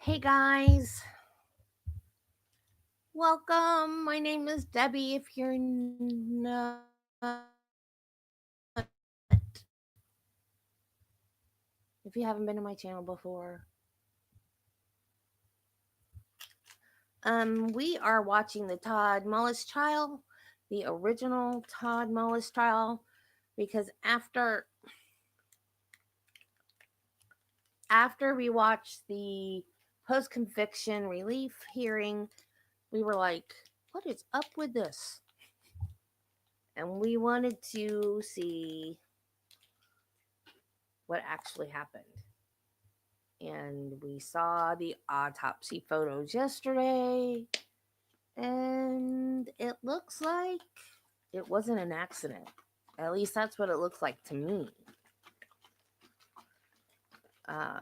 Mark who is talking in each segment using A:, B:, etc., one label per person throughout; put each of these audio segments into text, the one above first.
A: Hey guys, welcome. My name is Debbie. If you're not, if you haven't been to my channel before, we are watching the Todd Mullis trial, the original Todd Mullis trial, because after we watched the post conviction relief hearing, we were like, "What is up with this?" And we wanted to see what actually happened. And we saw the autopsy photos yesterday, and it looks like it wasn't an accident. At least that's what it looks like to me.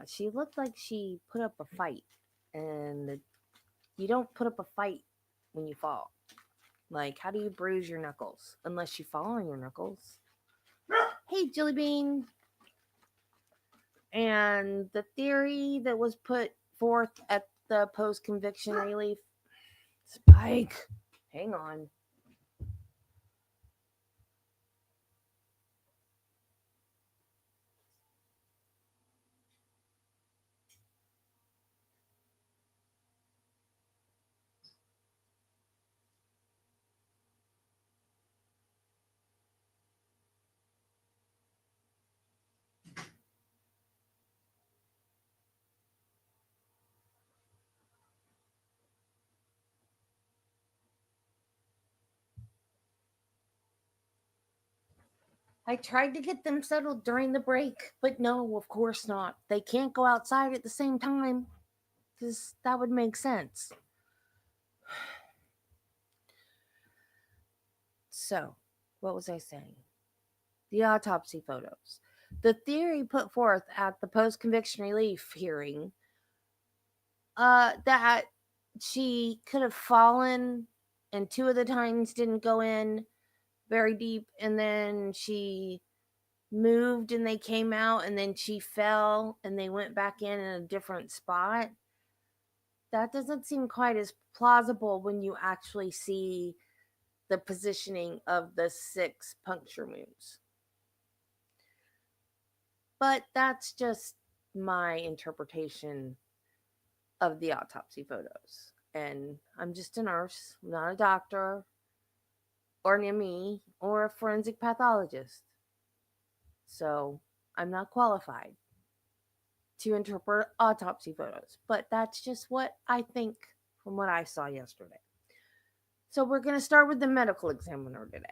A: She looked like she put up a fight, and you don't put up a fight when you fall. Like, how do you bruise your knuckles unless you fall on your knuckles? Hey, Jelly Bean. And the theory that was put forth at the post conviction relief, Spike, hang on. I tried to get them settled during the break, but no, of course not. They can't go outside at the same time because that would make sense. So, what was I saying? The autopsy photos. The theory put forth at the post conviction relief hearing that she could have fallen and two of the times didn't go in very deep, and then she moved and they came out, and then she fell and they went back in a different spot. That doesn't seem quite as plausible when you actually see the positioning of the 6 puncture wounds. But that's just my interpretation of the autopsy photos. And I'm just a nurse, not a doctor or an ME or a forensic pathologist. So I'm not qualified to interpret autopsy photos, but that's just what I think from what I saw yesterday. So we're going to start with the medical examiner today.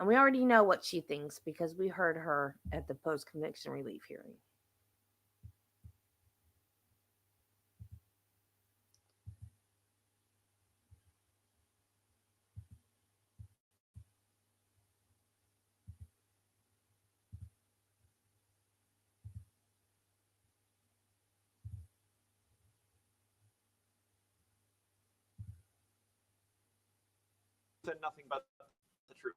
A: And we already know what she thinks because we heard her at the post conviction relief hearing.
B: Said nothing but the truth.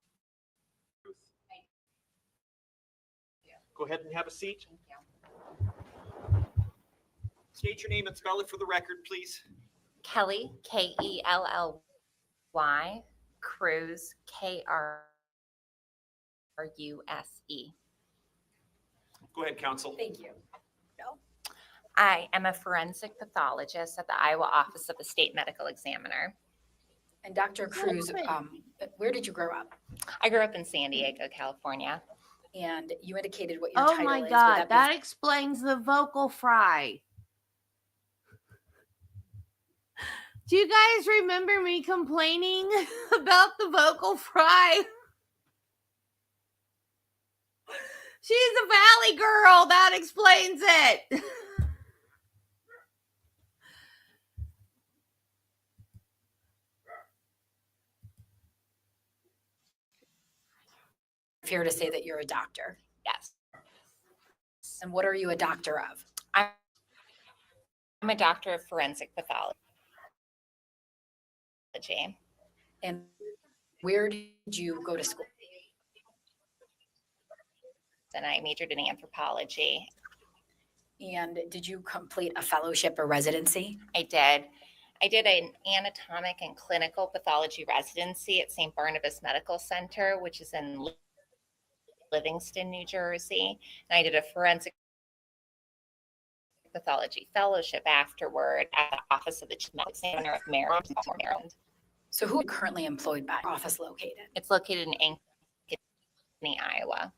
B: Go ahead and have a seat. State your name and spell it for the record, please.
C: Kelly, Kelly, Cruz, Kruse.
B: Go ahead, counsel.
C: Thank you. I am a forensic pathologist at the Iowa Office of the State Medical Examiner.
D: And Dr. Cruz, where did you grow up?
C: I grew up in San Diego, California.
D: And you indicated what your
A: Oh
D: title
A: my
D: is.
A: God, that explains the vocal fry. Do you guys remember me complaining about the vocal fry? She's a valley girl. That explains it.
D: Fair to say that you're a doctor.
C: Yes.
D: And what are you a doctor of?
C: I'm a doctor of forensic pathology.
D: And where did you go to school?
C: And I majored in anthropology.
D: And did you complete a fellowship or residency?
C: I did. I did an anatomic and clinical pathology residency at St. Barnabas Medical Center, which is in Livingston, New Jersey. And I did a forensic pathology fellowship afterward at the Office of the Chief Medical Examiner of Maryland, Baltimore, Maryland.
D: So who are you currently employed by? Office located?
C: It's located in Ankeny, Iowa.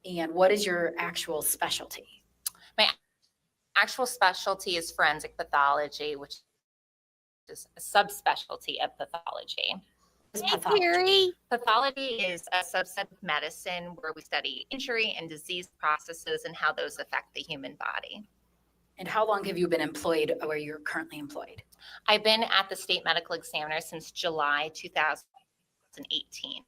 D: And what is your actual specialty?
C: My actual specialty is forensic pathology, which is a subspecialty of pathology.
A: Hey, Carrie.
C: Pathology is a subset of medicine where we study injury and disease processes and how those affect the human body.
D: And how long have you been employed where you're currently employed?
C: I've been at the state medical examiner since July 2018.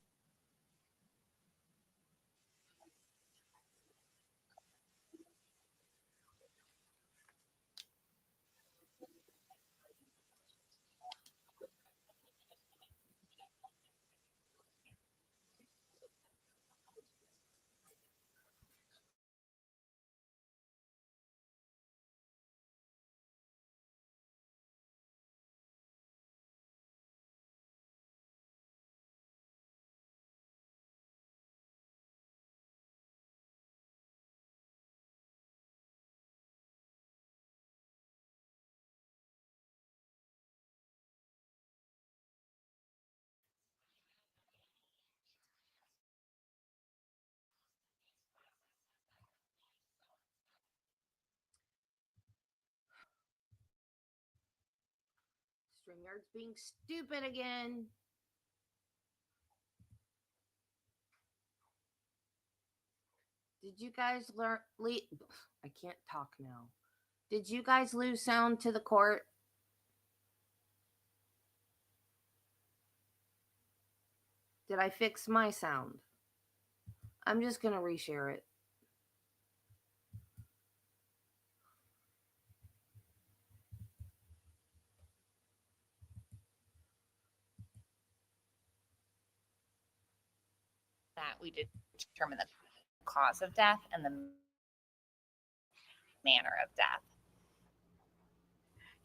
A: StreamYard's being stupid again. Did you guys learn? I can't talk now. Did you guys lose sound to the court? Did I fix my sound? I'm just going to reshare it.
C: That we determine the cause of death and the manner of death.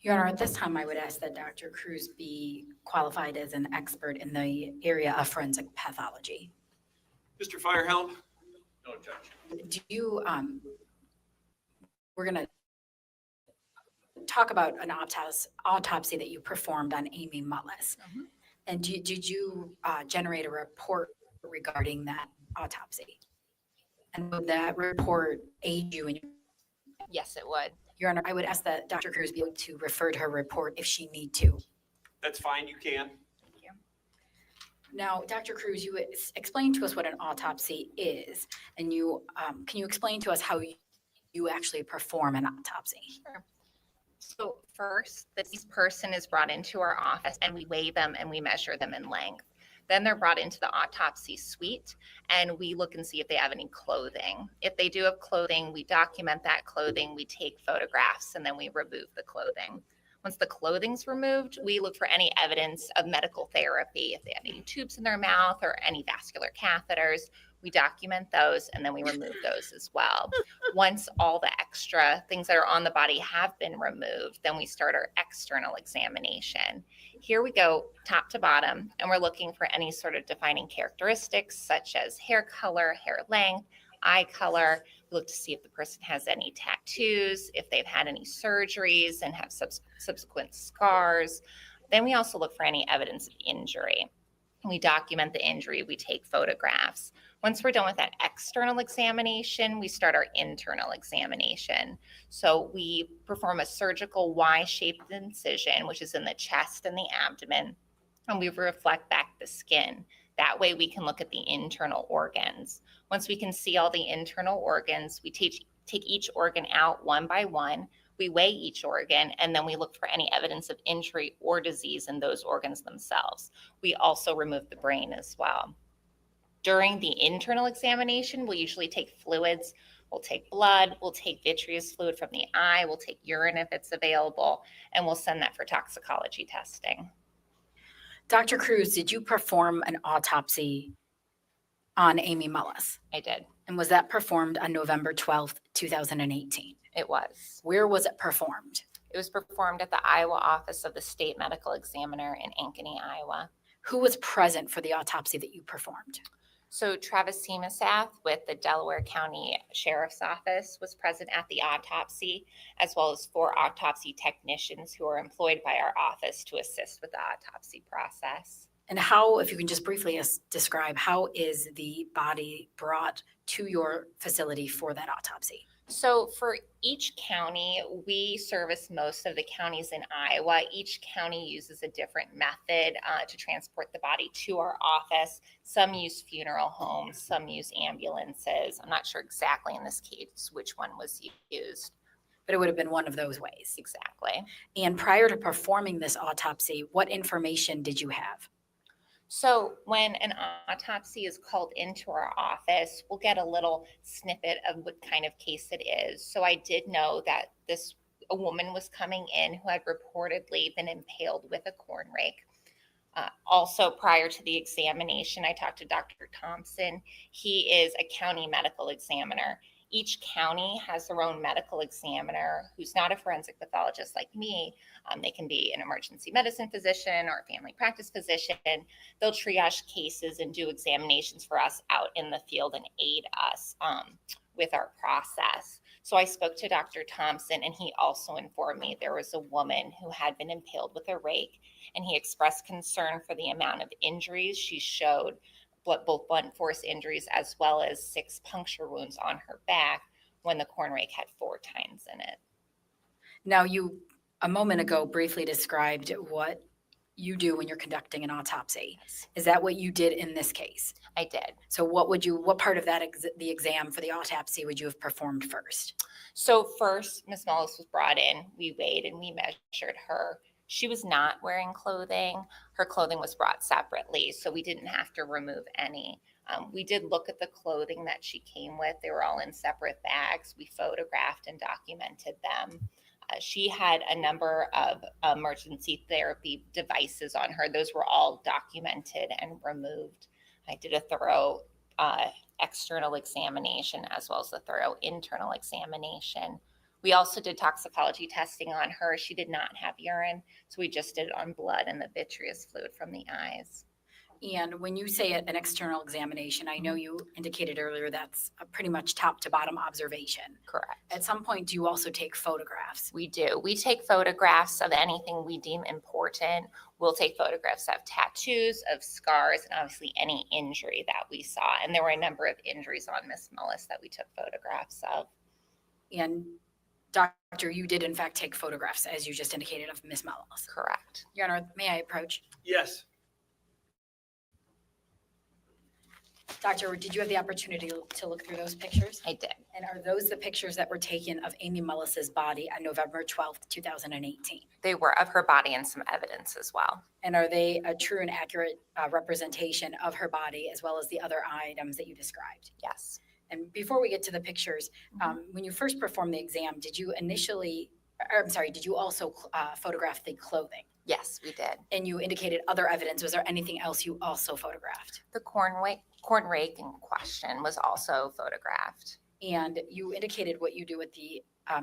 D: Your Honor, at this time, I would ask that Dr. Cruz be qualified as an expert in the area of forensic pathology.
B: Mr. Firehelm? No objection.
D: Do you, we're going to talk about an autopsy that you performed on Amy Mullis.
C: Mhm.
D: And did you generate a report regarding that autopsy? And would that report aid you in your?
C: Yes, it would.
D: Your Honor, I would ask that Dr. Cruz be able to refer to her report if she need to.
B: That's fine, you can.
C: Thank you.
D: Now, Dr. Cruz, you explained to us what an autopsy is, and you can you explain to us how you actually perform an autopsy?
C: Sure. So first, the deceased person is brought into our office and we weigh them and we measure them in length. Then they're brought into the autopsy suite and we look and see if they have any clothing. If they do have clothing, we document that clothing, we take photographs, and then we remove the clothing. Once the clothing's removed, we look for any evidence of medical therapy. If they have any tubes in their mouth or any vascular catheters, we document those and then we remove those as well. Once all the extra things that are on the body have been removed, then we start our external examination. Here we go top to bottom, and we're looking for any sort of defining characteristics such as hair color, hair length, eye color. We look to see if the person has any tattoos, if they've had any surgeries and have subsequent scars. Then we also look for any evidence of injury. We document the injury, we take photographs. Once we're done with that external examination, we start our internal examination. So we perform a surgical Y-shaped incision, which is in the chest and the abdomen, and we reflect back the skin. That way we can look at the internal organs. Once we can see all the internal organs, we take each organ out one by one. We weigh each organ, and then we look for any evidence of injury or disease in those organs themselves. We also remove the brain as well. During the internal examination, we'll usually take fluids. We'll take blood, we'll take vitreous fluid from the eye, we'll take urine if it's available, and we'll send that for toxicology testing.
D: Dr. Cruz, did you perform an autopsy on Amy Mullis?
C: I did.
D: And was that performed on November 12th, 2018?
C: It was.
D: Where was it performed?
C: It was performed at the Iowa office of the state medical examiner in Ankeny, Iowa.
D: Who was present for the autopsy that you performed?
C: So Travis Seemasath with the Delaware County Sheriff's Office was present at the autopsy, as well as 4 autopsy technicians who are employed by our office to assist with the autopsy process.
D: And how, if you can just briefly describe, how is the body brought to your facility for that autopsy?
C: So for each county, we service most of the counties in Iowa. Each county uses a different method to transport the body to our office. Some use funeral homes, some use ambulances. I'm not sure exactly in this case which one was used.
D: But it would have been one of those ways.
C: Exactly.
D: And prior to performing this autopsy, what information did you have?
C: So when an autopsy is called into our office, we'll get a little snippet of what kind of case it is. So I did know that a woman was coming in who had reportedly been impaled with a corn rake. Also, prior to the examination, I talked to Dr. Thompson. He is a county medical examiner. Each county has their own medical examiner who's not a forensic pathologist like me. They can be an emergency medicine physician or a family practice physician. They'll triage cases and do examinations for us out in the field and aid us with our process. So I spoke to Dr. Thompson, and he also informed me there was a woman who had been impaled with a rake, and he expressed concern for the amount of injuries. She showed both blunt force injuries as well as 6 puncture wounds on her back when the corn rake had 4 tines in it.
D: Now, you a moment ago briefly described what you do when you're conducting an autopsy. Is that what you did in this case?
C: I did.
D: So what part of that the exam for the autopsy would you have performed first?
C: So first, Ms. Mullis was brought in. We weighed and we measured her. She was not wearing clothing. Her clothing was brought separately, so we didn't have to remove any. We did look at the clothing that she came with. They were all in separate bags. We photographed and documented them. She had a number of emergency therapy devices on her. Those were all documented and removed. I did a thorough external examination as well as a thorough internal examination. We also did toxicology testing on her. She did not have urine, so we just did it on blood and the vitreous fluid from the eyes.
D: And when you say an external examination, I know you indicated earlier that's a pretty much top to bottom observation.
C: Correct.
D: At some point, do you also take photographs?
C: We do. We take photographs of anything we deem important. We'll take photographs of tattoos, of scars, and obviously any injury that we saw. And there were a number of injuries on Ms. Mullis that we took photographs of.
D: And Doctor, you did in fact take photographs, as you just indicated, of Ms. Mullis.
C: Correct.
D: Your Honor, may I approach?
B: Yes.
D: Doctor, did you have the opportunity to look through those pictures?
C: I did.
D: And are those the pictures that were taken of Amy Mullis's body on November 12th, 2018?
C: They were of her body and some evidence as well.
D: And are they a true and accurate representation of her body as well as the other items that you described?
C: Yes.
D: And before we get to the pictures, when you first performed the exam, did you also photograph the clothing?
C: Yes, we did.
D: And you indicated other evidence. Was there anything else you also photographed?
C: The corn rake in question was also photographed.
D: And you indicated what you do with the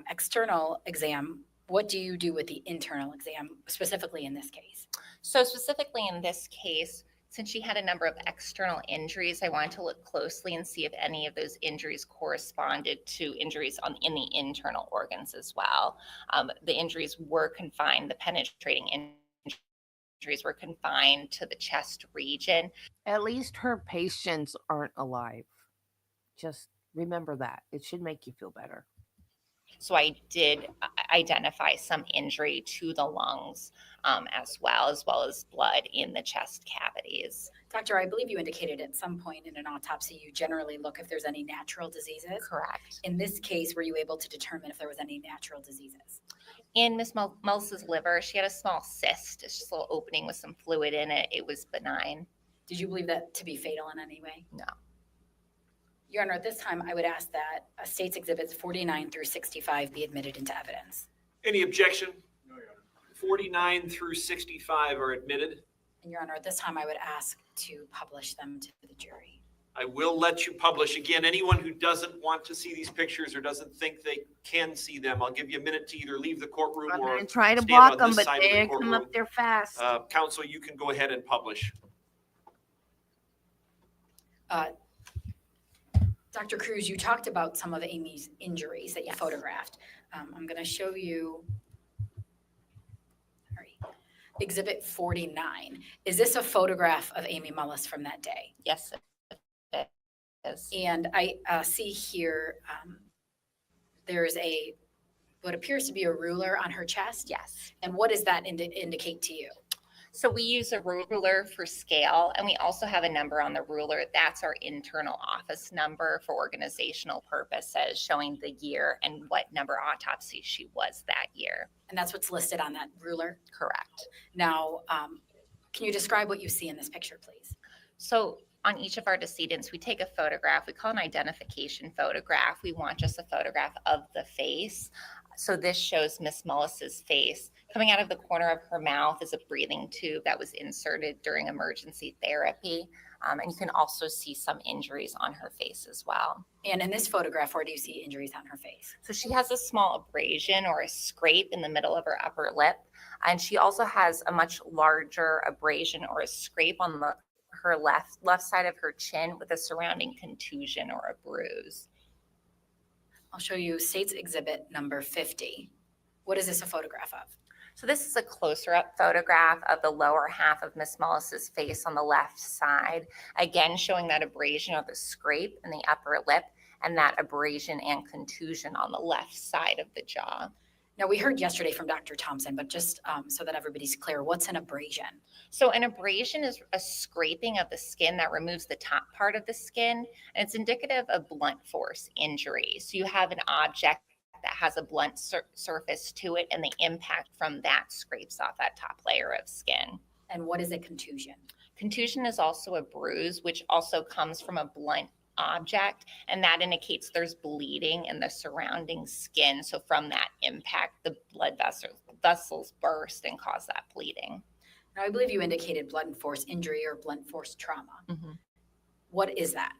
D: external exam. What do you do with the internal exam, specifically in this case?
C: So specifically in this case, since she had a number of external injuries, I wanted to look closely and see if any of those injuries corresponded to injuries in the internal organs as well. The injuries were confined, the penetrating injuries were confined to the chest region.
A: At least her patients aren't alive. Just remember that. It should make you feel better.
C: So I did identify some injury to the lungs as well as blood in the chest cavities.
D: Doctor, I believe you indicated at some point in an autopsy, you generally look if there's any natural diseases.
C: Correct.
D: In this case, were you able to determine if there was any natural diseases?
C: In Ms. Mullis's liver, she had a small cyst, it's just a little opening with some fluid in it. It was benign.
D: Did you believe that to be fatal in any way?
C: No.
D: Your Honor, at this time, I would ask that State's Exhibits 49 through 65 be admitted into evidence.
B: Any objection? No, Your Honor. 49 through 65 are admitted.
D: And Your Honor, at this time, I would ask to publish them to the jury.
B: I will let you publish. Again, anyone who doesn't want to see these pictures or doesn't think they can see them, I'll give you a minute to either leave the courtroom
A: I'm
B: or
A: gonna try to
B: stand
A: block
B: on
A: them,
B: this
A: but
B: side of the
A: they come
B: courtroom.
A: up there fast.
B: Counsel, you can go ahead and publish.
D: Dr. Cruz, you talked about some of Amy's injuries that you photographed. I'm going to show you Exhibit 49. Is this a photograph of Amy Mullis from that day?
C: Yes, it is.
D: And I see here there's what appears to be a ruler on her chest.
C: Yes.
D: And what does that indicate to you?
C: So we use a ruler for scale, and we also have a number on the ruler. That's our internal office number for organizational purposes, showing the year and what number autopsy she was that year.
D: And that's what's listed on that ruler?
C: Correct.
D: Now, can you describe what you see in this picture, please?
C: So on each of our decedents, we take a photograph. We call an identification photograph. We want just a photograph of the face. So this shows Miss Mullis's face. Coming out of the corner of her mouth is a breathing tube that was inserted during emergency therapy. And you can also see some injuries on her face as well.
D: And in this photograph, where do you see injuries on her face?
C: So she has a small abrasion or a scrape in the middle of her upper lip. And she also has a much larger abrasion or a scrape on her left side of her chin with a surrounding contusion or a bruise.
D: I'll show you State's Exhibit number 50. What is this a photograph of?
C: So this is a closer up photograph of the lower half of Miss Mullis's face on the left side, again showing that abrasion or the scrape in the upper lip and that abrasion and contusion on the left side of the jaw.
D: Now, we heard yesterday from Dr. Thompson, but just so that everybody's clear, what's an abrasion?
C: So an abrasion is a scraping of the skin that removes the top part of the skin, and it's indicative of blunt force injury. So you have an object that has a blunt surface to it, and the impact from that scrapes off that top layer of skin.
D: And what is a contusion?
C: Contusion is also a bruise, which also comes from a blunt object, and that indicates there's bleeding in the surrounding skin. So from that impact, the blood vessels burst and cause that bleeding.
D: Now, I believe you indicated blunt force injury or blunt force trauma.
C: Mm-hmm.
D: What is that?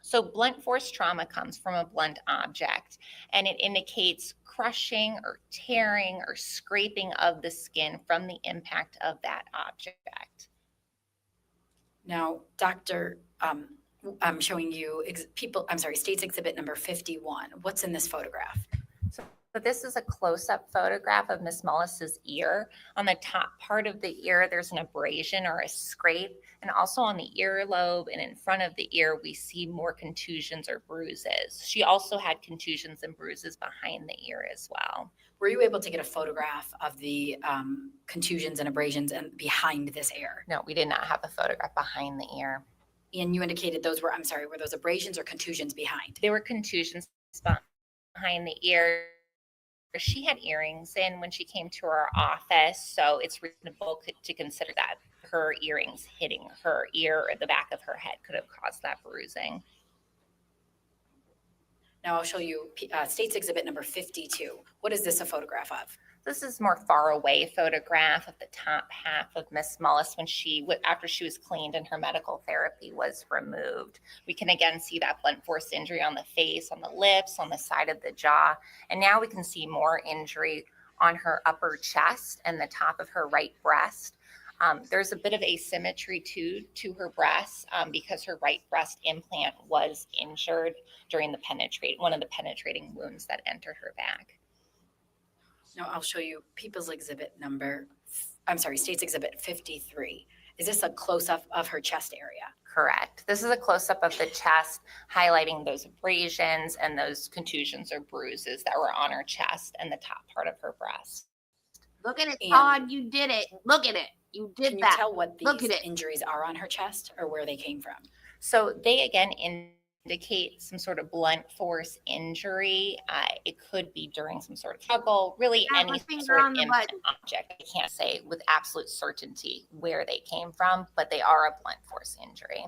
C: So blunt force trauma comes from a blunt object, and it indicates crushing or tearing or scraping of the skin from the impact of that object.
D: Now, Doctor, I'm showing you State's Exhibit number 51. What's in this photograph?
C: So this is a close-up photograph of Miss Mullis's ear. On the top part of the ear, there's an abrasion or a scrape, and also on the earlobe and in front of the ear, we see more contusions or bruises. She also had contusions and bruises behind the ear as well.
D: Were you able to get a photograph of the contusions and abrasions and behind this ear?
C: No, we did not have a photograph behind the ear.
D: And you indicated were those abrasions or contusions behind?
C: There were contusions behind the ear. She had earrings in when she came to our office, so it's reasonable to consider that her earrings hitting her ear or the back of her head could have caused that bruising.
D: Now I'll show you State's Exhibit number 52. What is this a photograph of?
C: This is more far away photograph of the top half of Miss Mullis after she was cleaned and her medical therapy was removed. We can again see that blunt force injury on the face, on the lips, on the side of the jaw. And now we can see more injury on her upper chest and the top of her right breast. There's a bit of asymmetry to her breast because her right breast implant was injured during one of the penetrating wounds that entered her back.
D: Now I'll show you State's Exhibit 53. Is this a close-up of her chest area?
C: Correct. This is a close-up of the chest, highlighting those abrasions and those contusions or bruises that were on her chest and the top part of her breast.
A: Look at it, Todd. You did it. Look at it. You did
D: Can
A: that.
D: you tell what these injuries are on her chest or where they came from?
C: So they, again, indicate some sort of blunt force injury. It could be during some sort of struggle, really any sort of implant object. I can't say with absolute certainty where they came from, but they are a blunt force injury.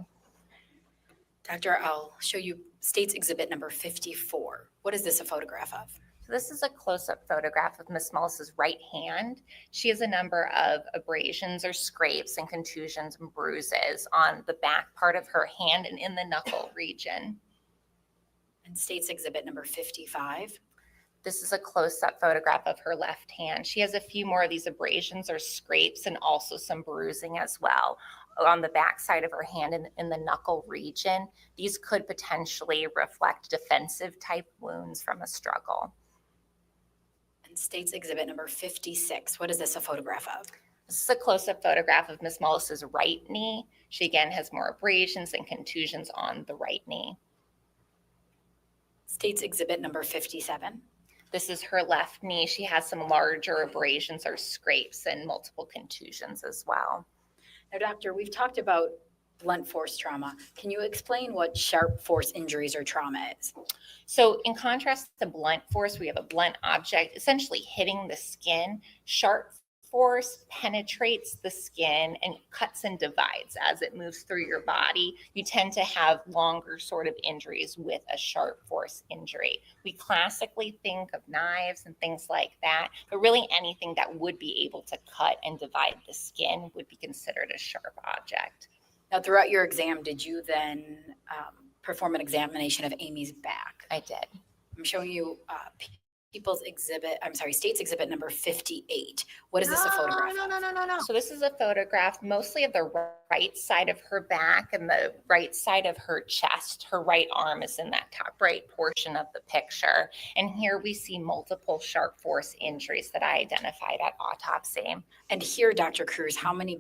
D: Doctor, I'll show you State's Exhibit number 54. What is this a photograph of?
C: So this is a close-up photograph of Miss Mullis's right hand. She has a number of abrasions or scrapes and contusions and bruises on the back part of her hand and in the knuckle region.
D: And State's Exhibit number 55.
C: This is a close-up photograph of her left hand. She has a few more of these abrasions or scrapes and also some bruising as well on the back side of her hand and in the knuckle region. These could potentially reflect defensive type wounds from a struggle.
D: And State's Exhibit number 56. What is this a photograph of?
C: This is a close-up photograph of Miss Mullis's right knee. She again has more abrasions and contusions on the right knee.
D: State's Exhibit number 57.
C: This is her left knee. She has some larger abrasions or scrapes and multiple contusions as well.
D: Now, doctor, we've talked about blunt force trauma. Can you explain what sharp force injuries or trauma is?
C: So in contrast to blunt force, we have a blunt object essentially hitting the skin. Sharp force penetrates the skin and cuts and divides as it moves through your body. You tend to have longer sort of injuries with a sharp force injury. We classically think of knives and things like that, but really anything that would be able to cut and divide the skin would be considered a sharp object.
D: Now, throughout your exam, did you then perform an examination of Amy's back?
C: I did.
D: I'm showing you State's Exhibit number 58. What is this a photograph of?
C: So this is a photograph mostly of the right side of her back and the right side of her chest. Her right arm is in that top right portion of the picture. And here we see multiple sharp force injuries that I identified at autopsy.
D: And here, Dr. Cruz, how many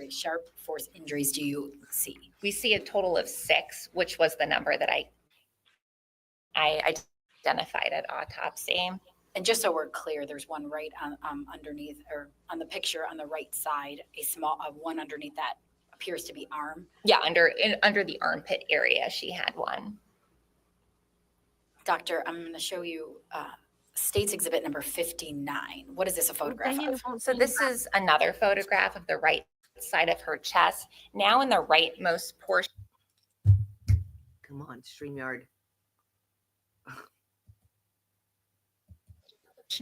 D: sharp force injuries do you see?
C: We see a total of 6, which was the number that I identified at autopsy.
D: And just so we're clear, there's one right on underneath, or on the picture on the right side, one underneath that appears to be arm.
C: Yeah, under the armpit area, she had one.
D: Doctor, I'm going to show you State's Exhibit number 59. What is this a photograph of?
C: So this is another photograph of the right side of her chest. Now in the rightmost portion.
A: Come on, StreamYard.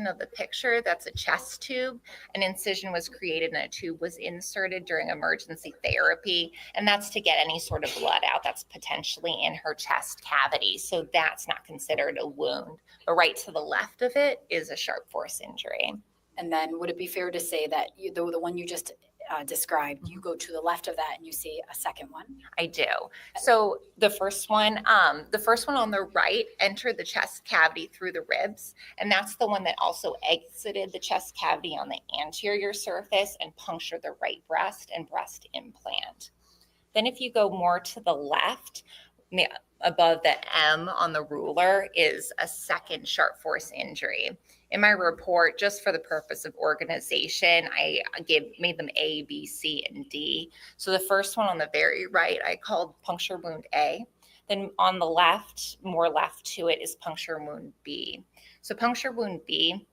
C: Of the picture, that's a chest tube. An incision was created and a tube was inserted during emergency therapy, and that's to get any sort of blood out that's potentially in her chest cavity. So that's not considered a wound, but right to the left of it is a sharp force injury.
D: And then would it be fair to say that the one you just described, you go to the left of that and you see a second one?
C: I do. So the first one on the right entered the chest cavity through the ribs, and that's the one that also exited the chest cavity on the anterior surface and punctured the right breast and breast implant. Then if you go more to the left, above the M on the ruler is a second sharp force injury. In my report, just for the purpose of organization, I made them A, B, C, and D. So the first one on the very right, I called puncture wound A. Then on the left, more left to it, is puncture wound B. So puncture wound B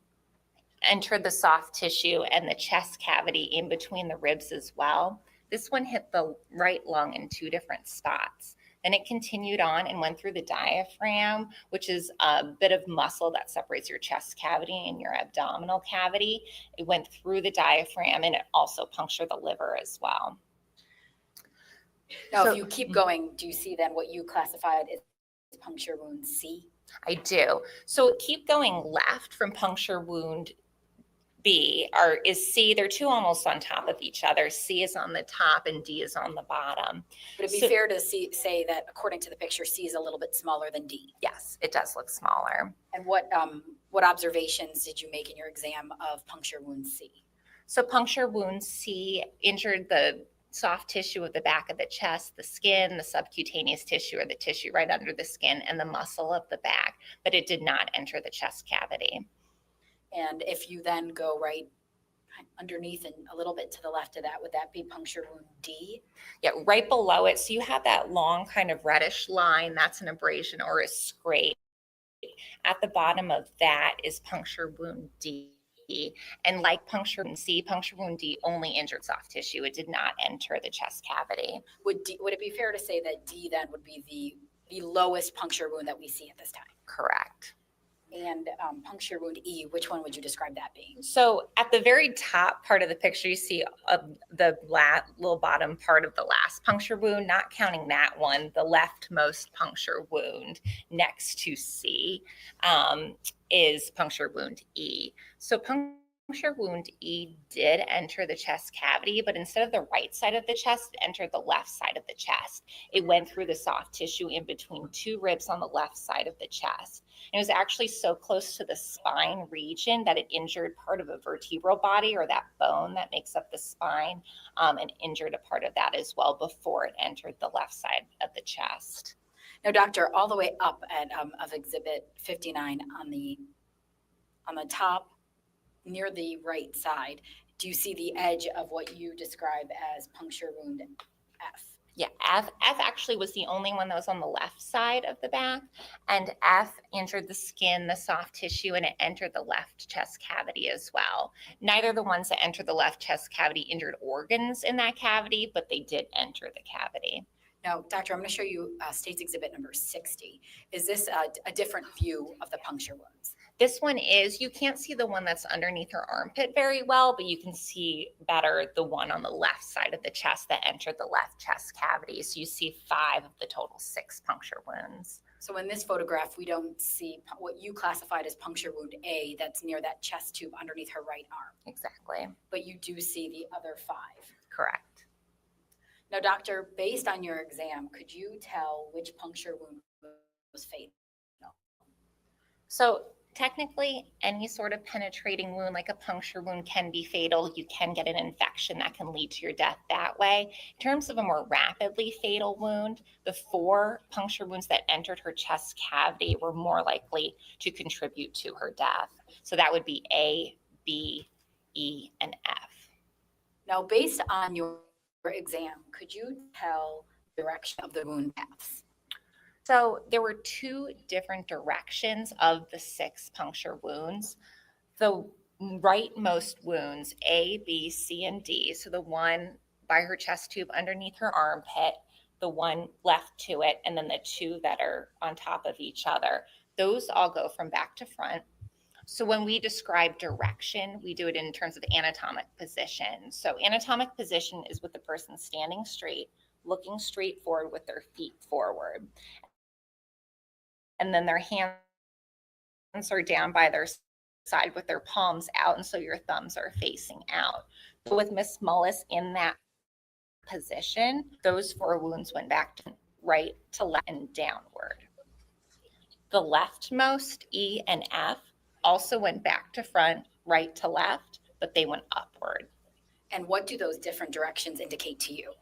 C: entered the soft tissue and the chest cavity in between the ribs as well. This one hit the right lung in 2 different spots. Then it continued on and went through the diaphragm, which is a bit of muscle that separates your chest cavity and your abdominal cavity. It went through the diaphragm and it also punctured the liver as well.
D: Now, if you keep going, do you see then what you classified as puncture wound C?
C: I do. So keep going left from puncture wound B is C. They're 2 almost on top of each other. C is on the top and D is on the bottom.
D: Would it be fair to say that according to the picture, C is a little bit smaller than D?
C: Yes, it does look smaller.
D: And what observations did you make in your exam of puncture wound C?
C: So puncture wound C injured the soft tissue of the back of the chest, the skin, the subcutaneous tissue or the tissue right under the skin, and the muscle of the back, but it did not enter the chest cavity.
D: And if you then go right underneath and a little bit to the left of that, would that be puncture wound D?
C: Yeah, right below it. So you have that long kind of reddish line. That's an abrasion or a scrape. At the bottom of that is puncture wound D. And like puncture wound C, puncture wound D only injured soft tissue. It did not enter the chest cavity.
D: Would it be fair to say that D then would be the lowest puncture wound that we see at this time?
C: Correct.
D: and puncture wound E, which one would you describe that being?
C: So at the very top part of the picture, you see the little bottom part of the last puncture wound, not counting that one, the leftmost puncture wound next to C is puncture wound E. So puncture wound E did enter the chest cavity, but instead of the right side of the chest, it entered the left side of the chest. It went through the soft tissue in between two ribs on the left side of the chest. It was actually so close to the spine region that it injured part of a vertebral body, or that bone that makes up the spine, and injured a part of that as well before it entered the left side of the chest.
D: Now, doctor, all the way up at of Exhibit 59 on the top, near the right side, do you see the edge of what you describe as puncture wound F?
C: Yeah, F actually was the only one that was on the left side of the back, and F injured the skin, the soft tissue, and it entered the left chest cavity as well. Neither of the ones that entered the left chest cavity injured organs in that cavity, but they did enter the cavity.
D: Now, doctor, I'm going to show you State's Exhibit number 60. Is this a different view of the puncture wounds?
C: This one is, you can't see the one that's underneath her armpit very well, but you can see better the one on the left side of the chest that entered the left chest cavity. So you see 5 of the total 6 puncture wounds.
D: So in this photograph, we don't see what you classified as puncture wound A that's near that chest tube underneath her right arm.
C: Exactly.
D: But you do see the other 5.
C: Correct.
D: Now, doctor, based on your exam, could you tell which puncture wound was fatal?
C: So technically, any sort of penetrating wound like a puncture wound can be fatal. You can get an infection that can lead to your death that way. In terms of a more rapidly fatal wound, the 4 puncture wounds that entered her chest cavity were more likely to contribute to her death. So that would be A, B, E, and F.
D: Now, based on your exam, could you tell the direction of the wound paths?
C: So there were 2 different directions of the 6 puncture wounds. The rightmost wounds, A, B, C, and D, so the one by her chest tube underneath her armpit, the one left to it, and then the 2 that are on top of each other, those all go from back to front. So when we describe direction, we do it in terms of anatomic position. So anatomic position is with the person standing straight, looking straight forward with their feet forward. And then their hands are down by their side with their palms out, and so your thumbs are facing out. So with Miss Mullis in that position, those 4 wounds went back to right to left and downward. The leftmost, E and F, also went back to front, right to left, but they went upward.
D: And what do those different directions indicate to you?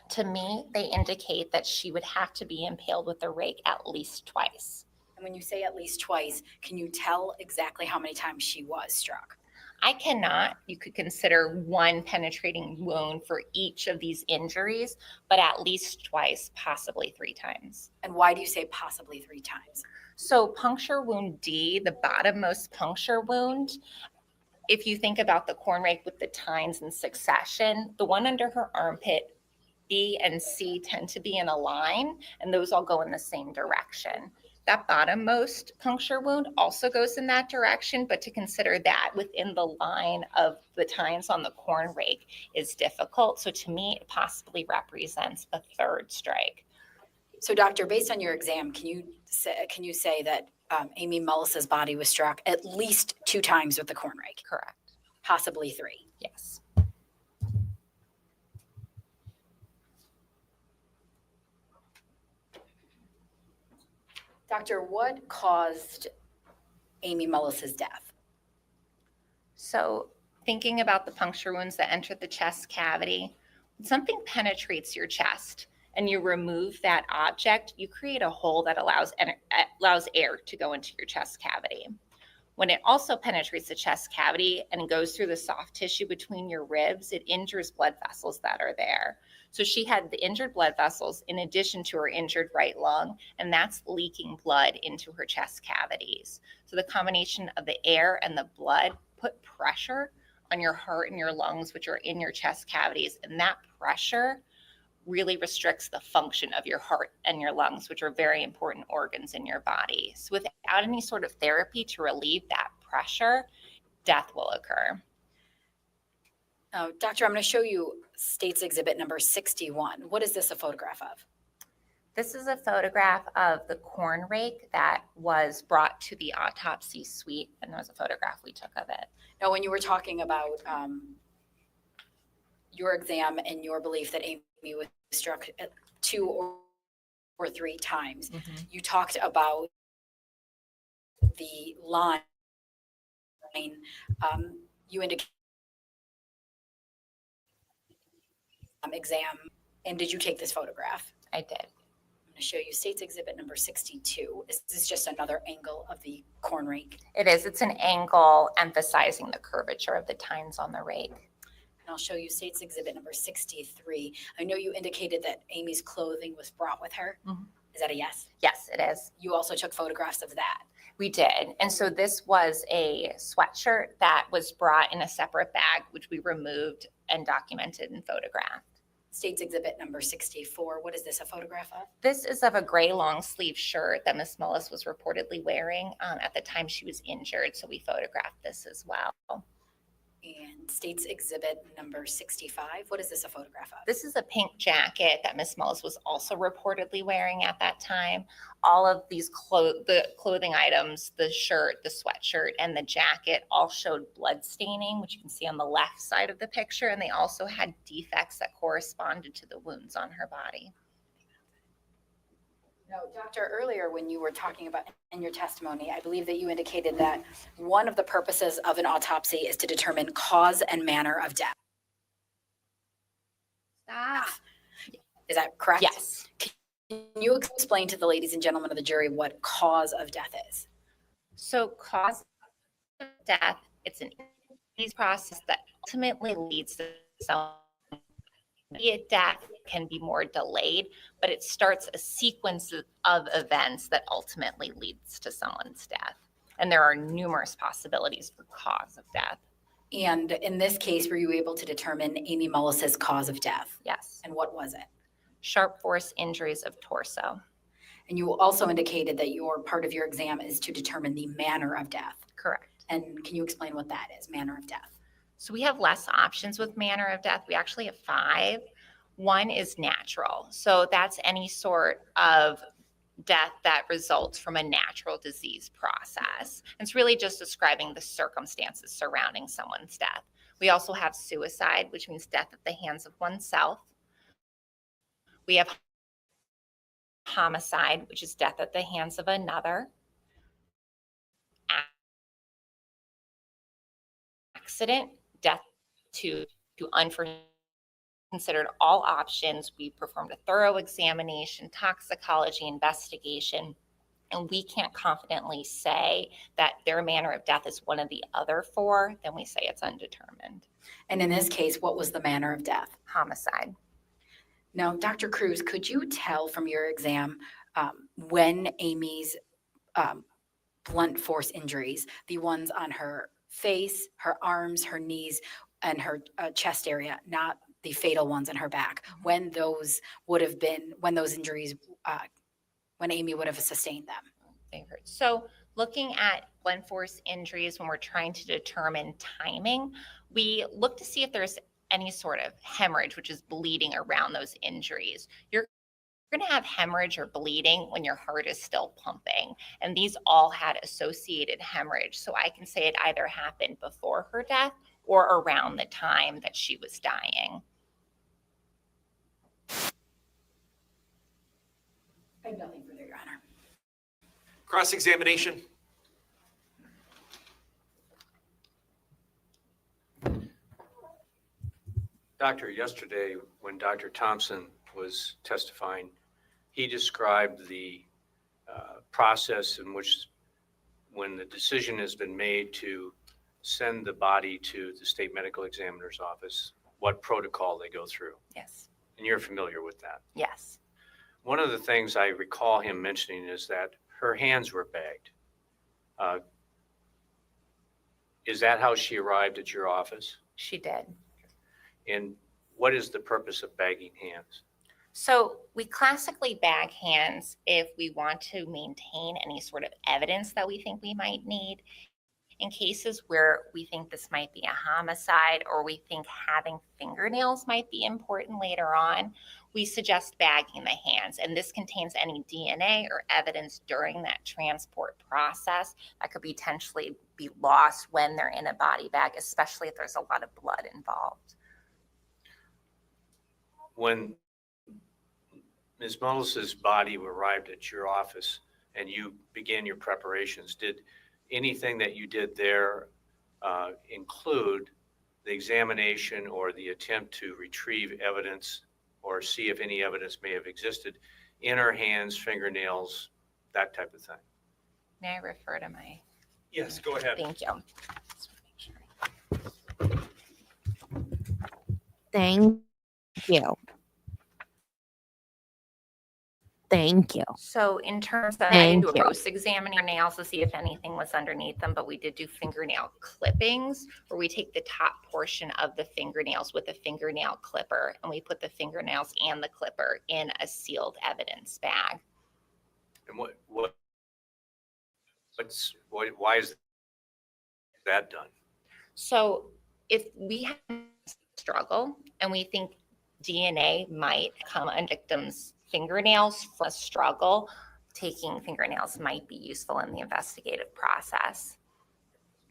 C: To me, they indicate that she would have to be impaled with a rake at least twice.
D: And when you say at least twice, can you tell exactly how many times she was struck?
C: I cannot. You could consider 1 penetrating wound for each of these injuries, but at least twice, possibly 3 times.
D: And why do you say possibly 3 times?
C: So puncture wound D, the bottommost puncture wound, if you think about the corn rake with the tines in succession, the one under her armpit, B and C, tend to be in a line, and those all go in the same direction. That bottommost puncture wound also goes in that direction, but to consider that within the line of the tines on the corn rake is difficult. So to me, it possibly represents a 3rd strike.
D: So, doctor, based on your exam, can you say that Amy Mullis's body was struck at least 2 times with the corn rake?
C: Correct.
D: Possibly 3.
C: Yes.
D: Doctor, what caused Amy Mullis's death?
C: So thinking about the puncture wounds that entered the chest cavity, when something penetrates your chest and you remove that object, you create a hole that allows air to go into your chest cavity. When it also penetrates the chest cavity and goes through the soft tissue between your ribs, it injures blood vessels that are there. So she had the injured blood vessels in addition to her injured right lung, and that's leaking blood into her chest cavities. So the combination of the air and the blood put pressure on your heart and your lungs, which are in your chest cavities, and that pressure really restricts the function of your heart and your lungs, which are very important organs in your body. So without any sort of therapy to relieve that pressure, death will occur.
D: Now, doctor, I'm going to show you State's Exhibit number 61. What is this a photograph of?
C: This is a photograph of the corn rake that was brought to the autopsy suite, and there was a photograph we took of it.
D: Now, when you were talking about your exam and your belief that Amy was struck 2 or 3 times, you talked about the line. You indicated exam, and did you take this photograph?
C: I did.
D: I'm going to show you State's Exhibit number 62. Is this just another angle of the corn rake?
C: It is. It's an angle emphasizing the curvature of the tines on the rake.
D: And I'll show you State's Exhibit number 63. I know you indicated that Amy's clothing was brought with her. Is that a yes?
C: Yes, it is.
D: You also took photographs of that.
C: We did. And so this was a sweatshirt that was brought in a separate bag, which we removed and documented and photographed.
D: State's Exhibit number 64. What is this a photograph of?
C: This is of a gray long sleeve shirt that Ms. Mullis was reportedly wearing at the time she was injured. So we photographed this as well.
D: And State's Exhibit number 65. What is this a photograph of?
C: This is a pink jacket that Ms. Mullis was also reportedly wearing at that time. All of these the clothing items, the shirt, the sweatshirt, and the jacket all showed blood staining, which you can see on the left side of the picture. And they also had defects that corresponded to the wounds on her body.
D: No, doctor, earlier when you were talking about in your testimony, I believe that you indicated that one of the purposes of an autopsy is to determine cause and manner of death. Is that correct?
C: Yes.
D: Can you explain to the ladies and gentlemen of the jury what cause of death is?
C: So cause of death, it's an disease process that ultimately leads to some immediate death, can be more delayed, but it starts a sequence of events that ultimately leads to someone's death. And there are numerous possibilities for cause of death.
D: And in this case, were you able to determine Amy Mullis's cause of death?
C: Yes.
D: And what was it?
C: Sharp force injuries of torso.
D: And you also indicated that your part of your exam is to determine the manner of death.
C: Correct.
D: And can you explain what that is, manner of death?
C: So we have less options with manner of death. We actually have 5. One is natural. So that's any sort of death that results from a natural disease process. It's really just describing the circumstances surrounding someone's death. We also have suicide, which means death at the hands of oneself. We have homicide, which is death at the hands of another. Accident, death to unforeseen. Considered all options. We performed a thorough examination, toxicology investigation, and we can't confidently say that their manner of death is one of the other 4, then we say it's undetermined.
D: And in this case, what was the manner of death?
C: Homicide.
D: Now, Dr. Cruz, could you tell from your exam when Amy's blunt force injuries, the ones on her face, her arms, her knees, and her chest area, not the fatal ones on her back, when those would have been, when those injuries, when Amy would have sustained them?
C: So looking at blunt force injuries when we're trying to determine timing, we look to see if there's any sort of hemorrhage, which is bleeding around those injuries. You're going to have hemorrhage or bleeding when your heart is still pumping. And these all had associated hemorrhage. So I can say it either happened before her death or around the time that she was dying.
D: I have nothing further, Your Honor.
B: Cross-examination.
E: Doctor, yesterday when Dr. Thompson was testifying, he described the process in which when the decision has been made to send the body to the state medical examiner's office, what protocol they go through.
C: Yes.
E: And you're familiar with that.
C: Yes.
E: One of the things I recall him mentioning is that her hands were bagged. Is that how she arrived at your office?
C: She did.
E: And what is the purpose of bagging hands?
C: So we classically bag hands if we want to maintain any sort of evidence that we think we might need. In cases where we think this might be a homicide or we think having fingernails might be important later on, we suggest bagging the hands. And this contains any DNA or evidence during that transport process that could potentially be lost when they're in a body bag, especially if there's a lot of blood involved.
E: When Ms. Mullis's body arrived at your office and you began your preparations, did anything that you did there include the examination or the attempt to retrieve evidence or see if any evidence may have existed in her hands, fingernails, that type of thing?
C: May I refer to my?
B: Yes, go ahead.
C: Thank you.
A: Thank you. Thank you.
C: So in terms of, I didn't do a
A: Thank you.
C: gross examine your nails to see if anything was underneath them, but we did do fingernail clippings where we take the top portion of the fingernails with a fingernail clipper and we put the fingernails and the clipper in a sealed evidence bag.
E: And why is that done?
C: So if we have a struggle and we think DNA might come on victims' fingernails from a struggle, taking fingernails might be useful in the investigative process.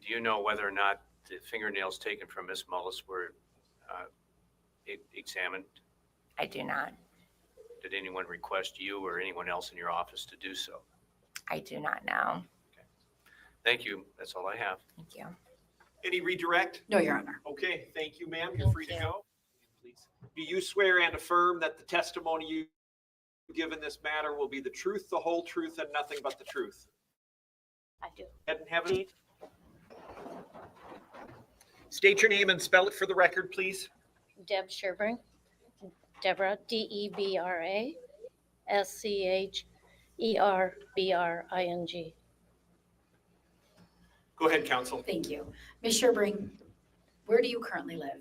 E: Do you know whether or not the fingernails taken from Ms. Mullis were examined?
C: I do not.
E: Did anyone request you or anyone else in your office to do so?
C: I do not know.
E: Thank you. That's all I have.
C: Thank you.
B: Any redirect?
D: No, Your Honor.
B: Okay, thank you, ma'am. You're
C: Thank
B: free to
C: you.
B: go. Please. Do you swear and affirm that the testimony you give in this matter will be the truth, the whole truth, and nothing but the truth?
F: I do.
B: Head and have a seat. State your name and spell it for the record, please.
F: Deb Sherbring. Deborah, Debra, Scherbring.
B: Go ahead, counsel.
D: Thank you. Ms. Sherbring, where do you currently live?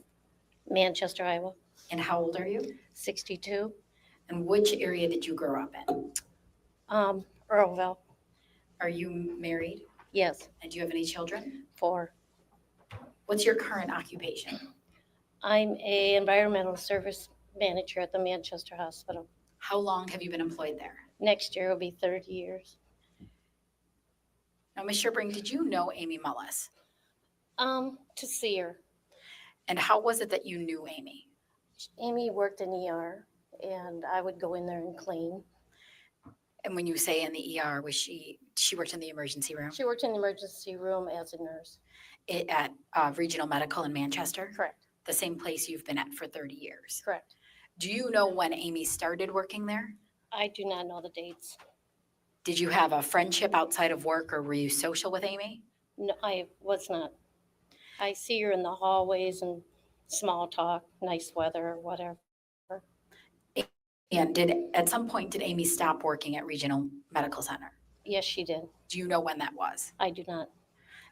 F: Manchester, Iowa,
D: And how old are you?
F: 62.
D: And which area did you grow up in?
F: Earlville,
D: Are you married?
F: yes,
D: And do you have any children?
F: 4.
D: What's your current occupation?
F: I'm a environmental service manager at the Manchester Hospital.
D: How long have you been employed there?
F: Next year will be 30 years.
D: Now, Ms. Sherbring, did you know Amy Mullis?
F: To see her.
D: And how was it that you knew Amy?
F: Amy worked in ER, and I would go in there and clean.
D: And when you say in the ER, was she worked in the emergency room
F: She worked in the emergency room as a nurse.
D: at Regional Medical in Manchester?
F: Correct,
D: The same place you've been at for 30 years.
F: correct.
D: Do you know when Amy started working there?
F: I do not know the dates.
D: Did you have a friendship outside of work or were you social with Amy?
F: No, I was not. I see her in the hallways and small talk, nice weather, or whatever.
D: And at some point, did Amy stop working at Regional Medical Center?
F: Yes, she did.
D: Do you know when that was?
F: I do not.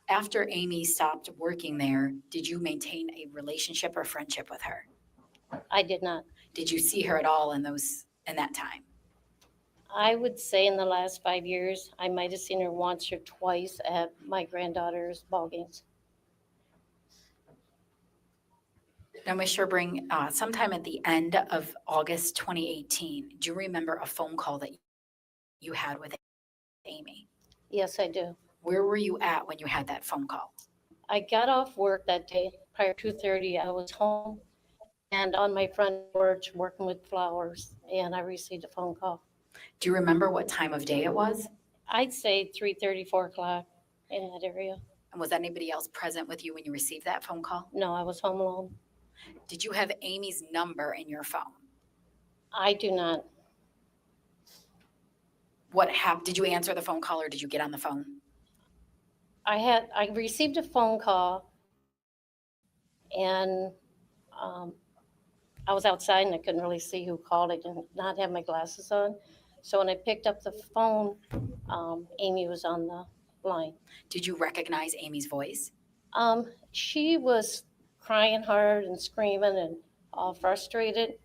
D: After Amy stopped working there, did you maintain a relationship or friendship with her?
F: I did not.
D: Did you see her at all in that time?
F: I would say in the last 5 years, I might have seen her once or twice at my granddaughter's ball games.
D: Now, Ms. Sherbring, sometime at the end of August 2018, do you remember a phone call that you had with Amy?
F: Yes, I do.
D: Where were you at when you had that phone call?
F: I got off work that day, prior to 2:30. I was home and on my front porch working with flowers, and I received a phone call.
D: Do you remember what time of day it was?
F: I'd say 3:30, 4 o'clock in that area.
D: And was anybody else present with you when you received that phone call?
F: No, I was home alone.
D: Did you have Amy's number in your phone?
F: I do not.
D: Did you answer the phone call or did you get on the phone?
F: I received a phone call and I was outside and I couldn't really see who called. I did not have my glasses on. So when I picked up the phone, Amy was on the line.
D: Did you recognize Amy's voice?
F: She was crying hard and screaming and all frustrated.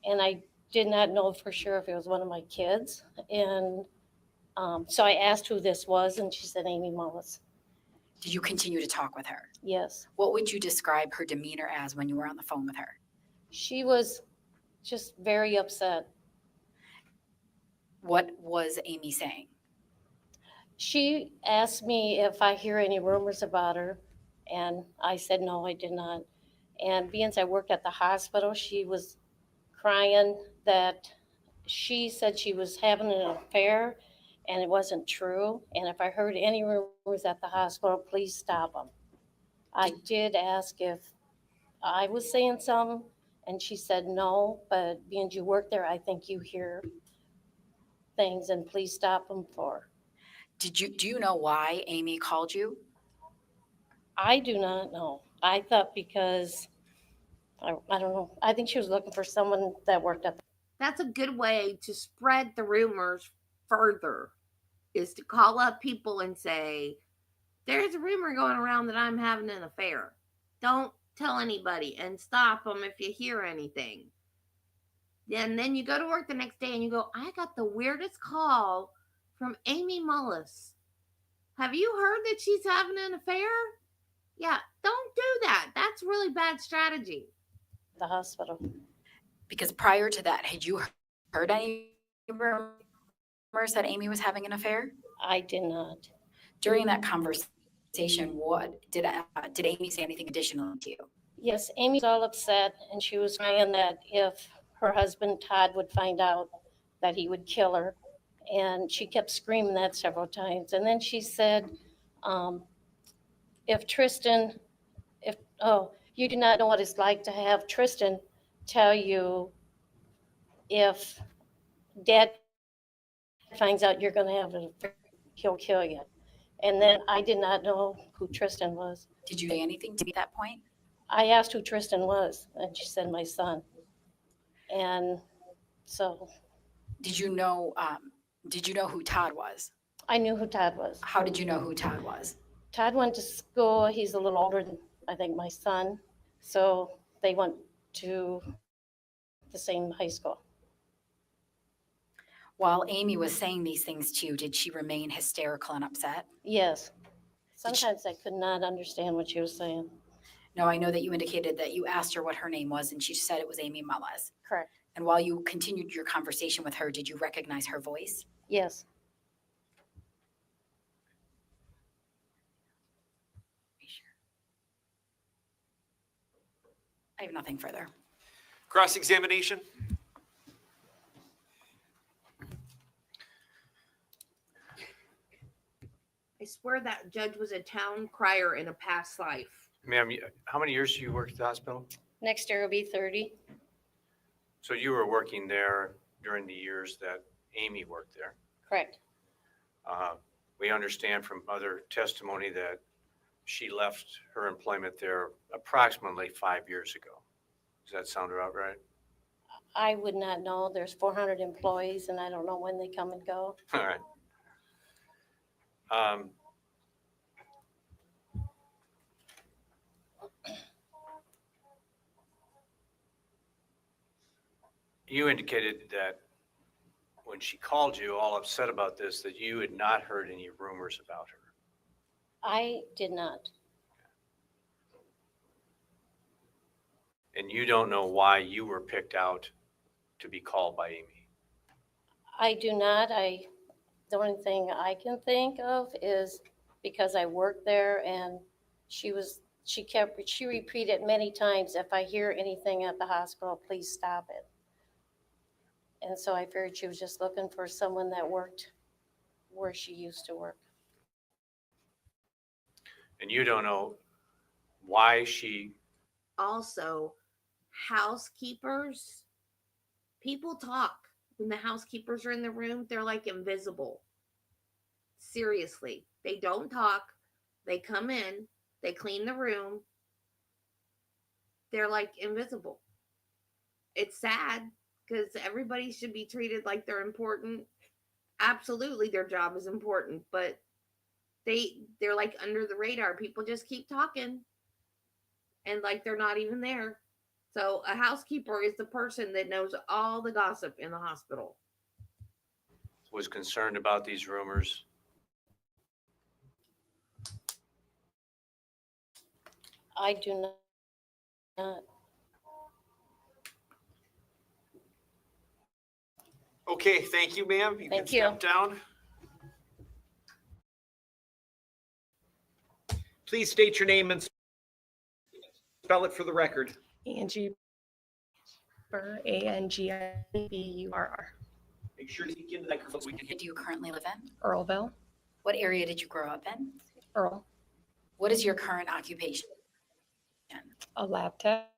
F: And I did not know for sure if it was one of my kids. And so I asked who this was, and she said Amy Mullis.
D: Did you continue to talk with her?
F: Yes.
D: What would you describe her demeanor as when you were on the phone with her?
F: She was just very upset.
D: What was Amy saying?
F: She asked me if I hear any rumors about her, and I said no, I did not. And being as I worked at the hospital, she was crying that she said she was having an affair and it wasn't true. And if I heard any rumors at the hospital, please stop them. I did ask if I was saying something, and she said no, but being you work there, I think you hear things, and please stop them for.
D: Do you know why Amy called you?
F: I do not know. I thought because, I don't know, I think she was looking for someone that worked at the.
A: That's a good way to spread the rumors further, is to call up people and say, there's a rumor going around that I'm having an affair. Don't tell anybody, and stop them if you hear anything. And then you go to work the next day and you go, I got the weirdest call from Amy Mullis. Have you heard that she's having an affair? Yeah, don't do that. That's really bad strategy.
F: The hospital.
D: Because prior to that, had you heard any rumors that Amy was having an affair?
F: I did not.
D: During that conversation, what did Amy say anything additional to you?
F: Yes, Amy's all upset, and she was crying that if her husband Todd would find out, that he would kill her. And she kept screaming that several times. And then she said, if Tristan, you do not know what it's like to have Tristan tell you if Dad finds out you're going to have an affair, he'll kill you. And then I did not know who Tristan was.
D: Did you say anything to me at that point?
F: I asked who Tristan was, and she said my son. And so
D: Did you know who Todd was?
F: I knew who Todd was.
D: How did you know who Todd was?
F: Todd went to school. He's a little older than, I think, my son. So they went to the same high school.
D: While Amy was saying these things to you, did she remain hysterical and upset?
F: Yes. Sometimes I could not understand what she was saying.
D: No, I know that you indicated that you asked her what her name was, and she said it was Amy Mullis.
F: Correct.
D: And while you continued your conversation with her, did you recognize her voice?
F: Yes.
D: I have nothing further.
B: Cross-examination?
A: I swear that judge was a town crier in a past life.
E: Ma'am, how many years do you work at the hospital?
F: Next year will be 30.
E: So you were working there during the years that Amy worked there.
F: Correct.
E: We understand from other testimony that she left her employment there approximately 5 years ago. Does that sound about right?
F: I would not know. There's 400 employees, and I don't know when they come and go.
E: All right. You indicated that when she called you all upset about this, that you had not heard any rumors about her.
F: I did not.
E: And you don't know why you were picked out to be called by Amy.
F: I do not. The only thing I can think of is because I worked there, and she repeated many times, if I hear anything at the hospital, please stop it. And so I figured she was just looking for someone that worked where she used to work.
E: And you don't know why she.
A: Also, housekeepers, people talk. When the housekeepers are in the room, they're like invisible. Seriously, they don't talk. They come in, they clean the room. They're like invisible. It's sad because everybody should be treated like they're important. Absolutely, their job is important, but they're like under the radar. People just keep talking and like they're not even there. So a housekeeper is the person that knows all the gossip in the hospital.
E: Was concerned about these rumors.
F: I do not.
B: Okay, thank you, ma'am. You can
F: Thank you.
B: step down. Please state your name and spell it for the record.
G: Angie Burr, Angibur,
B: Make sure to speak into the microphone so we can hear.
D: Do you currently live in?
G: Earlville,
D: What area did you grow up in?
G: Earl,
D: What is your current occupation?
G: a lab tech,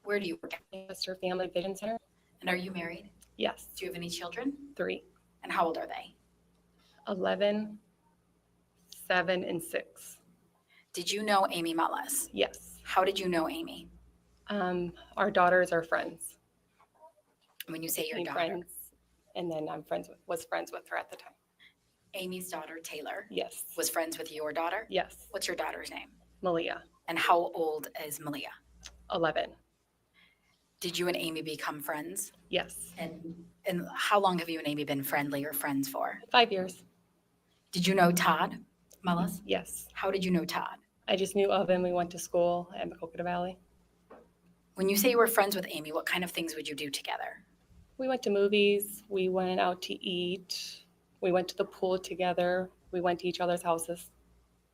D: Where do you work?
G: Manchester Family Vision Center.
D: And are you married?
G: Yes,
D: Do you have any children?
G: 3,
D: And how old are they?
G: 11, 7, and 6.
D: Did you know Amy Mullis?
G: Yes.
D: How did you know Amy?
G: Our daughters are friends.
D: When you say your
G: Became
D: daughter,
G: friends, and then was friends with her at the time.
D: Amy's daughter, Taylor,
G: Yes.
D: was friends with your daughter?
G: Yes.
D: What's your daughter's name?
G: Malia,
D: And how old is Malia?
G: 11.
D: Did you and Amy become friends?
G: Yes.
D: And how long have you and Amy been friendly or friends for?
G: 5 years.
D: Did you know Todd Mullis?
G: Yes.
D: How did you know Todd?
G: I just knew of him. We went to school at Macocata Valley.
D: When you say you were friends with Amy, what kind of things would you do together?
G: We went to movies. We went out to eat. We went to the pool together. We went to each other's houses,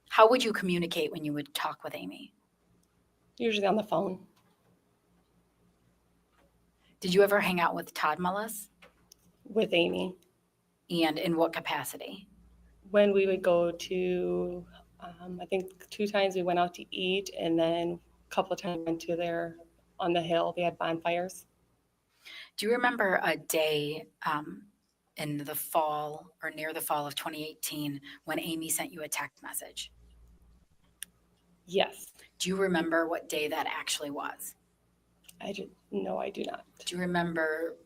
D: How would you communicate when you would talk with Amy?
G: usually on the phone.
D: Did you ever hang out with Todd Mullis?
G: With Amy.
D: And in what capacity?
G: When we would go to, I think 2 times we went out to eat, and then a couple of times we went to there on the hill. They had bonfires.
D: Do you remember a day in the fall or near the fall of 2018 when Amy sent you a text message?
G: Yes.
D: Do you remember what day that actually was?
G: No, I do not.
D: Do you remember,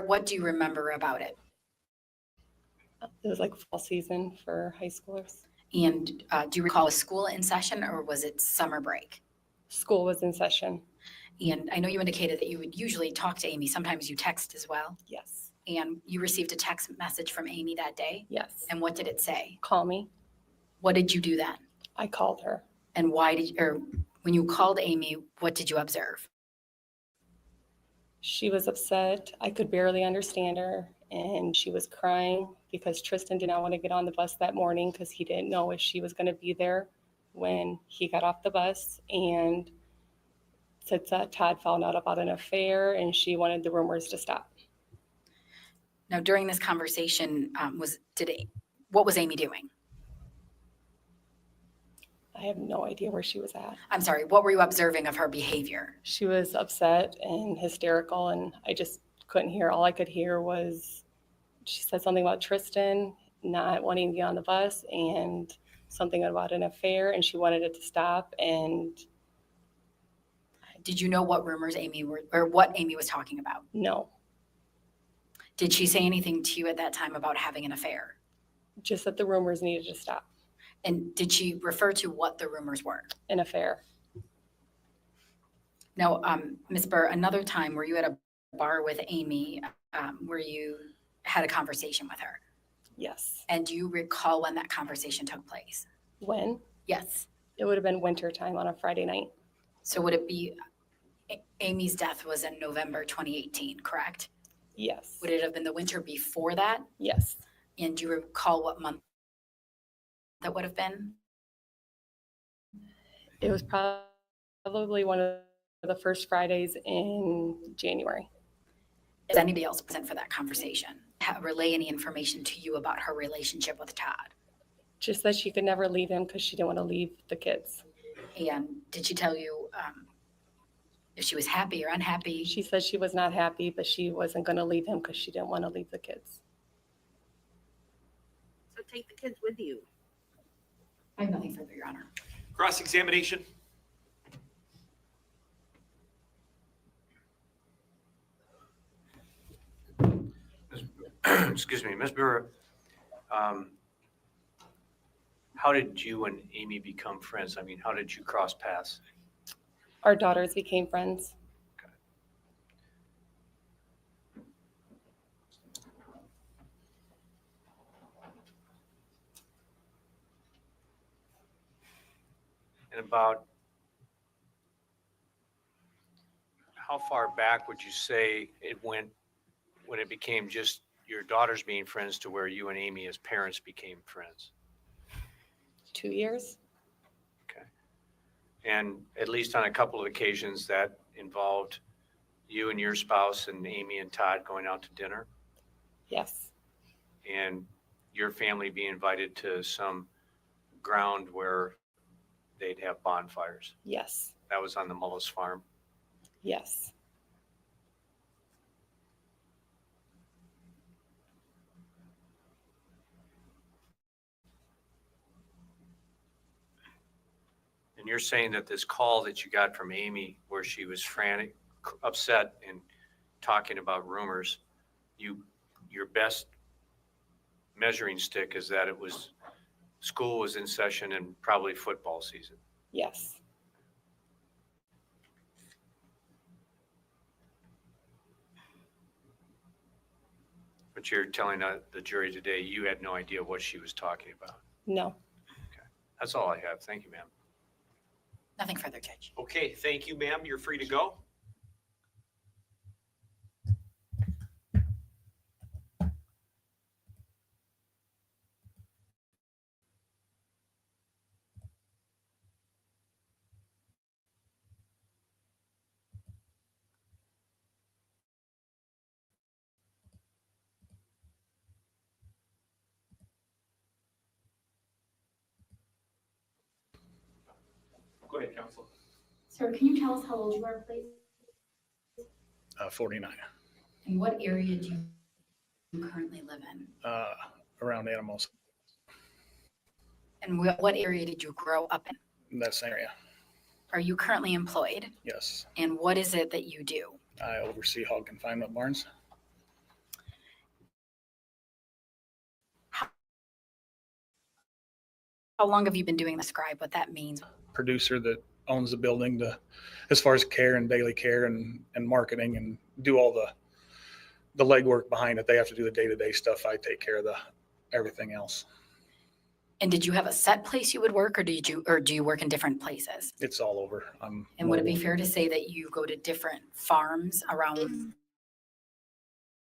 D: what do you remember about it?
G: It was like fall season for high schoolers.
D: And do you recall a school in session or was it summer break?
G: School was in session.
D: And I know you indicated that you would usually talk to Amy. Sometimes you text as well.
G: Yes.
D: And you received a text message from Amy that day.
G: Yes.
D: And what did it say?
G: Call me.
D: What did you do then?
G: I called her.
D: And when you called Amy, what did you observe?
G: She was upset. I could barely understand her. And she was crying because Tristan did not want to get on the bus that morning because he didn't know if she was going to be there when he got off the bus. And said that Todd found out about an affair and she wanted the rumors to stop.
D: Now, during this conversation, what was Amy doing?
G: I have no idea where she was at.
D: I'm sorry, what were you observing of her behavior?
G: She was upset and hysterical, and I just couldn't hear. All I could hear was she said something about Tristan not wanting to get on the bus and something about an affair, and she wanted it to stop. And
D: Did you know what rumors what Amy was talking about?
G: no,
D: Did she say anything to you at that time about having an affair?
G: just that the rumors needed to stop.
D: And did she refer to what the rumors were?
G: An affair.
D: Now, Ms. Burr, another time were you at a bar with Amy where you had a conversation with her?
G: Yes.
D: And do you recall when that conversation took place?
G: When?
D: Yes.
G: It would have been winter time on a Friday night.
D: So would it be, Amy's death was in November 2018, correct?
G: Yes.
D: Would it have been the winter before that?
G: Yes.
D: And do you recall what month that would have been?
G: It was probably one of the first Fridays in January.
D: Is anybody else present for that conversation? Relay any information to you about her relationship with Todd?
G: Just that she could never leave him because she didn't want to leave the kids.
D: And did she tell you if she was happy or unhappy?
G: She said she was not happy, but she wasn't going to leave him because she didn't want to leave the kids.
A: So take the kids with you.
D: I have nothing further, Your Honor.
B: Cross-examination.
E: Excuse me, Ms. Burr, how did you and Amy become friends? I mean, how did you cross paths?
G: Our daughters became friends.
E: And about how far back would you say it went when it became just your daughters being friends to where you and Amy as parents became friends?
G: 2 years.
E: Okay. And at least on a couple of occasions that involved you and your spouse and Amy and Todd going out to dinner,
G: Yes.
E: and your family being invited to some ground where they'd have bonfires.
G: Yes.
E: That was on the Mullis farm.
G: Yes.
E: And you're saying that this call that you got from Amy where she was frantic, upset and talking about rumors, your best measuring stick is that it was school was in session and probably football season.
G: Yes.
E: But you're telling the jury today you had no idea what she was talking about.
G: No.
E: That's all I have. Thank you, ma'am.
D: Nothing further, Judge.
B: Okay, thank you, ma'am. You're free to go. Go ahead, counsel.
H: Sir, can you tell us how old you are, please?
I: 49,
D: And what area do you currently live in?
I: around Animals,
D: And what area did you grow up in?
I: in that same area.
D: Are you currently employed?
I: Yes,
D: And what is it that you do?
I: I oversee hog confinement barns.
D: How long have you been doing? Describe what that means.
I: Producer that owns the building as far as care and daily care and marketing and do all the legwork behind it. They have to do the day-to-day stuff. I take care of everything else.
D: And did you have a set place you would work, or do you work in different places?
I: It's all over.
D: And would it be fair to say that you go to different farms around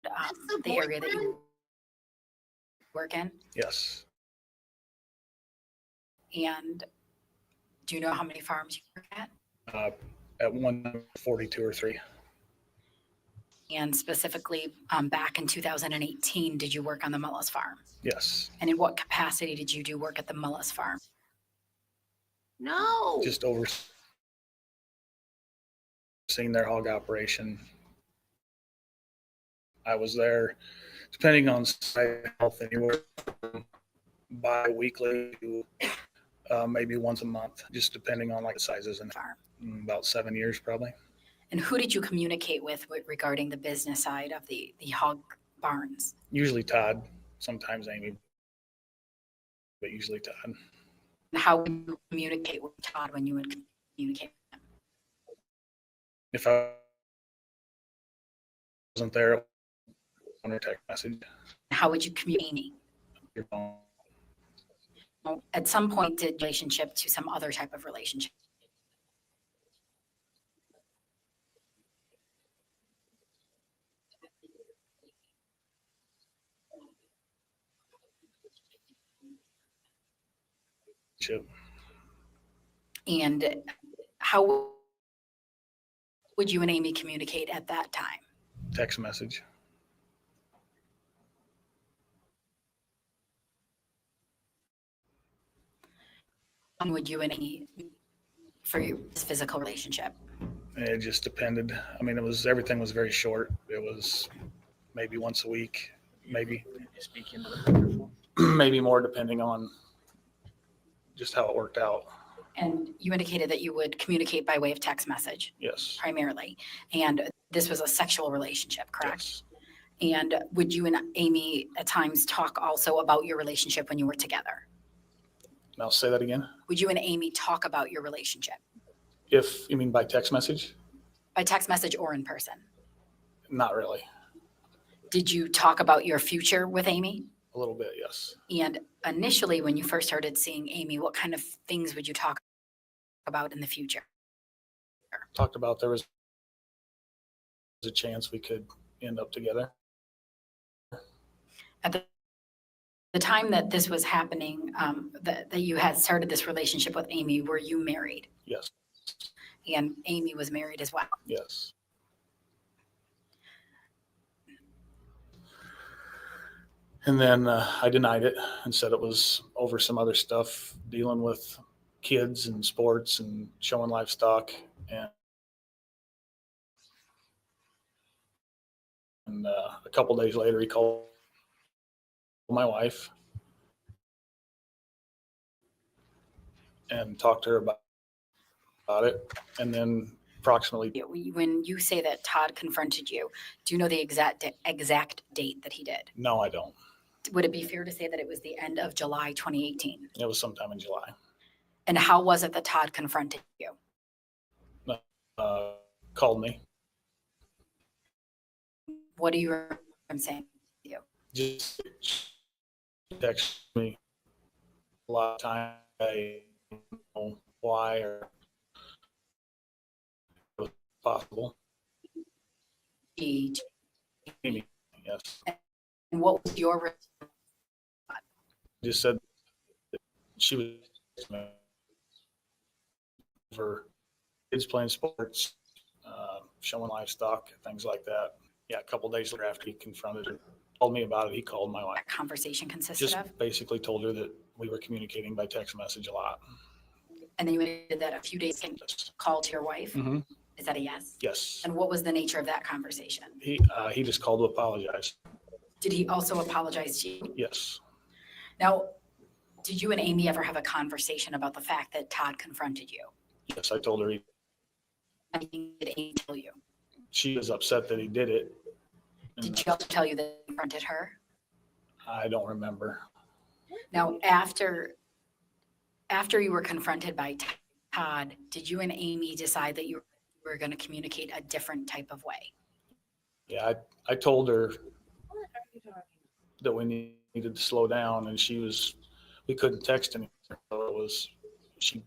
D: the area that you work in?
I: Yes,
D: And do you know how many farms you work at?
I: at 142 or 3.
D: And specifically, back in 2018, did you work on the Mullis farm?
I: Yes,
D: And in what capacity did you do work at the Mullis farm?
A: No.
I: just overseeing their hog operation. I was there, depending on site health, anywhere from bi-weekly to maybe once a month, just depending on like the sizes and
D: Farm.
I: about 7 years probably.
D: And who did you communicate with regarding the business side of the hog barns?
I: Usually Todd, sometimes Amy, but usually Todd.
D: And how would you communicate with Todd when you would communicate with him?
I: If I wasn't there, on a text message,
D: How would you communicate with Amy?
I: your phone.
D: Well, at some point, did relationship to some other type of relationship? And how would you and Amy communicate at that time?
I: Text message.
D: When would you and Amy for your physical relationship?
I: It just depended. I mean, everything was very short. It was maybe once a week, maybe maybe more, depending on just how it worked out.
D: And you indicated that you would communicate by way of text message
I: Yes.
D: primarily. And this was a sexual relationship, correct?
I: Yes.
D: And would you and Amy at times talk also about your relationship when you were together?
I: Now say that again.
D: Would you and Amy talk about your relationship?
I: If you mean by text message,
D: By text message or in person?
I: not really.
D: Did you talk about your future with Amy?
I: A little bit, yes.
D: And initially, when you first started seeing Amy, what kind of things would you talk about in the future?
I: Talked about there was a chance we could end up together.
D: At the time that this was happening, that you had started this relationship with Amy, were you married?
I: Yes,
D: And Amy was married as well.
I: yes. And then I denied it and said it was over some other stuff, dealing with kids and sports and showing livestock. And a couple days later, he called my wife and talked to her about it. And then approximately,
D: When you say that Todd confronted you, do you know the exact date that he did?
I: no, I don't.
D: Would it be fair to say that it was the end of July 2018?
I: It was sometime in July.
D: And how was it that Todd confronted you?
I: Called me.
D: What do you remember him saying to you?
I: Just text me a lot of time. I don't know why or it was possible.
D: He-
I: Maybe, yes.
D: And what was your
I: Just said that she was for kids playing sports, showing livestock, things like that. Yeah, a couple days later after he confronted her, told me about it, he called my wife.
D: conversation consisted
I: Just
D: of?
I: basically told her that we were communicating by text message a lot.
D: And then you did that a few days and called to your wife?
I: Mm-hmm.
D: Is that a yes?
I: Yes.
D: And what was the nature of that conversation?
I: He just called to apologize.
D: Did he also apologize to you?
I: Yes.
D: Now, did you and Amy ever have a conversation about the fact that Todd confronted you?
I: Yes, I told her
D: Anything did Amy tell you?
I: she was upset that he did it. And
D: Did she also tell you that he confronted her?
I: I don't remember.
D: Now, after you were confronted by Todd, did you and Amy decide that you were going to communicate a different type of way?
I: Yeah, I told her that we needed to slow down, and we couldn't text anymore. So she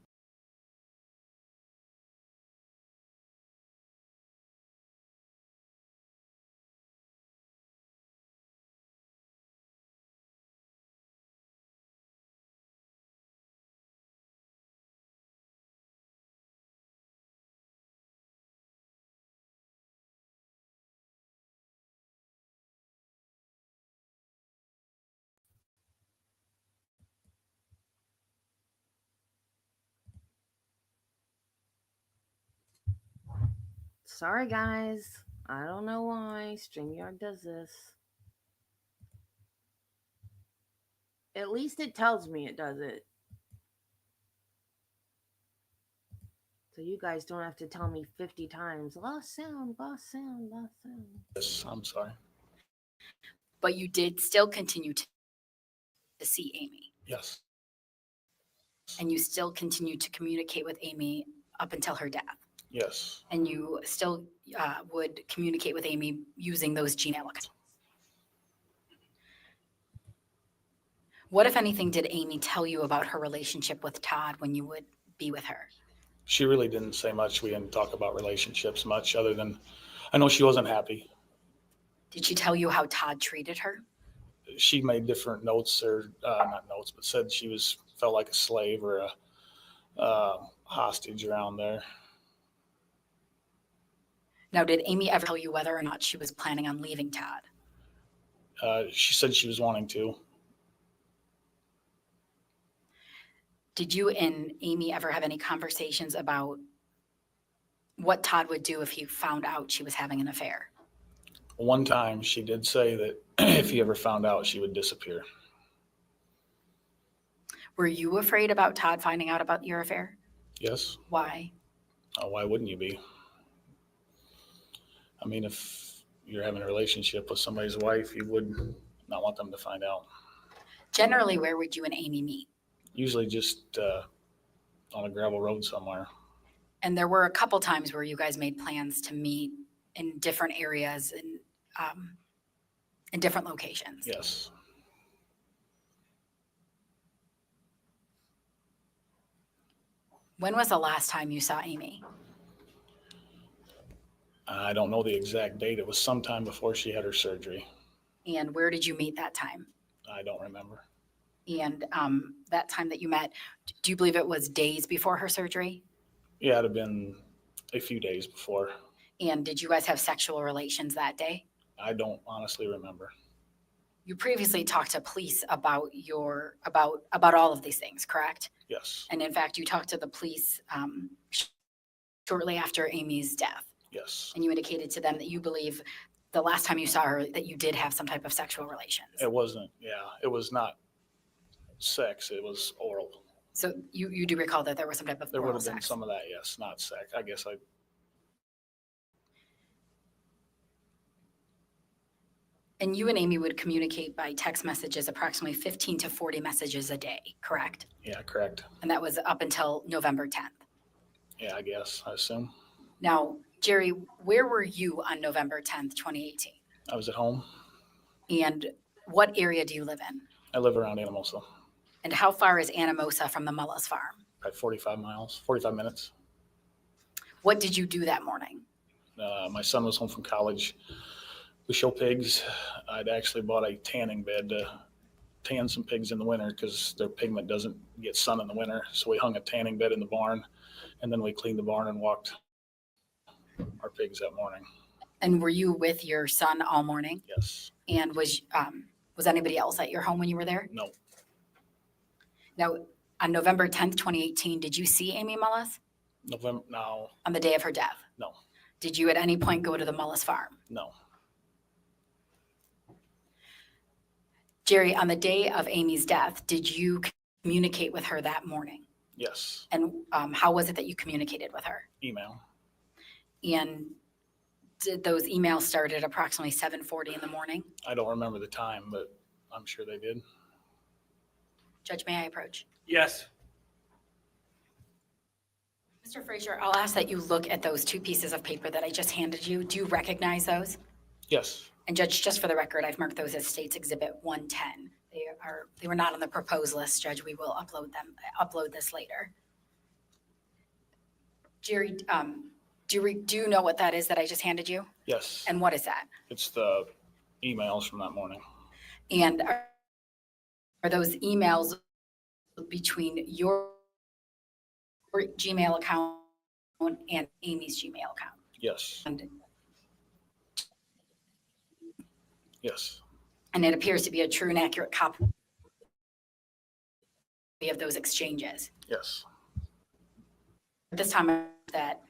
A: Sorry, guys. I don't know why StreamYard does this. At least it tells me it does it. So you guys don't have to tell me 50 times, lost sound, lost sound, lost sound.
I: Yes, I'm sorry.
D: But you did still continue to see Amy,
I: Yes.
D: and you still continued to communicate with Amy up until her death.
I: Yes.
D: And you still would communicate with Amy using those Gmail accounts. What, if anything, did Amy tell you about her relationship with Todd when you would be with her?
I: She really didn't say much. We didn't talk about relationships much other than I know she wasn't happy.
D: Did she tell you how Todd treated her?
I: She made different notes or not notes, but said she felt like a slave or a hostage around there.
D: Now, did Amy ever tell you whether or not she was planning on leaving Todd?
I: She said she was wanting to.
D: Did you and Amy ever have any conversations about what Todd would do if he found out she was having an affair?
I: One time she did say that if he ever found out, she would disappear.
D: Were you afraid about Todd finding out about your affair?
I: Yes.
D: Why?
I: Why wouldn't you be? I mean, if you're having a relationship with somebody's wife, you would not want them to find out.
D: Generally, where would you and Amy meet?
I: Usually just on a gravel road somewhere.
D: And there were a couple times where you guys made plans to meet in different areas and in different locations.
I: Yes.
D: When was the last time you saw Amy?
I: I don't know the exact date. It was sometime before she had her surgery.
D: And where did you meet that time?
I: I don't remember.
D: And that time that you met, do you believe it was days before her surgery?
I: Yeah, it'd have been a few days before.
D: And did you guys have sexual relations that day?
I: I don't honestly remember.
D: You previously talked to police about about all of these things, correct?
I: Yes.
D: And in fact, you talked to the police shortly after Amy's death.
I: Yes.
D: And you indicated to them that you believe the last time you saw her that you did have some type of sexual relations.
I: It wasn't, it was not sex, it was oral.
D: So you do recall that there was some type of
I: There would
D: oral
I: have been
D: sex.
I: some of that, yes, not sex. I guess
D: And you and Amy would communicate by text messages approximately 15 to 40 messages a day, correct?
I: yeah, correct.
D: And that was up until November 10th.
I: Yeah, I guess, I assume.
D: Now, Jerry, where were you on November 10th, 2018?
I: I was at home.
D: And what area do you live in?
I: I live around Anamosa,
D: And how far is Anamosa from the Mullis farm?
I: probably 45 miles, 45 minutes.
D: What did you do that morning?
I: My son was home from college. We show pigs. I'd actually bought a tanning bed to tan some pigs in the winter because their pigment doesn't get sun in the winter. So we hung a tanning bed in the barn, and then we cleaned the barn and walked our pigs that morning.
D: And were you with your son all morning?
I: Yes.
D: And was anybody else at your home when you were there?
I: No.
D: Now, on November 10th, 2018, did you see Amy Mullis
I: November? No.
D: on the day of her death?
I: No.
D: Did you at any point go to the Mullis farm?
I: No.
D: Jerry, on the day of Amy's death, did you communicate with her that morning?
I: Yes.
D: And how was it that you communicated with her?
I: Email.
D: And did those emails start at approximately 7:40 in the morning?
I: I don't remember the time, but I'm sure they did.
D: Judge, may I approach?
B: Yes.
D: Mr. Frazier, I'll ask that you look at those two pieces of paper that I just handed you. Do you recognize those?
I: Yes.
D: And Judge, just for the record, I've marked those as States Exhibit 110. They were not on the proposed list, Judge. We will upload this later. Jerry, do you know what that is that I just handed you?
I: Yes.
D: And what is that?
I: It's the emails from that morning.
D: And are those emails between your Gmail account and Amy's Gmail account?
I: Yes.
D: And
I: Yes.
D: it appears to be a true and accurate copy of those exchanges.
I: Yes.
D: At this time, that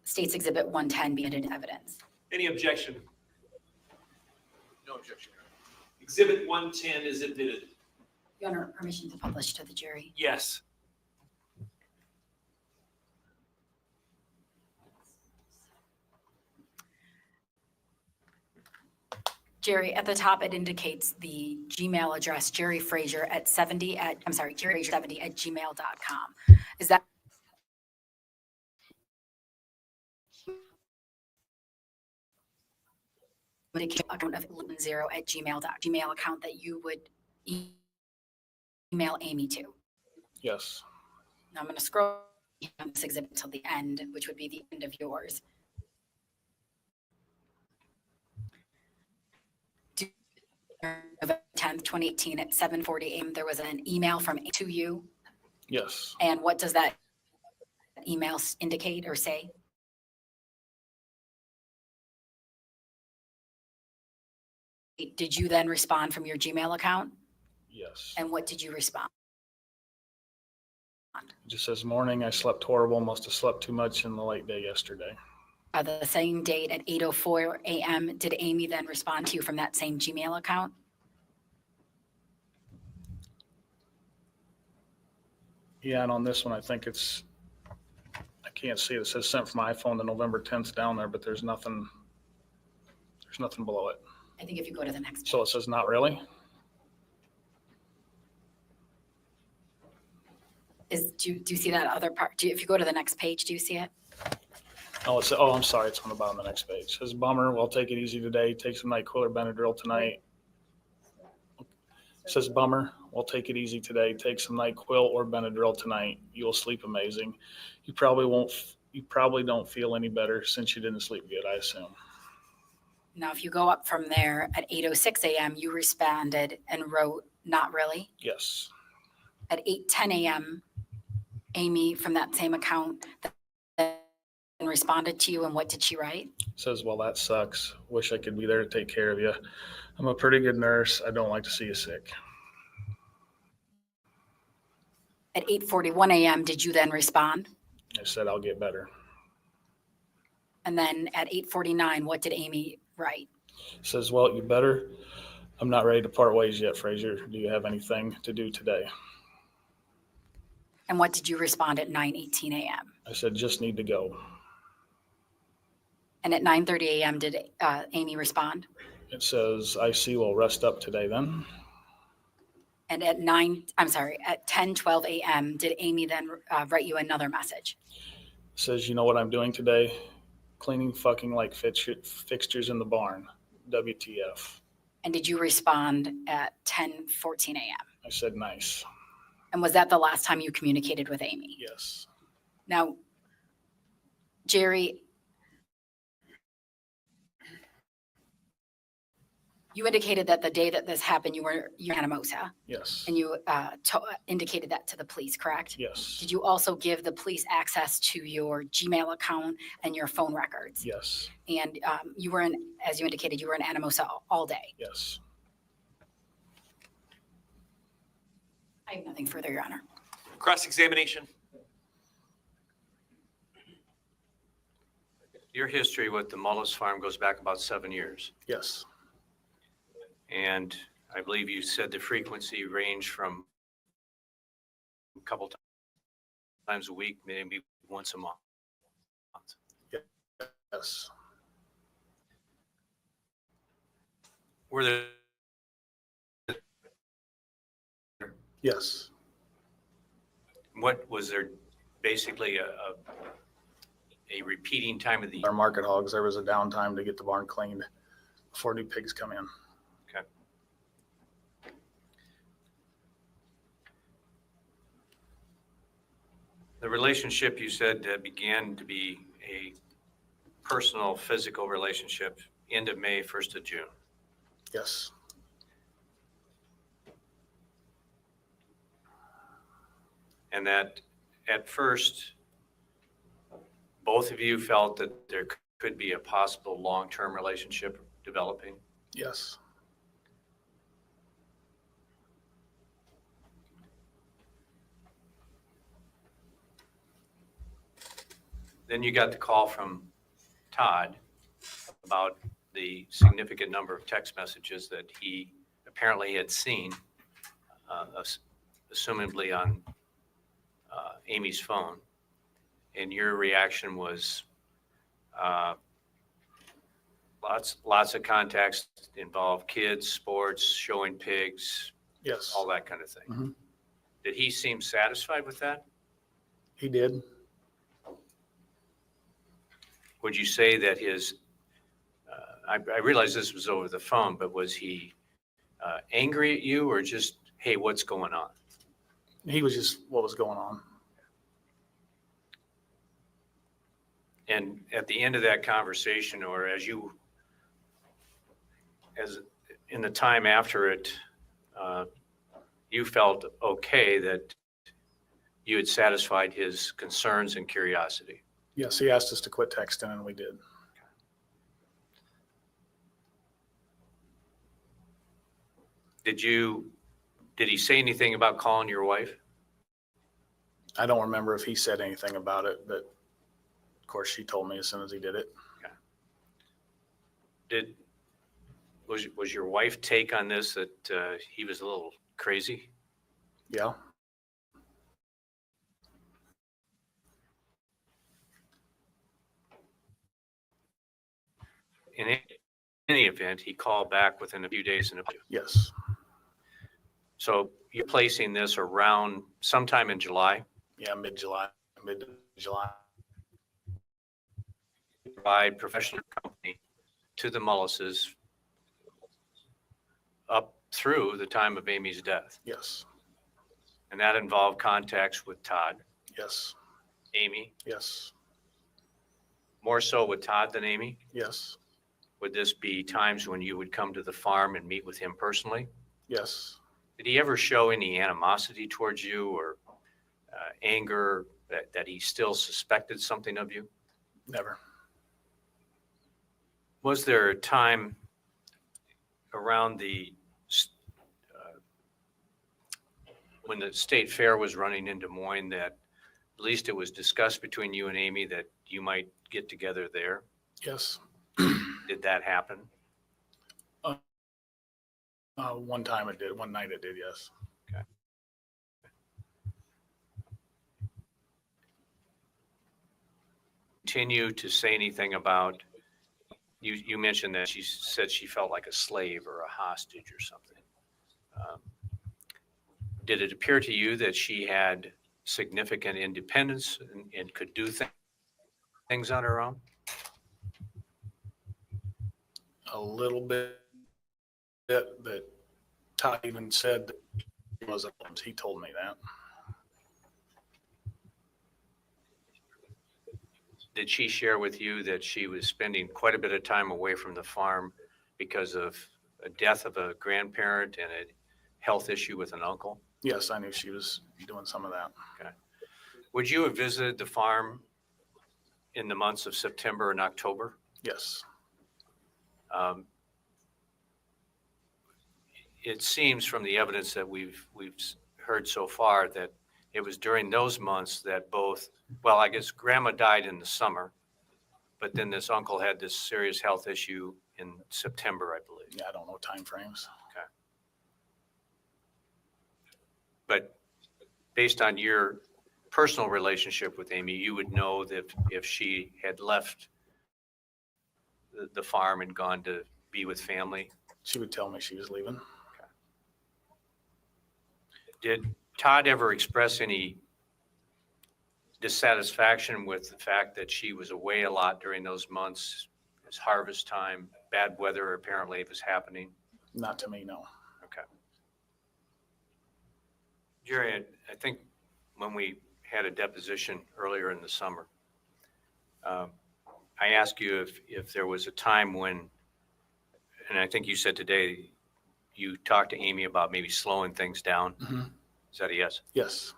D: States Exhibit 110 be admitted into evidence.
B: Any objection?
E: No objection.
B: Exhibit 110 is admitted.
D: Your Honor, permission to publish to the jury.
B: Yes.
D: Jerry, at the top, it indicates the Gmail address, Jerry Frazier at jerryfrazier70@gmail.com. Is that account of 0@gmail account that you would email Amy to?
B: Yes.
D: Now I'm going to scroll down this exhibit until the end, which would be the end of yours. November 10th, 2018 at 7:40 a.m. There was an email from to you.
B: Yes.
D: And what does that email indicate or say? Did you then respond from your Gmail account?
B: Yes.
D: And what did you respond?
B: It just says, morning, I slept horrible, must have slept too much in the late day yesterday.
D: The same date at 8:04 a.m. Did Amy then respond to you from that same Gmail account?
B: Yeah, and on this one, I think it's, I can't see it. It says sent from iPhone to November 10th down there, but there's nothing below it.
D: I think if you go to the next
B: So it
D: page.
B: says not really?
D: Do you see that other part? If you go to the next page, do you see it?
B: Oh, I'm sorry. It's on the bottom of the next page. It says, bummer. Well, take it easy today. Take some NyQuil or Benadryl tonight. It says, bummer. Well, take it easy today. Take some NyQuil or Benadryl tonight. You'll sleep amazing. You probably don't feel any better since you didn't sleep good, I assume.
D: Now, if you go up from there at 8:06 a.m., you responded and wrote, not really.
B: Yes.
D: At 8:10 a.m., Amy from that same account then responded to you, and what did she write?
B: It says, well, that sucks. Wish I could be there to take care of you. I'm a pretty good nurse. I don't like to see you sick.
D: At 8:41 a.m., did you then respond?
B: I said, I'll get better.
D: And then at 8:49, what did Amy write?
B: It says, well, you better. I'm not ready to part ways yet, Fraser. Do you have anything to do today?
D: And what did you respond at 9:18 a.m.?
B: I said, just need to go.
D: And at 9:30 a.m., did Amy respond?
B: It says, I see. We'll rest up today then.
D: And at 10:12 a.m., did Amy then write you another message?
B: It says, you know what I'm doing today? Cleaning fucking like fixtures in the barn. WTF.
D: And did you respond at 10:14 a.m.?
B: I said, nice.
D: And was that the last time you communicated with Amy?
B: Yes.
D: Now, Jerry, you indicated that the day that this happened, you were in Anamosa,
B: Yes.
D: and you indicated that to the police, correct?
B: Yes.
D: Did you also give the police access to your Gmail account and your phone records?
B: Yes.
D: And you were in, as you indicated, you were in Anamosa all day.
B: Yes.
D: I have nothing further, Your Honor.
J: Cross-examination.
E: Your history with the Mullis farm goes back about 7 years.
B: Yes.
E: And I believe you said the frequency ranged from a couple times a week, maybe once a month.
B: Yes.
E: Were there
B: Yes.
E: What was there basically a repeating time of the
B: Our market hogs, there was a downtime to get the barn cleaned before new pigs come in.
E: Okay. The relationship you said began to be a personal, physical relationship end of May, 1st of June.
B: Yes.
E: And that at first, both of you felt that there could be a possible long-term relationship developing.
B: Yes.
E: Then you got the call from Todd about the significant number of text messages that he apparently had seen, assumably on Amy's phone. And your reaction was lots of contacts involve kids, sports, showing pigs,
B: Yes.
E: all that kind of thing.
B: Mhm.
E: Did he seem satisfied with that?
B: He did.
E: Would you say that his, I realize this was over the phone, but was he angry at you or just, hey, what's going on?
B: He was just what was going on.
E: And at the end of that conversation, or as in the time after it, you felt okay that you had satisfied his concerns and curiosity.
B: Yes, he asked us to quit texting and we did.
E: Did he say anything about calling your wife?
B: I don't remember if he said anything about it, but of course she told me as soon as he did it.
E: Was your wife take on this that he was a little crazy?
B: Yeah.
E: In any event, he called back within a few days and
B: Yes.
E: so you're placing this around sometime in July.
B: Yeah, mid-July.
E: provide professional company to the Mullises up through the time of Amy's death.
I: Yes.
E: And that involved contacts with Todd,
I: Yes.
E: Amy,
I: Yes.
E: more so with Todd than Amy.
I: Yes.
E: Would this be times when you would come to the farm and meet with him personally?
I: Yes.
E: Did he ever show any animosity towards you or anger that he still suspected something of you?
I: Never.
E: Was there a time around when the state fair was running in Des Moines that at least it was discussed between you and Amy that you might get together there?
I: Yes.
E: Did that happen?
I: One time it did. One night it did. Yes.
E: Continue to say anything about, you mentioned that she said she felt like a slave or a hostage or something. Did it appear to you that she had significant independence and could do things on her own?
I: A little bit, but Todd even said that he wasn't. He told me that.
E: Did she share with you that she was spending quite a bit of time away from the farm because of a death of a grandparent and a health issue with an uncle?
I: Yes, I knew she was doing some of that.
E: Okay. Would you have visited the farm in the months of September and October?
I: Yes.
E: It seems from the evidence that we've heard so far that it was during those months that both, well, I guess grandma died in the summer, but then this uncle had this serious health issue in September, I believe.
I: Yeah, I don't know time frames.
E: Okay. But based on your personal relationship with Amy, you would know that if she had left the farm and gone to be with family.
I: She would tell me she was leaving.
E: Did Todd ever express any dissatisfaction with the fact that she was away a lot during those months? It's harvest time, bad weather apparently was happening.
I: Not to me, no.
E: Okay. Jerry, I think when we had a deposition earlier in the summer, I asked you if there was a time when, and I think you said today, you talked to Amy about maybe slowing things down.
I: Mm-hmm.
E: Is that a yes?
I: Yes.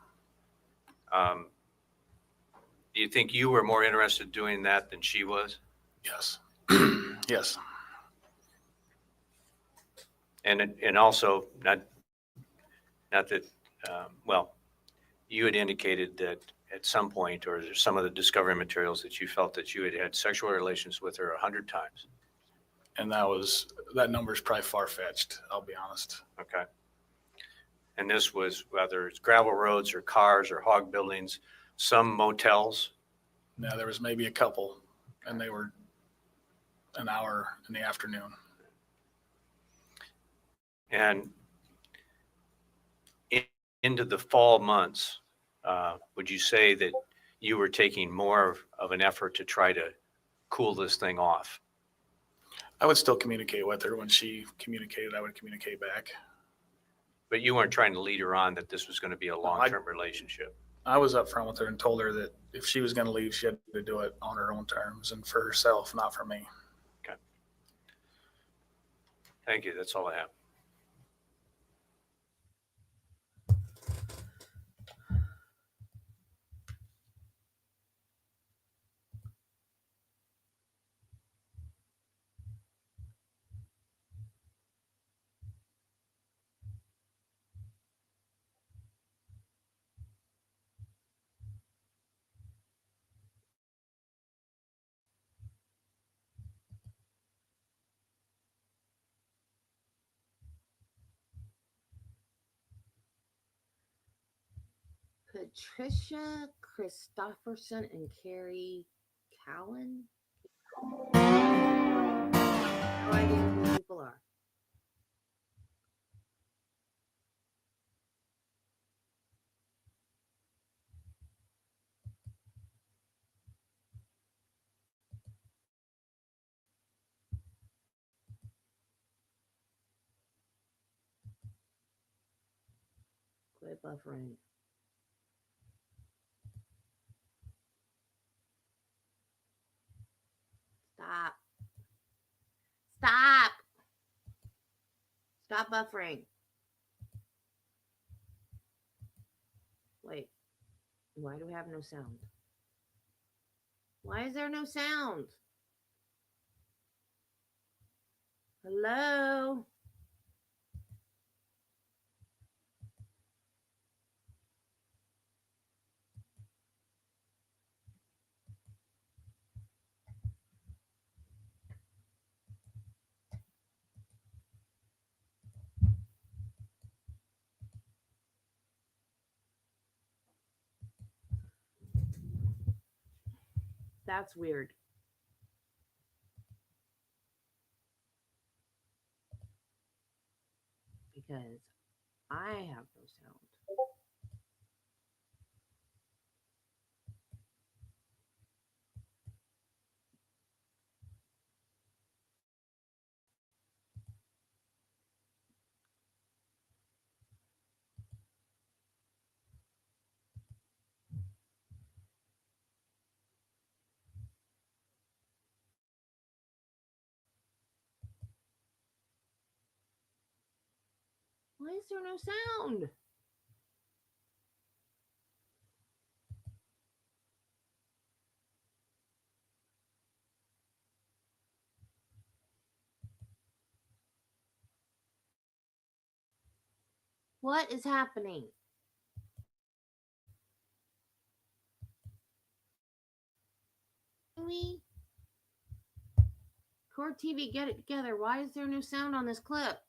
E: Do you think you were more interested in doing that than she was?
I: Yes. Yes.
E: And also, not that, well, you had indicated that at some point, or some of the discovery materials, that you felt that you had had sexual relations with her 100 times.
I: And that number is probably far-fetched, I'll be honest.
E: Okay. And this was whether it's gravel roads or cars or hog buildings, some motels.
I: Now, there was maybe a couple, and they were an hour in the afternoon.
E: And into the fall months, would you say that you were taking more of an effort to try to cool this thing off?
I: I would still communicate with her. When she communicated, I would communicate back.
E: But you weren't trying to lead her on that this was going to be a long-term relationship.
I: I was upfront with her and told her that if she was going to leave, she had to do it on her own terms and for herself, not for me.
E: Okay. Thank you. That's all I have.
A: Patricia Christopherson and Carrie Cowan. No idea who these people are. Quit buffering. Stop. Stop. Stop buffering. Wait. Why do we have no sound? Why is there no sound? Hello? That's weird. Because I have no sound. Why is there no sound? What is happening? Me? Court TV, get it together. Why is there no sound on this clip?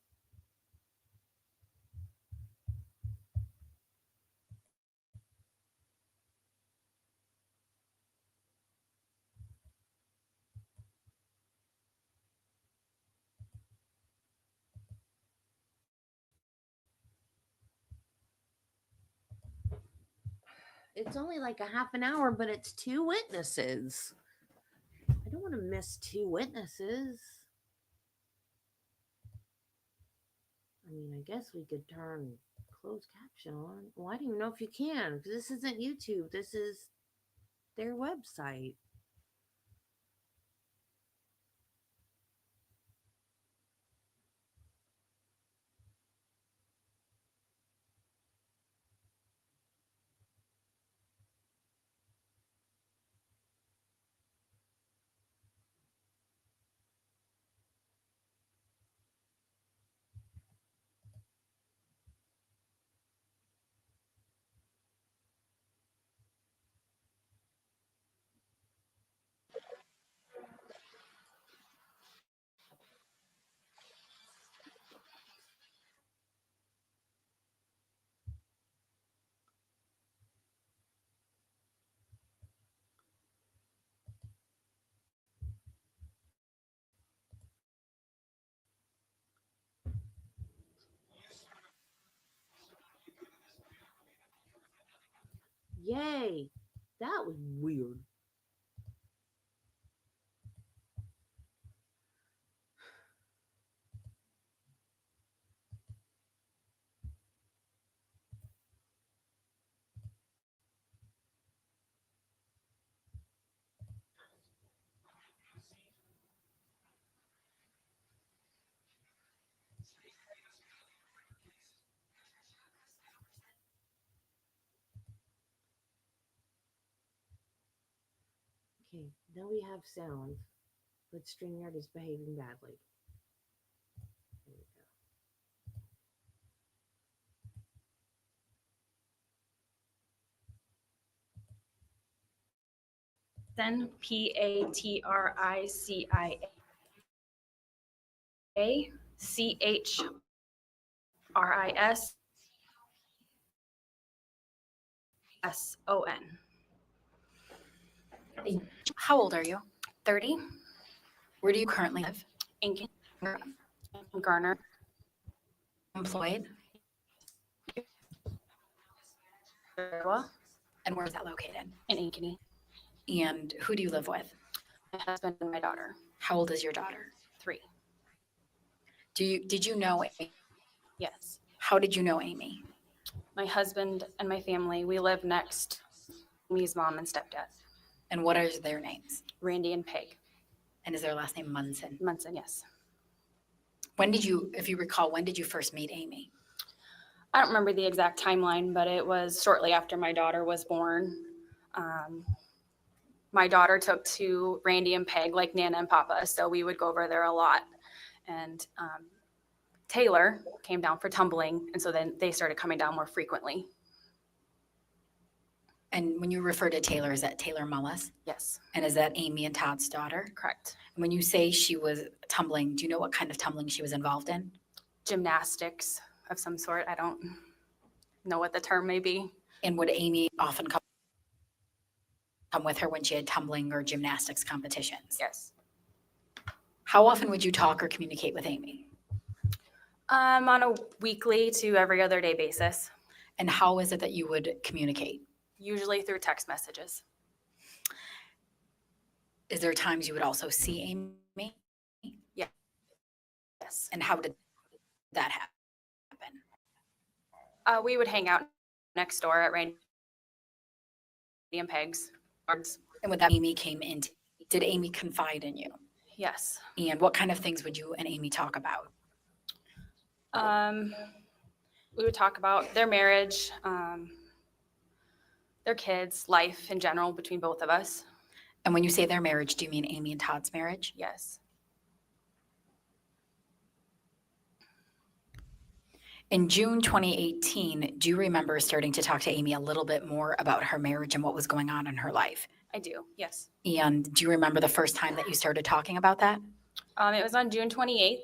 A: It's only like a half an hour, but it's 2 witnesses. I don't want to miss 2 witnesses. I mean, I guess we could turn closed caption on. Well, I don't even know if you can, because this isn't YouTube. This is their website. Yay! That was weird. Okay, now we have sound, but StreamYard is behaving badly. There we go.
J: Then PATRICIASSON.
D: How old are you?
J: 30,
D: Where do you currently live?
J: Incan, Garner,
D: Employed?
J: Iowa,
D: And where is that located?
J: and Ankeny.
D: And who do you live with?
J: My husband and my daughter,
D: How old is your daughter?
J: 3.
D: Did you know Amy?
J: Yes.
D: How did you know Amy?
J: My husband and my family, we live next to Amy's mom and stepdad,
D: And what are their names?
J: Randy and Peg
D: And is their last name Munson?
J: Munson, yes.
D: When did you, if you recall, when did you first meet Amy?
J: I don't remember the exact timeline, but it was shortly after my daughter was born. My daughter took to Randy and Peg like Nana and Papa, so we would go over there a lot. And Taylor came down for tumbling, and so then they started coming down more frequently.
D: And when you refer to Taylor, is that Taylor Mullis?
J: Yes,
D: And is that Amy and Todd's daughter?
J: correct.
D: And when you say she was tumbling, do you know what kind of tumbling she was involved in?
J: Gymnastics of some sort. I don't know what the term may be.
D: And would Amy often come with her when she had tumbling or gymnastics competitions?
J: Yes.
D: How often would you talk or communicate with Amy?
J: On a weekly to every other day basis,
D: And how is it that you would communicate?
J: usually through text messages.
D: Is there times you would also see Amy?
J: Yes.
D: And how did that happen?
J: We would hang out next door at Randy and Peg's.
D: And when that Amy came in, did Amy confide in you?
J: Yes.
D: And what kind of things would you and Amy talk about?
J: We would talk about their marriage, their kids, life in general between both of us.
D: And when you say their marriage, do you mean Amy and Todd's marriage?
J: Yes.
D: In June 2018, do you remember starting to talk to Amy a little bit more about her marriage and what was going on in her life?
J: I do. Yes.
D: And do you remember the first time that you started talking about that?
J: It was on June 28th.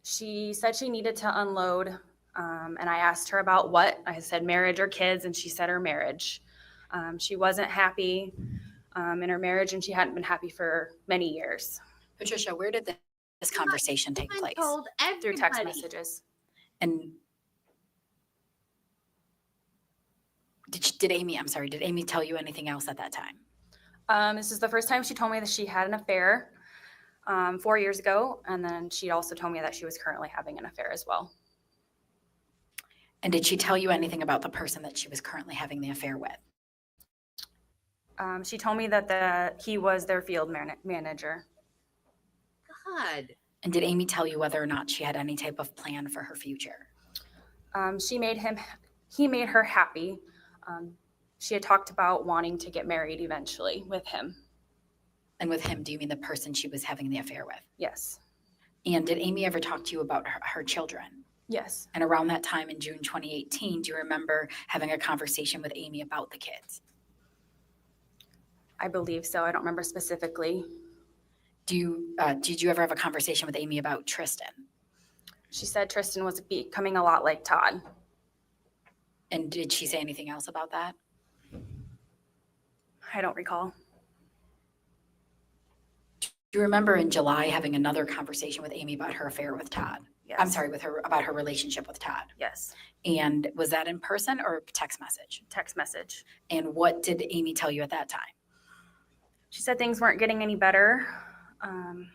J: She said she needed to unload, and I asked her about what. I said marriage or kids, and she said her marriage. She wasn't happy in her marriage, and she hadn't been happy for many years.
D: Patricia, where did this conversation take
A: I
D: place?
A: told
J: Through text
A: everybody.
J: messages.
D: And did Amy tell you anything else at that time?
J: This is the first time she told me that she had an affair 4 years ago, and then she also told me that she was currently having an affair as well.
D: And did she tell you anything about the person that she was currently having the affair with?
J: She told me that he was their field manager.
A: God.
D: And did Amy tell you whether or not she had any type of plan for her future?
J: He made her happy. She had talked about wanting to get married eventually with him.
D: And with him, do you mean the person she was having the affair with?
J: Yes.
D: And did Amy ever talk to you about her children?
J: Yes.
D: And around that time in June 2018, do you remember having a conversation with Amy about the kids?
J: I believe so. I don't remember specifically.
D: Did you ever have a conversation with Amy about Tristan?
J: She said Tristan was becoming a lot like Todd.
D: And did she say anything else about that?
J: I don't recall.
D: Do you remember in July having another conversation with Amy about her affair with Todd?
J: Yes.
D: I'm sorry, about her relationship with Todd.
J: Yes.
D: And was that in person or text message?
J: Text message.
D: And what did Amy tell you at that time?
J: She said things weren't getting any better. I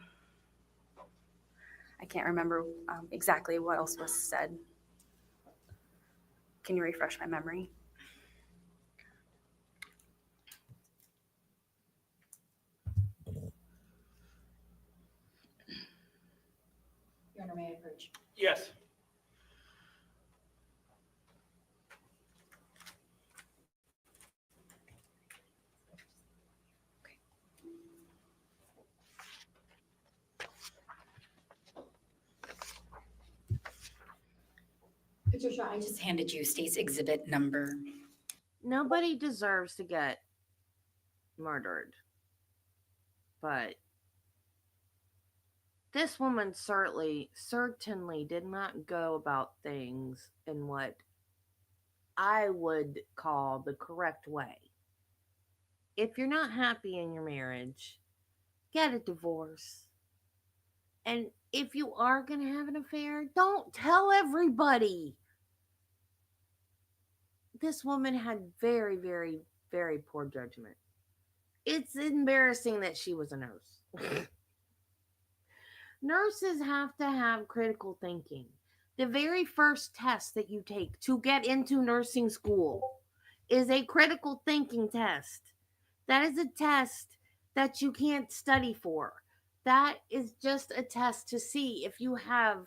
J: can't remember exactly what else was said. Can you refresh my memory?
D: Your Honor, may I approach?
B: Yes.
D: Patricia, I just handed you state's exhibit number.
A: Nobody deserves to get murdered. But this woman certainly did not go about things in what I would call the correct way. If you're not happy in your marriage, get a divorce. And if you are going to have an affair, don't tell everybody. This woman had very, very, very poor judgment. It's embarrassing that she was a nurse. Nurses have to have critical thinking. The very first test that you take to get into nursing school is a critical thinking test. That is a test that you can't study for. That is just a test to see if you have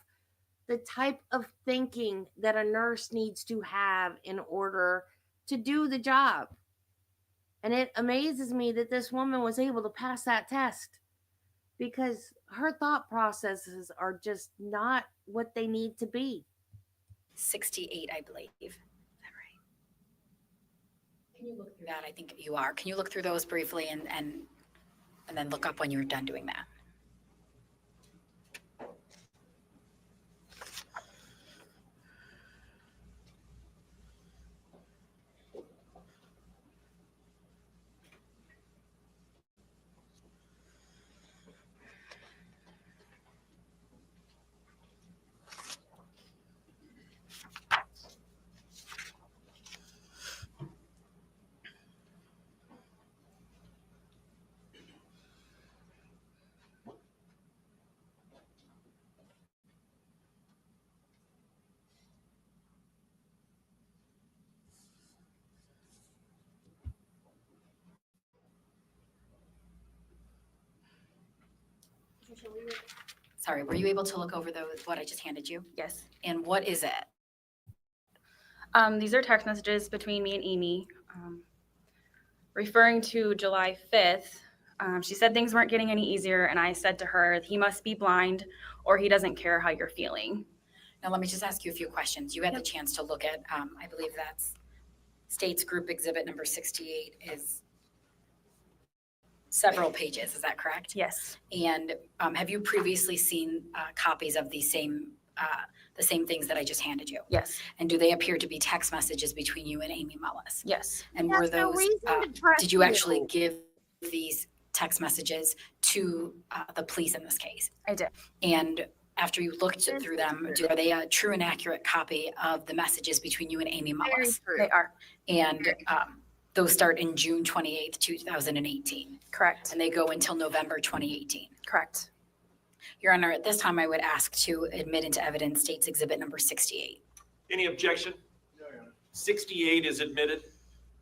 A: the type of thinking that a nurse needs to have in order to do the job. And it amazes me that this woman was able to pass that test because her thought processes are just not what they need to be.
D: 68, I believe. Is that right? Can you look through that? I think you are. Can you look through those briefly and then look up when you're done doing that? Sorry, were you able to look over what I just handed you?
J: Yes.
D: And what is it?
J: These are text messages between me and Amy, referring to July 5th. She said things weren't getting any easier, and I said to her, he must be blind or he doesn't care how you're feeling.
D: Now, let me just ask you a few questions. You had the chance to look at, I believe that's State's Group Exhibit number 68 is several pages, is that correct?
J: Yes.
D: And have you previously seen copies of the same things that I just handed you?
J: Yes.
D: And do they appear to be text messages between you and Amy Mullis?
J: Yes.
D: And
A: There's
D: were
A: no
D: those,
A: reason to trust
D: did you actually
A: you.
D: give these text messages to the police in this case?
J: I did.
D: And after you looked through them, are they a true and accurate copy of the messages between you and Amy
C: Very
D: Mullis?
C: true.
J: They are.
D: And those start in June 28th, 2018,
J: Correct.
D: and they go until November 2018.
J: Correct.
D: Your Honor, at this time, I would ask to admit into evidence State's Exhibit number 68.
K: Any objection? 68 is admitted.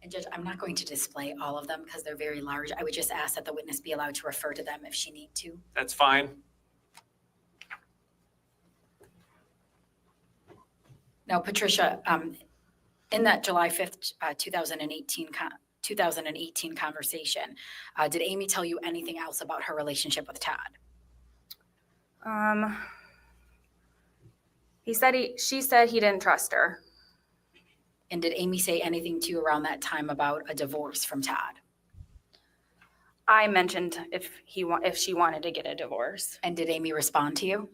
D: And Judge, I'm not going to display all of them because they're very large. I would just ask that the witness be allowed to refer to them if she need to.
K: That's fine.
D: Now, Patricia, in that July 5th, 2018 conversation, did Amy tell you anything else about her relationship with Todd?
J: She said he didn't trust her.
D: And did Amy say anything to you around that time about a divorce from Todd?
J: I mentioned if she wanted to get a divorce.
D: And did Amy respond to you?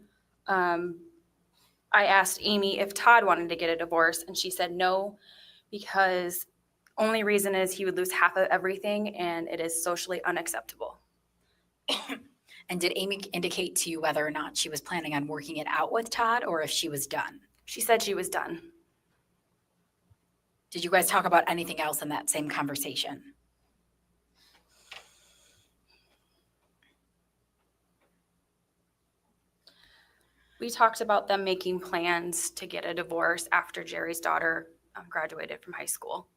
J: I asked Amy if Todd wanted to get a divorce, and she said no, because only reason is he would lose half of everything, and it is socially unacceptable.
D: And did Amy indicate to you whether or not she was planning on working it out with Todd or if she was done?
J: She said she was done.
D: Did you guys talk about anything else in that same conversation?
J: We talked about them making plans to get a divorce after Jerry's daughter graduated from high school.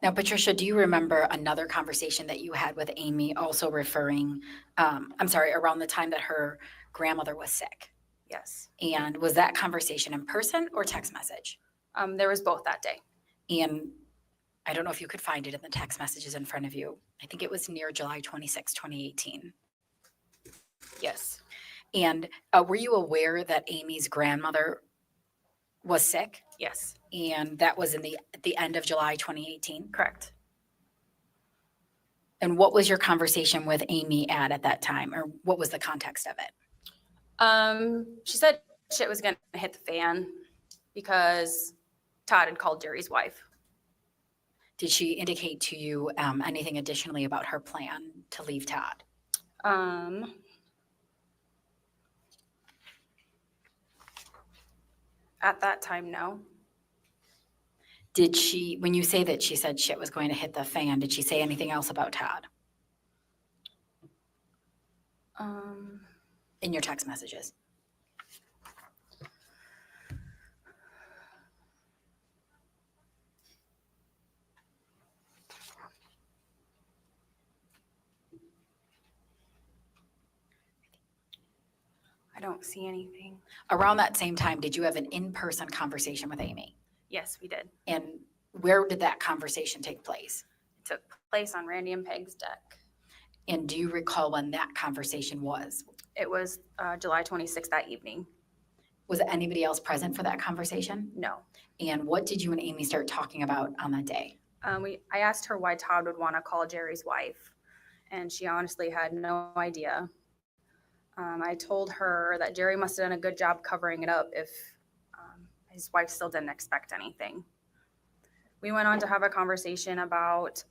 D: Now, Patricia, do you remember another conversation that you had with Amy also referring, around the time that her grandmother was sick?
J: Yes.
D: And was that conversation in person or text message?
J: There was both that day.
D: And I don't know if you could find it in the text messages in front of you. I think it was near July 26, 2018.
J: Yes.
D: And were you aware that Amy's grandmother was sick?
J: Yes.
D: And that was at the end of July 2018?
J: Correct.
D: And what was your conversation with Amy at that time, or what was the context of it?
J: She said shit was going to hit the fan because Todd had called Jerry's wife.
D: Did she indicate to you anything additionally about her plan to leave Todd?
J: At that time, no.
D: Did she, when you say that she said shit was going to hit the fan, did she say anything else about Todd in your text messages?
J: I don't see anything.
D: Around that same time, did you have an in-person conversation with Amy?
J: Yes, we did.
D: And where did that conversation take place?
J: It took place on Randy and Peg's deck.
D: And do you recall when that conversation was?
J: It was July 26th that evening.
D: Was anybody else present for that conversation?
J: No.
D: And what did you and Amy start talking about on that day?
J: I asked her why Todd would want to call Jerry's wife, and she honestly had no idea. I told her that Jerry must have done a good job covering it up if his wife still didn't expect anything. We went on to have a conversation about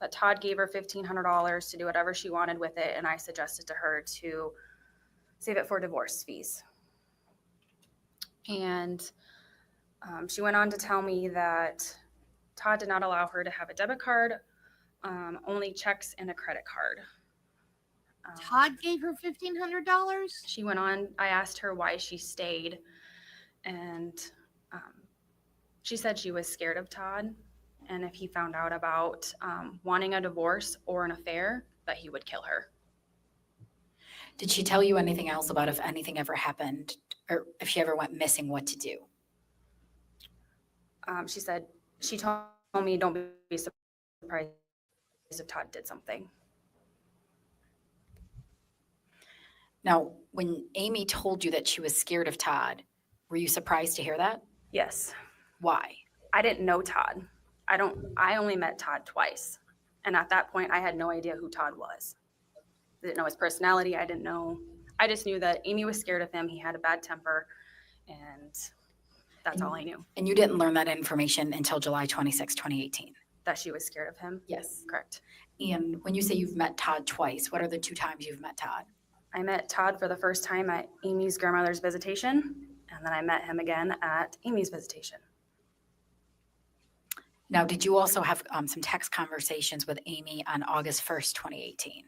J: that Todd gave her $1,500 to do whatever she wanted with it, and I suggested to her to save it for divorce fees. And she went on to tell me that Todd did not allow her to have a debit card, only checks and a credit card.
A: Todd gave her $1,500.
J: She went on, I asked her why she stayed, and she said she was scared of Todd, and if he found out about wanting a divorce or an affair, that he would kill her.
D: Did she tell you anything else about if anything ever happened or if she ever went missing, what to do?
J: She said, she told me, don't be surprised if Todd did something.
D: Now, when Amy told you that she was scared of Todd, were you surprised to hear that?
J: Yes.
D: Why?
J: I didn't know Todd. I only met Todd twice. And at that point, I had no idea who Todd was. I didn't know his personality. I just knew that Amy was scared of him. He had a bad temper, and that's all I knew.
D: And you didn't learn that information until July 26, 2018?
J: That she was scared of him?
D: Yes.
J: Correct.
D: And when you say you've met Todd twice, what are the 2 times you've met Todd?
J: I met Todd for the first time at Amy's grandmother's visitation, and then I met him again at Amy's visitation.
D: Now, did you also have some text conversations with Amy on August 1st, 2018?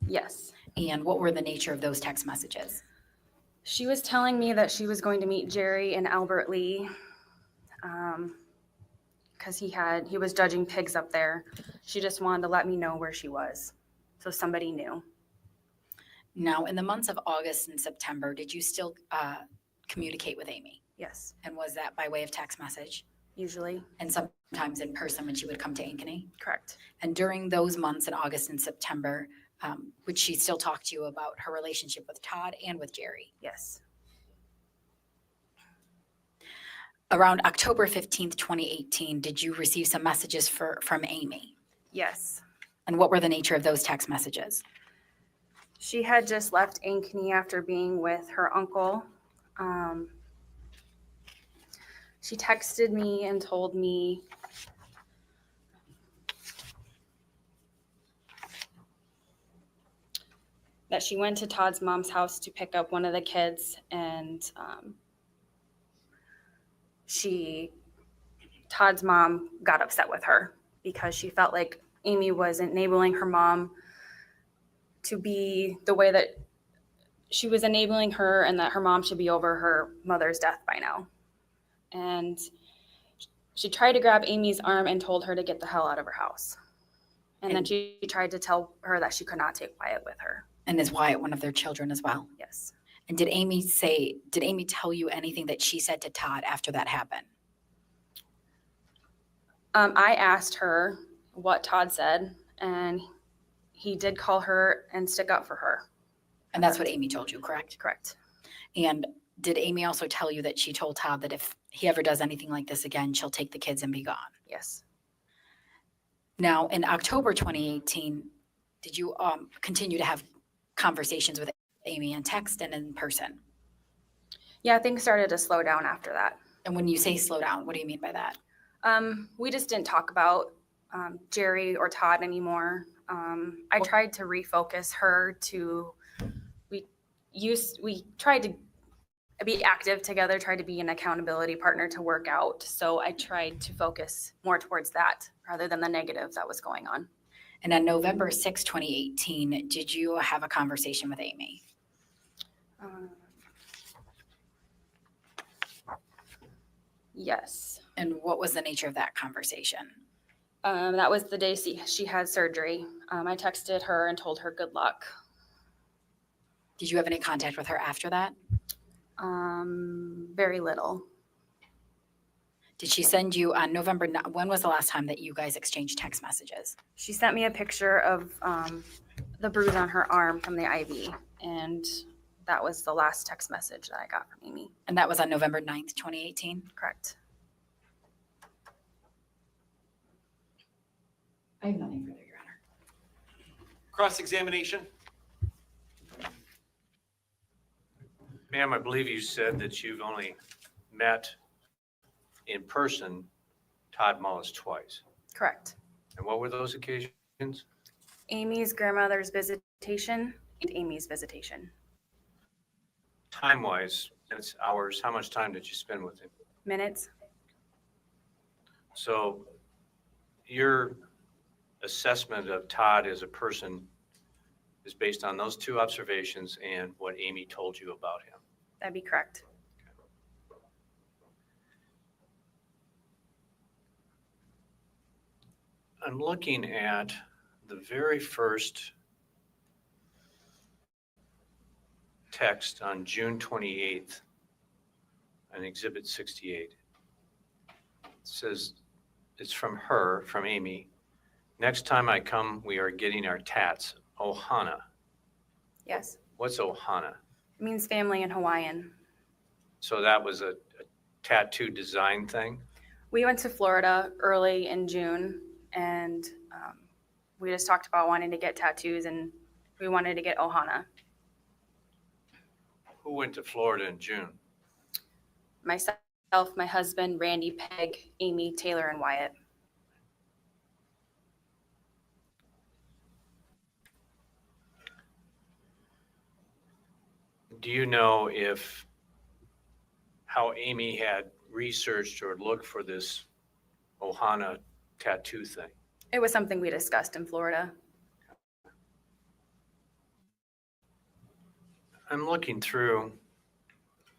J: Yes.
D: And what were the nature of those text messages?
J: She was telling me that she was going to meet Jerry and Albert Lee because he was judging pigs up there. She just wanted to let me know where she was, so somebody knew.
D: Now, in the months of August and September, did you still communicate with Amy?
J: Yes,
D: And was that by way of text message?
J: usually.
D: And sometimes in person when she would come to Ankeny?
J: Correct.
D: And during those months in August and September, would she still talk to you about her relationship with Todd and with Jerry?
J: Yes.
D: Around October 15th, 2018, did you receive some messages from Amy?
J: Yes.
D: And what were the nature of those text messages?
J: She had just left Ankeny after being with her uncle. She texted me and told me that she went to Todd's mom's house to pick up one of the kids, and Todd's mom got upset with her because she felt like Amy was enabling her mom to be the way that she was enabling her, and that her mom should be over her mother's death by now. And she tried to grab Amy's arm and told her to get the hell out of her house. And then she tried to tell her that she could not take Wyatt with her.
D: And is Wyatt one of their children as well?
J: Yes.
D: And did Amy tell you anything that she said to Todd after that happened?
J: I asked her what Todd said, and he did call her and stick up for her.
D: And that's what Amy told you, correct?
J: Correct.
D: And did Amy also tell you that she told Todd that if he ever does anything like this again, she'll take the kids and be gone?
J: Yes.
D: Now, in October 2018, did you continue to have conversations with Amy in text and in person?
J: Yeah, things started to slow down after that.
D: And when you say slow down, what do you mean by that?
J: We just didn't talk about Jerry or Todd anymore. I tried to refocus her to, we tried to be active together, tried to be an accountability partner to work out. So I tried to focus more towards that rather than the negative that was going on.
D: And on November 6, 2018, did you have a conversation with Amy?
J: Yes.
D: And what was the nature of that conversation?
J: That was the day she had surgery. I texted her and told her good luck.
D: Did you have any contact with her after that?
J: Very little.
D: Did she send you on November, when was the last time that you guys exchanged text messages?
J: She sent me a picture of the bruise on her arm from the IV, and that was the last text message that I got from Amy.
D: And that was on November 9th, 2018?
J: Correct.
D: I have nothing further, Your Honor.
K: Cross-examination?
E: Ma'am, I believe you said that you've only met in person Todd Mullis twice.
J: Correct.
E: And what were those occasions?
J: Amy's grandmother's visitation and Amy's visitation.
E: Time-wise, minutes, hours, how much time did you spend with him?
J: Minutes?
E: So your assessment of Todd as a person is based on those two observations and what Amy told you about him.
J: That'd be correct.
E: I'm looking at the very first text on June 28th on Exhibit 68. It says, it's from her, from Amy. Next time I come, we are getting our tats. Ohana.
J: Yes.
E: What's Ohana?
J: It means family in Hawaiian.
E: So that was a tattoo design thing?
J: We went to Florida early in June, and we just talked about wanting to get tattoos, and we wanted to get Ohana.
E: Who went to Florida in June?
J: Myself, my husband, Randy, Peg, Amy, Taylor, and Wyatt.
E: Do you know how Amy had researched or looked for this Ohana tattoo thing?
J: It was something we discussed in Florida.
E: I'm looking through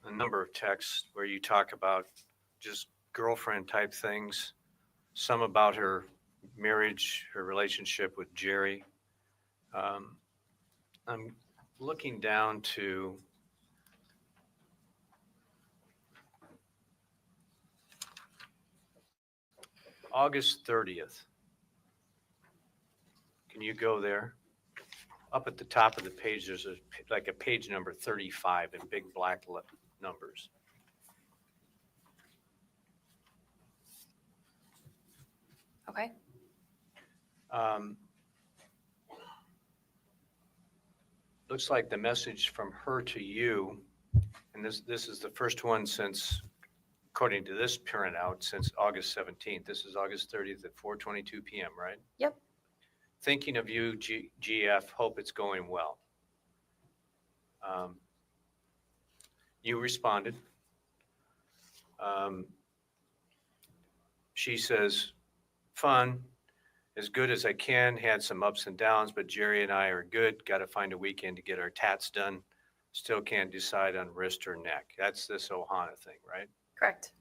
E: a number of texts where you talk about just girlfriend type things, some about her marriage, her relationship with Jerry. I'm looking down to August 30th. Can you go there? Up at the top of the page, there's like a page number 35 in big black numbers.
J: Okay.
E: Looks like the message from her to you, and this is the first one since, according to this printout, since August 17th. This is August 30th at 4:22 p.m., right?
J: Yep.
E: Thinking of you, GF, hope it's going well. You responded. She says, fun, as good as I can, had some ups and downs, but Jerry and I are good. Got to find a weekend to get our tats done. Still can't decide on wrist or neck. That's this Ohana thing, right?
J: Correct.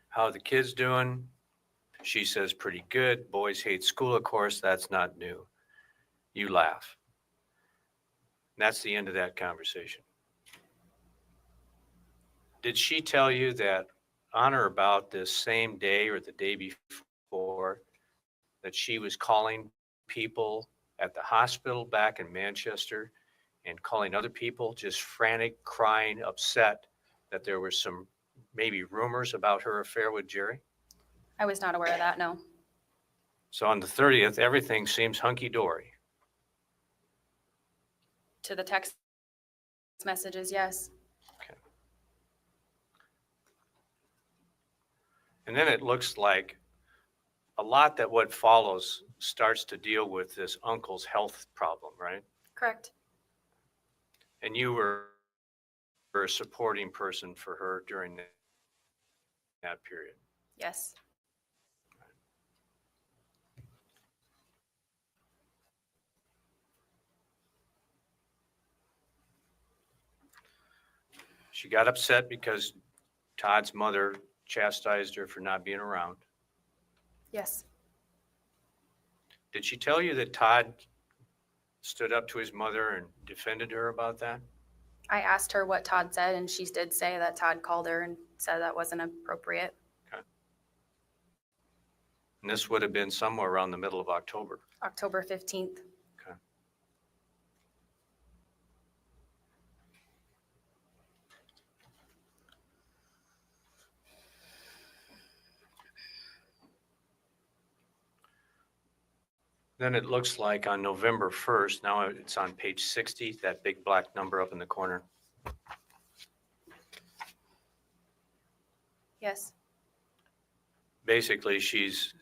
E: How are the kids doing? She says, pretty good. Boys hate school, of course. That's not new. You laugh. And that's the end of that conversation. Did she tell you that on or about this same day or the day before that she was calling people at the hospital back in Manchester and calling other people just frantic, crying, upset that there were some maybe rumors about her affair with Jerry?
J: I was not aware of that, no.
E: So on the 30th, everything seems hunky-dory.
J: To the text messages, yes.
E: Okay. And then it looks like a lot that what follows starts to deal with this uncle's health problem, right?
J: Correct.
E: And you were a supporting person for her during that period.
J: Yes.
E: She got upset because Todd's mother chastised her for not being around.
J: Yes.
E: Did she tell you that Todd stood up to his mother and defended her about that?
J: I asked her what Todd said, and she did say that Todd called her and said that wasn't appropriate.
E: And this would have been somewhere around the middle of October.
J: October 15th.
E: Okay. Then it looks like on November 1st, now it's on page 60, that big black number up in the corner.
J: Yes.
E: Basically, she's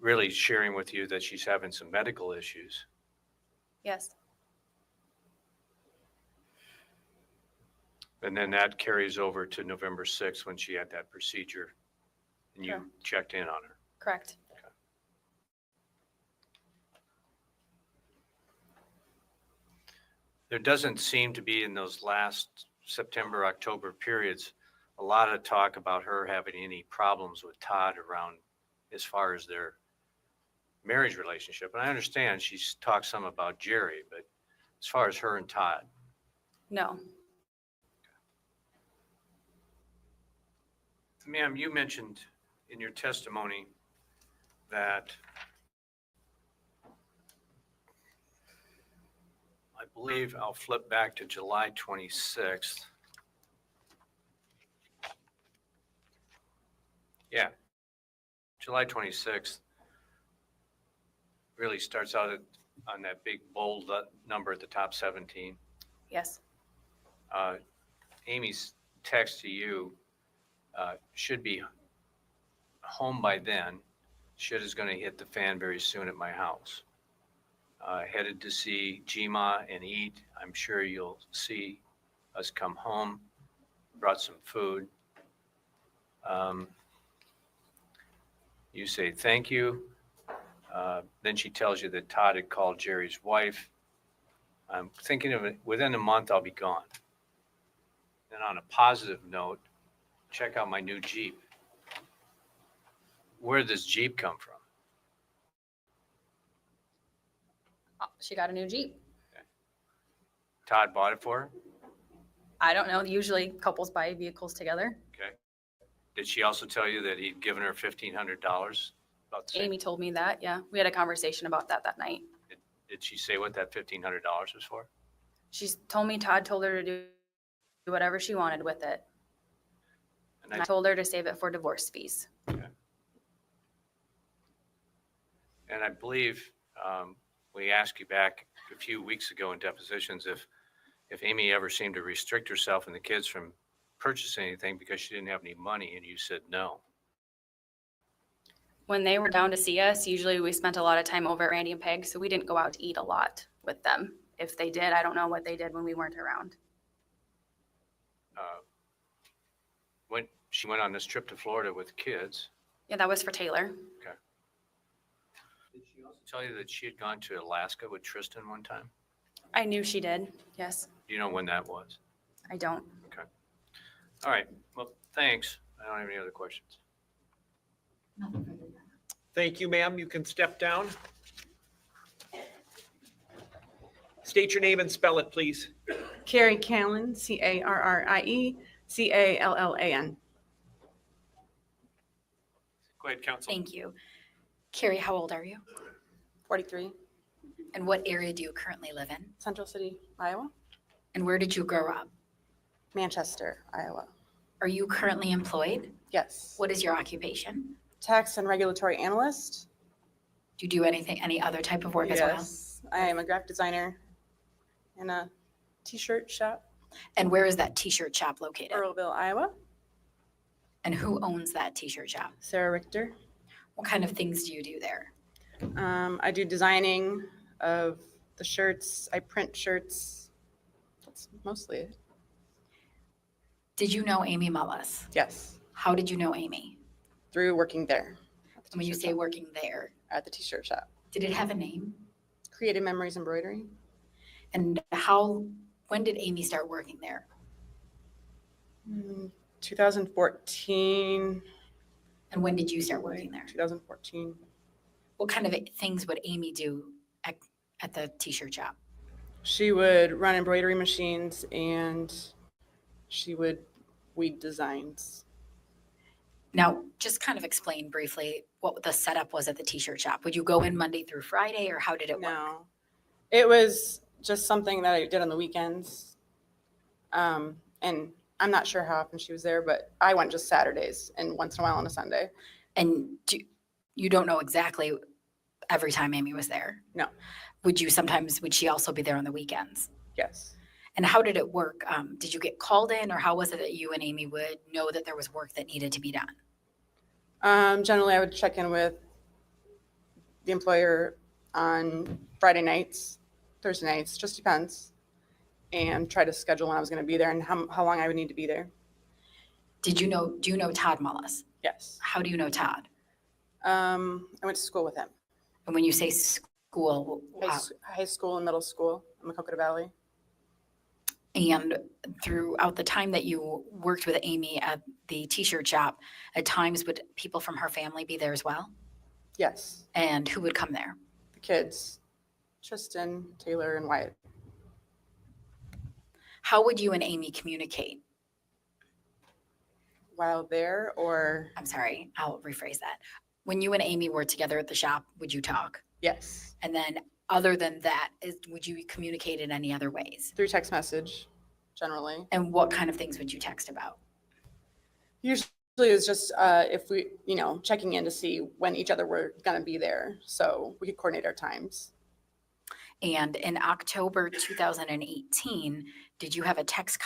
E: really sharing with you that she's having some medical issues.
J: Yes.
E: And then that carries over to November 6th when she had that procedure and you
J: Sure.
E: checked in on her.
J: Correct.
E: There doesn't seem to be in those last September, October periods, a lot of talk about her having any problems with Todd around as far as their marriage relationship. And I understand she's talked some about Jerry, but as far as her and Todd.
J: No.
E: Ma'am, you mentioned in your testimony that I believe I'll flip back to July 26th. Yeah, July 26th really starts out on that big bold number at the top 17.
J: Yes.
E: Amy's text to you should be home by then. Shit is going to hit the fan very soon at my house. Headed to see Gma and eat. I'm sure you'll see us come home. Brought some food. You say thank you. Then she tells you that Todd had called Jerry's wife. I'm thinking of it, within a month I'll be gone. And on a positive note, check out my new Jeep. Where did this Jeep come from?
J: She got a new Jeep.
E: Todd bought it for her?
J: I don't know. Usually couples buy vehicles together.
E: Okay. Did she also tell you that he'd given her $1,500? About the same?
J: Amy told me that. Yeah. We had a conversation about that night.
E: Did she say what that $1,500 was for?
J: She told me Todd told her to do whatever she wanted with it.
E: And
J: And I told her to save it for divorce fees.
E: And I believe we asked you back a few weeks ago in depositions if Amy ever seemed to restrict herself and the kids from purchasing anything because she didn't have any money, and you said no.
J: When they were down to see us, usually we spent a lot of time over at Randy and Peg, so we didn't go out to eat a lot with them. If they did, I don't know what they did when we weren't around.
E: When she went on this trip to Florida with kids,
J: Yeah, that was for Taylor.
E: did she also tell you that she had gone to Alaska with Tristan one time?
J: I knew she did. Yes,
E: Do you know when that was?
J: I don't.
E: All right, well, thanks. I don't have any other questions.
H: Nothing further.
K: Thank you, ma'am. You can step down. State your name and spell it, please.
L: Carrie Callan, Carrie Callan.
K: Go ahead, counsel.
D: Thank you. Carrie, how old are you?
L: 43,
D: And what area do you currently live in?
L: Central City, Iowa.
D: And where did you grow up?
L: Manchester, Iowa.
D: Are you currently employed?
L: Yes.
D: What is your occupation?
L: Tax and regulatory analyst.
D: Do you do any other type of work as well?
L: Yes. I am a graphic designer in a t-shirt shop,
D: And where is that t-shirt shop located?
L: Earlville, Iowa.
D: And who owns that t-shirt shop?
L: Sarah Richter.
D: What kind of things do you do there?
L: I do designing of the shirts. I print shirts. That's mostly it.
D: Did you know Amy Mullis?
L: Yes.
D: How did you know Amy?
L: Through working there. At the
D: When you
L: t-shirt
D: say
L: shop.
D: working there,
L: At the t-shirt shop.
D: did it have a name?
L: Creative Memories Embroidery.
D: And when did Amy start working there?
L: 2014,
D: And when did you start working there?
L: 2014.
D: What kind of things would Amy do at the t-shirt shop?
L: She would run embroidery machines and she would weed designs.
D: Now, just kind of explain briefly what the setup was at the t-shirt shop. Would you go in Monday through Friday, or how did it work?
L: No, it was just something that I did on the weekends. And I'm not sure how often she was there, but I went just Saturdays and once in a while on a Sunday.
D: And you don't know exactly every time Amy was there?
L: No.
D: Would she also be there on the weekends?
L: Yes.
D: And how did it work? Did you get called in, or how was it that you and Amy would know that there was work that needed to be done?
L: Generally, I would check in with the employer on Friday nights, Thursday nights, just depends, and try to schedule when I was going to be there and how long I would need to be there.
D: Do you know Todd Mullis?
L: Yes.
D: How do you know Todd?
L: I went to school with him.
D: And when you say school,
L: High school and middle school in Maquoketa Valley.
D: and throughout the time that you worked with Amy at the t-shirt shop, at times would people from her family be there as well?
L: Yes.
D: And who would come there?
L: The kids, Tristan, Taylor, and Wyatt.
D: How would you and Amy communicate?
L: While there, or?
D: I'm sorry, I'll rephrase that. When you and Amy were together at the shop, would you talk?
L: Yes.
D: And then other than that, would you communicate in any other ways?
L: Through text message, generally.
D: And what kind of things would you text about?
L: Usually it's just if we, checking in to see when each other were going to be there so we could coordinate our times.
D: And in October 2018, did you have a text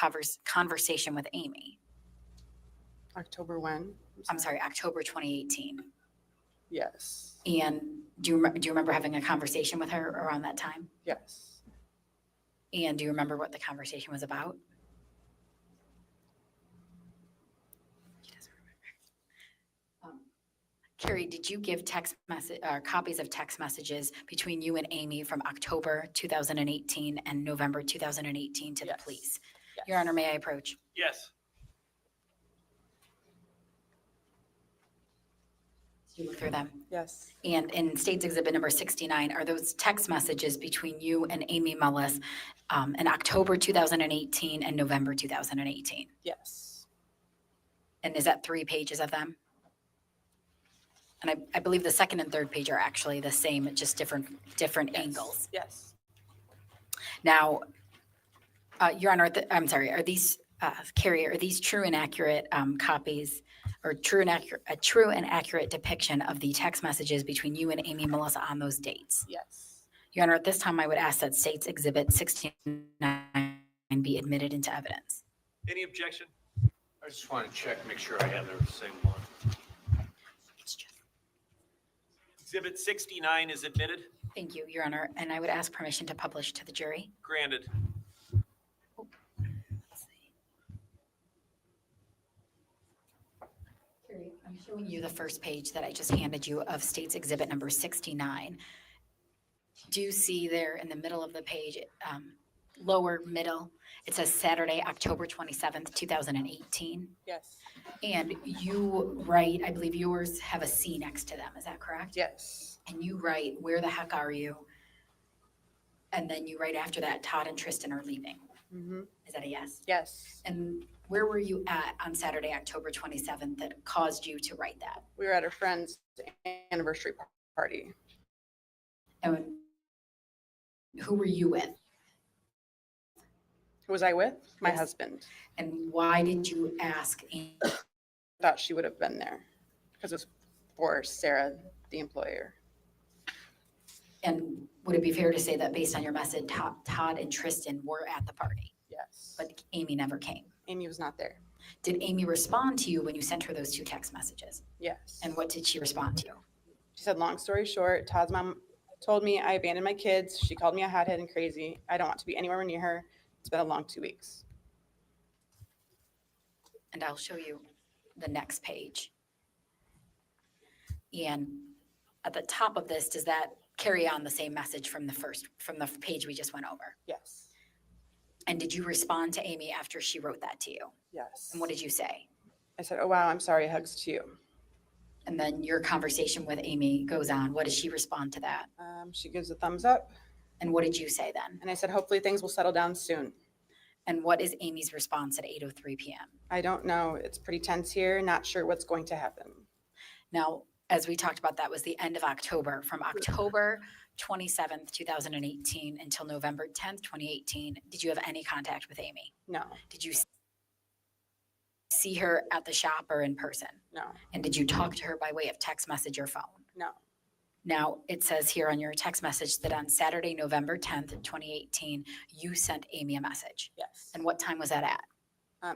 D: conversation with Amy?
L: October when?
D: I'm sorry, October 2018.
L: Yes.
D: And do you remember having a conversation with her around that time?
L: Yes.
D: And do you remember what the conversation was about? She doesn't remember. Carrie, did you give copies of text messages between you and Amy from October 2018 and November 2018 to the police?
L: Yes.
D: Your Honor, may I approach?
K: Yes.
D: Did you look through them?
L: Yes.
D: And in State's Exhibit number 69, are those text messages between you and Amy Mullis in October 2018 and November 2018?
L: Yes.
D: And is that 3 pages of them? And I believe the second and third page are actually the same, just different angles.
L: Yes.
D: Now, Your Honor, I'm sorry, are these, Carrie, are these true and accurate copies, or a true and accurate depiction of the text messages between you and Amy Mullis on those dates?
L: Yes.
D: Your Honor, at this time, I would ask that State's Exhibit 69 be admitted into evidence.
K: Any objection?
E: I just want to check, make sure I have the same one.
K: Exhibit 69 is admitted.
D: Thank you, Your Honor, and I would ask permission to publish to the jury.
K: Granted.
D: I'm showing you the first page that I just handed you of State's Exhibit number 69. Do you see there in the middle of the page, lower middle, it says Saturday, October 27th, 2018?
L: Yes.
D: And you write, I believe yours have a C next to them, is that correct?
L: Yes.
D: And you write, "Where the heck are you?" And then you write after that, "Todd and Tristan are leaving."
L: Mm-hmm.
D: Is that a yes?
L: Yes.
D: And where were you at on Saturday, October 27th that caused you to write that?
L: We were at a friend's anniversary party.
D: And who were you with?
L: Who was I with? My
D: Yes.
L: husband.
D: And why did you ask Amy?
L: Thought she would have been there because it was for Sarah, the employer.
D: And would it be fair to say that based on your message, Todd and Tristan were at the party,
L: Yes.
D: but Amy never came?
L: Amy was not there.
D: Did Amy respond to you when you sent her those 2 text messages?
L: Yes.
D: And what did she respond to you?
L: She said, long story short, Todd's mom told me I abandoned my kids. She called me a hothead and crazy. I don't want to be anywhere near her. It's been a long 2 weeks.
D: And I'll show you the next page. And at the top of this, does that carry on the same message from the page we just went over?
L: Yes.
D: And did you respond to Amy after she wrote that to you?
L: Yes.
D: And what did you say?
L: I said, oh, wow, I'm sorry. Hugs to you.
D: And then your conversation with Amy goes on. What does she respond to that?
L: She gives a thumbs up,
D: And what did you say then?
L: and I said, hopefully things will settle down soon.
D: And what is Amy's response at 8:03 p.m.?
L: I don't know. It's pretty tense here. Not sure what's going to happen.
D: Now, as we talked about, that was the end of October. From October 27th, 2018 until November 10th, 2018, did you have any contact with Amy?
L: No,
D: Did you see her at the shop or in person?
L: no,
D: And did you talk to her by way of text message or phone?
L: no.
D: Now, it says here on your text message that on Saturday, November 10th, 2018, you sent Amy a message.
L: Yes.
D: And what time was that at?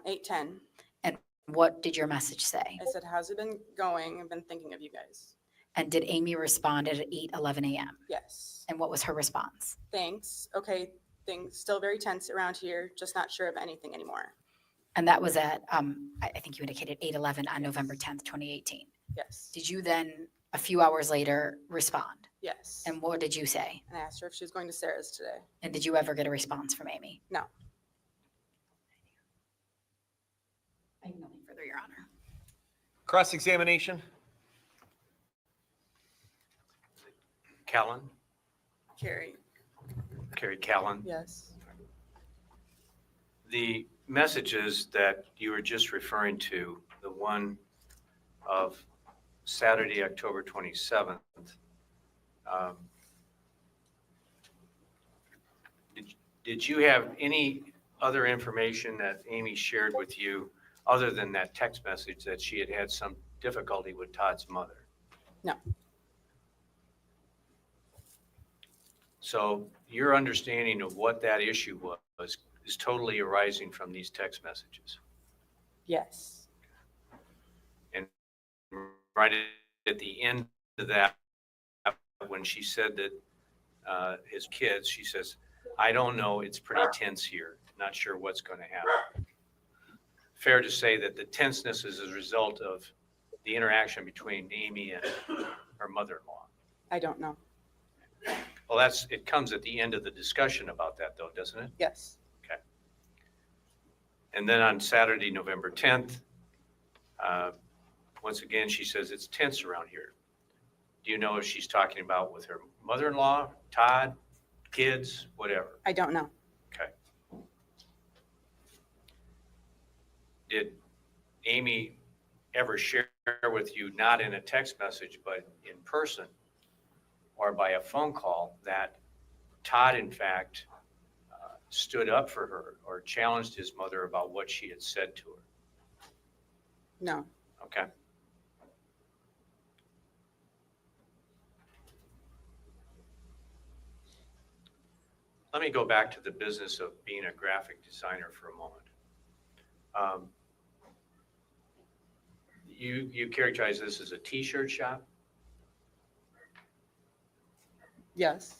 L: 8:10.
D: And what did your message say?
L: I said, how's it been going? I've been thinking of you guys.
D: And did Amy respond at 8:11 a.m.?
L: Yes.
D: And what was her response?
L: Thanks. Okay. Things still very tense around here. Just not sure of anything anymore.
D: And that was at, I think you indicated 8:11 on November 10th, 2018.
L: Yes.
D: Did you then, a few hours later, respond?
L: Yes.
D: And what did you say?
L: And I asked her if she was going to Sarah's today.
D: And did you ever get a response from Amy?
L: No.
D: I have nothing further, Your Honor.
K: Cross-examination.
E: Callan,
L: Carrie.
E: Carrie Callan.
L: Yes.
E: The messages that you were just referring to, the one of Saturday, October 27th, did you have any other information that Amy shared with you other than that text message that she had had some difficulty with Todd's mother?
L: No.
E: So your understanding of what that issue was is totally arising from these text messages.
L: Yes.
E: And right at the end of that, when she said that his kids, she says, I don't know, it's pretty tense here. Not sure what's going to happen. Fair to say that the tenseness is a result of the interaction between Amy and her mother-in-law.
L: I don't know.
E: Well, it comes at the end of the discussion about that though, doesn't it?
L: Yes.
E: Okay. And then on Saturday, November 10th, once again, she says it's tense around here. Do you know if she's talking about with her mother-in-law, Todd, kids, whatever?
L: I don't know.
E: Okay. Did Amy ever share with you, not in a text message, but in person or by a phone call, that Todd, in fact, stood up for her or challenged his mother about what she had said to her?
L: No.
E: Okay. Let me go back to the business of being a graphic designer for a moment. You characterize this as a t-shirt shop?
L: Yes.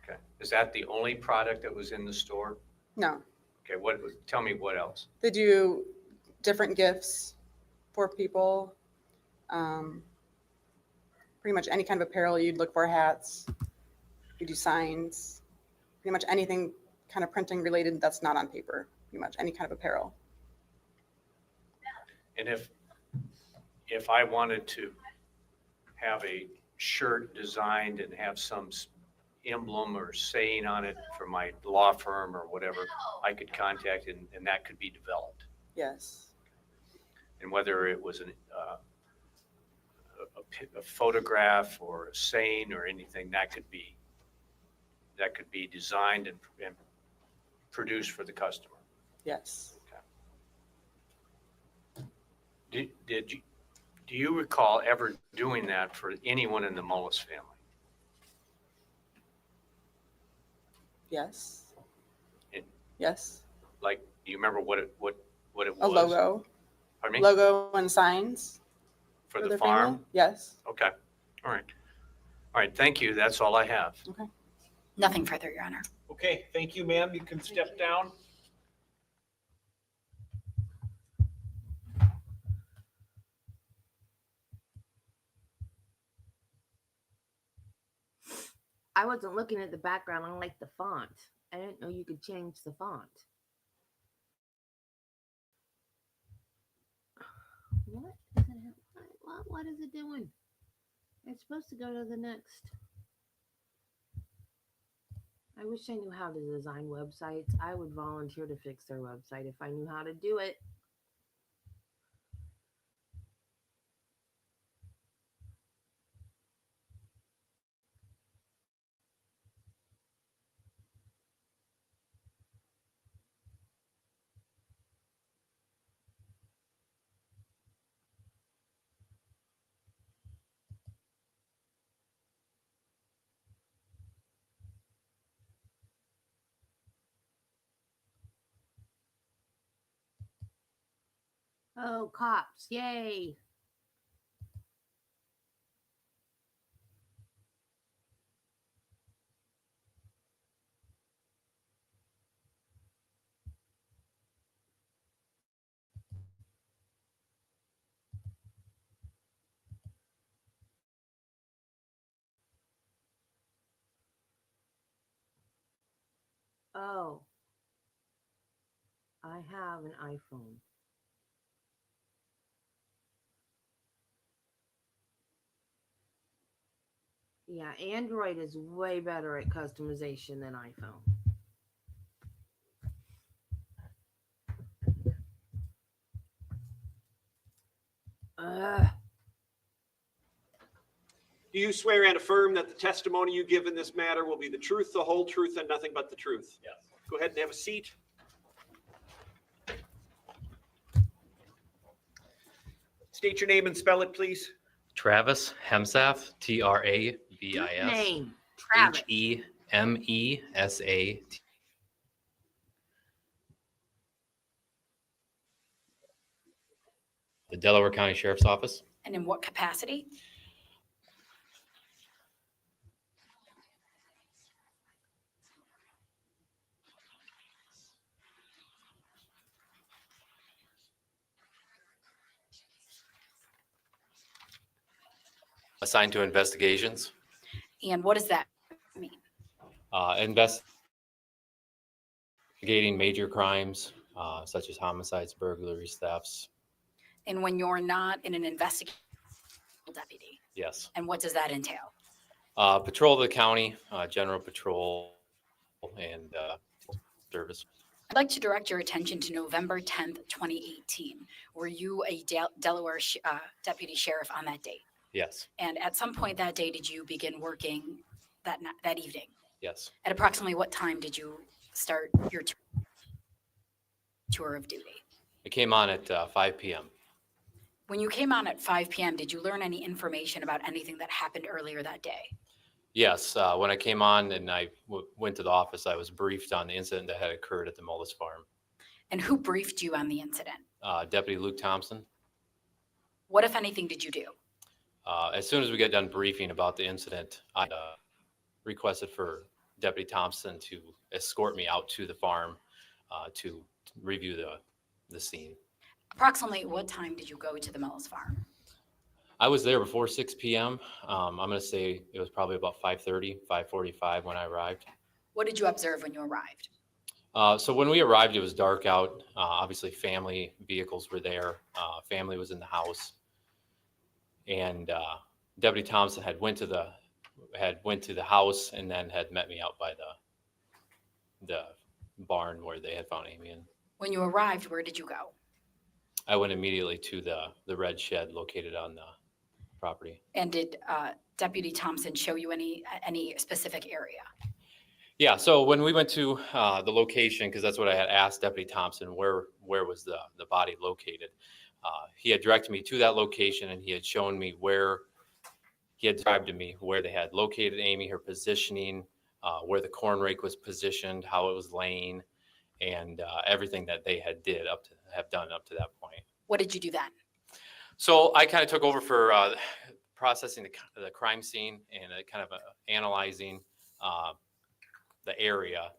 E: Okay. Is that the only product that was in the store?
L: No.
E: Okay, tell me what else?
L: They do different gifts for people. Pretty much any kind of apparel you'd look for, hats. We do signs. Pretty much anything kind of printing related that's not on paper. Pretty much any kind of apparel.
E: And if I wanted to have a shirt designed and have some emblem or saying on it for my law firm or whatever, I could contact and that could be developed.
L: Yes.
E: And whether it was a photograph or a saying or anything, that could be designed and produced for the customer.
L: Yes.
E: Do you recall ever doing that for anyone in the Mullis family?
L: Yes.
E: It-
L: Yes.
E: Like, do you remember what it was?
L: A logo.
E: Pardon me?
L: Logo and signs.
E: For the
L: their
E: farm?
L: family? Yes.
E: Okay, all right. All right, thank you. That's all I have.
L: Okay.
D: Nothing further, Your Honor.
K: Okay, thank you, ma'am. You can step down.
A: I wasn't looking at the background. I like the font. I didn't know you could change the font. What? What is it doing? It's supposed to go to the next. I wish I knew how to design websites. I would volunteer to fix their website if I knew how to do it. Oh, cops. Yay. Oh, I have an iPhone. Yeah, Android is way better at customization than iPhone. Ugh.
K: Do you swear and affirm that the testimony you give in this matter will be the truth, the whole truth, and nothing but the truth?
M: Yes.
K: Go ahead and have a seat. State your name and spell it, please.
M: Travis Hemsath, Travis
A: Good name, Travis.
M: Hemesa. The Delaware County Sheriff's Office.
D: And in what capacity?
M: Assigned to investigations.
D: And what does that mean?
M: Investigating major crimes such as homicides, burglaries, thefts.
D: And when you're not in an investigative deputy?
M: Yes.
D: And what does that entail?
M: Patrol of the county, general patrol, and service.
D: I'd like to direct your attention to November 10th, 2018. Were you a Delaware deputy sheriff on that date?
M: Yes.
D: And at some point that day, did you begin working that evening?
M: Yes.
D: At approximately what time did you start your tour of duty?
M: It came on at 5 p.m.
D: When you came on at 5 p.m., did you learn any information about anything that happened earlier that day?
M: Yes. When I came on and I went to the office, I was briefed on the incident that had occurred at the Mullis farm.
D: And who briefed you on the incident?
M: Deputy Luke Thompson.
D: What, if anything, did you do?
M: As soon as we got done briefing about the incident, I requested for Deputy Thompson to escort me out to the farm to review the scene.
D: Approximately what time did you go to the Mullis farm?
M: I was there before 6 p.m. I'm going to say it was probably about 5:30, 5:45 when I arrived.
D: What did you observe when you arrived?
M: So when we arrived, it was dark out. Obviously, family vehicles were there. Family was in the house. And Deputy Thompson had went to the house and then had met me out by the barn where they had found Amy. And
D: When you arrived, where did you go?
M: I went immediately to the red shed located on the property.
D: And did Deputy Thompson show you any specific area?
M: Yeah. So when we went to the location, because that's what I had asked Deputy Thompson, where was the body located? He had directed me to that location, and he had shown me he had described to me where they had located Amy, her positioning, where the corn rake was positioned, how it was laying, and everything that they have done up to that point.
D: What did you do then?
M: So I kind of took over for processing the crime scene and kind of analyzing the area.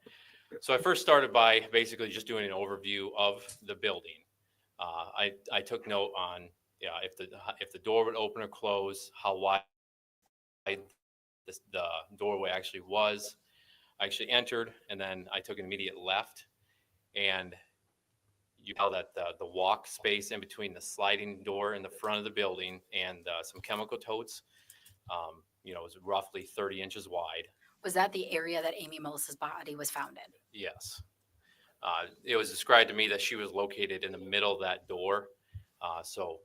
M: So I first started by basically just doing an overview of the building. I took note on if the door would open or close, how wide the doorway actually was. I actually entered, and then I took an immediate left, and you tell that the walk space in between the sliding door in the front of the building and some chemical totes, was roughly 30 inches wide.
D: Was that the area that Amy Mullis's body was found in?
M: Yes. It was described to me that she was located in the middle of that door. So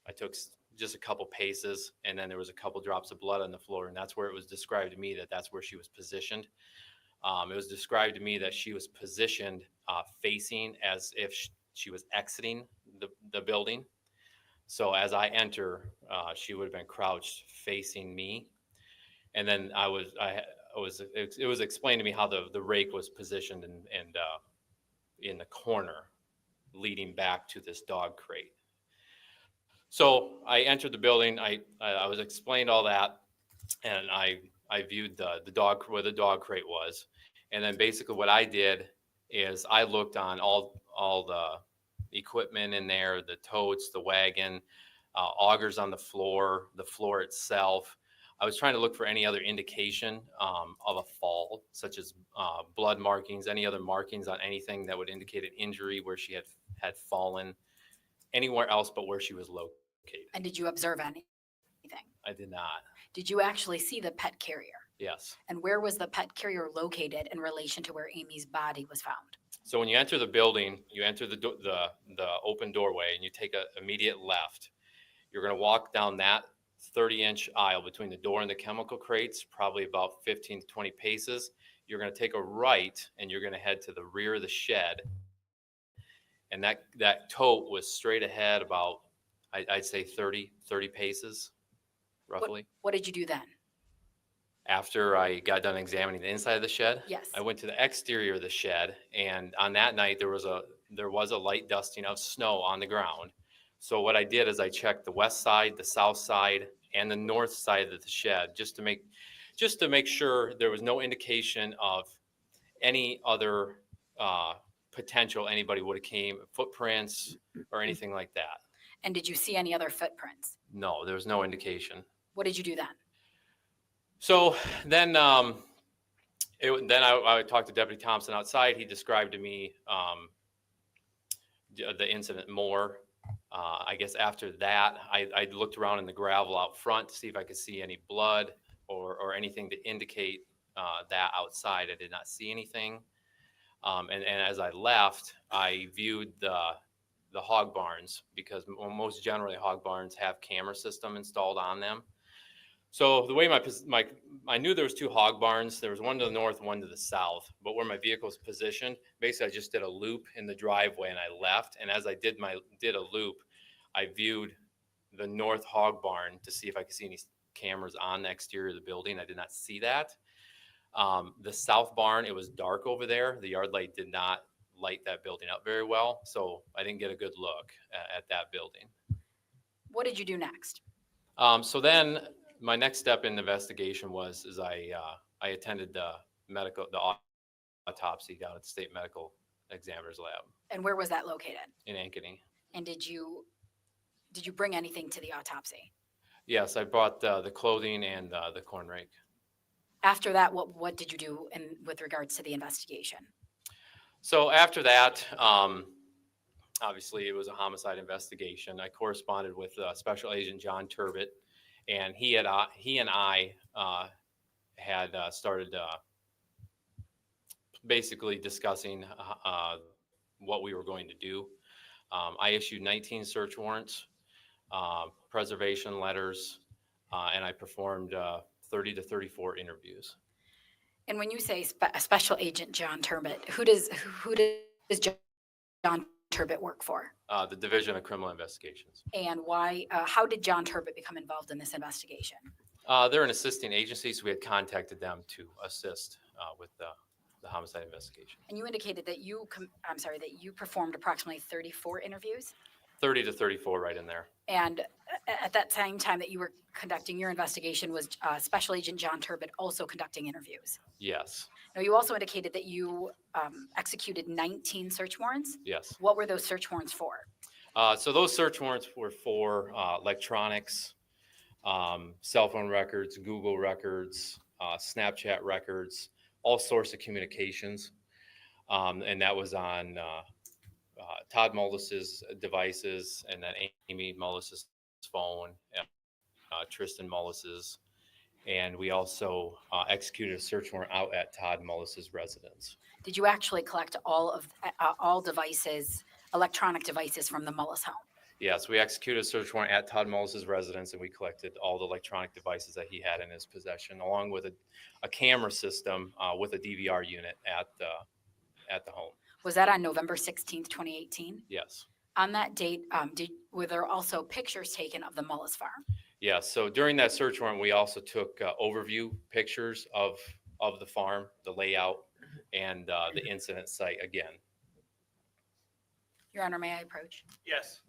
M: I took just a couple paces, and then there was a couple drops of blood on the floor, and that's where it was described to me that that's where she was positioned. It was described to me that she was positioned facing as if she was exiting the building. So as I enter, she would have been crouched facing me. And then it was explained to me how the rake was positioned and in the corner leading back to this dog crate. So I entered the building. I was explained all that, and I viewed the dog where the dog crate was, and then basically what I did is I looked on all the equipment in there, the totes, the wagon, augers on the floor itself. I was trying to look for any other indication of a fall, such as blood markings, any other markings on anything that would indicate an injury where she had fallen anywhere else but where she was located.
D: And did you observe anything?
M: I did not.
D: Did you actually see the pet carrier?
M: Yes.
D: And where was the pet carrier located in relation to where Amy's body was found?
M: So when you enter the building, you enter the open doorway and you take an immediate left. You're going to walk down that 30-inch aisle between the door and the chemical crates, probably about 15 to 20 paces. You're going to take a right and you're going to head to the rear of the shed. And that tote was straight ahead about, I'd say 30 paces, roughly.
D: What did you do then?
M: After I got done examining the inside of the shed,
D: Yes.
M: I went to the exterior of the shed, and on that night there was a light dusting of snow on the ground. So what I did is I checked the west side, the south side, and the north side of the shed just to make sure there was no indication of any other potential anybody would have came, footprints or anything like that.
D: And did you see any other footprints?
M: No, there was no indication.
D: What did you do then?
M: So then, I talked to Deputy Thompson outside. He described to me the incident more. I guess after that, I looked around in the gravel out front to see if I could see any blood or anything to indicate that outside. I did not see anything. And as I left, I viewed the hog barns because most generally hog barns have camera system installed on them. So the way I knew there was two hog barns. There was one to the north, one to the south. But where my vehicle was positioned, basically I just did a loop in the driveway and I left. And as I did a loop, I viewed the north hog barn to see if I could see any cameras on the exterior of the building. I did not see that. The south barn, it was dark over there. The yard light did not light that building up very well. So I didn't get a good look at that building.
D: What did you do next?
M: So then my next step in the investigation was I attended the autopsy down at the State Medical Examiner's Lab
D: And where was that located?
M: in Ankeny.
D: And did you bring anything to the autopsy?
M: Yes, I brought the clothing and the corn rake.
D: After that, what did you do with regards to the investigation?
M: So after that, obviously it was a homicide investigation. I corresponded with Special Agent John Turbett, and he and I had started basically discussing what we were going to do. I issued 19 search warrants, preservation letters, and I performed 30 to 34 interviews.
D: And when you say Special Agent John Turbett, who does John Turbett work for?
M: The Division of Criminal Investigations.
D: And why? How did John Turbett become involved in this investigation?
M: They're an assisting agency, so we had contacted them to assist with the homicide investigation.
D: And you indicated that you performed approximately 34 interviews?
M: 30 to 34 right in there.
D: And at that same time that you were conducting your investigation, was Special Agent John Turbett also conducting interviews?
M: Yes.
D: Now, you also indicated that you executed 19 search warrants?
M: Yes.
D: What were those search warrants for?
M: So those search warrants were for electronics, cell phone records, Google records, Snapchat records, all sorts of communications. And that was on Todd Mullis's devices, and then Amy Mullis's phone, Tristan Mullis's, and we also executed a search warrant out at Todd Mullis's residence.
D: Did you actually collect all devices, electronic devices from the Mullis home?
M: Yes, we executed a search warrant at Todd Mullis's residence, and we collected all the electronic devices that he had in his possession, along with a camera system with a DVR unit at the home.
D: Was that on November 16th, 2018?
M: Yes.
D: On that date, were there also pictures taken of the Mullis farm?
M: Yeah, so during that search warrant, we also took overview pictures of the farm, the layout, and the incident site again.
D: Your Honor, may I approach?
K: Yes.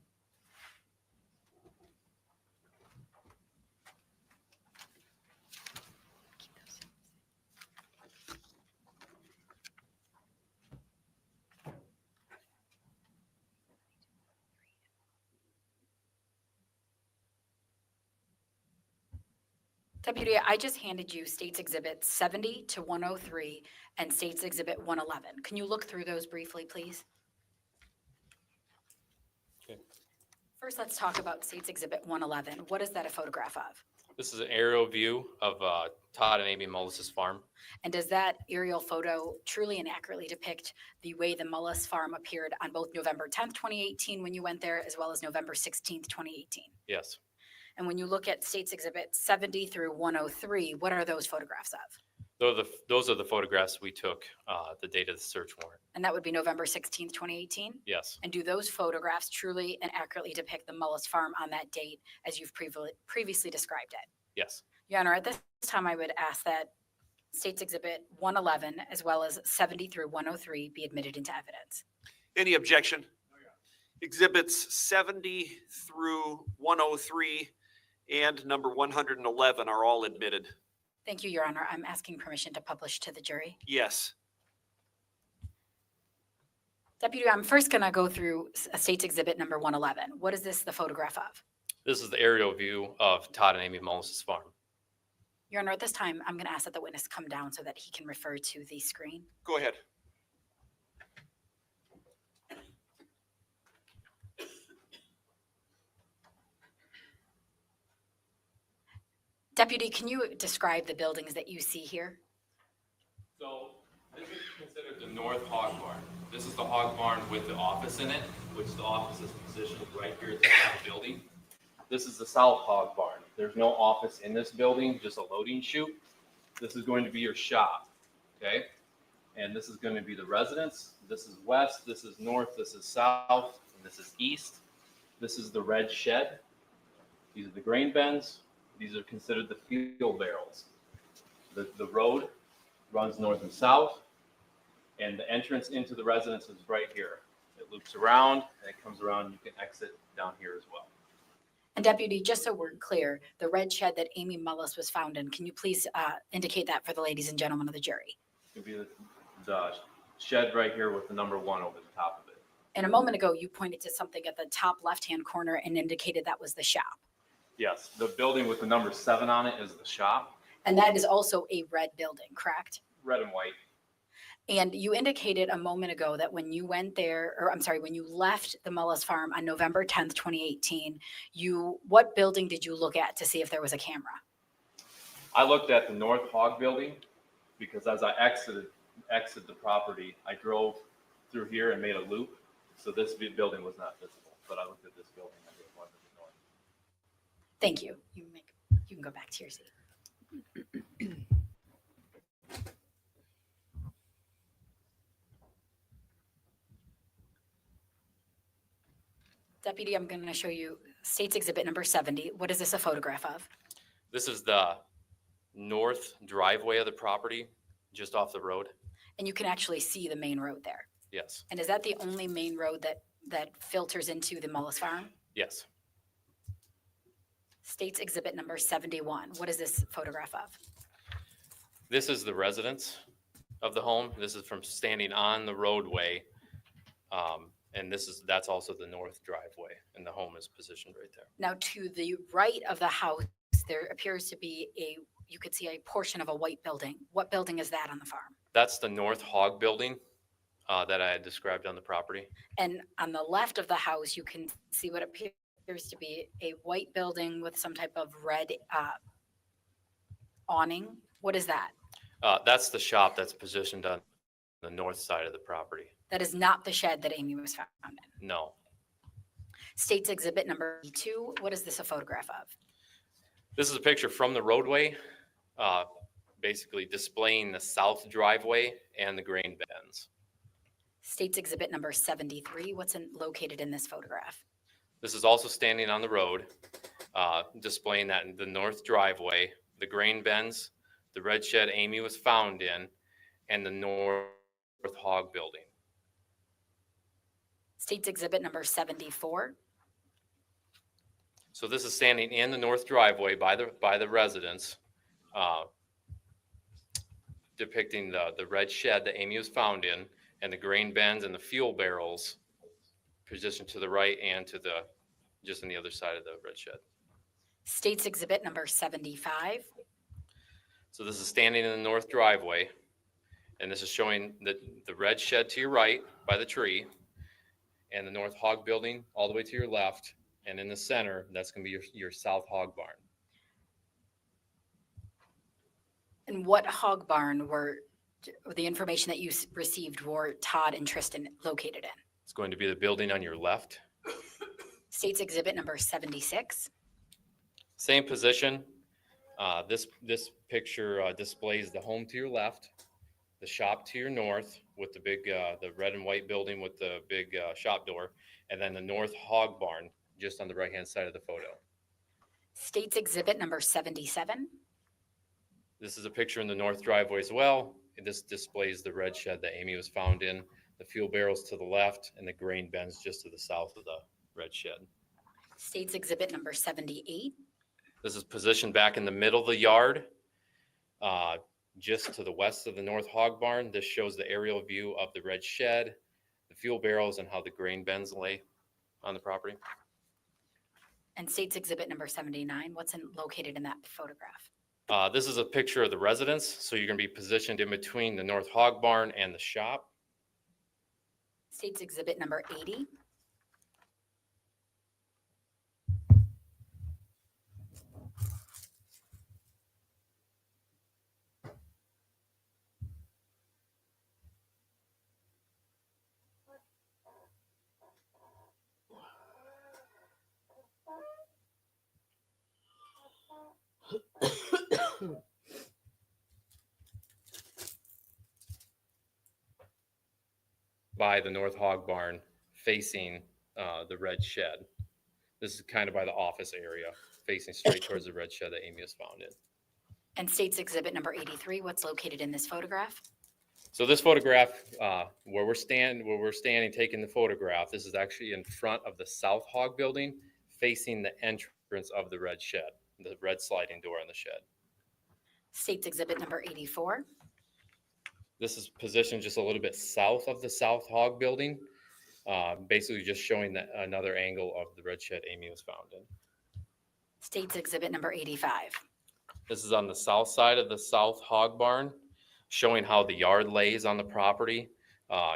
D: Deputy, I just handed you States Exhibit 70 to 103 and States Exhibit 111. Can you look through those briefly, please?
M: Okay.
D: First, let's talk about States Exhibit 111. What is that a photograph of?
M: This is an aerial view of Todd and Amy Mullis's farm.
D: And does that aerial photo truly and accurately depict the way the Mullis farm appeared on both November 10th, 2018, when you went there, as well as November 16th, 2018?
M: Yes.
D: And when you look at States Exhibit 70 through 103, what are those photographs of?
M: Those are the photographs we took the date of the search warrant.
D: And that would be November 16th, 2018?
M: Yes.
D: And do those photographs truly and accurately depict the Mullis farm on that date as you've previously described it?
M: Yes.
D: Your Honor, at this time, I would ask that States Exhibit 111 as well as 70 through 103 be admitted into evidence.
K: Any objection? Exhibits 70 through 103 and number 111 are all admitted.
D: Thank you, Your Honor. I'm asking permission to publish to the jury.
K: Yes.
D: Deputy, I'm first going to go through States Exhibit number 111. What is this the photograph of?
M: This is the aerial view of Todd and Amy Mullis's farm.
D: Your Honor, at this time, I'm going to ask that the witness come down so that he can refer to the screen.
K: Go ahead.
D: Deputy, can you describe the buildings that you see here?
M: So this is considered the north hog barn. This is the hog barn with the office in it, which the office is positioned right here at the top of the building. This is the south hog barn. There's no office in this building, just a loading chute. This is going to be your shop, okay? And this is going to be the residence. This is west, this is north, this is south, and this is east. This is the red shed. These are the grain bins. These are considered the fuel barrels. The road runs north and south, and the entrance into the residence is right here. It loops around, and it comes around. You can exit down here as well.
D: And Deputy, just so we're clear, the red shed that Amy Mullis was found in, can you please indicate that for the ladies and gentlemen of the jury?
M: It'll be the shed right here with the number 1 over the top of it.
D: And a moment ago, you pointed to something at the top left-hand corner and indicated that was the shop.
M: Yes, the building with the number 7 on it is the shop.
D: And that is also a red building, correct?
M: Red and white.
D: And you indicated a moment ago that when you went there, or I'm sorry, when you left the Mullis farm on November 10th, 2018, what building did you look at to see if there was a camera?
M: I looked at the North Hog building because as I exited the property, I drove through here and made a loop. So this building was not visible, but I looked at this building. I did one to the north.
D: Thank you. You can go back to your seat. Deputy, I'm going to show you States Exhibit number 70. What is this a photograph of?
M: This is the north driveway of the property, just off the road.
D: And you can actually see the main road there.
M: Yes.
D: And is that the only main road that filters into the Mullis farm?
M: Yes.
D: States Exhibit number 71. What is this photograph of?
M: This is the residence of the home. This is from standing on the roadway. And that's also the north driveway, and the home is positioned right there.
D: Now, to the right of the house, there appears to be you could see a portion of a white building. What building is that on the farm?
M: That's the North Hog building. that I had described on the property.
D: And on the left of the house, you can see what appears to be a white building with some type of red awning. What is that?
M: That's the shop that's positioned on the north side of the property.
D: That is not the shed that Amy was found in.
M: No.
D: State's exhibit number 2. What is this a photograph of?
M: This is a picture from the roadway, basically displaying the south driveway and the grain bins.
D: State's exhibit number 73. What's located in this photograph?
M: This is also standing on the road, displaying that in the north driveway, the grain bins, the red shed Amy was found in, and the north hog building.
D: State's exhibit number 74.
M: So this is standing in the north driveway by the residence, depicting the red shed that Amy was found in, and the grain bins and the fuel barrels positioned to the right and to the just on the other side of the red shed.
D: State's exhibit number 75.
M: So this is standing in the north driveway, and this is showing the red shed to your right by the tree, and the north hog building all the way to your left, and in the center, that's going to be your south hog barn.
D: And what hog barn were the information that you received were Todd and Tristan located in?
M: It's going to be the building on your left.
D: State's exhibit number 76.
M: Same position. This picture displays the home to your left, the shop to your north with the big, the red and white building with the big shop door, and then the north hog barn just on the right-hand side of the photo.
D: State's exhibit number 77.
M: This is a picture in the north driveway as well. This displays the red shed that Amy was found in, the fuel barrels to the left, and the grain bins just to the south of the red shed.
D: State's exhibit number 78.
M: This is positioned back in the middle of the yard, just to the west of the north hog barn. This shows the aerial view of the red shed, the fuel barrels, and how the grain bins lay on the property.
D: And state's exhibit number 79. What's located in that photograph?
M: This is a picture of the residence. So you're going to be positioned in between the north hog barn and the shop.
D: State's exhibit number 80.
M: By the north hog barn facing the red shed. This is kind of by the office area, facing straight towards the red shed that Amy was found in.
D: And state's exhibit number 83. What's located in this photograph?
M: So this photograph, where we're standing taking the photograph, this is actually in front of the south hog building, facing the entrance of the red shed, the red sliding door on the shed.
D: State's exhibit number 84.
M: This is positioned just a little bit south of the south hog building, basically just showing another angle of the red shed Amy was found in.
D: State's exhibit number 85.
M: This is on the south side of the south hog barn, showing how the yard lays on the property.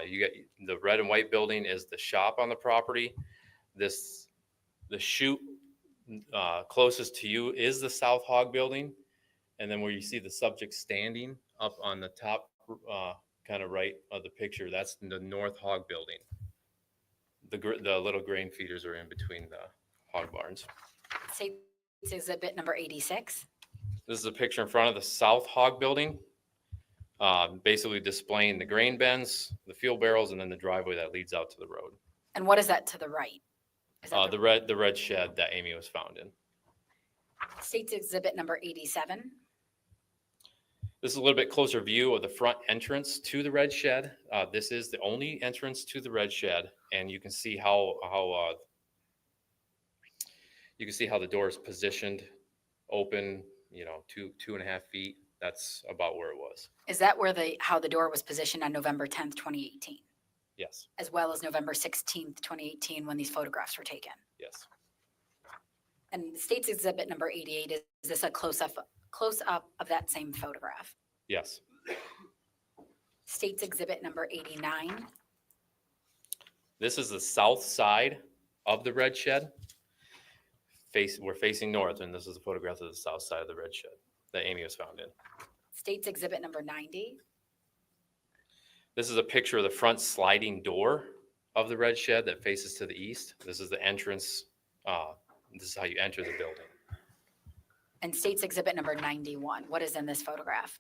M: You get the red and white building is the shop on the property. The chute closest to you is the south hog building. And then where you see the subject standing up on the top kind of right of the picture, that's the north hog building. The little grain feeders are in between the hog barns.
D: State's exhibit number 86.
M: This is a picture in front of the south hog building, basically displaying the grain bins, the fuel barrels, and then the driveway that leads out to the road.
D: And what is that to the right? Is that
M: The red shed that Amy was found in.
D: State's exhibit number 87.
M: This is a little bit closer view of the front entrance to the red shed. This is the only entrance to the red shed, and you can see how the door is positioned, open, 2.5 feet. That's about where it was.
D: Is that where how the door was positioned on November 10th, 2018?
M: Yes.
D: As well as November 16th, 2018, when these photographs were taken?
M: Yes.
D: And the state's exhibit number 88, is this a close up of that same photograph?
M: Yes.
D: State's Exhibit number 89.
M: This is the south side of the red shed. We're facing north, and this is a photograph of the south side of the red shed that Amy was found in.
D: State's Exhibit number 90.
M: This is a picture of the front sliding door of the red shed that faces to the east. This is the entrance. This is how you enter the building.
D: And State's Exhibit number 91. What is in this photograph?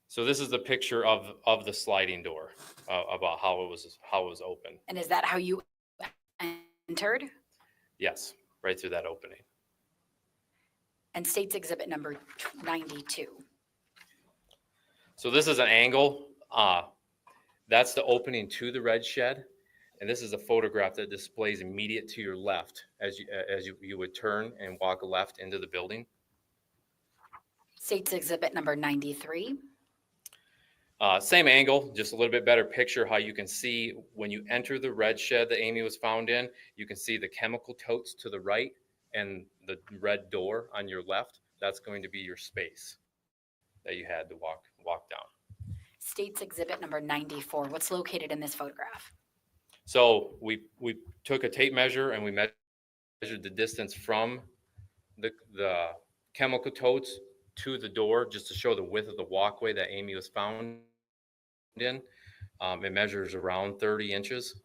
M: So this is the picture of the sliding door, about how it was open.
D: And is that how you entered?
M: Yes, right through that opening.
D: And State's Exhibit number 92.
M: So this is an angle. That's the opening to the red shed. And this is a photograph that displays immediate to your left as you would turn and walk left into the building.
D: State's Exhibit number 93.
M: Same angle, just a little bit better picture how you can see when you enter the red shed that Amy was found in, you can see the chemical totes to the right and the red door on your left. That's going to be your space that you had to walk down.
D: State's Exhibit number 94. What's located in this photograph?
M: So we took a tape measure and we measured the distance from the chemical totes to the door just to show the width of the walkway that Amy was found in. It measures around 30 inches.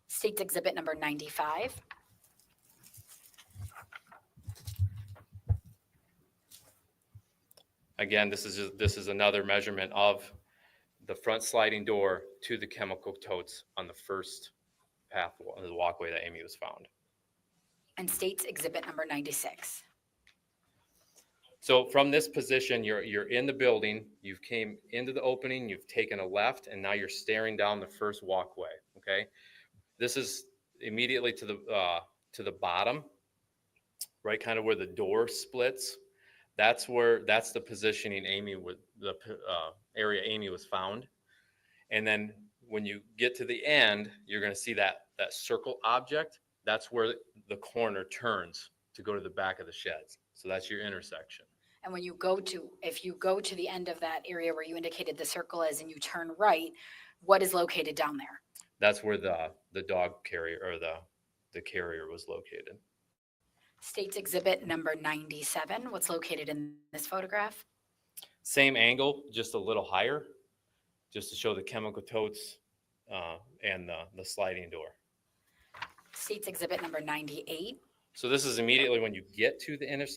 D: State's Exhibit number 95.
M: Again, this is another measurement of the front sliding door to the chemical totes on the first path, the walkway that Amy was found.
D: And State's Exhibit number 96.
M: So from this position, you're in the building, you've came into the opening, you've taken a left, and now you're staring down the first walkway, okay? This is immediately to the bottom, right kind of where the door splits. That's the positioning the area Amy was found. And then when you get to the end, you're gonna see that circle object. That's where the corner turns to go to the back of the sheds. So that's your intersection.
D: And when if you go to the end of that area where you indicated the circle is and you turn right, what is located down there?
M: That's where the dog carrier or the carrier was located.
D: State's Exhibit number 97. What's located in this photograph?
M: Same angle, just a little higher, just to show the chemical totes and the sliding door.
D: State's Exhibit number 98.
M: So this is immediately when you get to the intersection,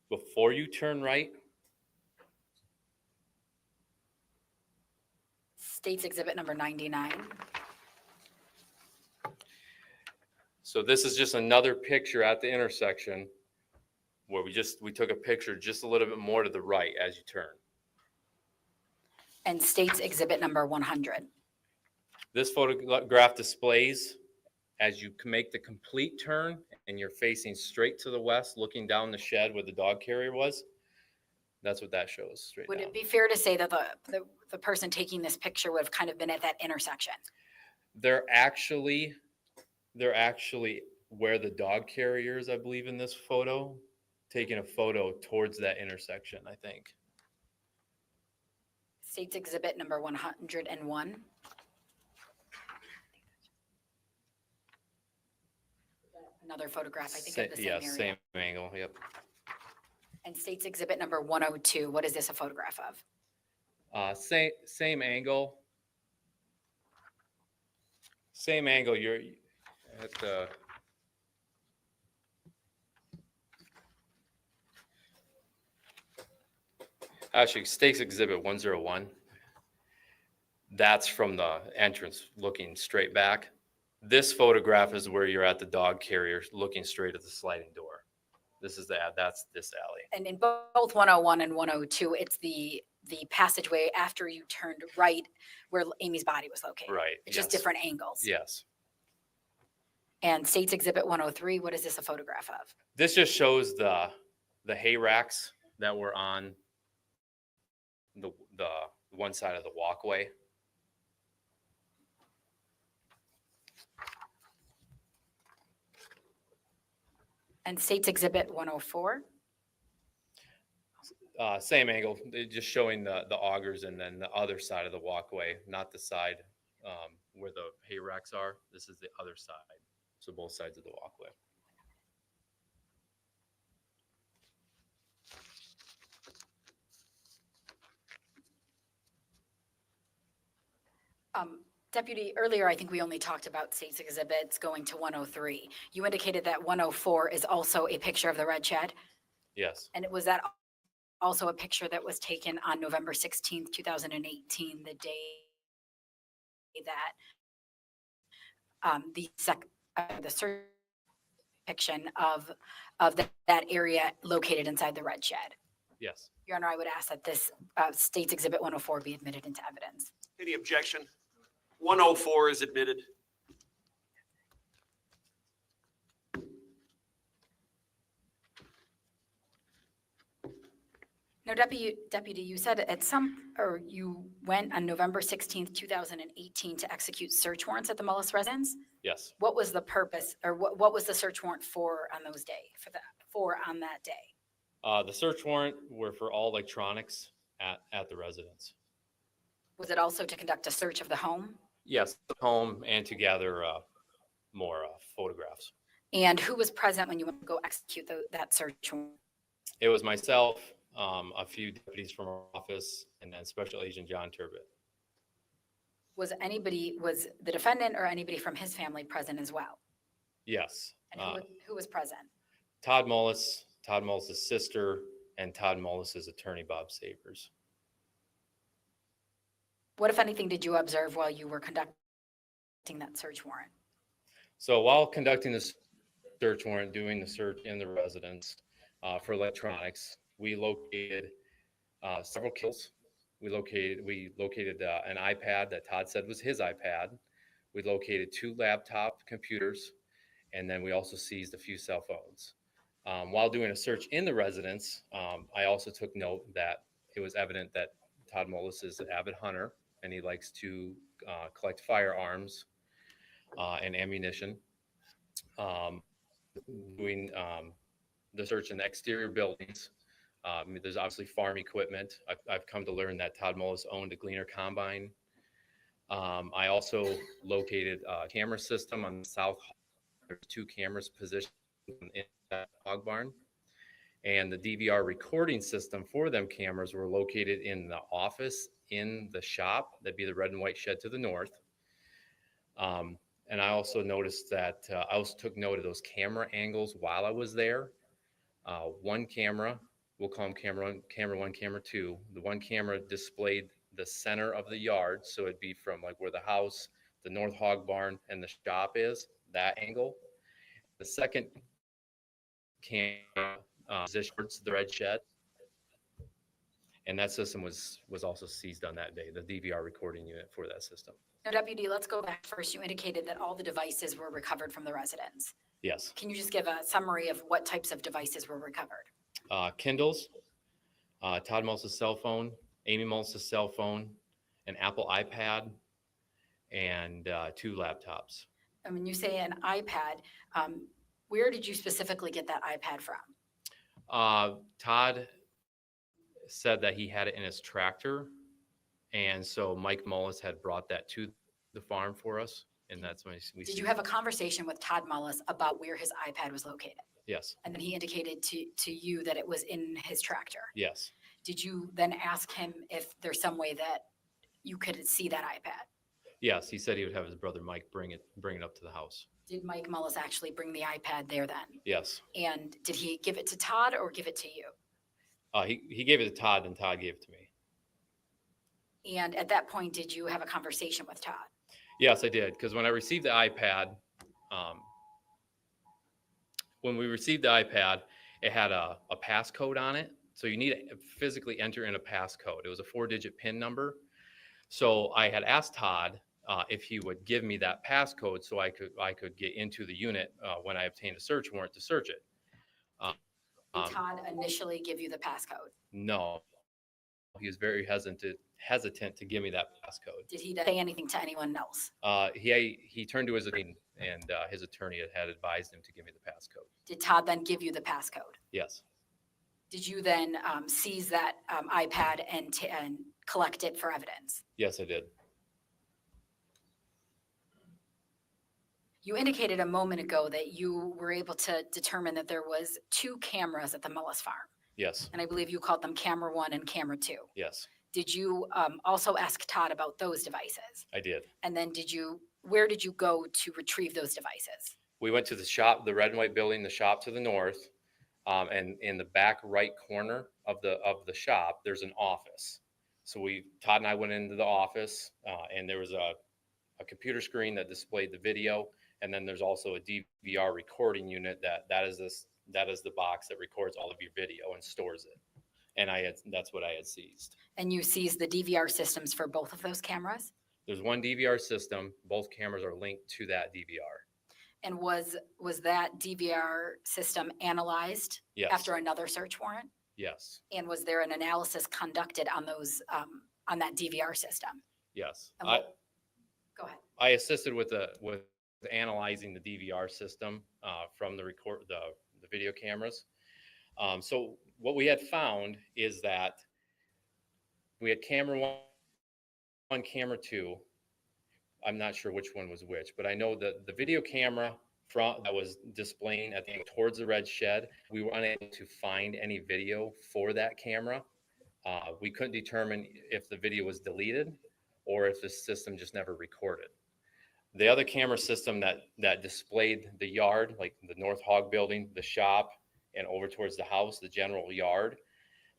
M: before you turn right.
D: State's Exhibit number 99.
M: So this is just another picture at the intersection where we took a picture just a little bit more to the right as you turn.
D: And State's Exhibit number 100.
M: This photograph displays as you can make the complete turn and you're facing straight to the west, looking down the shed where the dog carrier was. That's what that shows straight
D: Would
M: down.
D: it be fair to say that the person taking this picture would have kind of been at that intersection?
M: They're actually where the dog carrier is, I believe, in this photo, taking a photo towards that intersection, I think.
D: State's Exhibit number 101. Another photograph, I think, of the same area.
M: Yeah, same angle, yep.
D: And State's Exhibit number 102. What is this a photograph of?
M: Same angle. Same angle. You're at the. Actually, State's Exhibit 101. That's from the entrance looking straight back. This photograph is where you're at the dog carrier looking straight at the sliding door. That's this alley.
D: And in both 101 and 102, it's the passageway after you turned right where Amy's body was located.
M: Right.
D: It's just different angles.
M: Yes.
D: And State's Exhibit 103, what is this a photograph of?
M: This just shows the hay racks that were on the one side of the walkway.
D: And State's Exhibit 104.
M: Same angle, just showing the augers and then the other side of the walkway, not the side where the hay racks are. This is the other side. So both sides of the walkway.
D: Deputy, earlier, I think we only talked about state's exhibits going to 103. You indicated that 104 is also a picture of the red shed?
M: Yes,
D: And was that also a picture that was taken on November 16th, 2018, the day that the search depiction of that area located inside the red shed?
M: yes.
D: Your Honor, I would ask that this state's exhibit 104 be admitted into evidence.
K: Any objection? 104 is admitted.
D: Now, Deputy, you said you went on November 16th, 2018 to execute search warrants at the Mullis residence.
M: Yes.
D: What was the purpose, or what was the search warrant for on those days, on that day?
M: The search warrant were for all electronics at the residence.
D: Was it also to conduct a search of the home?
M: Yes, the home and to gather more photographs.
D: And who was present when you went to go execute that search warrant?
M: It was myself, a few deputies from our office, and then Special Agent John Turbett.
D: Was the defendant or anybody from his family present as well?
M: Yes.
D: And who was present?
M: Todd Mullis, Todd Mullis' sister, and Todd Mullis' attorney, Bob Savers.
D: What, if anything, did you observe while you were conducting that search warrant?
M: So while conducting the search warrant, doing the search in the residence for electronics, we located several kills. We located an iPad that Todd said was his iPad. We located 2 laptop computers, and then we also seized a few cell phones. While doing a search in the residence, I also took note that it was evident that Todd Mullis is an avid hunter, and he likes to collect firearms and ammunition. Doing the search in the exterior buildings, there's obviously farm equipment. I've come to learn that Todd Mullis owned a Gleaner combine. I also located a camera system on the south hall. There's 2 cameras positioned in that hog barn. And the DVR recording system for them cameras were located in the office, in the shop. That'd be the red and white shed to the north. And I also noticed that I also took note of those camera angles while I was there. One camera, we'll call them camera 1, camera 2. The one camera displayed the center of the yard. So it'd be from like where the house, the north hog barn, and the shop is, that angle. The second camera position towards the red shed. And that system was also seized on that day, the DVR recording unit for that system.
D: Now, Deputy, let's go back first. You indicated that all the devices were recovered from the residence.
M: Yes.
D: Can you just give a summary of what types of devices were recovered?
M: Kindles, Todd Mullis' cell phone, Amy Mullis' cell phone, an Apple iPad, and 2 laptops.
D: And when you say an iPad, where did you specifically get that iPad from?
M: Todd said that he had it in his tractor. And so Mike Mullis had brought that to the farm for us. And that's when we
D: Did you have a conversation with Todd Mullis about where his iPad was located?
M: Yes.
D: And then he indicated to you that it was in his tractor.
M: Yes.
D: Did you then ask him if there's some way that you could see that iPad?
M: Yes. He said he would have his brother Mike bring it up to the house.
D: Did Mike Mullis actually bring the iPad there then?
M: Yes.
D: And did he give it to Todd or give it to you?
M: He gave it to Todd, and Todd gave it to me.
D: And at that point, did you have a conversation with Todd?
M: Yes, I did. Because when I received the iPad, it had a passcode on it. So you need to physically enter in a passcode. It was a 4-digit PIN number. So I had asked Todd if he would give me that passcode so I could get into the unit when I obtained a search warrant to search it.
D: Did Todd initially give you the passcode?
M: No, he was very hesitant to give me that passcode.
D: Did he say anything to anyone else?
M: He turned to his attorney, and his attorney had advised him to give me the passcode.
D: Did Todd then give you the passcode?
M: Yes.
D: Did you then seize that iPad and collect it for evidence?
M: Yes, I did.
D: You indicated a moment ago that you were able to determine that there was 2 cameras at the Mullis farm.
M: Yes,
D: And I believe you called them camera 1 and camera 2.
M: yes,
D: Did you also ask Todd about those devices?
M: I did.
D: And then where did you go to retrieve those devices?
M: We went to the shop, the red and white building, the shop to the north. And in the back right corner of the shop, there's an office. So Todd and I went into the office, and there was a computer screen that displayed the video. And then there's also a DVR recording unit that is the box that records all of your video and stores it. And that's what I had seized.
D: And you seized the DVR systems for both of those cameras?
M: There's one DVR system. Both cameras are linked to that DVR.
D: And was that DVR system analyzed
M: Yes.
D: after another search warrant?
M: Yes.
D: And was there an analysis conducted on those on that DVR system?
M: Yes.
D: And go ahead.
M: I assisted with analyzing the DVR system from the video cameras. So what we had found is that we had camera 1, camera 2. I'm not sure which one was which, but I know that the video camera that was displaying at the end towards the red shed, we were unable to find any video for that camera. We couldn't determine if the video was deleted or if the system just never recorded. The other camera system that displayed the yard, like the North Hog building, the shop, and over towards the house, the general yard,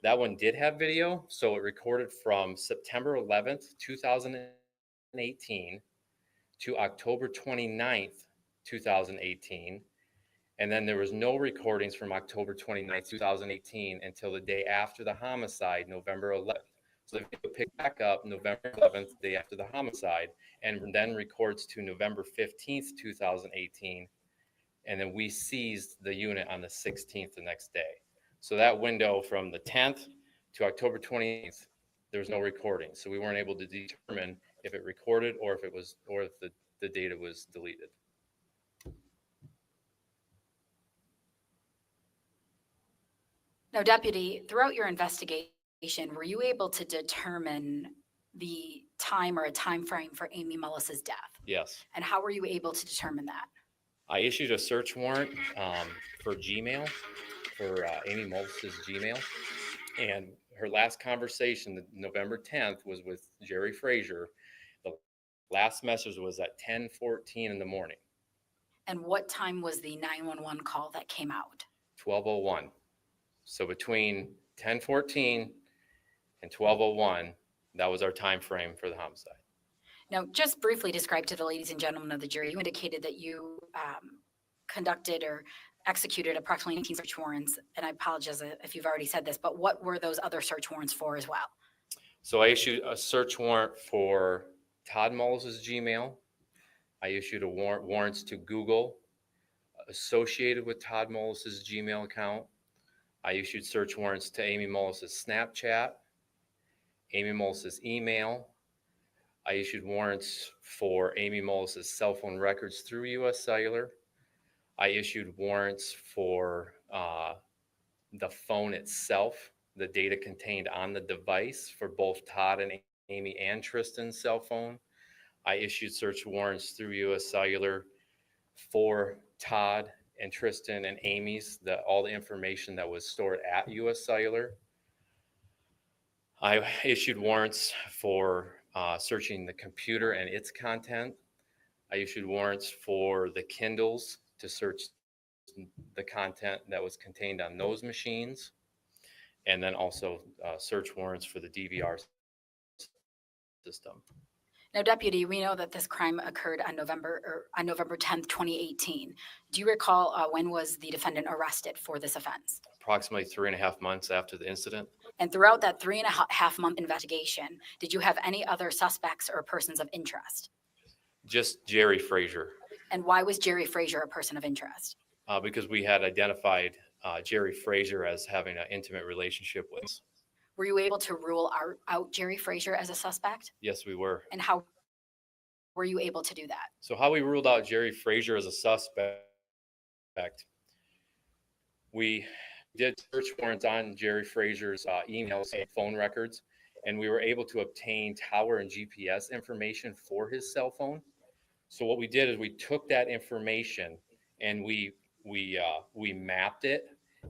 M: that one did have video. So it recorded from September 11th, 2018 to October 29th, 2018. And then there was no recordings from October 29th, 2018 until the day after the homicide, November 11th. So the video picked back up November 11th, the day after the homicide, and then records to November 15th, 2018. And then we seized the unit on the 16th the next day. So that window from the 10th to October 28th, there was no recording. So we weren't able to determine if it recorded or if the data was deleted.
D: Now, Deputy, throughout your investigation, were you able to determine the time or a time frame for Amy Mullis's death?
M: Yes.
D: And how were you able to determine that?
M: I issued a search warrant for Gmail, for Amy Mullis's Gmail. And her last conversation, November 10th, was with Jerry Frazier. The last message was at 10:14 in the morning.
D: And what time was the 911 call that came out?
M: 12:01. So between 10:14 and 12:01, that was our time frame for the homicide.
D: Now, just briefly describe to the ladies and gentlemen of the jury, you indicated that you conducted or executed approximately 19 search warrants. And I apologize if you've already said this, but what were those other search warrants for as well?
M: So I issued a search warrant for Todd Mullis's Gmail. I issued warrants to Google associated with Todd Mullis's Gmail account. I issued search warrants to Amy Mullis's Snapchat, Amy Mullis's email. I issued warrants for Amy Mullis's cell phone records through US Cellular. I issued warrants for the phone itself, the data contained on the device for both Todd and Amy and Tristan's cell phone. I issued search warrants through US Cellular for Todd and Tristan and Amy's, all the information that was stored at US Cellular. I issued warrants for searching the computer and its content. I issued warrants for the Kindles to search the content that was contained on those machines. And then also search warrants for the DVR system.
D: Now, Deputy, we know that this crime occurred on November 10th, 2018. Do you recall when was the defendant arrested for this offense?
M: Approximately 3.5 months after the incident.
D: And throughout that 3.5 month investigation, did you have any other suspects or persons of interest?
M: Just Jerry Frazier.
D: And why was Jerry Frazier a person of interest?
M: Because we had identified Jerry Frazier as having an intimate relationship with us.
D: Were you able to rule out Jerry Frazier as a suspect?
M: Yes, we were.
D: And how were you able to do that?
M: So how we ruled out Jerry Frazier as a suspect, we did search warrants on Jerry Frazier's emails and phone records, and we were able to obtain tower and GPS information for his cell phone. So what we did is we took that information and we mapped it,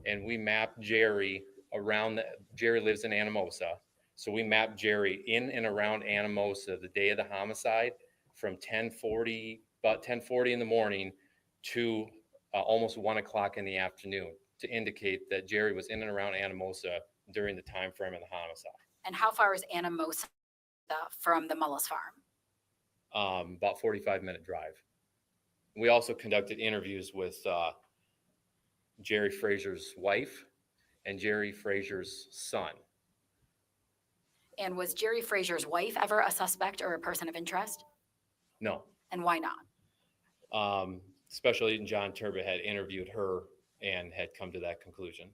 M: and we mapped Jerry around. Jerry lives in Anamosa, so we mapped Jerry in and around Anamosa the day of the homicide, from about 10:40 in the morning to almost 1 o'clock in the afternoon, to indicate that Jerry was in and around Anamosa during the time frame of the homicide.
D: And how far is Anamosa from the Mullis farm?
M: About 45-minute drive. We also conducted interviews with Jerry Frazier's wife and Jerry Frazier's son.
D: And was Jerry Frazier's wife ever a suspect or a person of interest?
M: No.
D: And why not?
M: Special Agent John Turbot had interviewed her and had come to that conclusion.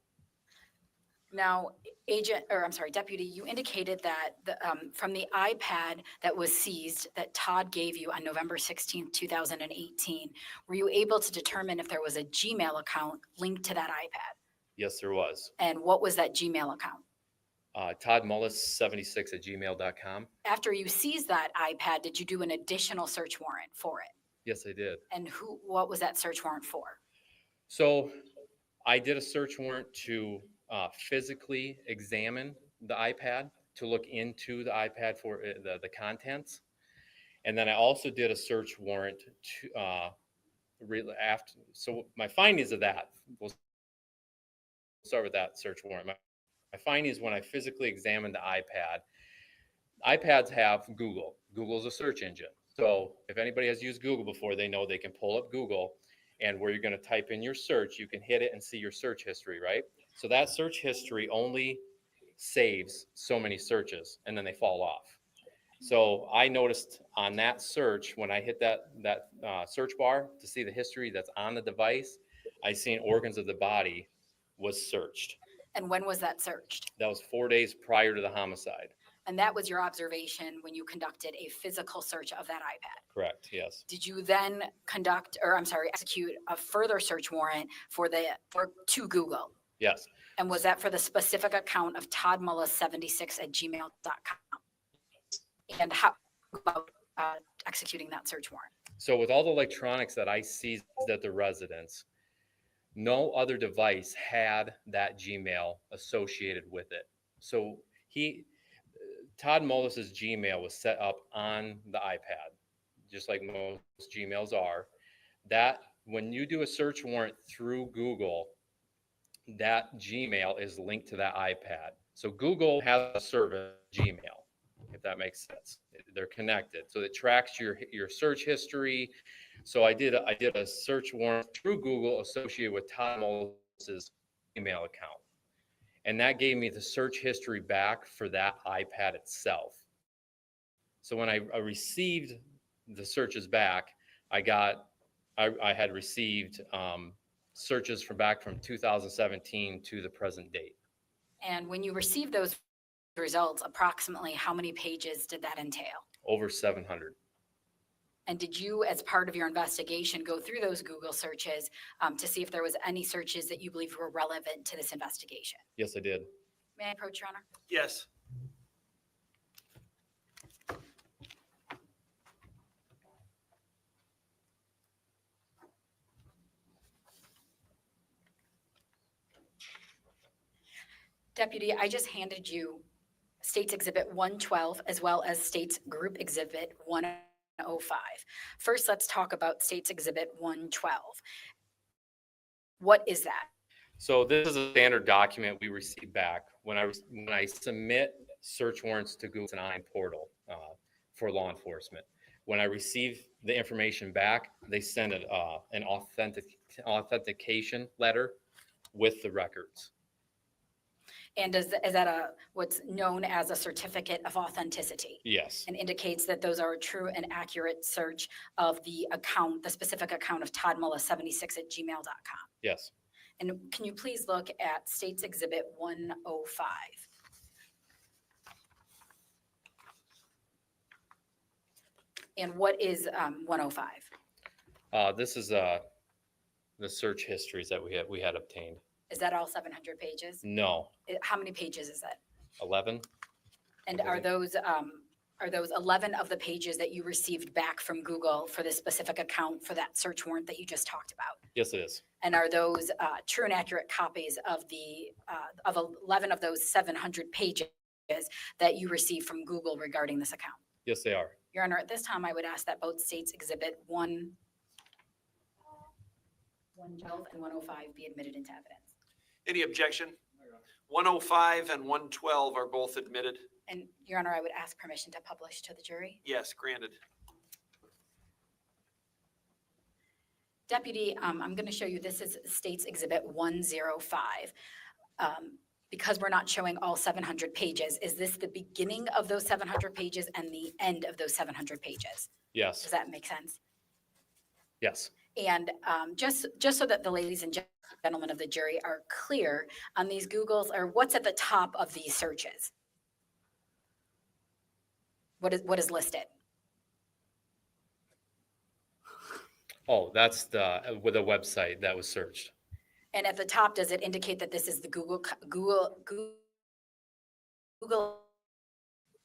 D: Now, Deputy, you indicated that from the iPad that was seized that Todd gave you on November 16th, 2018, were you able to determine if there was a Gmail account linked to that iPad?
M: Yes, there was.
D: And what was that Gmail account?
M: Todd Mullis 76@gmail.com.
D: After you seized that iPad, did you do an additional search warrant for it?
M: Yes, I did.
D: And what was that search warrant for?
M: So I did a search warrant to physically examine the iPad, to look into the iPad for the contents. And then I also did a search warrant to so my findings of that, we'll start with that search warrant. My findings when I physically examined the iPad, iPads have Google. Google's a search engine. So if anybody has used Google before, they know they can pull up Google, and where you're going to type in your search, you can hit it and see your search history, right? So that search history only saves so many searches, and then they fall off. So I noticed on that search, when I hit that search bar to see the history that's on the device, I seen organs of the body was searched.
D: And when was that searched?
M: That was 4 days prior to the homicide.
D: And that was your observation when you conducted a physical search of that iPad?
M: Correct, yes.
D: Did you then execute a further search warrant to Google?
M: Yes.
D: And was that for the specific account of Todd Mullis 76@gmail.com? And how about executing that search warrant?
M: So with all the electronics that I seized at the residence, no other device had that Gmail associated with it. So Todd Mullis's Gmail was set up on the iPad, just like most Gmails are. That when you do a search warrant through Google, that Gmail is linked to that iPad. So Google has a service, Gmail, if that makes sense. They're connected. So it tracks your search history. So I did a search warrant through Google associated with Todd Mullis's email account. And that gave me the search history back for that iPad itself. So when I received the searches back, I had received searches back from 2017 to the present date.
D: And when you received those results, approximately how many pages did that entail?
M: Over 700.
D: And did you, as part of your investigation, go through those Google searches to see if there was any searches that you believed were relevant to this investigation?
M: Yes, I did.
D: May I approach, Your Honor?
K: Yes.
D: Deputy, I just handed you State's Exhibit 112 as well as State's Group Exhibit 105. First, let's talk about State's Exhibit 112. What is that?
M: So this is a standard document we receive back when I submit search warrants to Google's online portal for law enforcement. When I receive the information back, they send an authentication letter with the records.
D: And is that what's known as a certificate of authenticity?
M: Yes.
D: And indicates that those are a true and accurate search of the account, the specific account of Todd Mullis 76@gmail.com.
M: Yes.
D: And can you please look at State's Exhibit 105? And what is 105?
M: This is the search histories that we had obtained.
D: Is that all 700 pages?
M: No,
D: How many pages is that?
M: 11.
D: And are those 11 of the pages that you received back from Google for this specific account for that search warrant that you just talked about?
M: Yes, it is.
D: And are those true and accurate copies of 11 of those 700 pages that you received from Google regarding this account?
M: Yes, they are.
D: Your Honor, at this time, I would ask that both States Exhibit 112 and 105 be admitted into evidence.
K: Any objection? 105 and 112 are both admitted.
D: And Your Honor, I would ask permission to publish to the jury.
K: Yes, granted.
D: Deputy, I'm going to show you, this is States Exhibit 105. Because we're not showing all 700 pages, is this the beginning of those 700 pages and the end of those 700 pages? Does
M: Yes,
D: that make sense?
M: yes.
D: And just so that the ladies and gentlemen of the jury are clear on these Googles, or what's at the top of these searches? What is listed?
M: Oh, that's with a website that was searched.
D: And at the top, does it indicate that this is the Google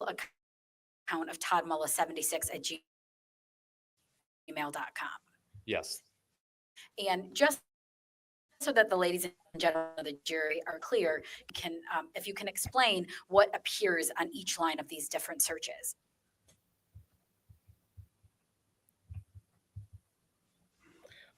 D: account of Todd Mullis 76 at gmail.com?
M: Yes.
D: And just so that the ladies and gentlemen of the jury are clear, if you can explain what appears on each line of these different searches.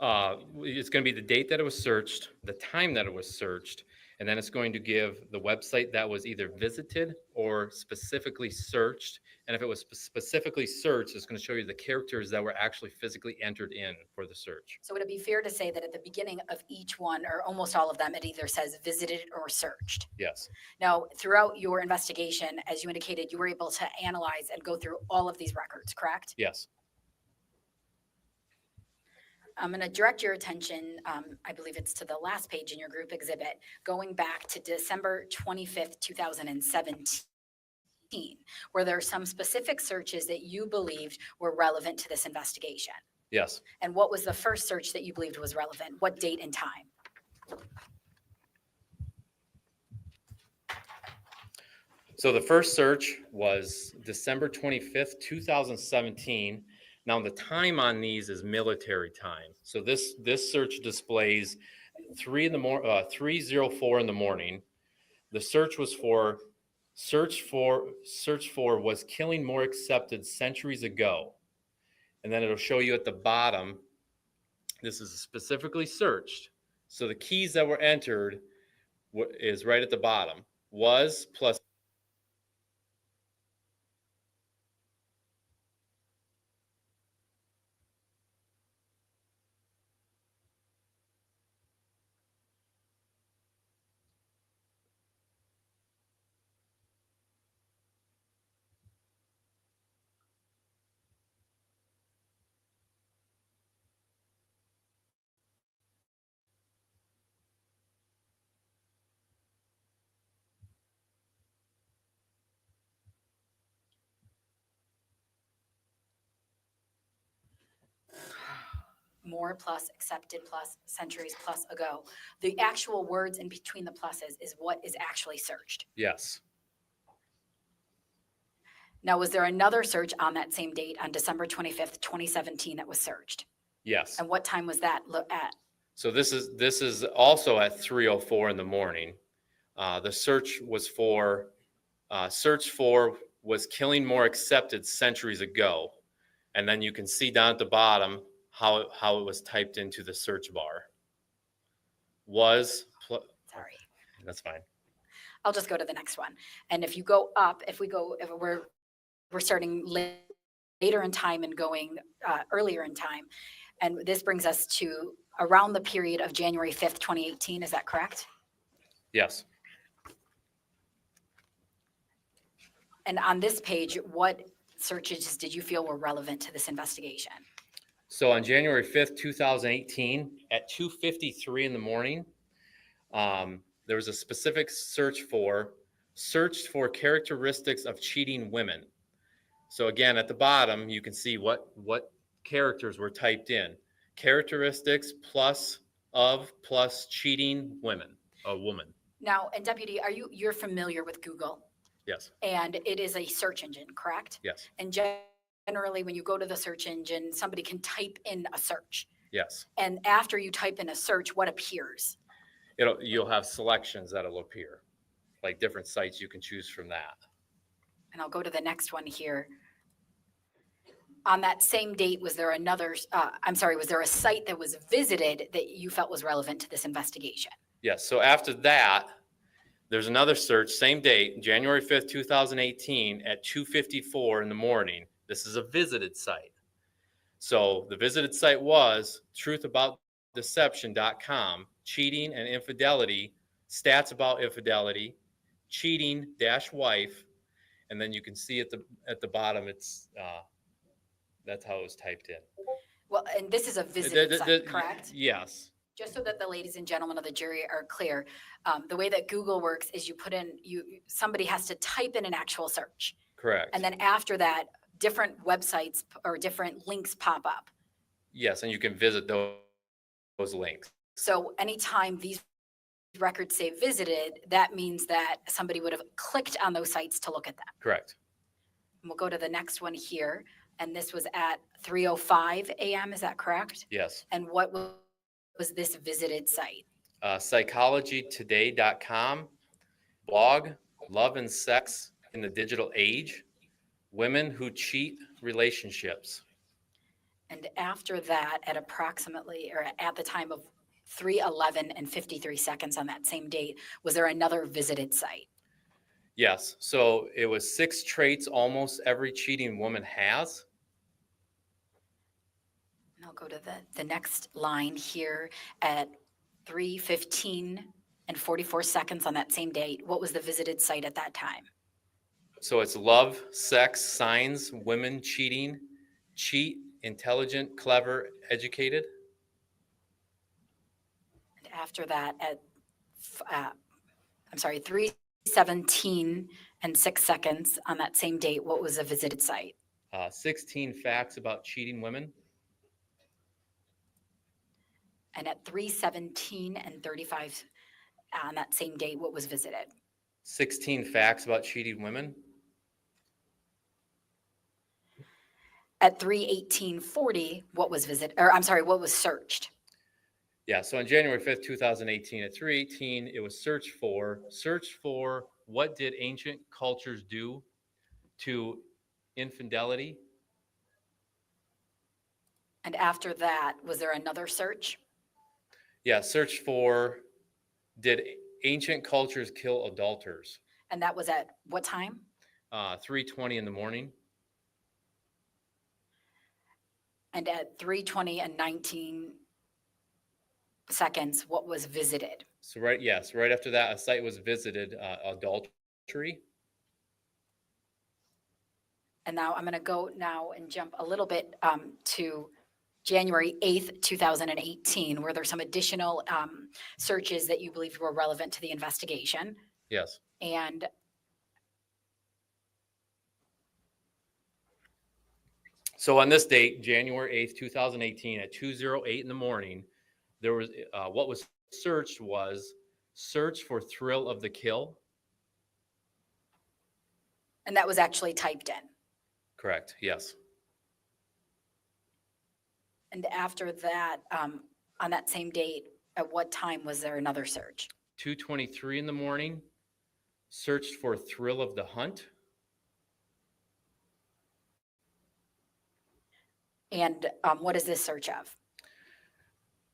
M: It's going to be the date that it was searched, the time that it was searched, and then it's going to give the website that was either visited or specifically searched. And if it was specifically searched, it's going to show you the characters that were actually physically entered in for the search.
D: So would it be fair to say that at the beginning of each one, or almost all of them, it either says visited or searched?
M: Yes.
D: Now, throughout your investigation, as you indicated, you were able to analyze and go through all of these records, correct?
M: Yes.
D: I'm going to direct your attention, I believe it's to the last page in your group exhibit, going back to December 25th, 2017, where there are some specific searches that you believed were relevant to this investigation.
M: Yes.
D: And what was the first search that you believed was relevant? What date and time?
M: So the first search was December 25th, 2017. Now the time on these is military time. So this search displays 3:04 in the morning. The search was for was killing more accepted centuries ago. And then it'll show you at the bottom, this is specifically searched. So the keys that were entered is right at the bottom. Was plus
D: More plus accepted plus centuries plus ago. The actual words in between the pluses is what is actually searched.
M: yes.
D: Now, was there another search on that same date on December 25th, 2017 that was searched?
M: Yes.
D: And what time was that at?
M: So this is also at 3:04 in the morning. The search was was killing more accepted centuries ago. And then you can see down at the bottom how it was typed into the search bar.
D: Sorry.
M: That's fine.
D: I'll just go to the next one. And if you go up, if we're starting later in time and going earlier in time. And this brings us to around the period of January 5th, 2018. Is that correct?
M: Yes.
D: And on this page, what searches did you feel were relevant to this investigation?
M: So on January 5th, 2018, at 2:53 in the morning, there was a specific searched for characteristics of cheating women. So again, at the bottom, you can see what characters were typed in. Characteristics plus cheating women. a woman.
D: Now, and Deputy, you're familiar with Google?
M: Yes,
D: And it is a search engine, correct?
M: yes,
D: And generally, when you go to the search engine, somebody can type in a search.
M: yes.
D: And after you type in a search, what appears?
M: You'll have selections that'll appear, like different sites you can choose from that.
D: And I'll go to the next one here. On that same date, was there was there a site that was visited that you felt was relevant to this investigation?
M: Yes, so after that, there's another search, same date, January 5th, 2018 at 2:54 in the morning. This is a visited site. So the visited site was truthaboutdeception.com, cheating and infidelity, stats about infidelity, cheating dash wife, and then you can see at the bottom, it's that's how it was typed in.
D: Well, and this is a visited site, correct?
M: Yes.
D: Just so that the ladies and gentlemen of the jury are clear, the way that Google works is you put in, somebody has to type in an actual search.
M: Correct.
D: And then after that, different websites or different links pop up.
M: Yes, and you can visit those links.
D: So anytime these records say visited, that means that somebody would have clicked on those sites to look at them.
M: Correct.
D: And we'll go to the next one here. And this was at 3:05 a.m., is that correct?
M: Yes.
D: And what was this visited site?
M: Psychologytoday.com, blog, Love and Sex in the Digital Age, Women Who Cheat Relationships.
D: And after that, at approximately, or at the time of 3:11 and 53 seconds on that same date, was there another visited site?
M: Yes, so it was 6 traits almost every cheating woman has.
D: And I'll go to the next line here at 3:15 and 44 seconds on that same date. What was the visited site at that time?
M: So it's love, sex, signs, women cheating, cheat, intelligent, clever, educated.
D: And after that, at 3:17 and 6 seconds on that same date, what was a visited site?
M: 16 facts about cheating women.
D: And at 3:17 and 35 on that same date, what was visited?
M: 16 facts about cheating women.
D: At 3:18:40, what was visited, or I'm sorry, what was searched?
M: Yeah, so on January 5th, 2018, at 3:18, it was searched for what did ancient cultures do to infidelity?
D: And after that, was there another search?
M: Yeah, search for did ancient cultures kill adulterers?
D: And that was at what time?
M: 3:20 in the morning.
D: And at 3:20 and 19 seconds, what was visited?
M: So right after that, a site was visited, adultery.
D: And now I'm going to go now and jump a little bit to January 8th, 2018. Were there some additional searches that you believe were relevant to the investigation?
M: Yes.
D: And
M: So on this date, January 8th, 2018, at 2:08 in the morning, there was what was searched was search for thrill of the kill.
D: and that was actually typed in.
M: Correct. Yes.
D: And after that, on that same date, at what time was there another search?
M: 2:23 in the morning, searched for thrill of the hunt.
D: And what is this search of?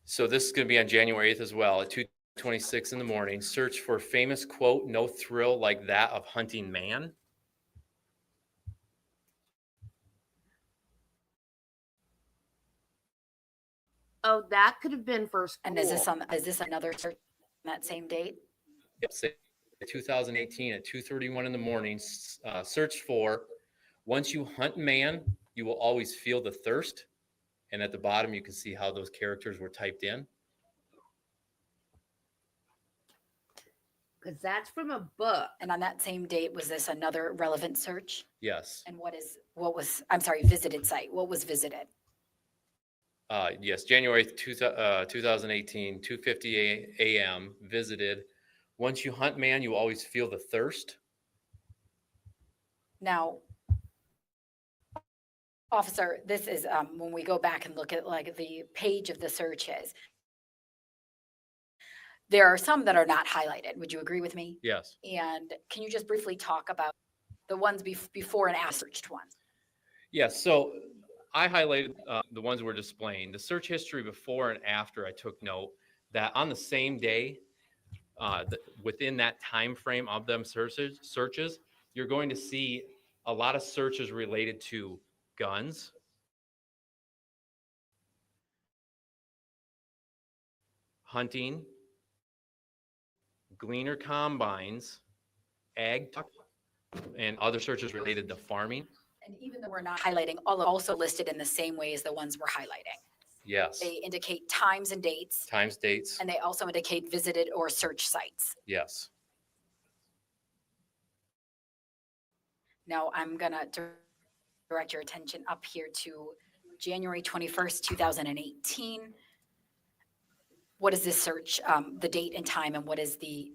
M: So this is going to be on January 8th as well at 2:26 in the morning. Search for famous quote, no thrill like that of hunting man.
A: Oh, that could have been for school.
D: And is this another search on that same date?
M: Yep. 2018 at 2:31 in the morning. Search for once you hunt man, you will always feel the thirst. And at the bottom, you can see how those characters were typed in.
A: Because that's from a book.
D: And on that same date, was this another relevant search?
M: Yes.
D: And visited site? What was visited?
M: Yes, January 2018, 2:50 a.m. visited Once you hunt man, you always feel the thirst.
D: Now, officer, this is when we go back and look at like the page of the searches. There are some that are not highlighted. Would you agree with me?
M: Yes.
D: And can you just briefly talk about the ones before and after searched ones?
M: Yes. So I highlighted the ones we're displaying. The search history before and after, I took note that on the same day, within that time frame of them searches, you're going to see a lot of searches related to guns, hunting, gleaner combines, ag, and other searches related to farming.
D: And even though we're not highlighting, all are also listed in the same way as the ones we're highlighting.
M: Yes.
D: They indicate times and dates,
M: Times, dates.
D: and they also indicate visited or search sites.
M: Yes.
D: Now I'm gonna direct your attention up here to January 21st, 2018. What is this search, the date and time, and what is the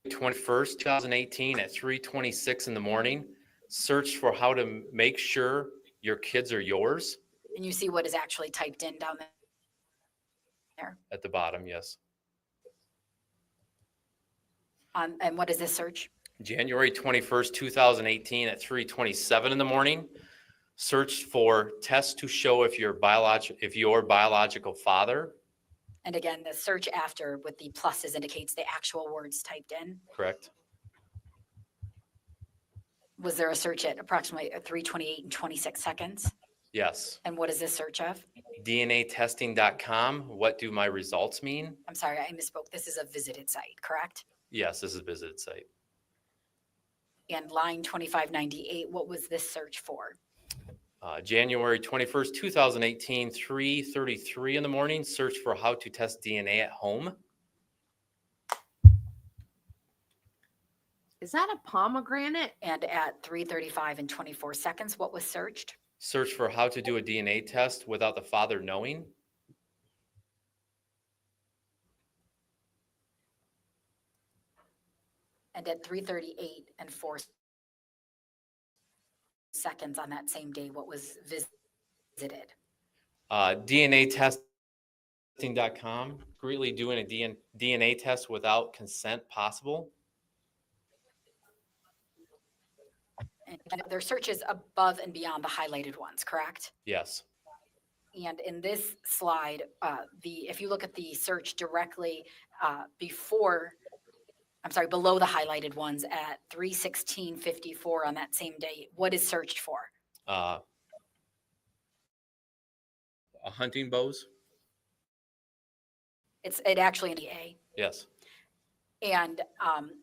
M: 21st, 2018 at 3:26 in the morning. Search for how to make sure your kids are yours.
D: and you see what is actually typed in down there?
M: At the bottom, yes.
D: And what is this search?
M: January 21st, 2018 at 3:27 in the morning. Search for tests to show if your biological father.
D: And again, the search after with the pluses indicates the actual words typed in.
M: Correct.
D: Was there a search at approximately 3:28 and 26 seconds?
M: Yes.
D: And what is this search of?
M: DNAtesting.com. What do my results mean?
D: I'm sorry, I misspoke. This is a visited site, correct?
M: Yes, this is a visited site.
D: And line 2598, what was this search for?
M: January 21st, 2018, 3:33 in the morning. Search for how to test DNA at home.
A: Is that a pomegranate?
D: And at 3:35 and 24 seconds, what was searched?
M: Search for how to do a DNA test without the father knowing.
D: And at 3:38 and 4 seconds on that same day, what was visited?
M: DNAtesting.com. Greatly doing a DNA test without consent possible.
D: And their searches above and beyond the highlighted ones, correct?
M: Yes.
D: And in this slide, if you look at the search directly below the highlighted ones at 3:16:54 on that same day, what is searched for?
M: A hunting bows.
D: It actually in the A.
M: Yes.
D: And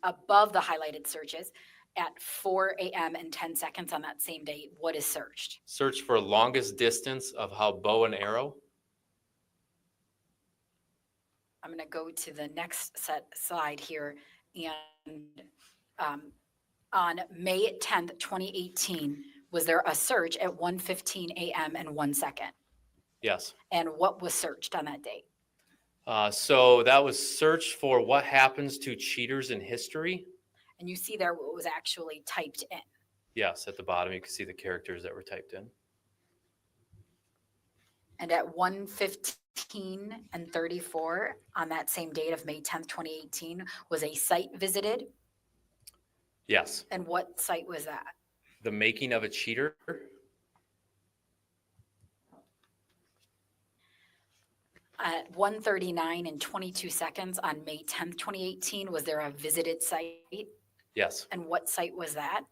D: above the highlighted searches at 4 a.m. and 10 seconds on that same day, what is searched?
M: Search for longest distance of how bow and arrow.
D: I'm going to go to the next slide here. And on May 10th, 2018, was there a search at 1:15 a.m. and 1 second?
M: Yes.
D: And what was searched on that date?
M: So that was search for what happens to cheaters in history.
D: And you see there what was actually typed in.
M: Yes, at the bottom you can see the characters that were typed in.
D: And at 1:15 and 34 on that same date of May 10th, 2018, was a site visited.
M: Yes.
D: And what site was that?
M: The making of a cheater.
D: At 1:39 and 22 seconds on May 10th, 2018, was there a visited site?
M: Yes.
D: And what site was that?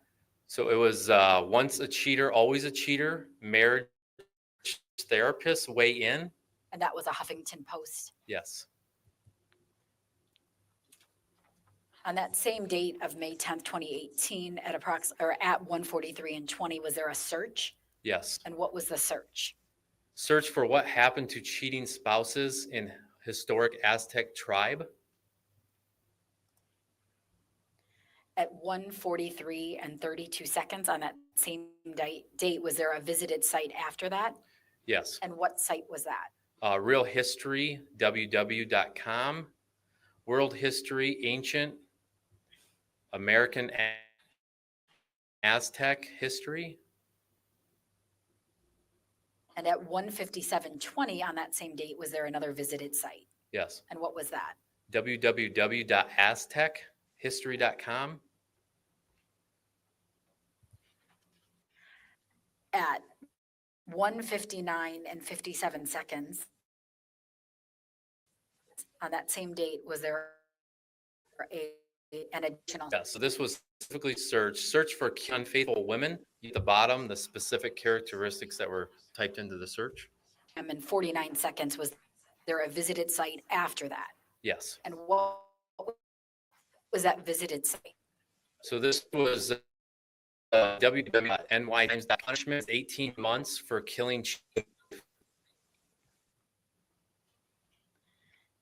M: So it was once a cheater, always a cheater. Marriage therapists weigh in.
D: And that was a Huffington Post.
M: Yes.
D: On that same date of May 10th, 2018, at 1:43 and 20, was there a search?
M: Yes.
D: And what was the search?
M: Search for what happened to cheating spouses in historic Aztec tribe.
D: At 1:43 and 32 seconds on that same date, was there a visited site after that?
M: Yes.
D: And what site was that?
M: Real history, www.com. world history, ancient, American Aztec history.
D: And at 1:57:20 on that same date, was there another visited site?
M: Yes.
D: And what was that?
M: www.aztechhistory.com.
D: At 1:59:57 on that same date, was there an additional?
M: Yeah, so this was specifically search for unfaithful women. At the bottom, the specific characteristics that were typed into the search.
D: And in 49 seconds, was there a visited site after that?
M: Yes.
D: And what was that visited site?
M: So this was www.ny punishment 18 months for killing.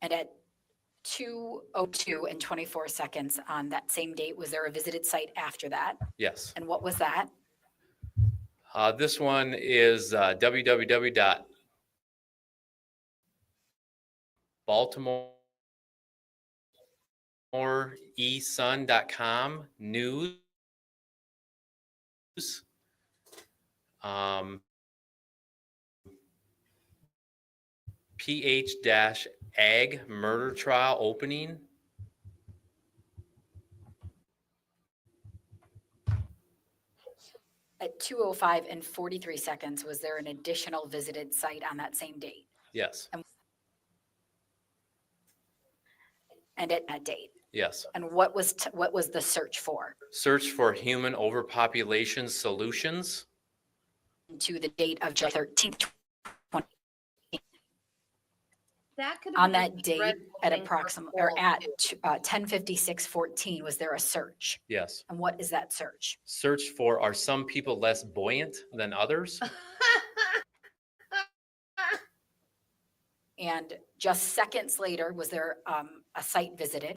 D: And at 2:02:24 on that same date, was there a visited site after that?
M: Yes.
D: And what was that?
M: This one is www.baltimoreesun.com news. PH-ag murder trial opening.
D: At 2:05:43, was there an additional visited site on that same date?
M: Yes.
D: And at that date?
M: Yes.
D: And what was the search for?
M: Search for human overpopulation solutions.
D: To the date of July 13th,
A: That could
D: on
A: have
D: that
A: been
D: date
A: red
D: at
A: thing for
D: approximately, or
A: school,
D: at
A: too.
D: 10:56:14, was there a search?
M: Yes.
D: And what is that search?
M: Search for, are some people less buoyant than others?
D: And just seconds later, was there a site visited?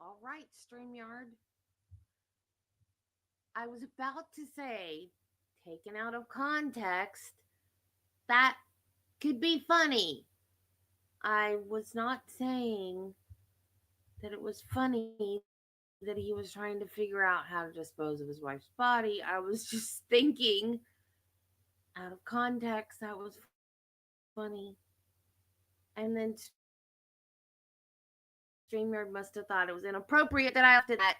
A: All right, StreamYard. I was about to say, taken out of context, that could be funny. I was not saying that it was funny that he was trying to figure out how to dispose of his wife's body. I was just thinking, out of context, that was funny. And then StreamYard must have thought it was inappropriate that I opted that.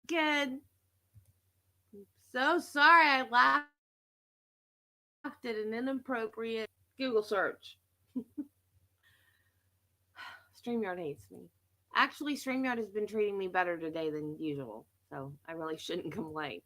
A: Good. I'm so sorry I laughed at an inappropriate Google search. StreamYard hates me. Actually, StreamYard has been treating me better today than usual, so I really shouldn't complain.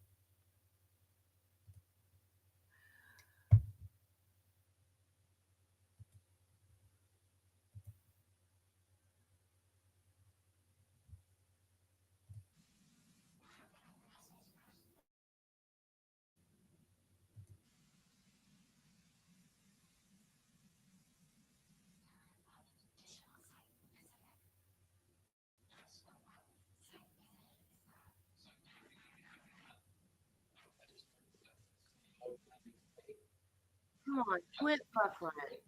A: Come on, quit buffering.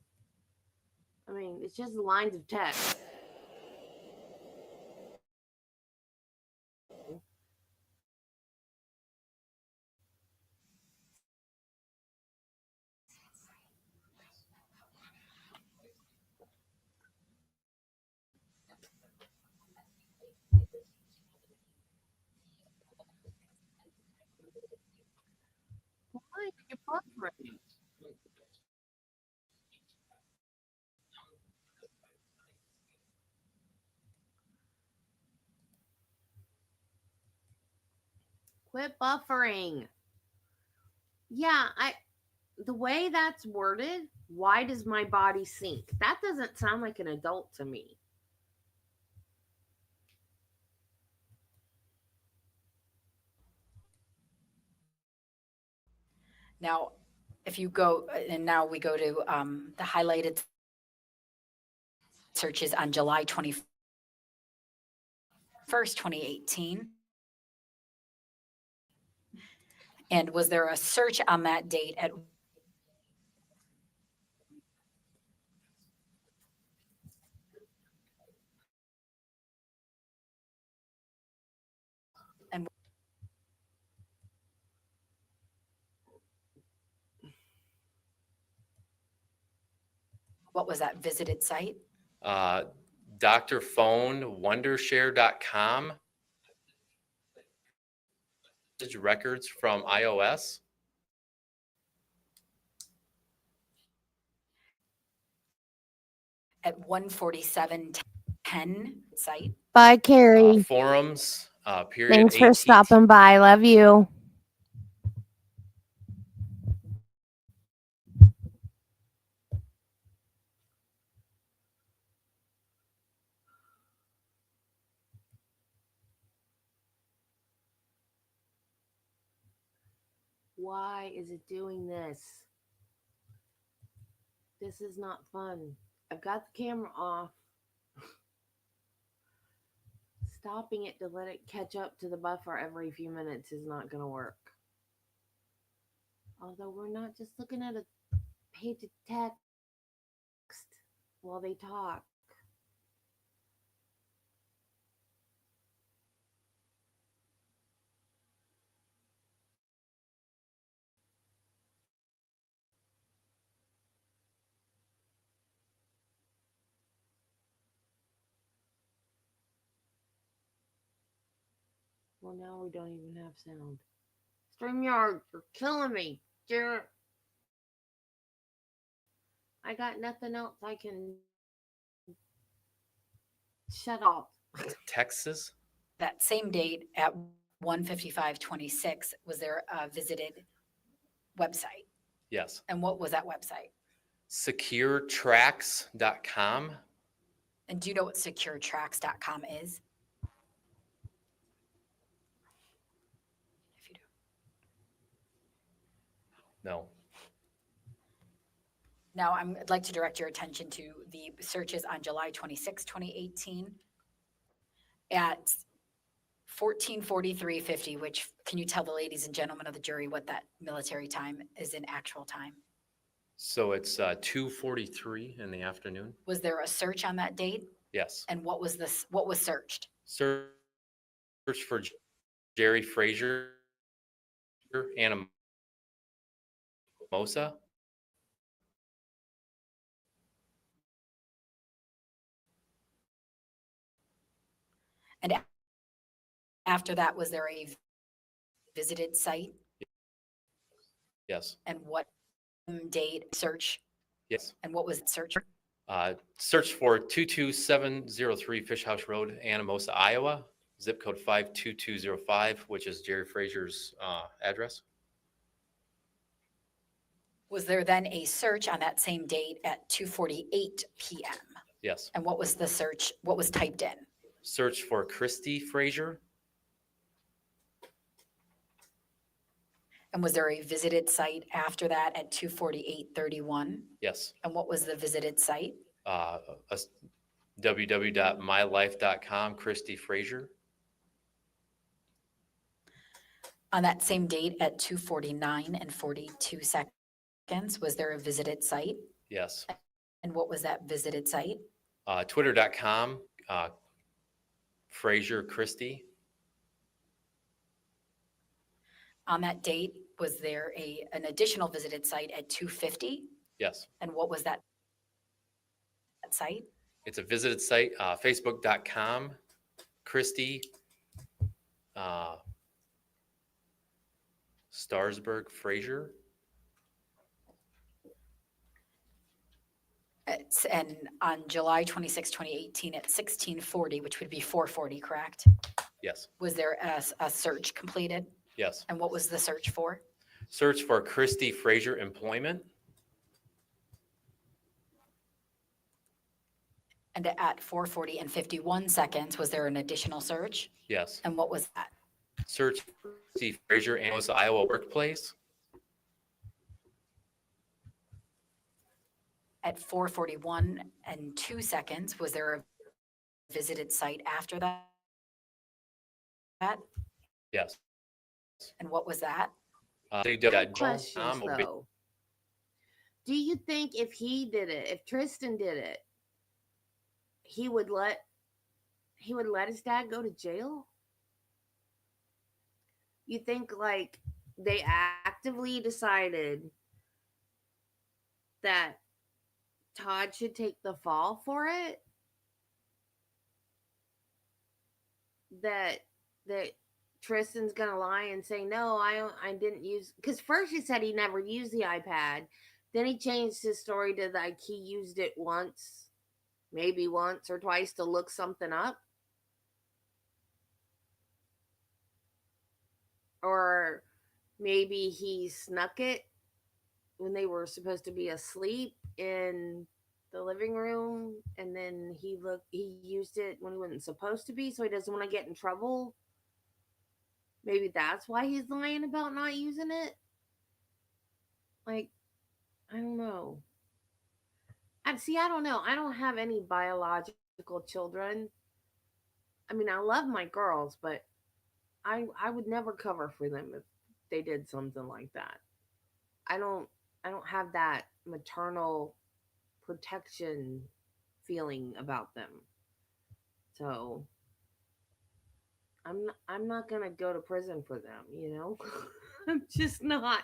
A: I mean, it's just lines of text. Quit buffering. Yeah, the way that's worded, why does my body sink? That doesn't sound like an adult to me.
D: Now, if you go, and now we go to the highlighted searches on July 21st, 2018. And was there a search on that date at and what was that visited site?
M: Dr. Phone, Wondershare.com. Records from iOS.
D: At 147:10 site.
A: Bye, Carrie.
M: Forums, period.
A: Thanks for
M: AT.
A: stopping by. Love you. Why is it doing this? This is not fun. I've got the camera off. Stopping it to let it catch up to the buffer every few minutes is not going to work. Although we're not just looking at a page of text while they talk. Well, now we don't even have sound. StreamYard, you're killing me. I got nothing else I can shut off.
M: Texas.
D: That same date at 1:55:26, was there a visited website?
M: Yes.
D: And what was that website?
M: SecureTracks.com.
D: And do you know what securetracks.com is? If you do.
M: No.
D: Now, I'd like to direct your attention to the searches on July 26, 2018 at 14:43:50, which, can you tell the ladies and gentlemen of the jury what that military time is in actual time?
M: So it's 2:43 in the afternoon.
D: Was there a search on that date?
M: Yes.
D: And what was searched?
M: Search for Jerry Frazier, Anna Mosa.
D: And after that, was there a visited site?
M: Yes.
D: And what date search?
M: Yes.
D: And what was it search?
M: Search for 22703 Fish House Road, Anamosa, Iowa, zip code 52205, which is Jerry Frazier's address.
D: Was there then a search on that same date at 2:48 p.m.?
M: Yes.
D: And what was the search? What was typed in?
M: Search for Christy Frazier.
D: And was there a visited site after that at 2:48:31?
M: Yes.
D: And what was the visited site?
M: www.mylife.com, Christy Frazier.
D: On that same date at 2:49:42, was there a visited site?
M: Yes.
D: And what was that visited site?
M: Twitter.com, Frazier Christy.
D: On that date, was there an additional visited site at 2:50?
M: Yes.
D: And what was that site?
M: It's a visited site, Facebook.com, Christy Starsberg Frazier.
D: And on July 26, 2018 at 16:40, which would be 4:40, correct?
M: Yes.
D: Was there a search completed?
M: Yes.
D: And what was the search for?
M: Search for Christy Frazier employment.
D: And at 4:40 and 51 seconds, was there an additional search?
M: Yes.
D: And what was that?
M: Search for Christy Frazier and was Iowa workplace.
D: At 4:41 and 2 seconds, was there a visited site after that?
M: Yes.
D: And what was that?
A: Questions though. Do you think if he did it, if Tristan did it, he would let his dad go to jail? You think like they actively decided that Todd should take the fall for it? That Tristan's gonna lie and say no, I didn't use, because first he said he never used the iPad, then he changed his story to like he used it once, maybe once or twice to look something up, or maybe he snuck it when they were supposed to be asleep in the living room, and then he used it when he wasn't supposed to be, so he doesn't want to get in trouble. Maybe that's why he's lying about not using it. Like, I don't know. I don't know. I don't have any biological children. I mean, I love my girls, but I would never cover for them if they did something like that. I don't have that maternal protection feeling about them. So I'm not gonna go to prison for them, you know? I'm just not.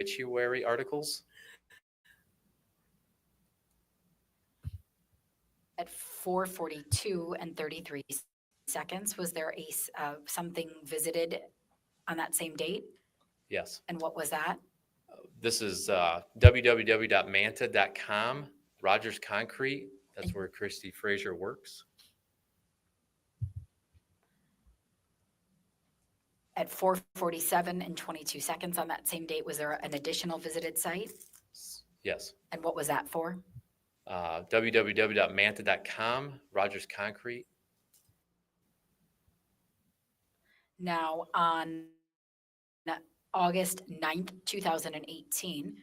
M: Obituary articles.
D: At 4:42 and 33 seconds, was there something visited on that same date?
M: Yes.
D: And what was that?
M: This is www.manta.com, Rogers Concrete. That's where Christy Frazier works.
D: At 4:47 and 22 seconds on that same date, was there an additional visited site?
M: Yes.
D: And what was that for?
M: www.manta.com, Rogers Concrete.
D: Now, on August 9th, 2018,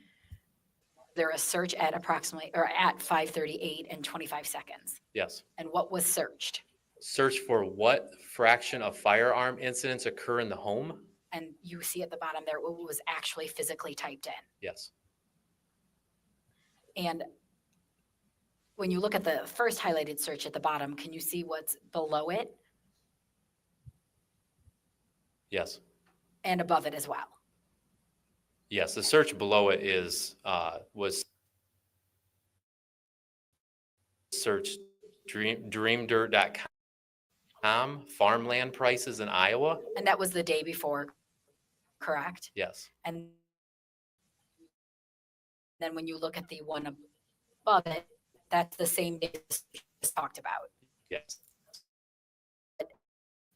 D: there a search at approximately, or at 5:38 and 25 seconds.
M: Yes.
D: And what was searched?
M: Search for what fraction of firearm incidents occur in the home.
D: And you see at the bottom there what was actually physically typed in.
M: Yes.
D: And when you look at the first highlighted search at the bottom, can you see what's below it?
M: Yes.
D: And above it as well.
M: Yes. The search below it was search dreamdirt.com, farmland prices in Iowa.
D: And that was the day before, correct?
M: Yes.
D: And then when you look at the one above it, that's the same day this was talked about.
M: Yes.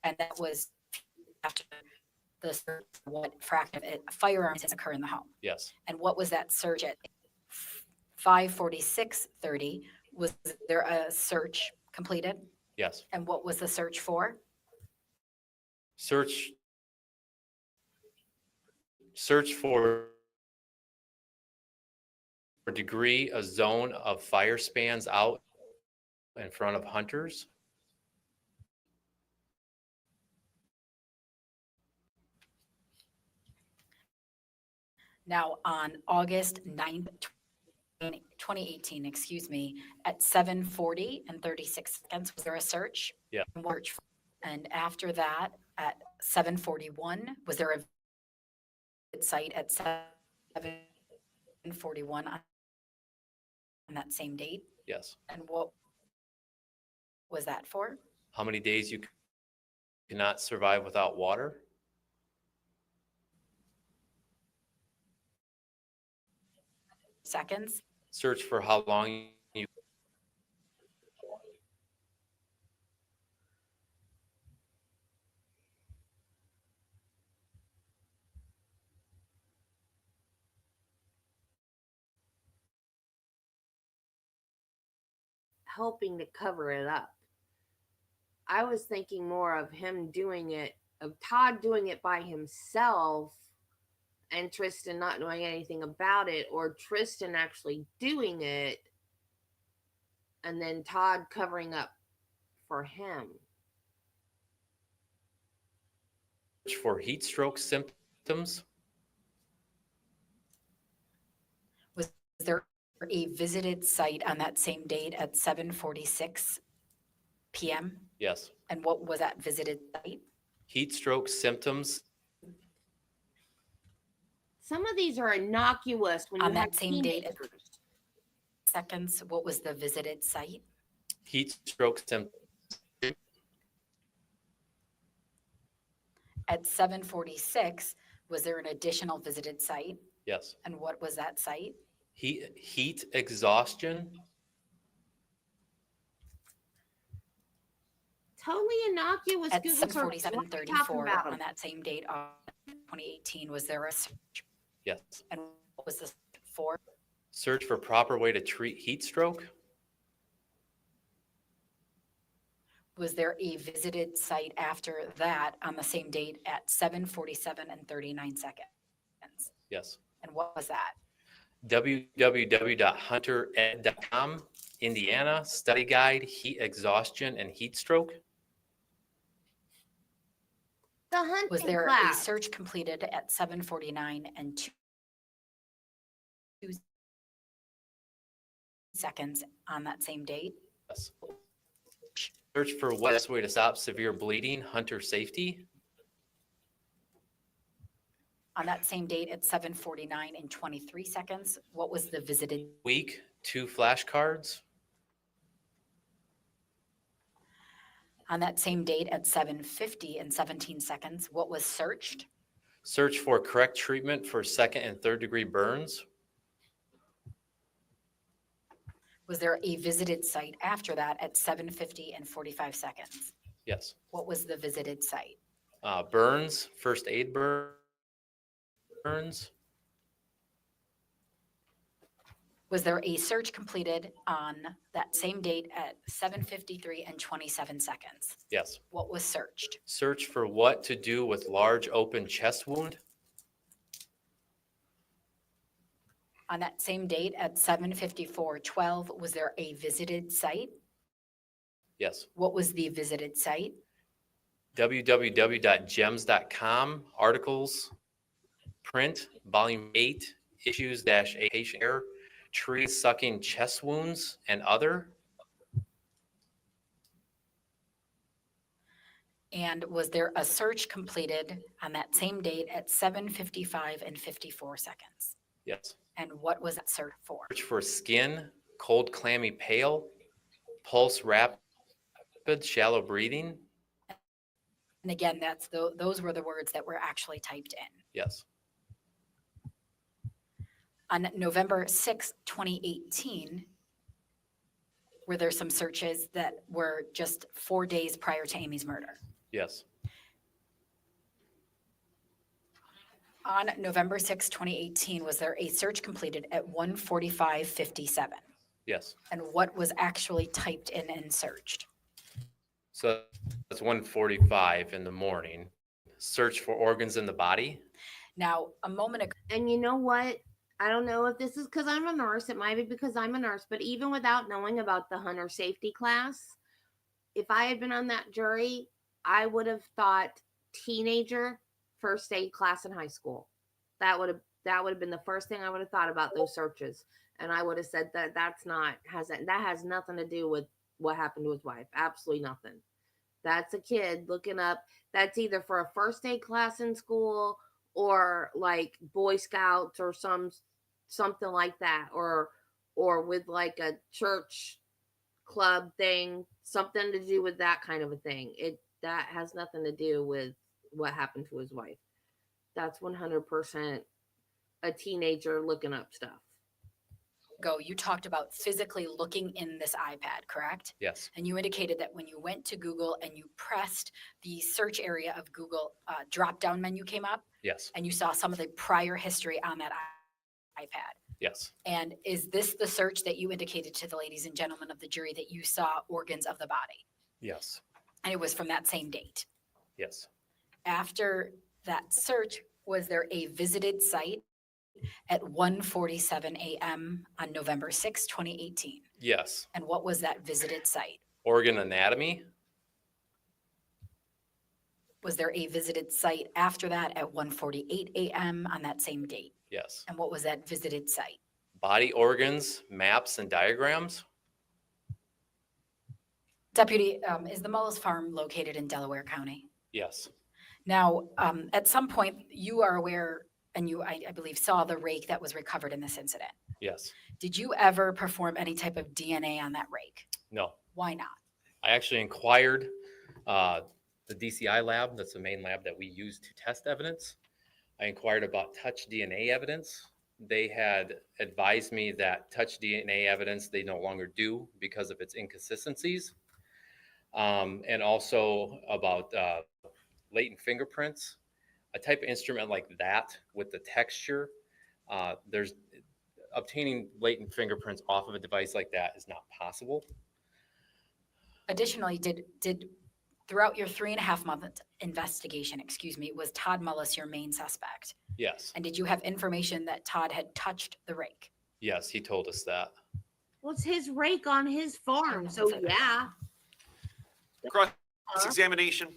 D: And that was after the search for what fraction of firearms occur in the home.
M: Yes.
D: And what was that search at 5:46:30? Was there a search completed?
M: Yes.
D: And what was the search for?
M: Search for degree, a zone of fire spans out in front of hunters.
D: Now, on August 9th, 2018, at 7:40 and 36 seconds, was there a search?
M: Yeah.
D: And after that, at 7:41, was there a site at 7:41 on that same date?
M: Yes.
D: And what was that for?
M: How many days you cannot survive without water?
D: Seconds?
M: Search for how long you.
A: helping to cover it up. I was thinking more of him doing it, of Todd doing it by himself and Tristan not knowing anything about it, or Tristan actually doing it and then Todd covering up for him.
M: For heat stroke symptoms,
D: Was there a visited site on that same date at 7:46 PM?
M: yes.
D: And what was that visited site?
M: Heat stroke symptoms,
A: Some of these are innocuous when you
D: On
A: have
D: that same date at
A: teenagers.
D: seconds, what was the visited site?
M: heat stroke symptoms,
D: At 7:46, was there an additional visited site?
M: yes.
D: And what was that site?
M: Heat exhaustion,
A: Totally innocuous.
D: At
A: Google search. What are we talking
D: 7:47:34
A: about?
D: on that same date of 2018, was there a search?
M: yes.
D: And what was this for?
M: Search for proper way to treat heat stroke,
D: Was there a visited site after that on the same date at 7:47:39?
M: yes.
D: And what was that?
M: www.huntered.com, Indiana Study Guide, Heat Exhaustion and Heat Stroke.
A: The hunting
D: Was there a
A: class.
D: search completed at 7:49:02 on that same date?
M: Yes. Search for best way to stop severe bleeding, hunter safety.
D: On that same date at 7:49:23, what was the visited?
M: Week, 2 flashcards.
D: On that same date at 7:50:17, what was searched?
M: Search for correct treatment for 2nd and 3rd degree burns.
D: Was there a visited site after that at 7:50:45?
M: Yes.
D: What was the visited site?
M: Burns, first aid burns.
D: Was there a search completed on that same date at 7:53:27?
M: Yes.
D: What was searched?
M: Search for what to do with large open chest wound.
D: On that same date at 7:54:12, was there a visited site?
M: Yes.
D: What was the visited site?
M: www.gems.com, articles, print, volume 8, issues-8, patient care, tree sucking chest wounds, and other.
D: And was there a search completed on that same date at 7:55:54?
M: Yes.
D: And what was that search for?
M: Search for skin, cold, clammy, pale, pulse rapid, shallow breathing.
D: And again, those were the words that were actually typed in.
M: Yes.
D: On November 6, 2018, were there some searches that were just 4 days prior to Amy's murder?
M: Yes.
D: On November 6, 2018, was there a search completed at 1:45:57?
M: Yes.
D: And what was actually typed in and searched?
M: So that's 1:45 in the morning. Search for organs in the body.
D: Now, a moment ago,
A: And you know what? I don't know if this is because I'm a nurse. It might be because I'm a nurse. But even without knowing about the hunter safety class, if I had been on that jury, I would have thought teenager first aid class in high school. That would have been the first thing I would have thought about those searches. And I would have said that that has nothing to do with what happened to his wife. Absolutely nothing. That's a kid looking up. That's either for a first aid class in school or like Boy Scouts or something like that, or with like a church club thing, something to do with that kind of a thing. That has nothing to do with what happened to his wife. That's 100% a teenager looking up stuff.
D: you talked about physically looking in this iPad, correct?
M: Yes.
D: And you indicated that when you went to Google and you pressed the search area of Google, drop-down menu came up,
M: Yes.
D: and you saw some of the prior history on that iPad.
M: Yes.
D: And is this the search that you indicated to the ladies and gentlemen of the jury that you saw organs of the body?
M: Yes.
D: And it was from that same date?
M: Yes.
D: After that search, was there a visited site at 1:47 a.m. on November 6, 2018?
M: Yes.
D: And what was that visited site?
M: Organ anatomy.
D: Was there a visited site after that at 1:48 a.m. on that same date?
M: Yes.
D: And what was that visited site?
M: Body organs, maps, and diagrams.
D: Deputy, is the Mullis farm located in Delaware County?
M: Yes.
D: Now, at some point, you are aware, and you, I believe, saw the rake that was recovered in this incident.
M: Yes.
D: Did you ever perform any type of DNA on that rake?
M: No.
D: Why not?
M: I actually inquired the DCI lab. That's the main lab that we use to test evidence. I inquired about touch DNA evidence. They had advised me that touch DNA evidence they no longer do because of its inconsistencies. And also about latent fingerprints, a type of instrument like that with the texture. There's obtaining latent fingerprints off of a device like that is not possible.
D: Additionally, did throughout your 3.5-month investigation, was Todd Mullis your main suspect?
M: Yes.
D: And did you have information that Todd had touched the rake?
M: Yes, he told us that.
A: Well, it's his rake on his farm, so yeah.
K: Cross-examination.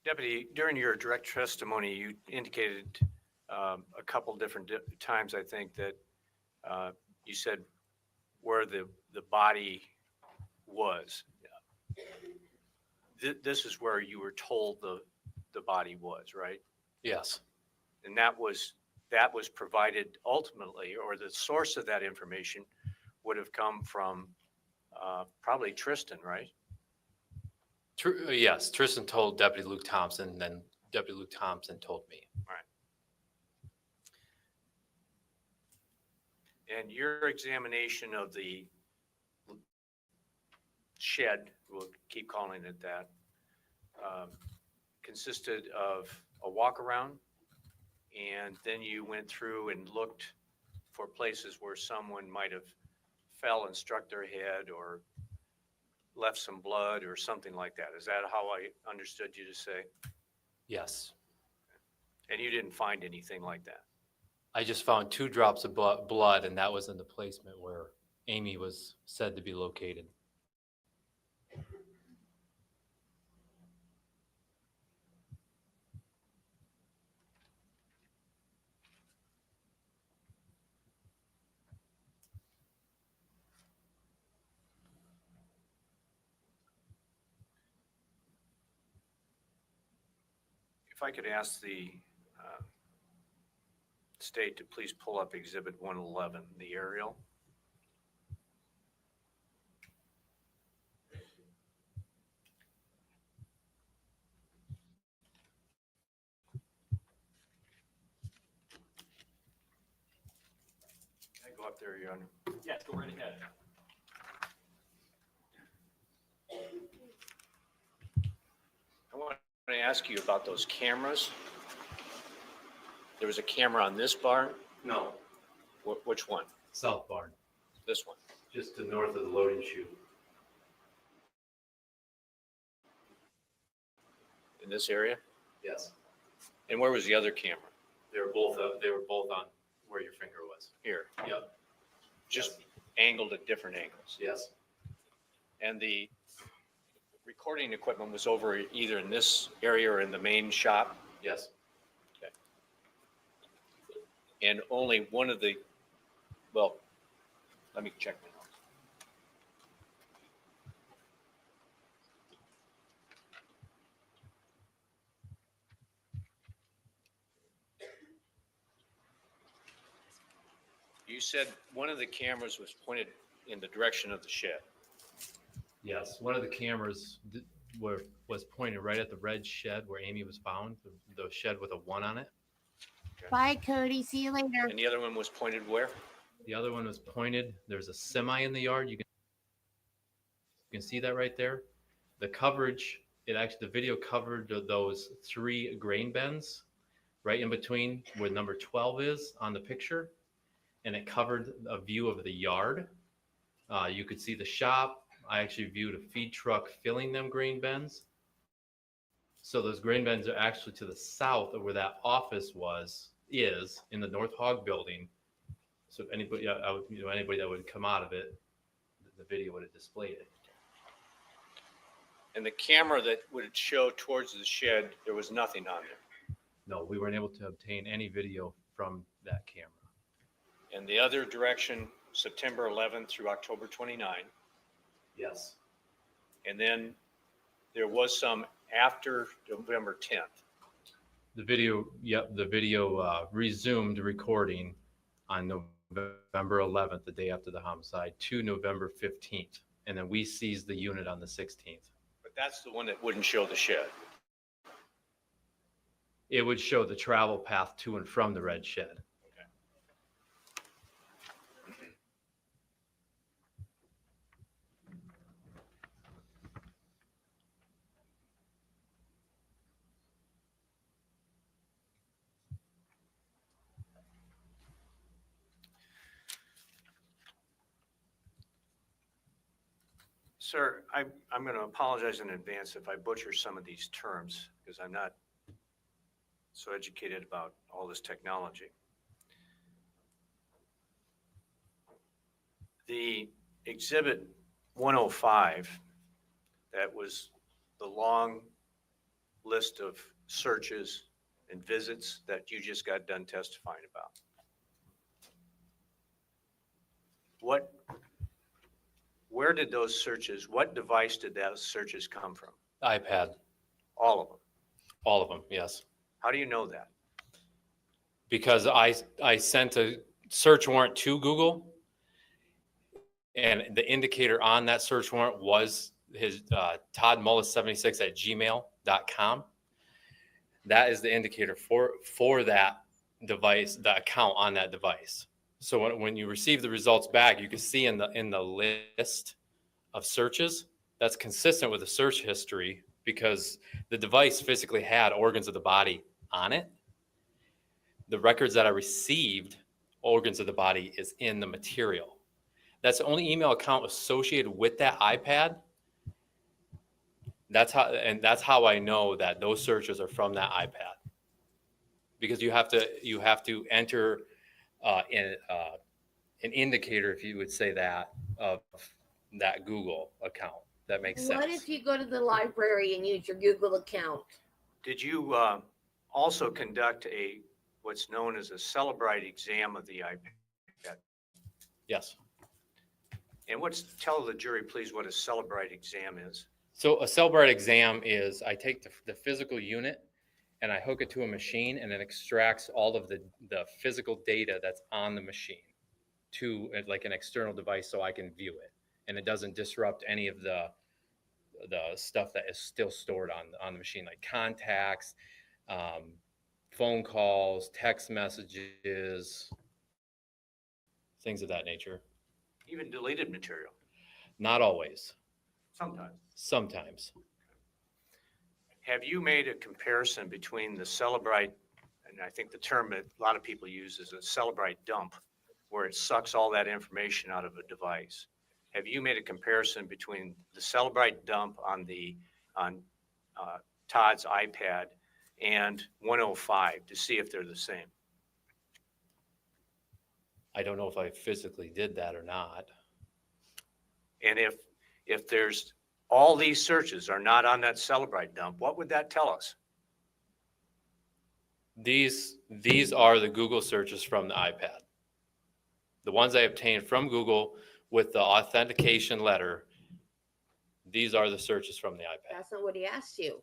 E: Deputy, during your direct testimony, you indicated a couple different times, I think, that you said where the body was. This is where you were told the body was, right?
M: Yes.
E: And that was provided ultimately, or the source of that information would have come from probably Tristan, right?
M: Yes, Tristan told Deputy Luke Thompson, then Deputy Luke Thompson told me.
E: Right. And your examination of the shed, we'll keep calling it that, consisted of a walk around, and then you went through and looked for places where someone might have fell and struck their head or left some blood or something like that. Is that how I understood you to say?
M: Yes.
E: And you didn't find anything like that?
M: I just found 2 drops of blood, and that was in the placement where Amy was said to be located.
E: If I could ask the state to please pull up Exhibit 111, the aerial. Can I go up there, Your Honor?
K: Yes, go right ahead.
E: I want to ask you about those cameras. There was a camera on this barn?
M: No.
E: Which one?
M: South barn,
E: This one?
M: just to north of the loading chute.
E: In this area?
M: Yes.
E: And where was the other camera?
M: They were both on where your finger was.
E: Here,
M: Yep.
E: just angled at different angles.
M: Yes.
E: And the recording equipment was over either in this area or in the main shop?
M: Yes.
E: And only one of the, well, let me check my notes. You said one of the cameras was pointed in the direction of the shed.
M: Yes. One of the cameras was pointed right at the red shed where Amy was found, the shed with a 1 on it.
A: Bye, Cody. See you later.
E: And the other one was pointed where?
M: The other one was pointed. There's a semi in the yard. You can see that right there. The coverage, the video covered those 3 grain bins right in between where number 12 is on the picture, and it covered a view of the yard. You could see the shop. I actually viewed a feed truck filling them grain bins. So those grain bins are actually to the south of where that office is in the North Hog building. So anybody that would come out of it, the video would have displayed it.
E: And the camera that would show towards the shed, there was nothing on there.
M: No, we weren't able to obtain any video from that camera.
E: And the other direction, September 11th through October 29.
M: Yes.
E: And then there was some after November 10th.
M: The video resumed recording on November 11th, the day after the homicide, to November 15th. And then we seized the unit on the 16th.
E: But that's the one that wouldn't show the shed.
M: It would show the travel path to and from the red shed.
E: Sir, I'm going to apologize in advance if I butcher some of these terms because I'm not so educated about all this technology. The exhibit 105, that was the long list of searches and visits that you just got done testifying about. Where did those searches, what device did those searches come from?
M: iPad.
E: All of them.
M: All of them, yes.
E: How do you know that?
M: Because I sent a search warrant to Google, and the indicator on that search warrant was his Todd Mullis 76 at gmail.com. That is the indicator for that device, the account on that device. So when you receive the results back, you can see in the list of searches that's consistent with the search history because the device physically had organs of the body on it. The records that I received, organs of the body, is in the material. That's the only email account associated with that iPad. That's how I know that those searches are from that iPad, because you have to enter an indicator, if you would say that, of that Google account. That makes sense.
A: What if you go to the library and use your Google account?
E: Did you also conduct what's known as a Celebrite exam of the iPad?
M: Yes.
E: And tell the jury, please, what a Celebrite exam is.
M: So a Celebrite exam is I take the physical unit and I hook it to a machine, and it extracts all of the physical data that's on the machine to like an external device so I can view it. And it doesn't disrupt any of the stuff that is still stored on the machine, like contacts, phone calls, text messages, things of that nature.
E: Even deleted material?
M: Not always.
E: Sometimes.
M: Sometimes.
E: Have you made a comparison between the Celebrite, and I think the term that a lot of people use is a Celebrite dump, where it sucks all that information out of a device? Have you made a comparison between the Celebrite dump on Todd's iPad and 105 to see if they're the same?
M: I don't know if I physically did that or not.
E: And if there's all these searches are not on that Celebrite dump, what would that tell us?
M: These are the Google searches from the iPad. The ones I obtained from Google with the authentication letter, these are the searches from the iPad.
A: That's not what he asked you.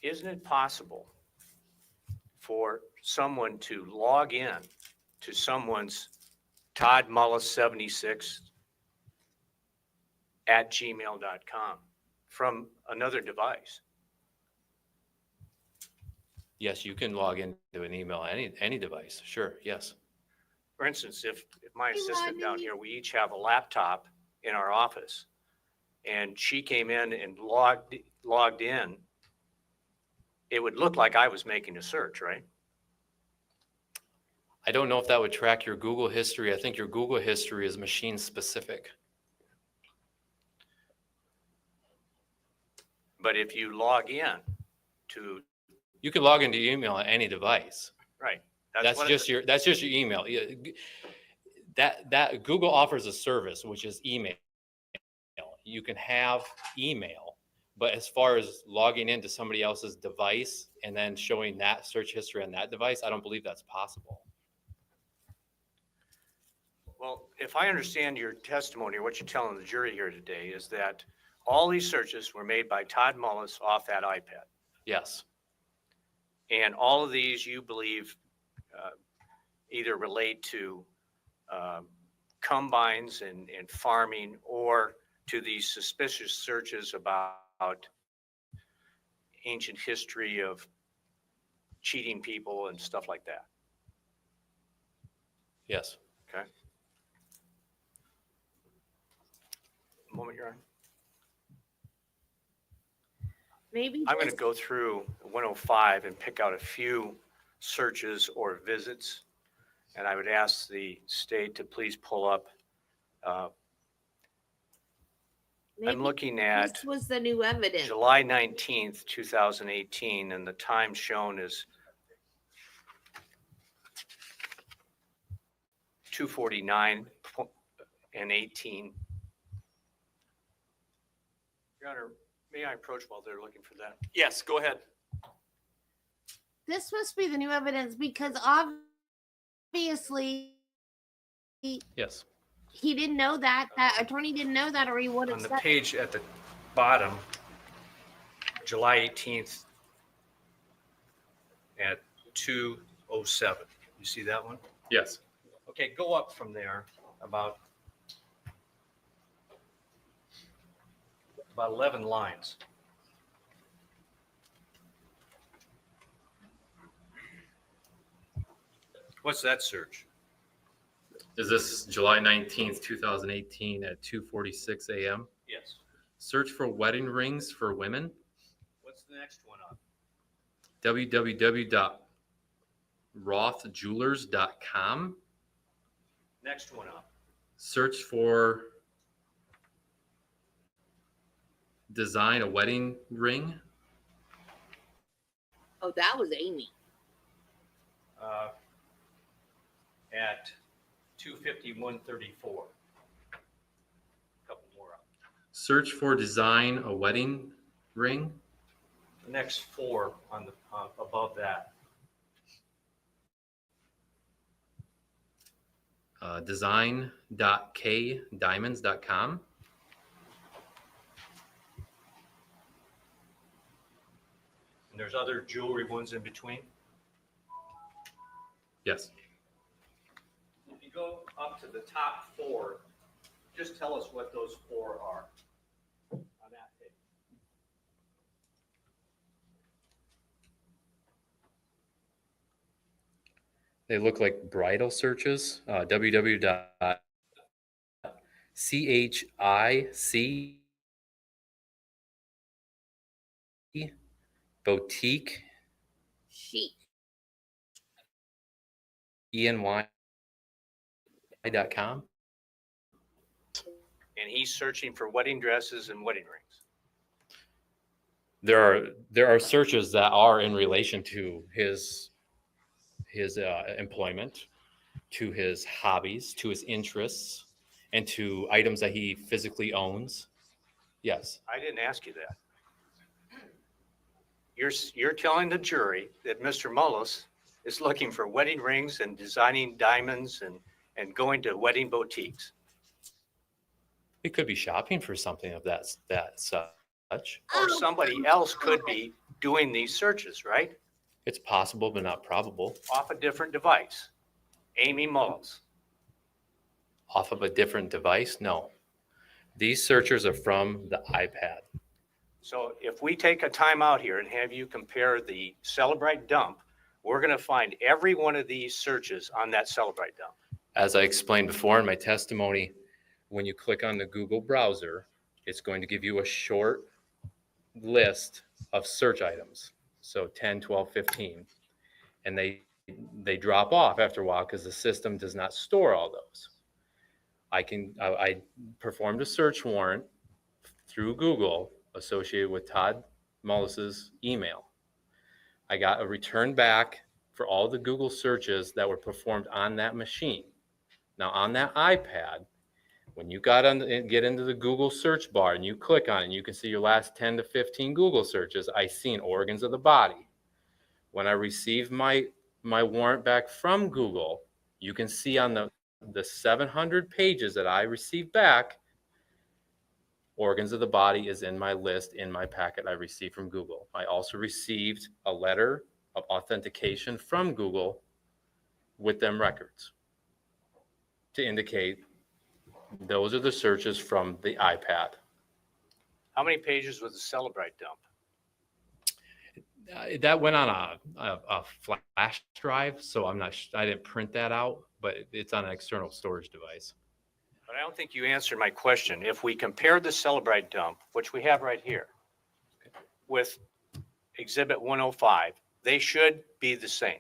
E: Isn't it possible for someone to log in to someone's Todd Mullis 76 at gmail.com from another device?
M: Yes, you can log into an email, any device. Sure, yes.
E: For instance, if my assistant down here, we each have a laptop in our office, and she came in and logged in, it would look like I was making a search, right?
M: I don't know if that would track your Google history. I think your Google history is machine specific.
E: But if you log in to,
M: You can log into your email on any device.
E: right.
M: That's
E: what
M: just your email. That Google offers a service, which is email. You can have email, but as far as logging into somebody else's device and then showing that search history on that device, I don't believe that's possible.
E: Well, if I understand your testimony or what you're telling the jury here today is that all these searches were made by Todd Mullis off that iPad.
M: Yes.
E: And all of these you believe either relate to combines and farming or to these suspicious searches about ancient history of cheating people and stuff like that.
M: Yes.
E: Okay. Moment you're on.
A: Maybe
E: I'm going to
A: just-
E: go through 105 and pick out a few searches or visits. And I would ask the state to please pull up.
A: maybe
E: I'm looking at
A: this was the new evidence.
E: July 19th, 2018, and the time shown is 2:49 and 18. Your Honor, may I approach while they're looking for that?
K: Yes, go ahead.
A: This must be the new evidence because obviously
M: Yes.
A: he didn't know that. That attorney didn't know that, or he would
E: On
A: have
E: the
A: said.
E: page at the bottom, July 18th at 2:07. You see that one?
M: Yes.
E: Okay, go up from there about 11 lines. What's that search?
M: Is this July 19th, 2018 at 2:46 a.m.?
E: Yes.
M: Search for wedding rings for women.
E: What's the next one up?
M: www.rothjewelers.com.
E: Next one up.
M: Search for design a wedding ring.
A: Oh, that was Amy.
E: At 2:51:34. Couple more up.
M: Search for design a wedding ring.
E: The next four on the above that.
M: Design.kdiamonds.com.
E: And there's other jewelry ones in between.
M: Yes.
E: If you go up to the top four, just tell us what those four are on that page.
M: They look like bridal searches. www.chic boutique
A: She.
M: eny.com.
E: And he's searching for wedding dresses and wedding rings.
M: There are searches that are in relation to his employment, to his hobbies, to his interests, and to items that he physically owns. Yes.
E: I didn't ask you that. You're telling the jury that Mr. Mullis is looking for wedding rings and designing diamonds and going to wedding boutiques.
M: He could be shopping for something of that such.
E: Or somebody else could be doing these searches, right?
M: It's possible, but not probable.
E: Off a different device. Amy Mullis.
M: Off of a different device? No. These searchers are from the iPad.
E: So if we take a time out here and have you compare the Celebrite dump, we're going to find every one of these searches on that Celebrite dump.
M: As I explained before in my testimony, when you click on the Google browser, it's going to give you a short list of search items. So 10, 12, 15. And they drop off after a while because the system does not store all those. I performed a search warrant through Google associated with Todd Mullis's email. I got a return back for all the Google searches that were performed on that machine. Now on that iPad, when you get into the Google search bar and you click on it, and you can see your last 10 to 15 Google searches, I seen organs of the body. When I received my warrant back from Google, you can see on the 700 pages that I received back, organs of the body is in my list in my packet I received from Google. I also received a letter of authentication from Google with them records to indicate those are the searches from the iPad.
E: How many pages was the Celebrite dump?
M: That went on a flash drive, so I didn't print that out, but it's on an external storage device.
E: But I don't think you answered my question. If we compare the Celebrite dump, which we have right here, with Exhibit 105, they should be the same.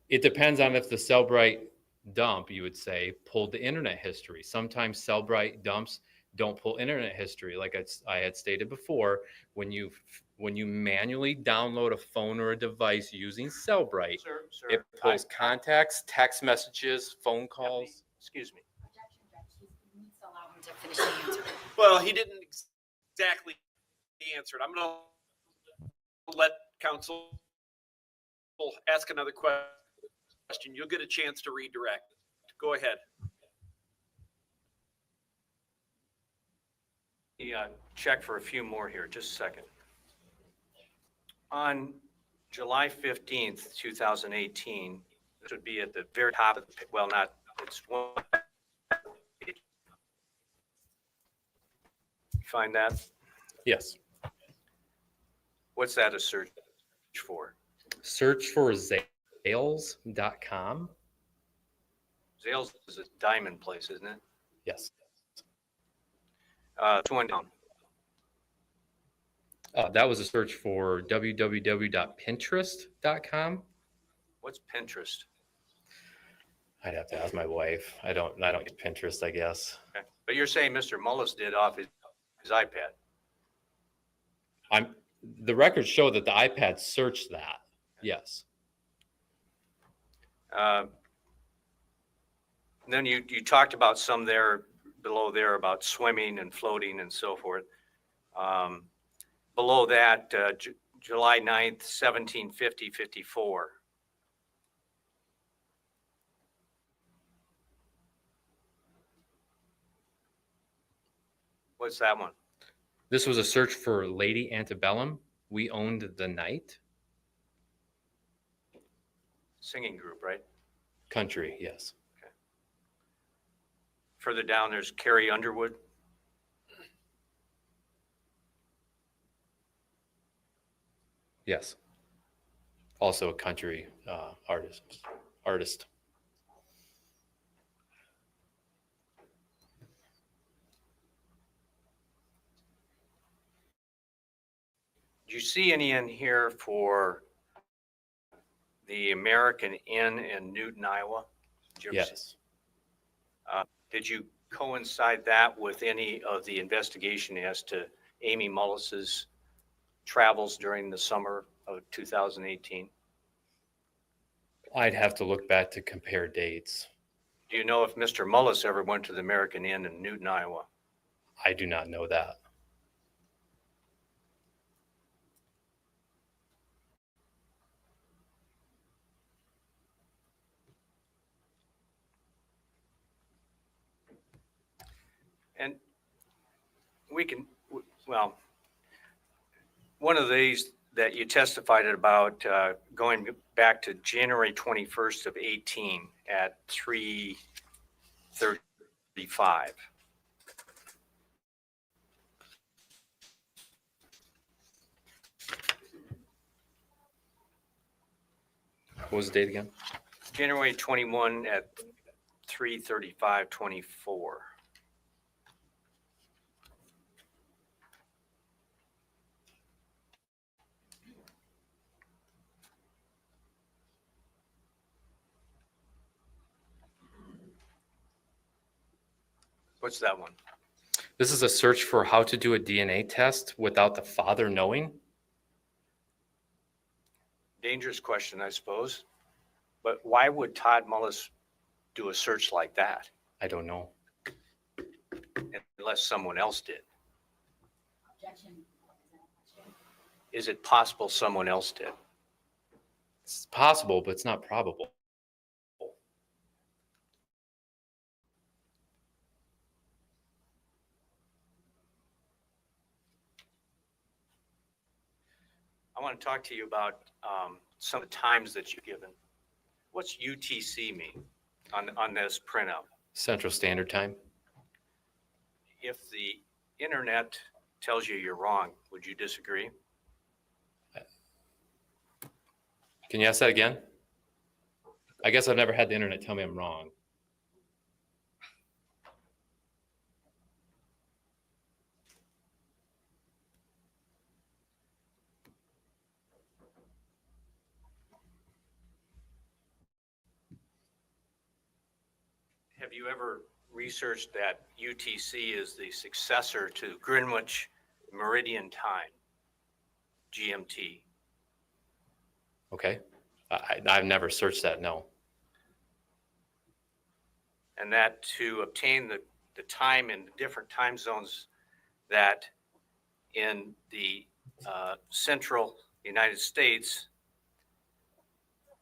M: It depends on if the Cellbrite dump, you would say, pulled the internet history. Sometimes Cellbrite dumps don't pull internet history. Like I had stated before, when you manually download a phone or a device using Cellbrite,
E: Sir,
M: it pulls contacts, text messages, phone calls.
E: Excuse me.
D: Objection, Judge. He needs to allow him to finish the answer.
K: Well, he didn't exactly answer it. I'm going to let counsel ask another question. You'll get a chance to redirect. Go ahead.
E: Yeah, check for a few more here. Just a second. On July 15th, 2018, this would be at the very top of the, well, not, it's one. Find that?
M: Yes.
E: What's that a search for?
M: Search for Zales.com.
E: Zales is a diamond place, isn't it?
M: Yes.
E: It's one down.
M: That was a search for www.pinterest.com.
E: What's Pinterest?
M: I'd have to ask my wife. I don't get Pinterest, I guess.
E: Okay. But you're saying Mr. Mullis did off his iPad.
M: The records show that the iPad searched that. Yes.
E: Then you talked about some there below there about swimming and floating and so forth. Below that, July 9th, 1750-54. What's that one?
M: This was a search for Lady Antebellum. We owned the night.
E: Singing group, right?
M: Country, yes.
E: Okay. Further down, there's Carrie Underwood.
M: Yes. Also a country artist.
E: Do you see any in here for the American Inn in Newton, Iowa? Did you ever see-
M: Yes.
E: Did you coincide that with any of the investigation as to Amy Mullis's travels during the summer of 2018?
M: I'd have to look back to compare dates.
E: Do you know if Mr. Mullis ever went to the American Inn in Newton, Iowa?
M: I do not know that.
E: And we can, well, one of these that you testified about going back to January 21st of 18 at 3:35.
M: What was the date again?
E: January 21 at 3:35:24. What's that one?
M: This is a search for how to do a DNA test without the father knowing.
E: Dangerous question, I suppose. But why would Todd Mullis do a search like that
M: I don't know.
E: unless someone else did?
H: Objection.
E: Is it possible someone else did?
M: It's possible, but it's not probable.
E: I want to talk to you about some of the times that you've given. What's UTC mean on this printout?
M: Central Standard Time.
E: If the internet tells you you're wrong, would you disagree?
M: Can you ask that again? I guess I've never had the internet tell me I'm wrong.
E: Have you ever researched that UTC is the successor to Greenwich Meridian Time, GMT?
M: Okay. I've never searched that, no.
E: And that to obtain the time in different time zones that in the central United States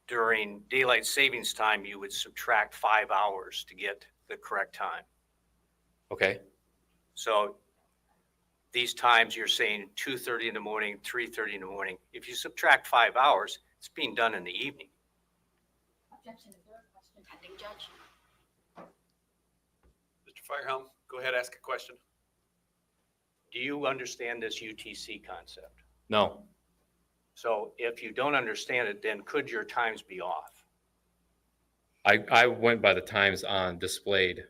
E: during daylight savings time, you would subtract 5 hours to get the correct time.
M: Okay.
E: So these times you're saying 2:30 in the morning, 3:30 in the morning. If you subtract 5 hours, it's being done in the evening.
H: Objection. Is there a question pending, Judge?
K: Mr. Firehelm, go ahead, ask a question.
E: Do you understand this UTC concept?
M: No.
E: So if you don't understand it, then could your times be off?
M: I went by the times on displayed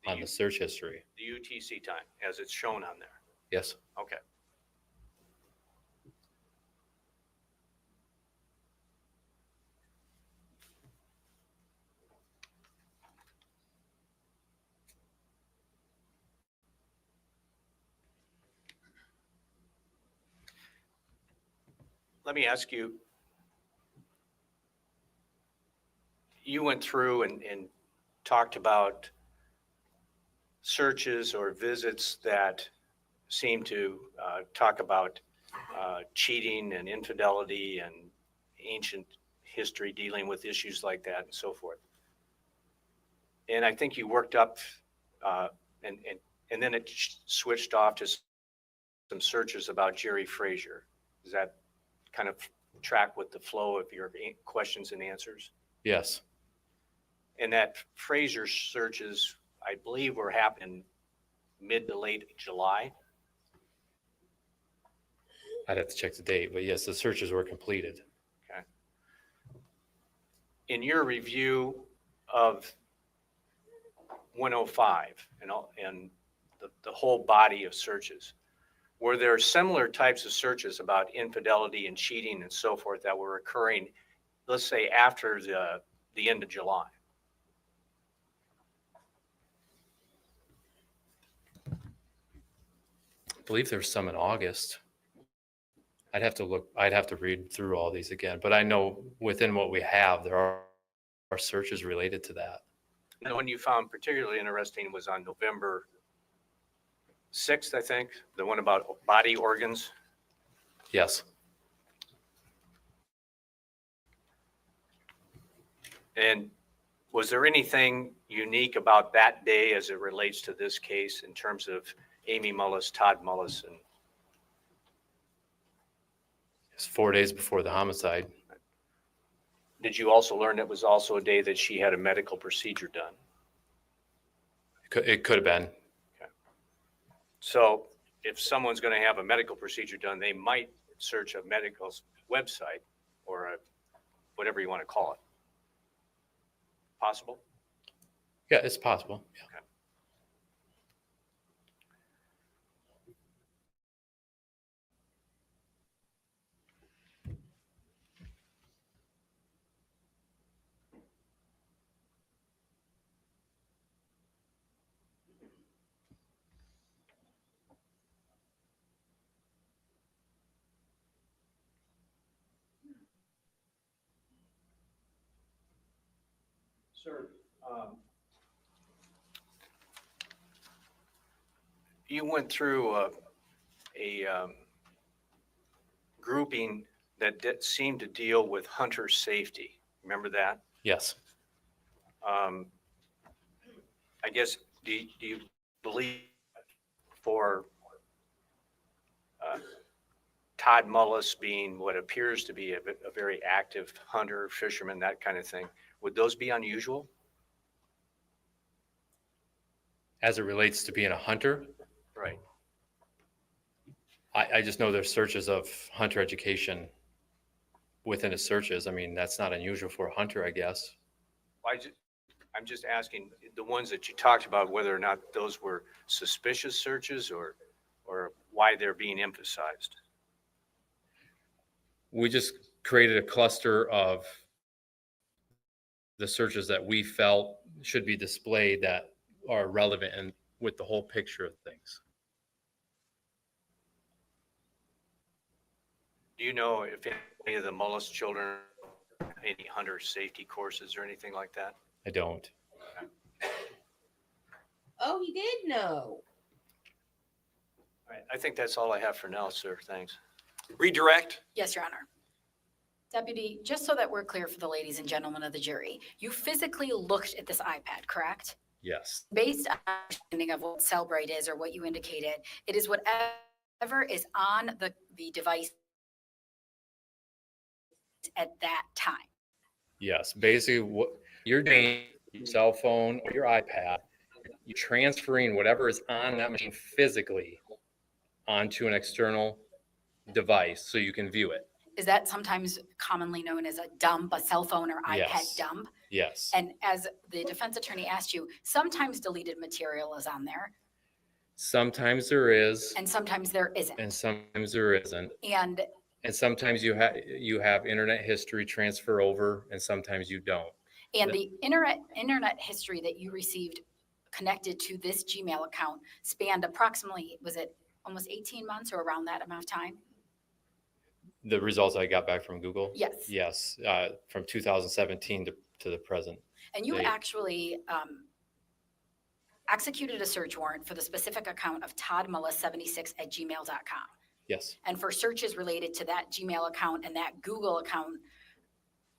M: on the search history.
E: The UTC time, as it's shown on there.
M: Yes.
E: Okay. Let me ask you, you went through and talked about searches or visits that seem to talk about cheating and infidelity and ancient history dealing with issues like that and so forth. And I think you worked up and then it switched off to some searches about Jerry Frazier. Does that kind of track with the flow of your questions and answers?
M: Yes.
E: And that Frazier searches, I believe, were happening mid to late July.
M: I'd have to check the date, but yes, the searches were completed.
E: Okay. In your review of 105 and the whole body of searches, were there similar types of searches about infidelity and cheating and so forth that were occurring, let's say, after the end of July?
M: I believe there's some in August. I'd have to read through all these again, but I know within what we have, there are searches related to that.
E: And the one you found particularly interesting was on November 6th, I think, the one about body organs.
M: Yes.
E: And was there anything unique about that day as it relates to this case in terms of Amy Mullis, Todd Mullis, and
M: It's 4 days before the homicide.
E: did you also learn it was also a day that she had a medical procedure done?
M: It could have been.
E: So if someone's going to have a medical procedure done, they might search a medical website or whatever you want to call it. Possible?
M: Yeah, it's possible. Yeah.
E: Okay. Sir, you went through a grouping that seemed to deal with hunter safety. Remember that?
M: Yes.
E: I guess, do you believe for Todd Mullis being what appears to be a very active hunter, fisherman, that kind of thing, would those be unusual?
M: As it relates to being a hunter,
E: Right.
M: I just know there's searches of hunter education within his searches. I mean, that's not unusual for a hunter, I guess.
E: I'm just asking the ones that you talked about, whether or not those were suspicious searches or why they're being emphasized.
M: We just created a cluster of the searches that we felt should be displayed that are relevant and with the whole picture of things.
E: Do you know if any of the Mullis children have any hunter safety courses or anything like that?
M: I don't.
A: Oh, he did know.
E: All right, I think that's all I have for now, sir. Thanks.
K: Redirect.
D: Yes, Your Honor. Deputy, just so that we're clear for the ladies and gentlemen of the jury, you physically looked at this iPad, correct?
M: Yes.
D: Based on understanding of what Cellbrite is or what you indicated, it is whatever is on the device at that time.
M: Yes. Basically, what you're doing, your cell phone or your iPad, you're transferring whatever is on that machine physically onto an external device so you can view it.
D: Is that sometimes commonly known as a dump, a cell phone or iPad
M: Yes.
D: dump?
M: Yes.
D: And as the defense attorney asked you, sometimes deleted material is on there
M: Sometimes there is,
D: and sometimes there isn't.
M: and sometimes there isn't.
D: And
M: And sometimes you have internet history transfer over, and sometimes you don't.
D: the internet history that you received connected to this Gmail account spanned approximately, was it almost 18 months or around that amount of time?
M: The results I got back from Google?
D: Yes.
M: Yes, from 2017 to the present.
D: And you
M: They-
D: actually executed a search warrant for the specific account of Todd Mullis 76@gmail.com.
M: Yes,
D: And for searches related to that Gmail account and that Google account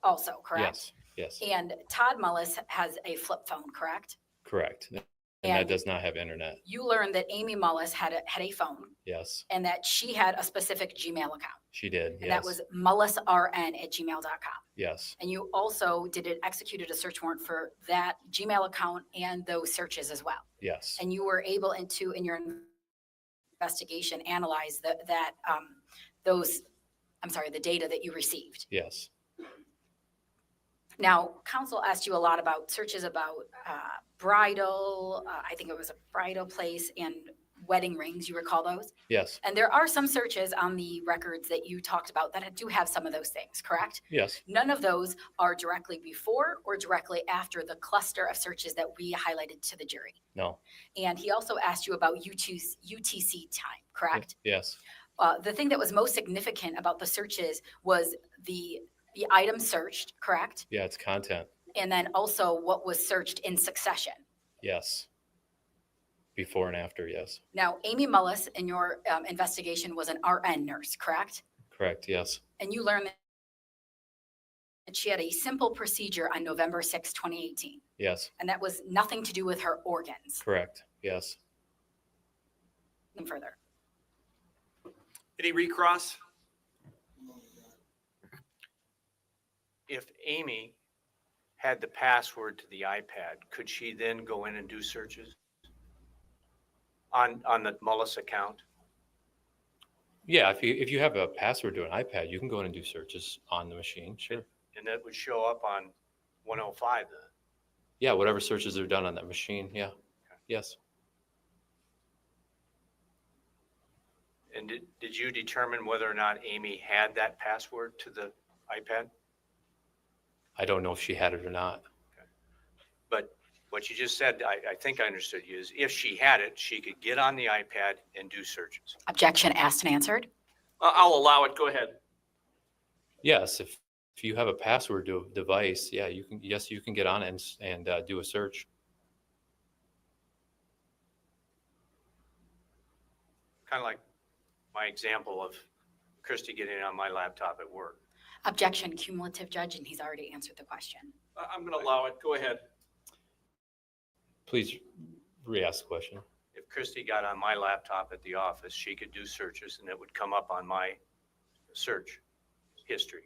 D: also, correct?
M: yes,
D: And Todd Mullis has a flip phone, correct?
M: correct. And
D: And
M: that does not have internet.
D: you learned that Amy Mullis had a phone
M: Yes,
D: and that she had a specific Gmail account.
M: she did.
D: And that
M: Yes,
D: was mullisrn@gmail.com.
M: yes,
D: And you also executed a search warrant for that Gmail account and those searches as well.
M: yes,
D: And you were able in your investigation, analyze the data that you received.
M: yes,
D: Now, counsel asked you a lot about searches about bridal, I think it was a bridal place and wedding rings. You recall those?
M: yes,
D: And there are some searches on the records that you talked about that do have some of those things, correct?
M: yes,
D: None of those are directly before or directly after the cluster of searches that we highlighted to the jury.
M: no,
D: And he also asked you about UTC time, correct?
M: yes,
D: The thing that was most significant about the searches was the item searched, correct?
M: yeah, it's content.
D: And then also what was searched in succession.
M: Yes. Before and after, yes,
D: Now, Amy Mullis in your investigation was an RN nurse, correct?
M: correct, yes,
D: And you learned that she had a simple procedure on November 6, 2018.
M: yes,
D: And that was nothing to do with her organs.
M: correct, yes.
D: And further.
K: Any recross?
E: If Amy had the password to the iPad, could she then go in and do searches on the Mullis account?
M: Yeah, if you have a password to an iPad, you can go in and do searches on the machine, sure.
E: And that would show up on 105 then?
M: Yeah, whatever searches are done on that machine, yeah, yes.
E: And did you determine whether or not Amy had that password to the iPad?
M: I don't know if she had it or not.
E: But what you just said, I think I understood you, is if she had it, she could get on the iPad and do searches.
D: Objection asked and answered.
K: I'll allow it. Go ahead.
M: Yes, If you have a password to a device, yeah, you can, yes, you can get on it and do a search.
E: Kind of like my example of Christy getting on my laptop at work.
D: Objection, cumulative, Judge, and he's already answered the question.
K: I'm going to allow it. Go ahead.
M: Please re-ask the question.
E: If Christy got on my laptop at the office, she could do searches and it would come up on my search history,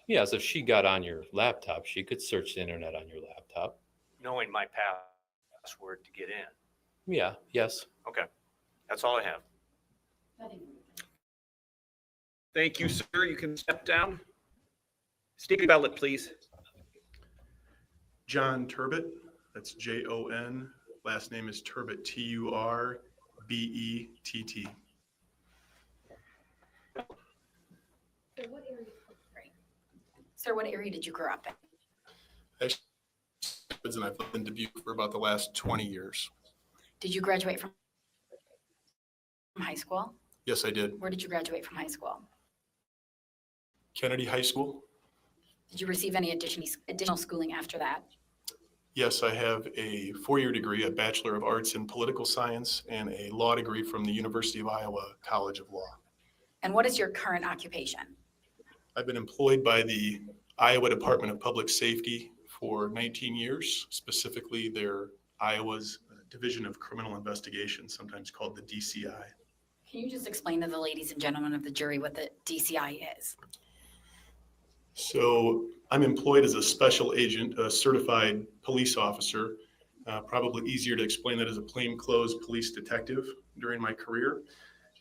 M: Yes, if she got on your laptop, she could search the internet on your laptop.
E: knowing my password to get in.
M: Yeah, yes.
E: Okay, that's all I have.
K: Thank you, sir. You can step down. State your ballot, please.
N: John Turbett, that's Jon. Last name is Turbett, Turbett.
D: Sir, what area did you grow up in?
N: Actually, and I've lived in Dubuque for about the last 20 years.
D: Did you graduate from high school?
N: Yes, I did.
D: Where did you graduate from high school?
N: Kennedy High School.
D: Did you receive any additional schooling after that?
N: Yes, I have a 4-year degree, a Bachelor of Arts in Political Science, and a law degree from the University of Iowa College of Law.
D: And what is your current occupation?
N: I've been employed by the Iowa Department of Public Safety for 19 years, specifically their Iowa's Division of Criminal Investigation, sometimes called the DCI.
D: Can you just explain to the ladies and gentlemen of the jury what the DCI is?
N: So I'm employed as a special agent, a certified police officer. Probably easier to explain that as a plainclothes police detective during my career.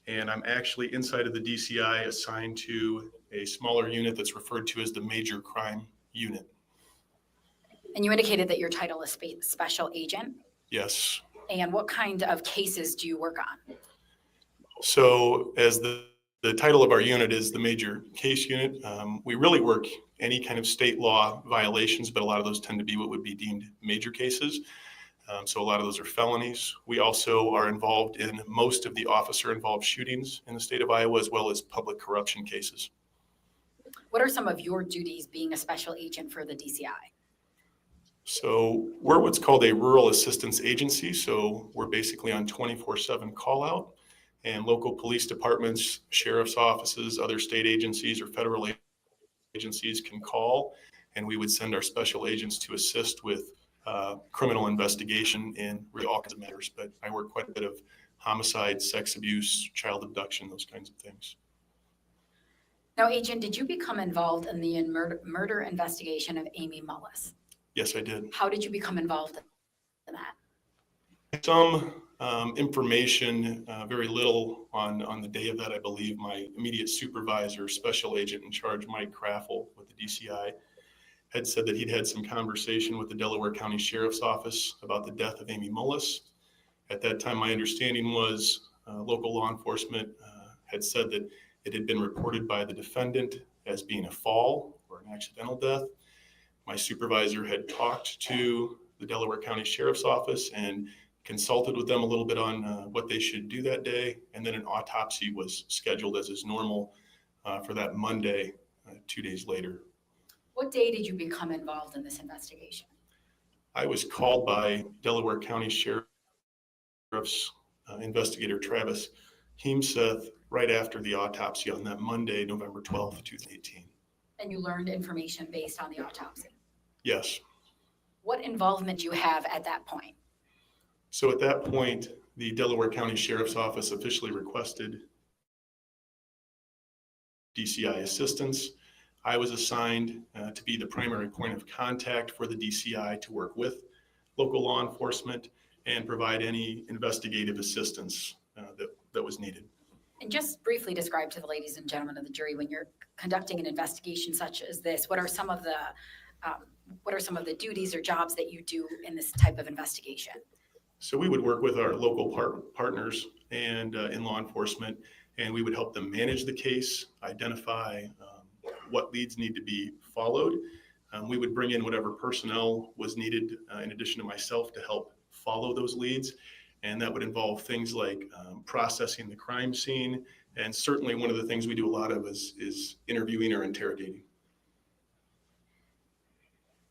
N: And I'm actually inside of the DCI assigned to a smaller unit that's referred to as the Major Crime Unit.
D: And you indicated that your title is special agent.
N: Yes.
D: And what kind of cases do you work on?
N: So as the title of our unit is the Major Case Unit, we really work any kind of state law violations, but a lot of those tend to be what would be deemed major cases. So a lot of those are felonies. We also are involved in most of the officer-involved shootings in the state of Iowa, as well as public corruption cases.
D: What are some of your duties being a special agent for the DCI?
N: So we're what's called a rural assistance agency. So we're basically on 24/7 call out, and local police departments, sheriff's offices, other state agencies or federal agencies can call, and we would send our special agents to assist with criminal investigation in really all kinds of matters. But I work quite a bit of homicide, sex abuse, child abduction, those kinds of things.
D: Now, Agent, did you become involved in the murder investigation of Amy Mullis?
N: Yes, I did.
D: How did you become involved in that?
N: Some information, very little on the day of that. I believe my immediate supervisor, special agent in charge, Mike Craffle with the DCI, had said that he'd had some conversation with the Delaware County Sheriff's Office about the death of Amy Mullis. At that time, my understanding was local law enforcement had said that it had been reported by the defendant as being a fall or an accidental death. My supervisor had talked to the Delaware County Sheriff's Office and consulted with them a little bit on what they should do that day. And then an autopsy was scheduled as is normal for that Monday, 2 days later.
D: What day did you become involved in this investigation?
N: I was called by Delaware County Sheriff's investigator Travis Heemseth right after the autopsy on that Monday, November 12th, 2018.
D: And you learned information based on the autopsy?
N: Yes.
D: What involvement do you have at that point?
N: So at that point, the Delaware County Sheriff's Office officially requested DCI assistance. I was assigned to be the primary point of contact for the DCI to work with local law enforcement and provide any investigative assistance that was needed.
D: And just briefly describe to the ladies and gentlemen of the jury, when you're conducting an investigation such as this, what are some of the duties or jobs that you do in this type of investigation?
N: So we would work with our local partners and in law enforcement, and we would help them manage the case, identify what leads need to be followed. We would bring in whatever personnel was needed in addition to myself to help follow those leads. And that would involve things like processing the crime scene. And certainly one of the things we do a lot of is interviewing or interrogating.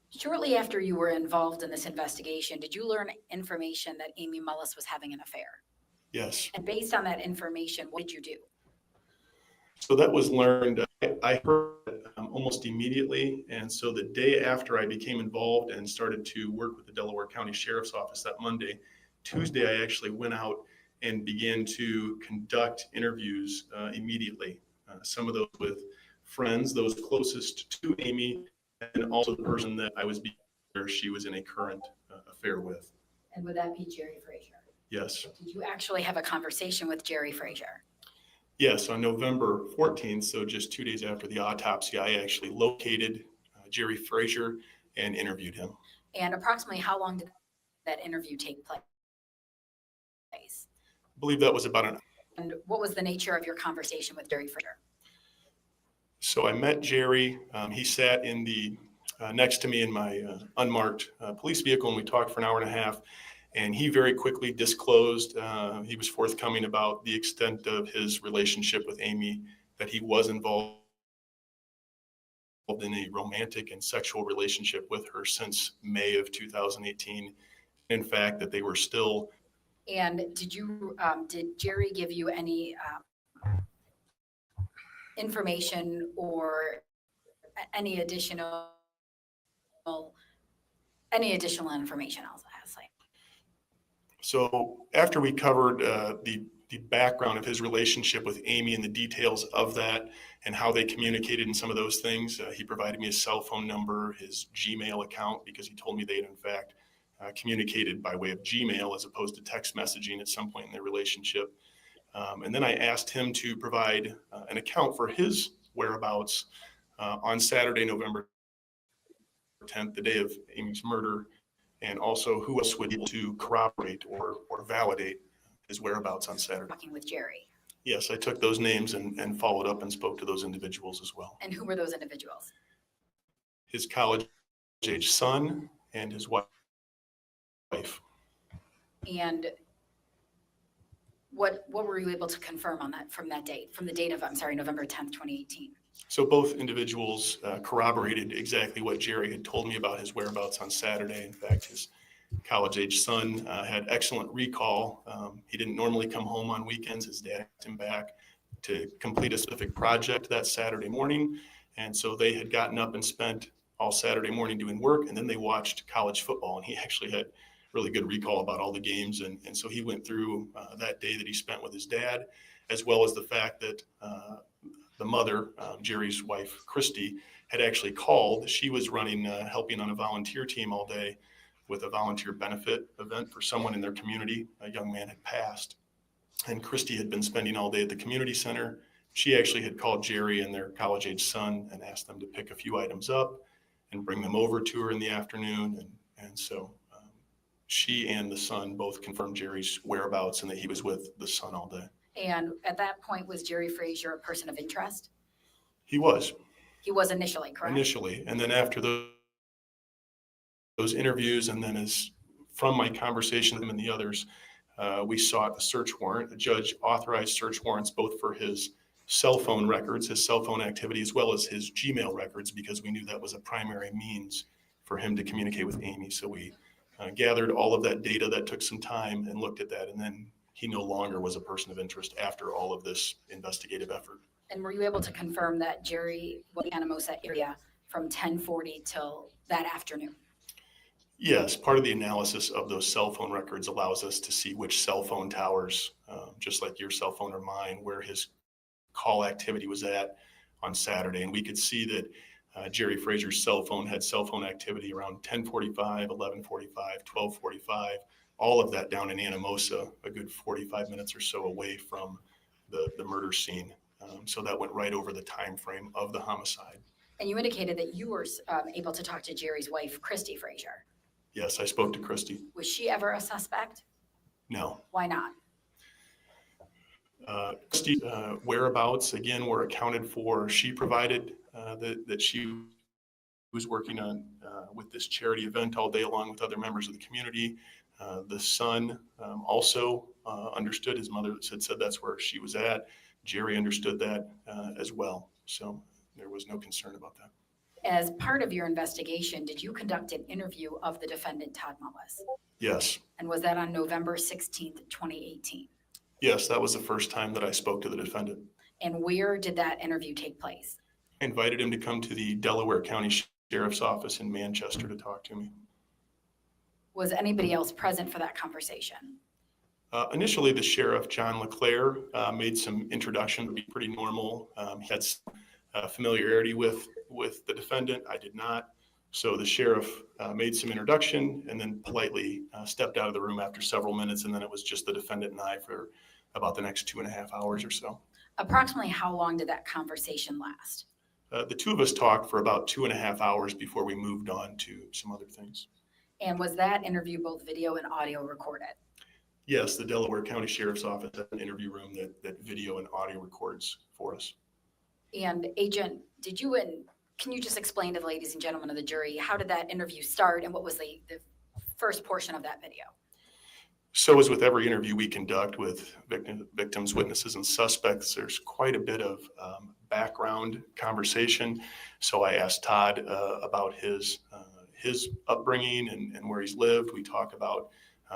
D: Shortly after you were involved in this investigation, did you learn information that Amy Mullis was having an affair?
N: Yes.
D: And based on that information, what did you do?
N: So that was learned, I heard almost immediately. And so the day after I became involved and started to work with the Delaware County Sheriff's Office that Monday, Tuesday, I actually went out and began to conduct interviews immediately. Some of those with friends, those closest to Amy, and also the person that I was she was in a current affair with.
D: And would that be Jerry Frazier?
N: Yes.
D: Did you actually have a conversation with Jerry Frazier?
N: Yes, on November 14th, so just 2 days after the autopsy, I actually located Jerry Frazier and interviewed him.
D: And approximately how long did that interview take place?
N: I believe that was about an.
D: And what was the nature of your conversation with Jerry Frazier?
N: So I met Jerry. He sat in the next to me in my unmarked police vehicle, and we talked for an hour and a half. And he very quickly disclosed, he was forthcoming about the extent of his relationship with Amy, that he was involved in a romantic and sexual relationship with her since May of 2018. In fact, that they were still.
D: And did Jerry give you any information or any additional information, I'll say?
N: So after we covered the background of his relationship with Amy and the details of that and how they communicated and some of those things, he provided me his cell phone number, his Gmail account, because he told me they had in fact communicated by way of Gmail as opposed to text messaging at some point in their relationship. And then I asked him to provide an account for his whereabouts on Saturday, November 10th, the day of Amy's murder, and also who else would be able to corroborate or validate his whereabouts on Saturday.
D: Talking with Jerry.
N: Yes, I took those names and followed up and spoke to those individuals as well.
D: And who were those individuals?
N: His college-age son and his wife.
D: And what were you able to confirm on that from that date, from the date of, November 10th, 2018?
N: So both individuals corroborated exactly what Jerry had told me about his whereabouts on Saturday. In fact, his college-age son had excellent recall. He didn't normally come home on weekends. His dad asked him back to complete a specific project that Saturday morning. And so they had gotten up and spent all Saturday morning doing work, and then they watched college football. And he actually had really good recall about all the games. And so he went through that day that he spent with his dad, as well as the fact that the mother, Jerry's wife, Christy, had actually called. She was running, helping on a volunteer team all day with a volunteer benefit event for someone in their community. A young man had passed, and Christy had been spending all day at the community center. She actually had called Jerry and their college-age son and asked them to pick a few items up and bring them over to her in the afternoon. And so she and the son both confirmed Jerry's whereabouts and that he was with the son all day.
D: And at that point, was Jerry Frazier a person of interest?
N: He was.
D: He was initially, correct?
N: Initially. And then after those interviews, and then as from my conversation with him and the others, we sought a search warrant. The judge authorized search warrants both for his cell phone records, his cell phone activity, as well as his Gmail records, because we knew that was a primary means for him to communicate with Amy. So we gathered all of that data. That took some time and looked at that. And then he no longer was a person of interest after all of this investigative effort.
D: And were you able to confirm that Jerry was in the Anamosa area from 10:40 till that afternoon?
N: Yes, part of the analysis of those cell phone records allows us to see which cell phone towers, just like your cell phone or mine, where his call activity was at on Saturday. And we could see that Jerry Frazier's cell phone had cell phone activity around 10:45, 11:45, 12:45, all of that down in Anamosa, a good 45 minutes or so away from the murder scene. So that went right over the time frame of the homicide.
D: And you indicated that you were able to talk to Jerry's wife, Christy Frazier.
N: Yes, I spoke to Christy.
D: Was she ever a suspect?
N: No.
D: Why not?
N: Christy's whereabouts, again, were accounted for. She provided that she was working on with this charity event all day along with other members of the community. The son also understood. His mother had said that's where she was at. Jerry understood that as well. So there was no concern about that.
D: As part of your investigation, did you conduct an interview of the defendant, Todd Mullis?
N: Yes.
D: And was that on November 16th, 2018?
N: Yes, that was the first time that I spoke to the defendant.
D: And where did that interview take place?
N: I invited him to come to the Delaware County Sheriff's Office in Manchester to talk to me.
D: Was anybody else present for that conversation?
N: Initially, the sheriff, John LeClaire, made some introduction, be pretty normal. He had familiarity with the defendant. I did not. So the sheriff made some introduction and then politely stepped out of the room after several minutes. And then it was just the defendant and I for about the next 2.5 hours or so.
D: Approximately how long did that conversation last?
N: The two of us talked for about 2.5 hours before we moved on to some other things.
D: And was that interview both video and audio recorded?
N: Yes, the Delaware County Sheriff's Office has an interview room that video and audio records for us.
D: And Agent, can you just explain to the ladies and gentlemen of the jury, how did that interview start and what was the first portion of that video?
N: So as with every interview we conduct with victims, witnesses, and suspects, there's quite a bit of background conversation. So I asked Todd about his upbringing and where he's lived. We talk about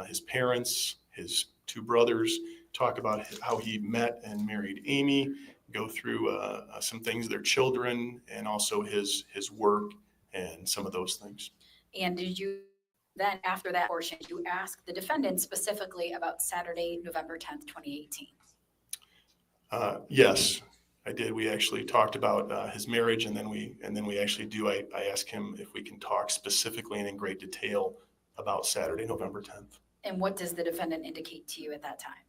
N: his parents, his two brothers, talk about how he met and married Amy, go through some things, their children, and also his work and some of those things.
D: And did you then, after that portion, you ask the defendant specifically about Saturday, November 10th, 2018?
N: Yes, I did. We actually talked about his marriage, and then we actually I asked him if we can talk specifically and in great detail about Saturday, November 10th.
D: And what does the defendant indicate to you at that time?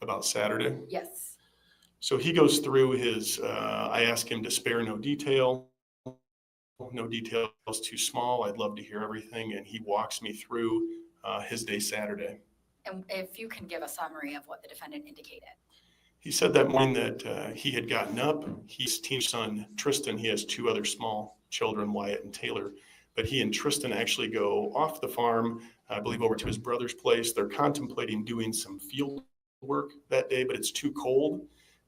N: About Saturday?
D: Yes.
N: So he goes through his, I ask him to spare no detail. No details too small. I'd love to hear everything. And he walks me through his day Saturday.
D: And if you can give a summary of what the defendant indicated.
N: He said that morning that he had gotten up. His teen son, Tristan, he has two other small children, Wyatt and Taylor. But he and Tristan actually go off the farm, I believe over to his brother's place. They're contemplating doing some field work that day, but it's too cold.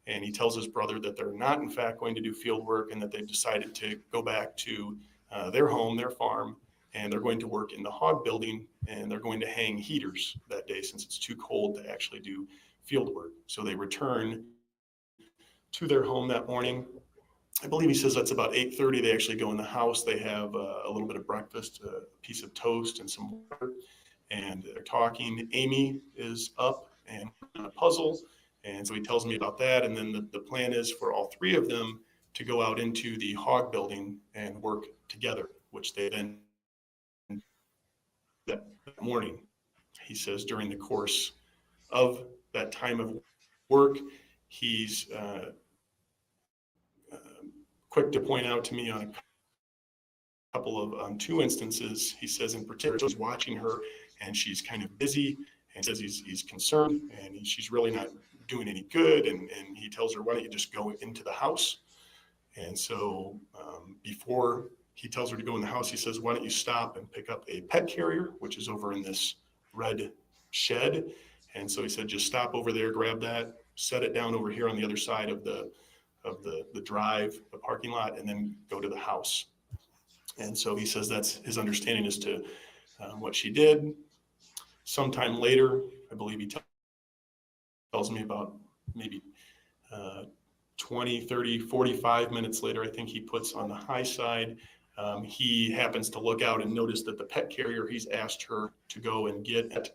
N: And he tells his brother that they're not, in fact, going to do field work and that they've decided to go back to their home, their farm, and they're going to work in the hog building and they're going to hang heaters that day since it's too cold to actually do field work. So they return to their home that morning. I believe he says that's about 8:30. They actually go in the house. They have a little bit of breakfast, a piece of toast and some water, and they're talking. Amy is up and on a puzzle. And so he tells me about that. And then the plan is for all three of them to go out into the hog building and work together, which they then that morning. He says during the course of that time of work, he's quick to point out to me on a couple of two instances. He says in particular, he's watching her and she's kind of busy and says he's concerned and she's really not doing any good. And he tells her, why don't you just go into the house? And so before he tells her to go in the house, he says, why don't you stop and pick up a pet carrier, which is over in this red shed. And so he said, just stop over there, grab that, set it down over here on the other side of the drive, the parking lot, and then go to the house. And so he says that's his understanding as to what she did. Sometime later, I believe he tells me about maybe 20, 30, 45 minutes later, I think he puts on the high side. He happens to look out and notice that the pet carrier he's asked her to go and get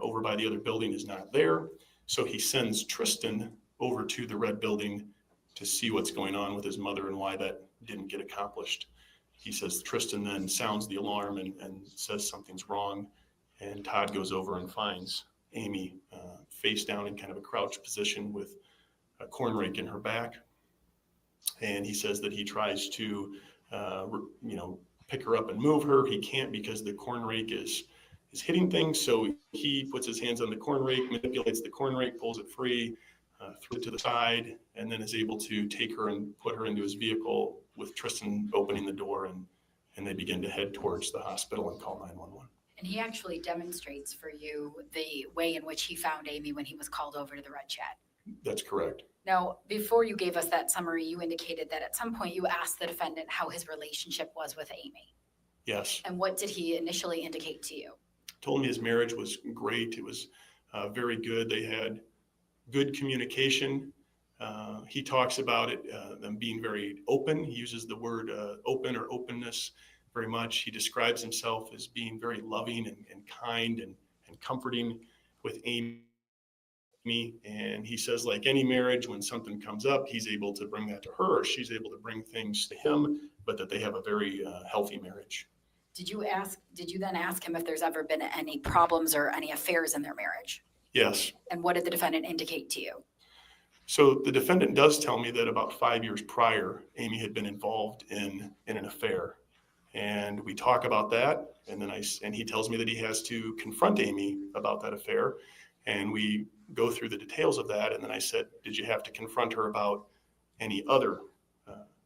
N: over by the other building is not there. So he sends Tristan over to the red building to see what's going on with his mother and why that didn't get accomplished. He says Tristan then sounds the alarm and says something's wrong. And Todd goes over and finds Amy face down in kind of a crouched position with a corn rake in her back. And he says that he tries to, pick her up and move her. He can't because the corn rake is hitting things. So he puts his hands on the corn rake, manipulates the corn rake, pulls it free, throws it to the side, and then is able to take her and put her into his vehicle with Tristan opening the door, and they begin to head towards the hospital and call 911.
D: And he actually demonstrates for you the way in which he found Amy when he was called over to the red shed.
N: That's correct.
D: Now, before you gave us that summary, you indicated that at some point you asked the defendant how his relationship was with Amy.
N: Yes.
D: And what did he initially indicate to you?
N: Told me his marriage was great. It was very good. They had good communication. He talks about it, them being very open. He uses the word open or openness very much. He describes himself as being very loving and kind and comforting with Amy. And he says, like any marriage, when something comes up, he's able to bring that to her, or she's able to bring things to him, but that they have a very healthy marriage.
D: Did you then ask him if there's ever been any problems or any affairs in their marriage?
N: Yes.
D: And what did the defendant indicate to you?
N: So the defendant does tell me that about 5 years prior, Amy had been involved in an affair. And we talk about that. And then he tells me that he has to confront Amy about that affair. And we go through the details of that. And then I said, did you have to confront her about any other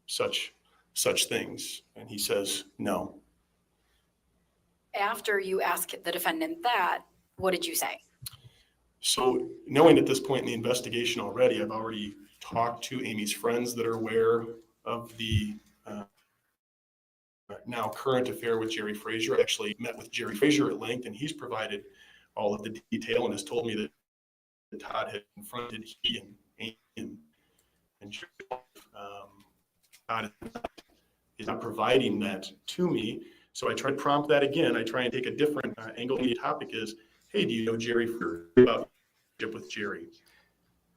N: such things? And he says, no.
D: After you asked the defendant that, what did you say?
N: So knowing at this point in the investigation already, I've already talked to Amy's friends that are aware of the now current affair with Jerry Frazier. I actually met with Jerry Frazier at length, and he's provided all of the detail and has told me that Todd had confronted he and Amy and Jerry. Todd is not providing that to me. So I try to prompt that again. I try and take a different angle. The topic is, hey, do you know Jerry Frazier? About with Jerry?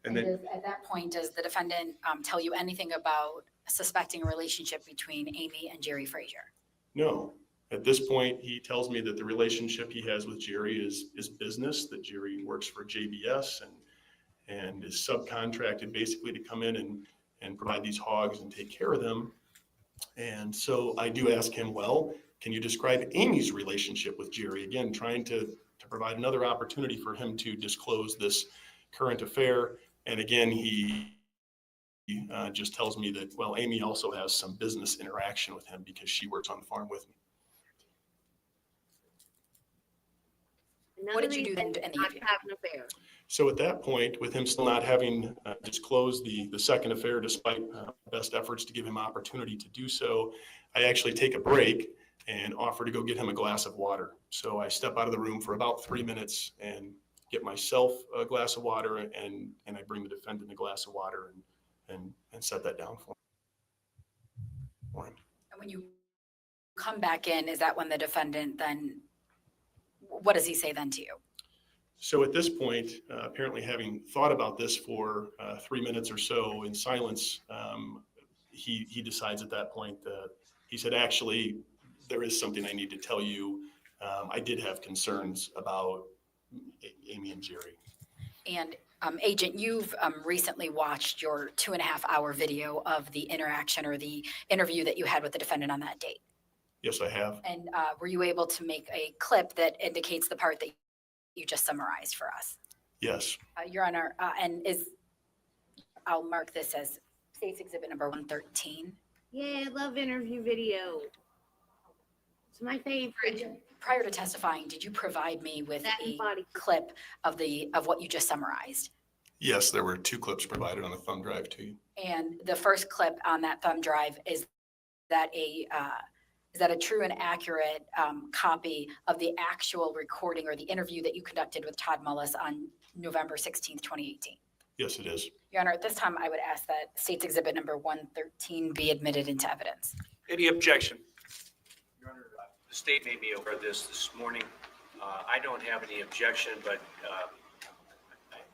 N: And then
D: at that point, does the defendant tell you anything about suspecting a relationship between Amy and Jerry Frazier?
N: no. At this point, he tells me that the relationship he has with Jerry is business, that Jerry works for JBS and is subcontracted basically to come in and provide these hogs and take care of them. And so I do ask him, well, can you describe Amy's relationship with Jerry? Again, trying to provide another opportunity for him to disclose this current affair. And again, he just tells me that, well, Amy also has some business interaction with him because she works on the farm with me.
D: What did you do then to any of you?
A: Have an affair.
N: So at that point, with him still not having disclosed the second affair, despite best efforts to give him opportunity to do so, I actually take a break and offer to go get him a glass of water. So I step out of the room for about 3 minutes and get myself a glass of water, and I bring the defendant a glass of water and set that down for him.
D: And when you come back in, is that when the defendant then, what does he say then to you?
N: So at this point, apparently having thought about this for 3 minutes or so in silence, he decides at that point that he said, actually, there is something I need to tell you. I did have concerns about Amy and Jerry.
D: And Agent, you've recently watched your 2.5-hour video of the interaction or the interview that you had with the defendant on that date.
N: Yes, I have.
D: And were you able to make a clip that indicates the part that you just summarized for us?
N: Yes.
D: Your Honor, I'll mark this as State's Exhibit number 113.
A: Yeah, I love interview video. It's my favorite.
D: Prior to testifying, did you provide me with
A: That and
D: a
A: body.
D: clip of what you just summarized?
N: Yes, there were 2 clips provided on the thumb drive to you.
D: And the first clip on that thumb drive, is that a true and accurate copy of the actual recording or the interview that you conducted with Todd Mullis on November 16th, 2018?
N: Yes, it is.
D: Your Honor, at this time, I would ask that State's Exhibit number 113 be admitted into evidence.
K: Any objection?
E: Your Honor, the state may be aware of this morning. I don't have any objection, but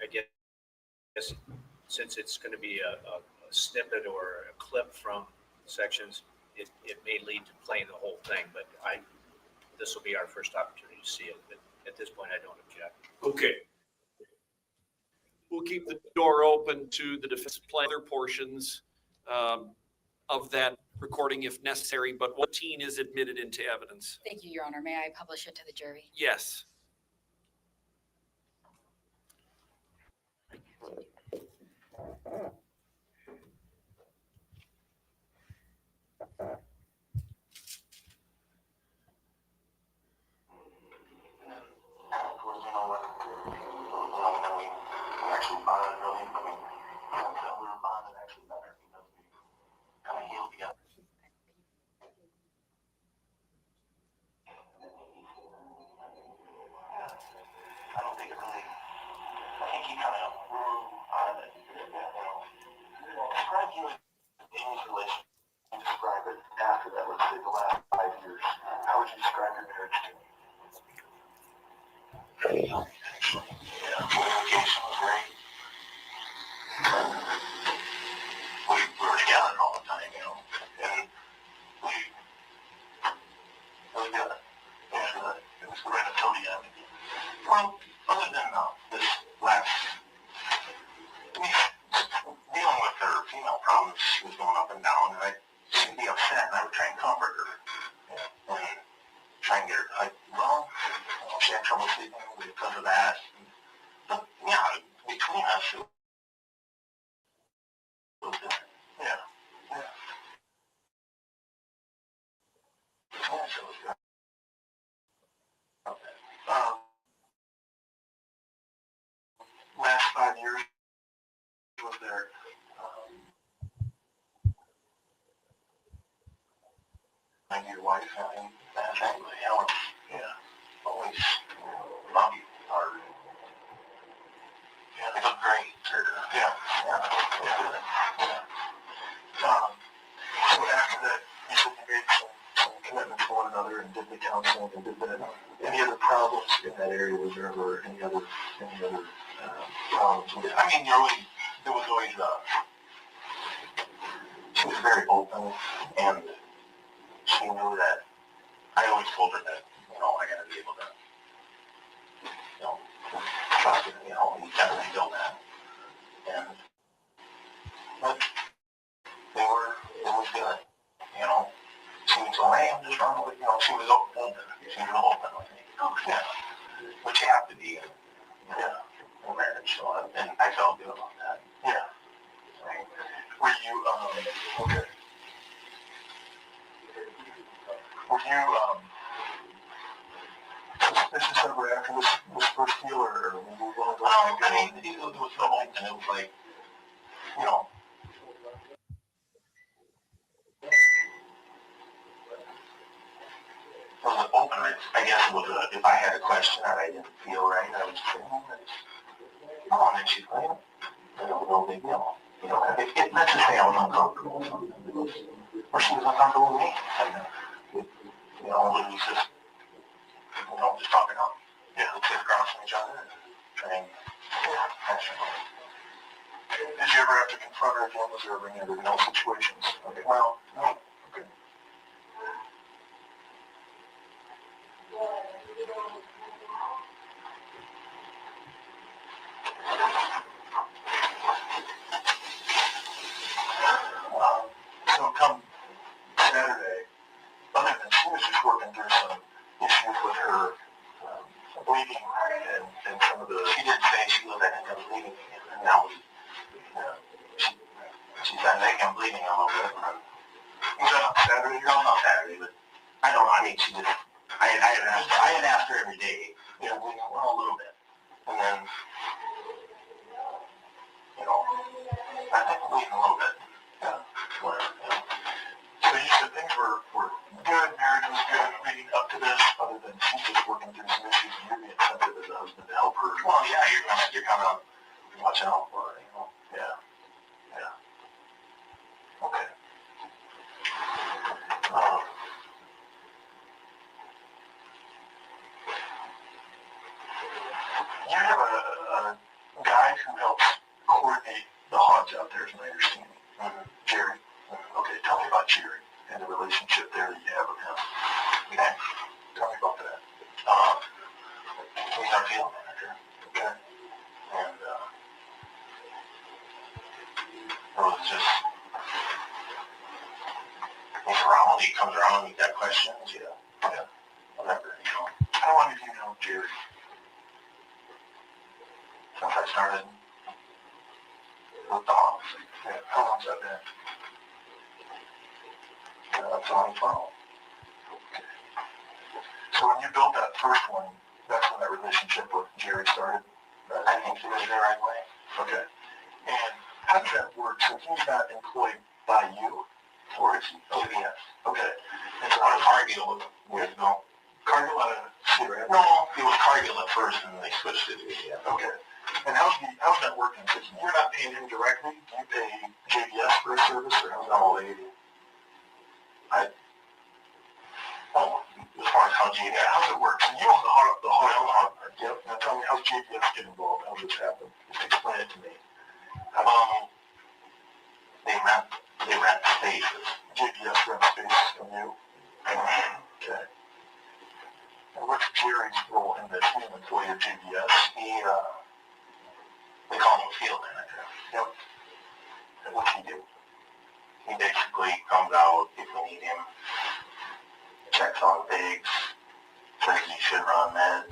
E: I guess since it's going to be a snippet or a clip from sections, it may lead to playing the whole thing, but this will be our first opportunity to see it. But at this point, I don't object.
K: Okay. We'll keep the door open to the defense play other portions of that recording if necessary, but 113 is admitted into evidence.
D: Thank you, Your Honor. May I publish it to the jury?
K: Yes.
O: Actually, female problems. She was going up and down, and she'd be upset, and I would try and comfort her. Yeah. And try and get her, she had trouble sleeping because of that. But, yeah, between us, it was good. Yeah. Yeah. Yeah, so it was good. Okay. Last 5 years was there. And your wife, and family, Helen, yeah, always love you hard. Yeah, they look great. Yeah, yeah. So after that, you said you made some commitment to one another and did the counseling and did that. Any other problems in that area? Was there ever any other problems? I mean, there was always she was very open, and she knew that. I always told her that, I gotta be able to, trust her, you gotta rebuild that. And, but it was good, She was like, hey, I'm just wrong with, she was open. She was open with me. Yeah. Which you have to be in a marriage, so, and I felt good about that. Yeah. Right. Were you, okay. Were you, this is ever after this first deal, or were you willing to I mean, it was so open, it was like, it was open. I guess it was if I had a question that I didn't feel right, I would say, and then she's like, no big deal. Let's just say I was uncomfortable with something, or she was uncomfortable with me, and it was just, just talking up. Yeah, let's get across from each other and try and, Did you ever have to confront her again? Was there ever any other situations? Okay, well, no. Okay. So come Saturday, other than she was just working through some issues with her bleeding and some of the, she did say she was, I think I'm bleeding, and now she said, I think I'm bleeding a little bit. Was that on Saturday? No, not Saturday, but I don't know, I mean, she just, I had asked her every day, bleeding, well, a little bit. And then, I think I'm bleeding a little bit. Yeah, whatever, So you said things were good, marriage was good leading up to this, other than she's just working through some issues and you're being sensitive as a husband to help her. Well, yeah, you're kind of watching out for her, Yeah. Yeah. Okay. You have a guy who helps coordinate the hogs out there, is my understanding. Jerry. Okay, tell me about Jerry and the relationship there that you have with him. Okay. Tell me about that. He's our field manager. Okay. And it was just, he comes around, he's got questions, whatever, How long have you known Jerry? Since I started with the hogs. Yeah, how long's that been? 2012. Okay. So when you built that first one, that's when that relationship with Jerry started? I think he was the right way. Okay. And how does that work? So he's not employed by you, or is he? Oh, yes. Okay. And so on a Cargill, years ago. Cargill on a cigarette? No, it was Cargill at first, and they switched it. Yeah. Okay. And how's that working? Because you're not paying him directly. Do you pay JBS for a service, or how's that all lady? As far as how JBS, how's it work? So you own the hotel hog. Yep. Now tell me, how's JBS get involved? How does this happen? Just explain it to me. They rent spaces. JBS rent spaces from you. Okay. And what's Jerry's role in this? He's an employee of JBS. They call him a field manager. Yep. And what's he do? he basically comes out if we need him, checks on pigs, says he should run meds,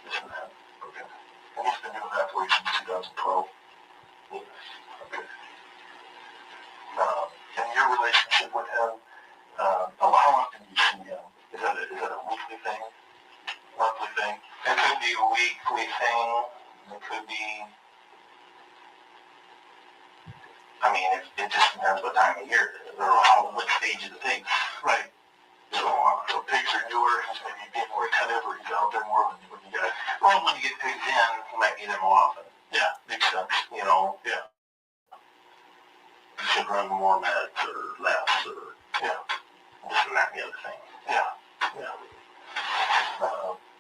O: this and that. Okay. And he's been doing that for you since 2012. Yes. Okay. And your relationship with him, how often do you see him? Is that a weekly thing? Monthly thing? It could be a weekly thing. It could be, I mean, it just depends what time of year it is, or what stage of the thing. Right. So pigs are newer, he's maybe being more attentive, or he's out there more when you guys, well, when you get pigs in, you might need them more often. Yeah, makes sense. You know, yeah. You should run more meds or less, or, yeah, this and that and the other thing. Yeah, yeah.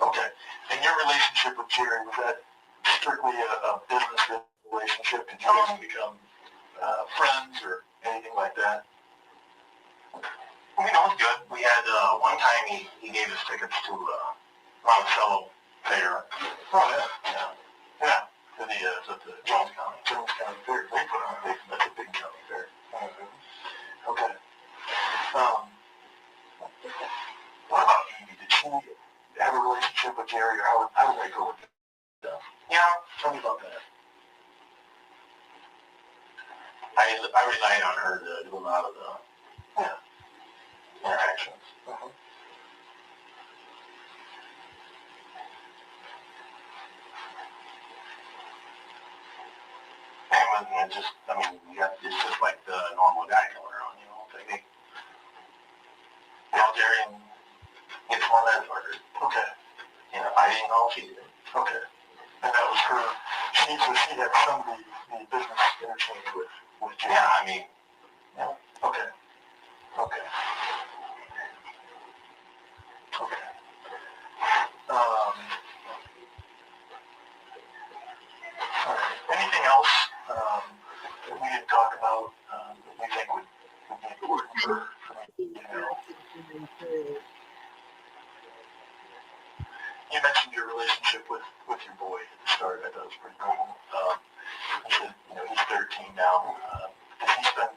O: Okay. And your relationship with Jerry, was that strictly a business relationship? Did you guys become friends or anything like that? You know, it was good. We had, one time he gave us tickets to Monticello Fair. Oh, yeah. Yeah. Yeah. To the Jones County Fair. They put on that's a big county fair. Mm-hmm. Okay. What about Evie? Did she have a relationship with Jerry, or how did that go with them? Yeah. Tell me about that. I relied on her to do a lot of the interactions. Mm-hmm. And just, I mean, it's just like the normal guy going around, you know, they call Jerry and get one that ordered. Okay. You know, I didn't know she did. Okay. And that was her, she had some of the business interchange with Jerry. Yeah, I mean, yeah. Okay. Okay. Okay. All right. Anything else that we didn't talk about that you think would be important for me to know? You mentioned your relationship with your boy at the start. I thought it was pretty cool. You said, you know, he's 13 now.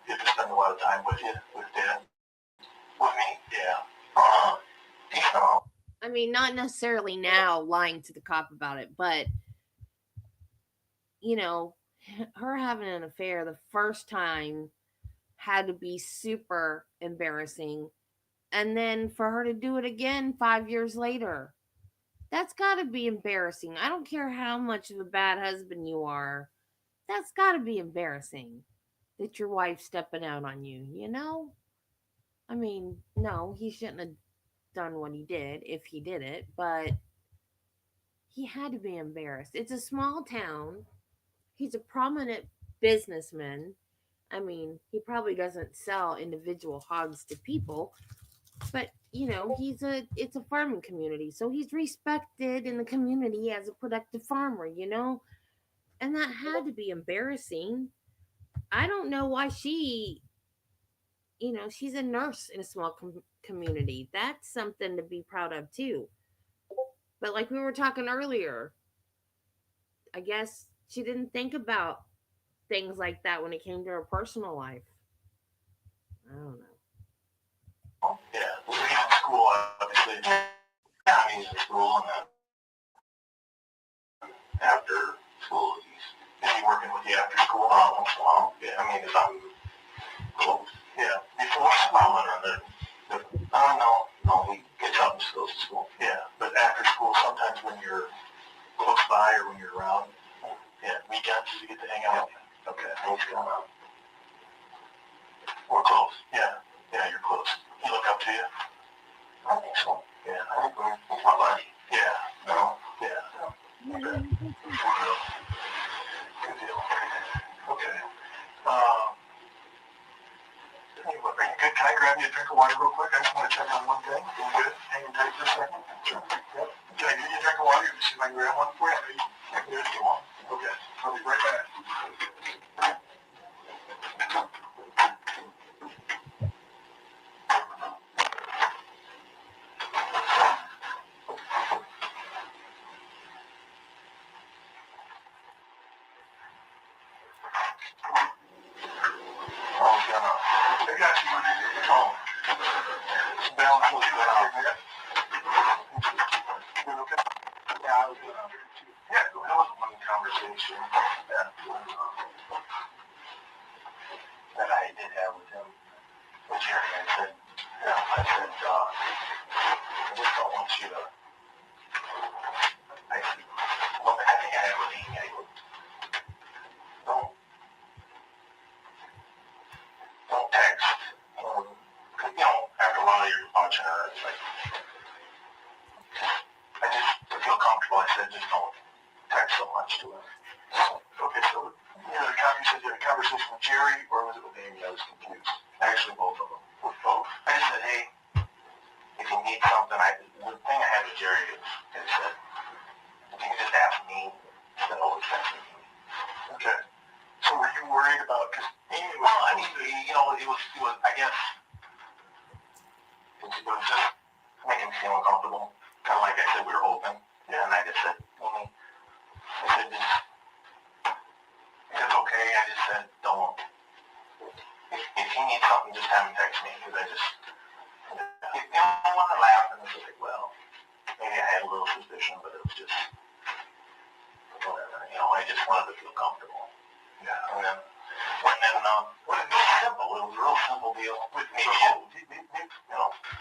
O: Did he spend a lot of time with you, with Dad? With me? Yeah.
A: I mean, not necessarily now lying to the cop about it, but you know, her having an affair the first time had to be super embarrassing. And then for her to do it again 5 years later, that's got to be embarrassing. I don't care how much of a bad husband you are, that's got to be embarrassing that your wife's stepping out on you, you know? I mean, no, he shouldn't have done what he did if he did it, but he had to be embarrassed. It's a small town. He's a prominent businessman. I mean, he probably doesn't sell individual hogs to people, but you know, it's a farming community, so he's respected in the community as a productive farmer, you know? And that had to be embarrassing. I don't know why she's a nurse in a small community. That's something to be proud of too. But like we were talking earlier, I guess she didn't think about things like that when it came to her personal life. I don't know.
O: Yeah, he's in school, obviously. Yeah, he's in school, and then after school, is he working with you after school? Well, yeah, I mean, if I'm close, yeah, before school, and then, no, he gets up and goes to school. Yeah, but after school, sometimes when you're close by or when you're around, yeah, weekends, you get to hang out. Okay, he's going out. We're close. Yeah, you're close. He look up to you? I think so. Yeah, I think he's my buddy. Yeah, no, yeah. Okay. Good deal. Okay. Are you good? Can I grab you a drink of water real quick? I just want to check on one thing. You good? Hang tight for a second. Sure. Yep. Can I get you a drink of water? See if I can grab one for you. I can do it if you want. Okay. I'll be right back. I got you. Oh. Balance was good out there. You okay? Yeah, I was good out there too. Yeah, that was one conversation that that I did have with him, with Jerry. I said, I just don't want you to, I think I have with Amy, don't text. After a while you're watching her, it's like, I just, to feel comfortable, I said, just don't text so much to her. Okay, so, you said you had a conversation with Jerry, or was it with Amy? I was confused. Actually, both of them. With both. I just said, hey, if you need something, the thing I had with Jerry is, I said, if you can just ask me, instead of always texting me. Okay. So were you worried about, because Amy was... Well, I mean, it was, I guess, it was just making me feel uncomfortable. Kind of like I said, we were open. Yeah. And I just said, Amy, I said, if it's okay, I just said, don't. If you need something, just have him text me, because I just... I want to laugh, and it's like, well, maybe I had a little suspicion, but it was just... whatever, I just wanted to feel comfortable. Yeah. And then, well, it was simple. It was a real simple deal. With me,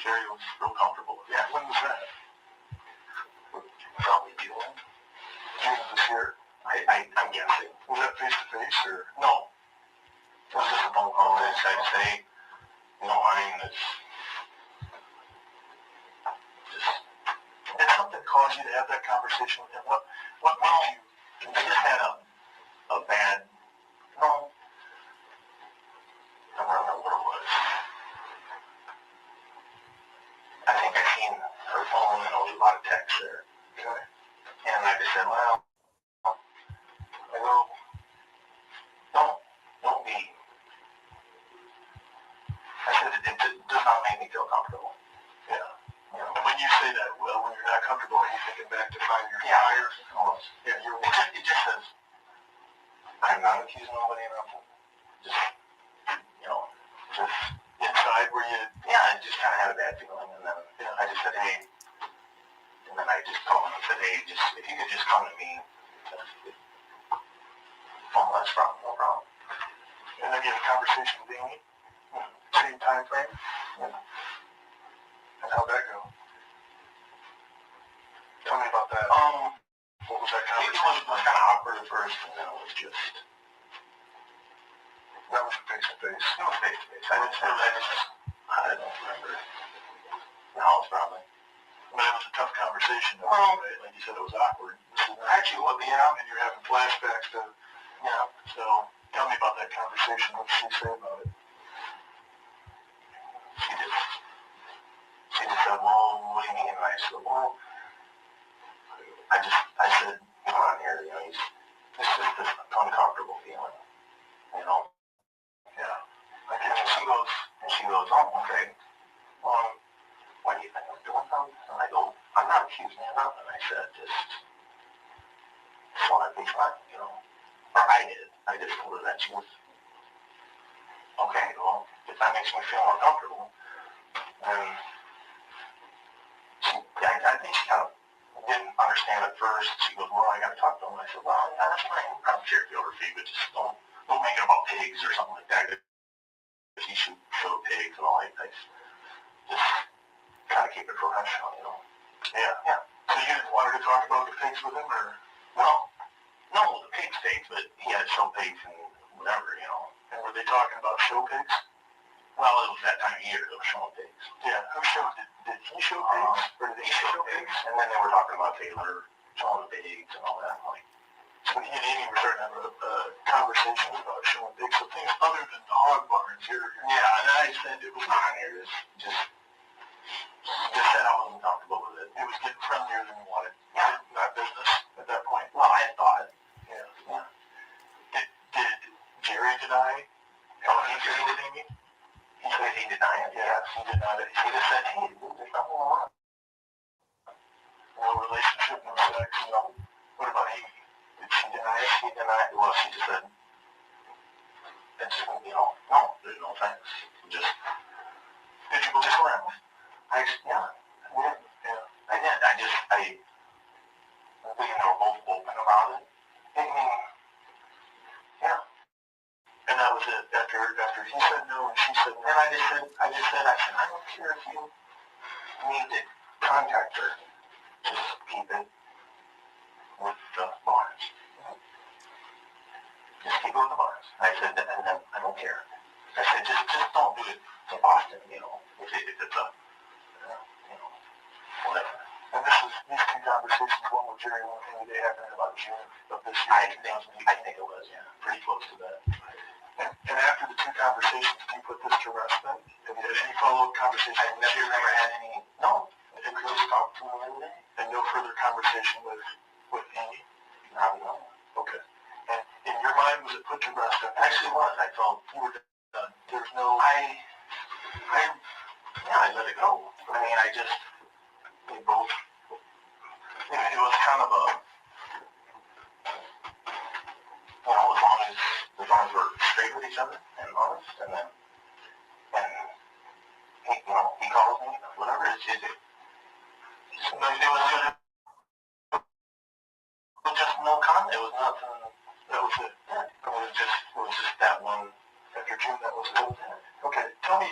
O: Jerry was real comfortable with it. Yeah. When was that? Probably June. June of this year? I'm guessing. Was that face to face or? No. It was just a phone call. I decided to say, it's just, did something cause you to have that conversation with him? What made you? I just had a bad, I don't remember what it was. I think I seen her phone and there was a lot of text there. Okay. And I just said, well, don't be. I said, it does not make me feel comfortable. Yeah. And when you say that, well, when you're not comfortable, are you thinking back to 5 years prior? Almost. Yeah, it just says, I'm not accusing nobody of nothing. Just, just inside where you... Yeah, I just kind of had a bad feeling. And then I just said, hey, and then I just told him, I said, hey, just if you could just come to me. Oh, that's no problem. And then you had a conversation with Amy? Same time frame? Yeah. And how'd that go? Tell me about that. What was that conversation? It was kind of awkward at first, and then it was just... That was face-to-face? It was face-to-face. I don't remember. No, it's probably. But it was a tough conversation, though, right? Like you said, it was awkward. Actually, and you're having flashbacks to... Yeah. So, tell me about that conversation. What did she say about it? She just said, well, what do you mean? And I said, well, I said, come on here, it's just this uncomfortable feeling, Yeah. And she goes, oh, okay. What do you think I'm doing something? And I go, I'm not accusing you of nothing. I said, just want to be fun, Or I did. I just told her that she was, okay, well, if that makes me feel more comfortable, then I think she kind of didn't understand at first. She goes, well, I got to talk to him. I said, well, yeah, that's fine. I don't care if you overfeed, but just don't make it about pigs or something like that. If he should show pigs and all that, just kind of keep it professional, Yeah. So you didn't want her to talk about the pigs with him, or? Well, no, the pigs pigs, but he had to show pigs and whatever, And were they talking about show pigs? Well, it was that time of year they were showing pigs. Yeah, who showed? Did he show pigs? Or did he show pigs? And then they were talking about Taylor showing the pigs and all that. So he and Amy were starting to have a conversation about showing pigs. So things other than the hog barns. Yeah, and I said it was not here. Just said I wasn't comfortable with it. It was getting friendlier than you wanted. Yeah. Not business at that point. Well, I thought. Yeah. Did Jerry deny having an affair with Amy? He said he denied it. Yeah, he denied it. He just said, hey, there's nothing wrong. No relationship, no sex, What about Amy? Did she deny it? She denied it. Well, she just said, it's, no, there's no offense. Just, did you believe her? Yeah, I did. We were both open about it. Yeah. And that was it. After he said no and she said no. And I said, I don't care if you need to contact her. Just keep it with the bars. Just keep it with the bars. I said, and then I don't care. I said, just don't do it to Boston, if it's a, whatever. And these two conversations, one with Jerry, one thing they happened about June of this year. I think it was, yeah, pretty close to that. And after the two conversations, do you put this to rest then? Have you had any follow-up conversation? I've never had any. No. And you just talked to me the other day? And no further conversation with Amy? Not at all. Okay. And in your mind, was it put to rest? Actually was. I felt you were done. There's no. I let it go. I mean, they both. It was kind of a. As long as we're straight with each other and honest, and he calls me, whatever, it was just no comment. It was nothing. That was it. It was just that one after June. That was it. Okay, tell me.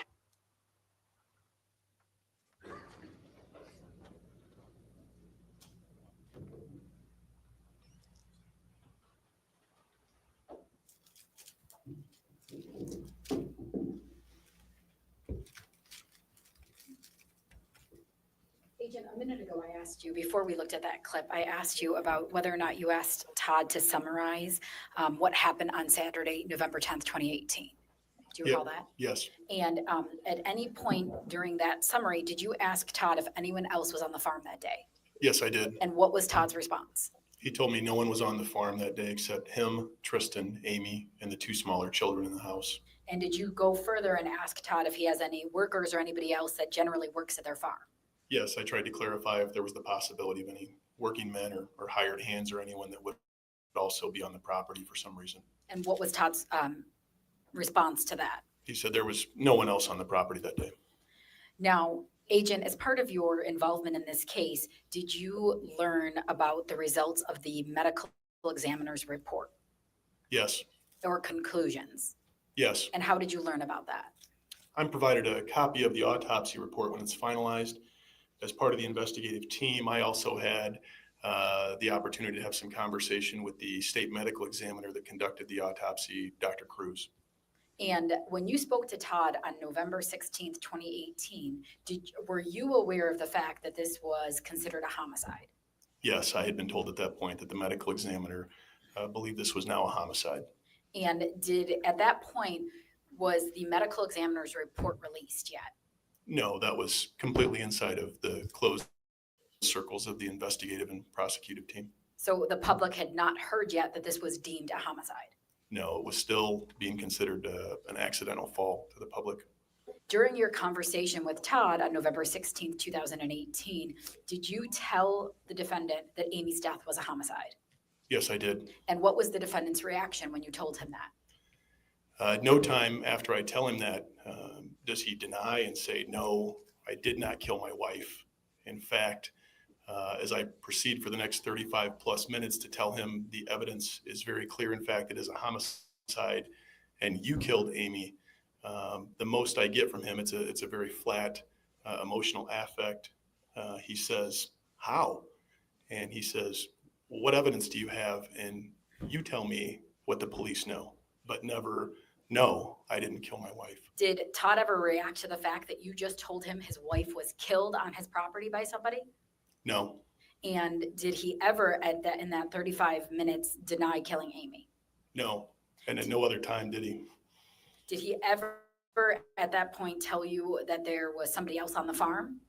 D: Agent, a minute ago, I asked you, before we looked at that clip, I asked you about whether or not you asked Todd to summarize what happened on Saturday, November 10th, 2018. Do you recall that?
N: Yes.
D: And at any point during that summary, did you ask Todd if anyone else was on the farm that day?
N: Yes, I did.
D: And what was Todd's response?
N: He told me no one was on the farm that day except him, Tristan, Amy, and the two smaller children in the house.
D: And did you go further and ask Todd if he has any workers or anybody else that generally works at their farm?
N: Yes, I tried to clarify if there was the possibility of any working men or hired hands or anyone that would also be on the property for some reason.
D: And what was Todd's response to that?
N: He said there was no one else on the property that day.
D: Now, Agent, as part of your involvement in this case, did you learn about the results of the medical examiner's report?
N: Yes.
D: Or conclusions?
N: Yes.
D: And how did you learn about that?
N: I'm provided a copy of the autopsy report when it's finalized. As part of the investigative team, I also had the opportunity to have some conversation with the state medical examiner that conducted the autopsy, Dr. Cruz.
D: And when you spoke to Todd on November 16th, 2018, were you aware of the fact that this was considered a homicide?
N: Yes, I had been told at that point that the medical examiner believed this was now a homicide.
D: And at that point, was the medical examiner's report released yet?
N: No, that was completely inside of the closed circles of the investigative and prosecutive team.
D: So the public had not heard yet that this was deemed a homicide?
N: No, it was still being considered an accidental fall to the public.
D: During your conversation with Todd on November 16th, 2018, did you tell the defendant that Amy's death was a homicide?
N: Yes, I did.
D: And what was the defendant's reaction when you told him that?
N: No time after I tell him that, does he deny and say, no, I did not kill my wife. In fact, as I proceed for the next 35 plus minutes to tell him the evidence is very clear. In fact, it is a homicide and you killed Amy. The most I get from him, it's a very flat emotional affect. He says, how? And he says, well, what evidence do you have? And you tell me what the police know, but never, no, I didn't kill my wife.
D: Did Todd ever react to the fact that you just told him his wife was killed on his property by somebody?
N: No.
D: And did he ever in that 35 minutes deny killing Amy?
N: No. And at no other time did he.
D: Did he ever at that point tell you that there was somebody else on the farm?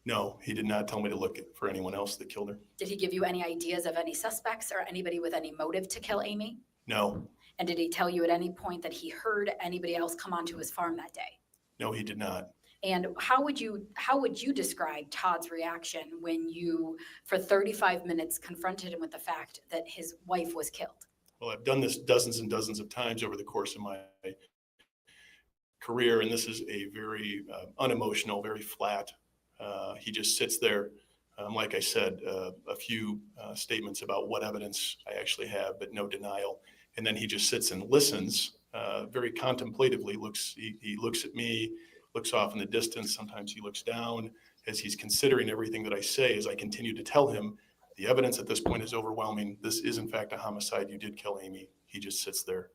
N: No, he did not tell me to look for anyone else that killed her.
D: Did he give you any ideas of any suspects or anybody with any motive to kill Amy?
N: No.
D: And did he tell you at any point that he heard anybody else come onto his farm that day?
N: No, he did not.
D: And how would you describe Todd's reaction when you, for 35 minutes, confronted him with the fact that his wife was killed?
N: Well, I've done this dozens and dozens of times over the course of my career, and this is a very unemotional, very flat. He just sits there. Like I said, a few statements about what evidence I actually have, but no denial. And then he just sits and listens very contemplatively. He looks at me, looks off in the distance. Sometimes he looks down as he's considering everything that I say as I continue to tell him the evidence at this point is overwhelming. This is in fact a homicide. You did kill Amy. He just sits there.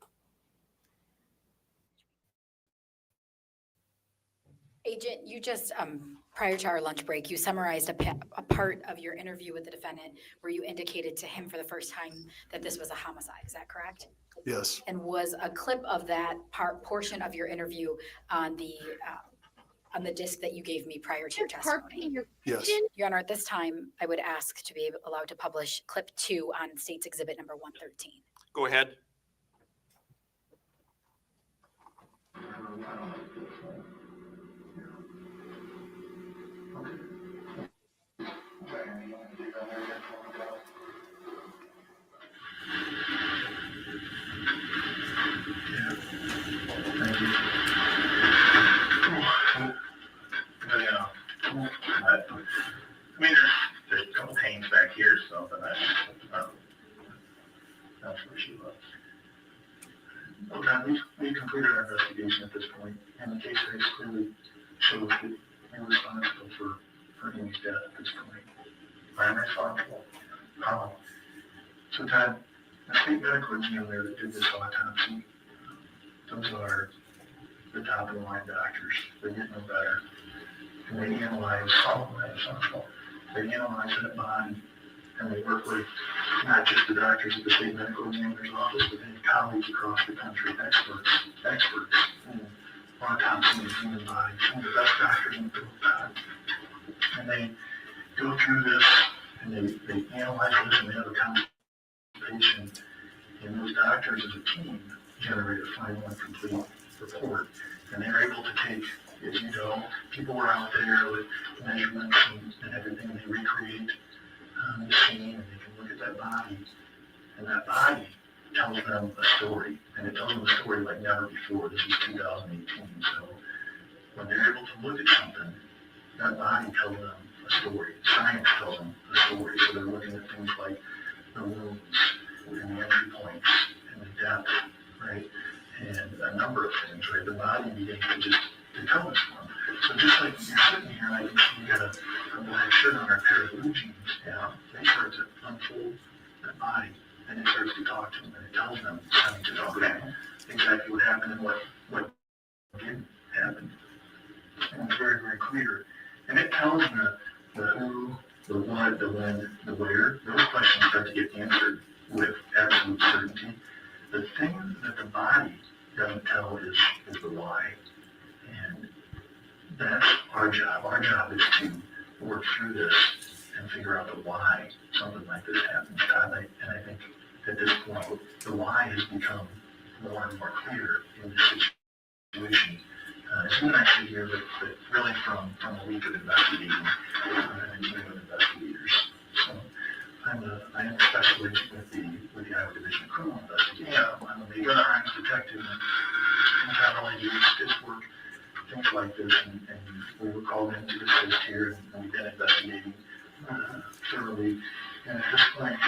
D: Agent, you just, prior to our lunch break, you summarized a part of your interview with the defendant where you indicated to him for the first time that this was a homicide. Is that correct?
N: Yes.
D: And was a clip of that portion of your interview on the disc that you gave me prior to your testimony?
N: Yes.
D: Your Honor, at this time, I would ask to be allowed to publish clip 2 on State's Exhibit number 113.
K: Go ahead.
O: I mean, there's a couple pains back here, so that's where she was. Okay, we've completed our investigation at this point, and the case very clearly shows that you're responsible for Amy's death at this point. I'm responsible. So Todd, the state medical examiner that did this autopsy, those are the top of the line doctors. They get no better. And they analyze that body, and they work with not just the doctors at the state medical examiner's office, but they have colleagues across the country, experts in autopsy and human bodies, some of the best doctors in the field, Todd. And they go through this, and they analyze this, and they have a consultation, and those doctors as a team generate a final and complete report, and they're able to take, as you know, people were out there with measurements and everything, and they recreate the scene, and they can look at that body, and that body tells them a story, and it tells them a story like never before. This is 2018, so when they're able to look at something, that body tells them a story. Science tells them a story, so they're looking at things like the wounds and the entry points and the depth, right, and a number of things, right? The body begins to just to tell us one. So just like you're sitting here and I can see you got a black shirt on or a pair of blue jeans down, they start to unfold that body and it starts to talk to them and it tells them exactly what happened and what didn't happen. And it's very, very clear. And it tells them the who, the what, the when, the where. Those questions start to get answered with absolute certainty. The thing that the body doesn't tell is the why. And that's our job. Our job is to work through this and figure out the why something like this happens. And I think at this point, the why has become more and more clear in this situation. It's not actually here, but really from a week of investigating and a team of investigators. So I am a special agent with the Iowa Division of Criminal Investigation. I'm a major crimes detective, and all I do is just work things like this, and we were called in to assist here, and we've been investigating thoroughly. And at this point,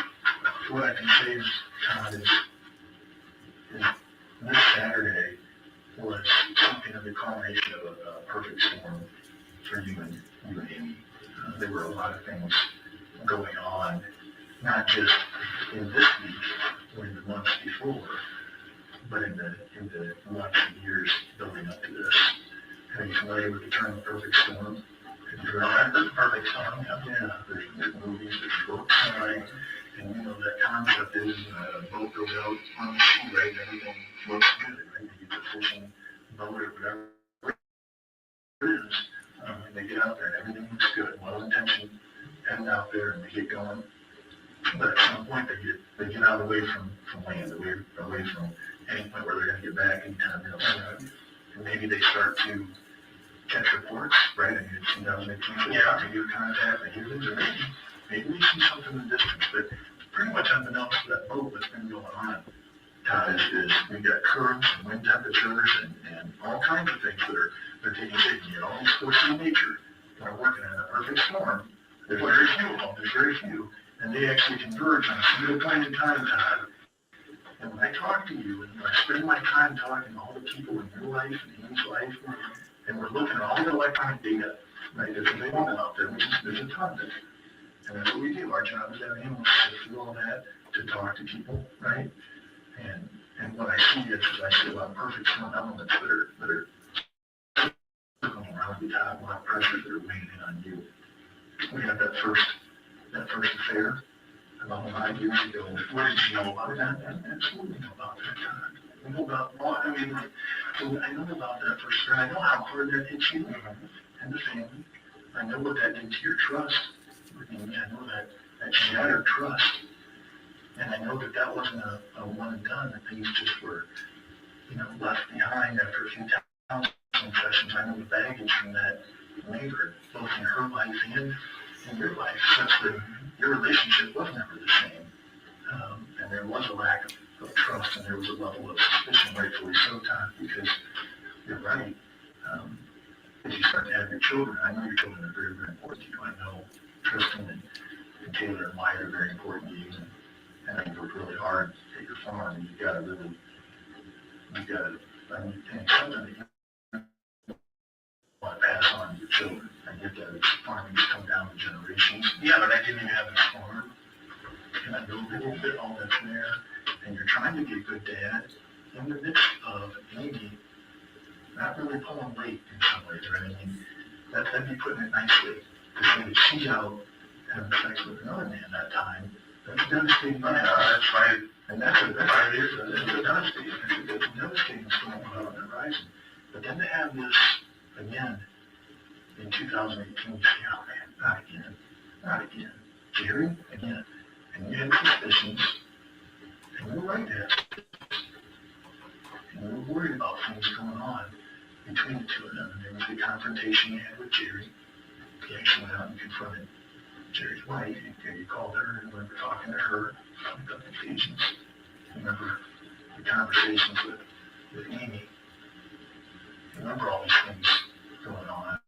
O: what I can say is, Todd, is this Saturday was something of the culmination of a perfect storm for you and Amy. There were a lot of things going on, not just in this week or in the months before, but in the months and years building up to this. Are you familiar with the term perfect storm? Have you heard of perfect storm? Yeah, there's movies, there's books, right? And you know that concept is a boat goes out on the sea, right? And everything looks good, right? You get the fishing boat or whatever it is, and they get out there and everything looks good. Well-intentioned, heading out there and they get going. But at some point they get out away from land, away from any point where they're going to get back anytime real soon. And maybe they start to catch reports, right? And it's 2018, yeah, maybe you contact, they hear things, or maybe we see something in the distance. But pretty much unbeknownst to that boat, what's been going on Todd, is we've got currents and wind temperatures and all kinds of things that are taking shape. You get all these forces of nature that are working in a perfect storm. There's very few of them. There's very few. And they actually converge on a single point in time, Todd. And when I talk to you, and I spend my time talking to all the people in your life and Amy's life, and we're looking at all the electronic data, right? There's a big one out there, which is there's a ton of it. And that's what we do. Our job is to have analysts to do all that, to talk to people, right? And what I see is I see a lot of perfect storm elements that are circling around you, Todd, a lot of pressures that are weighing in on you. We had that first affair about 5 years ago. What did you know about that? I absolutely know about that, Todd. I know about, well, I mean, so I know about that first affair. I know how hard that hits you and the family. I know what that did to your trust. I know that shattered trust. And I know that wasn't a one and done, that things just were, left behind after a few counseling sessions. I know the baggage from that lingered, both in her life and in your life, such that your relationship was never the same. And there was a lack of trust, and there was a level of suspicion, rightfully so, Todd, because you're right. As you start to have your children, I know your children are very, very important to you. I know Tristan and Taylor and Wyatt are very important to you. And I worked really hard at your farm, and I mean, it's something that you want to pass on to your children. I get that farming's come down to generations. Yeah, but I didn't even have a farm. And I know a little bit all that's there. And you're trying to be a good dad in the midst of Amy not really pulling weight in some ways, right? I mean, that'd be putting it nicely. To say that she's out having sex with another man that time, that's a devastating. That's right. And that's a devastating. It's a devastating storm on the horizon. But then to have this again in 2018, you say, oh man, not again. Jerry, again. And you had suspicions, and you were right there. And you were worried about things going on between the two of them. And there was the confrontation you had with Jerry. He actually went out and confronted Jerry's wife, and you called her, and remember talking to her about the Ephesians. Remember the conversations with Amy. Remember all these things going on.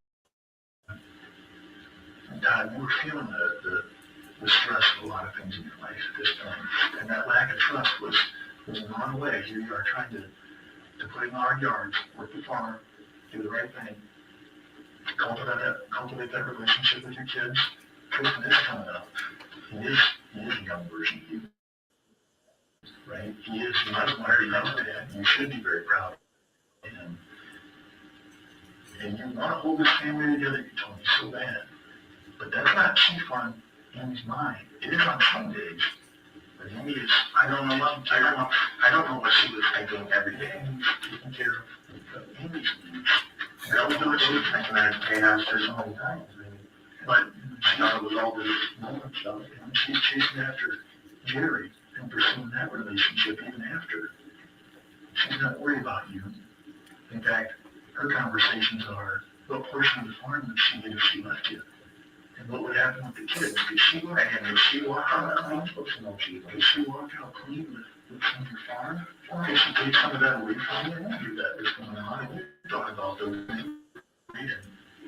O: And Todd, you were feeling the stress of a lot of things in your life at this point. And that lack of trust was gone away. Here you are trying to put in our yards, work the farm, do the right thing, cultivate that relationship with your kids. Tristan is coming up. He is a young version of you, right? He is very young dad. You should be very proud of him. And you want to hold this family together, you told me so bad. But that's not chief on Amy's mind. It is on some days. But Amy is, I don't know what she was thinking every day. Taking care of Amy's needs. I don't know what she was thinking. I asked her so many times. But she thought it was all this moment stuff, and she's chasing after Jerry and pursuing that relationship even after. She's not worried about you. In fact, her conversations are, what portion of the farm would she get if she left you? And what would happen with the kids? Did she walk out clean? Did she walk out clean with some of your farm? Or did she take some of that away from you? I knew that was going on, and you thought about those things.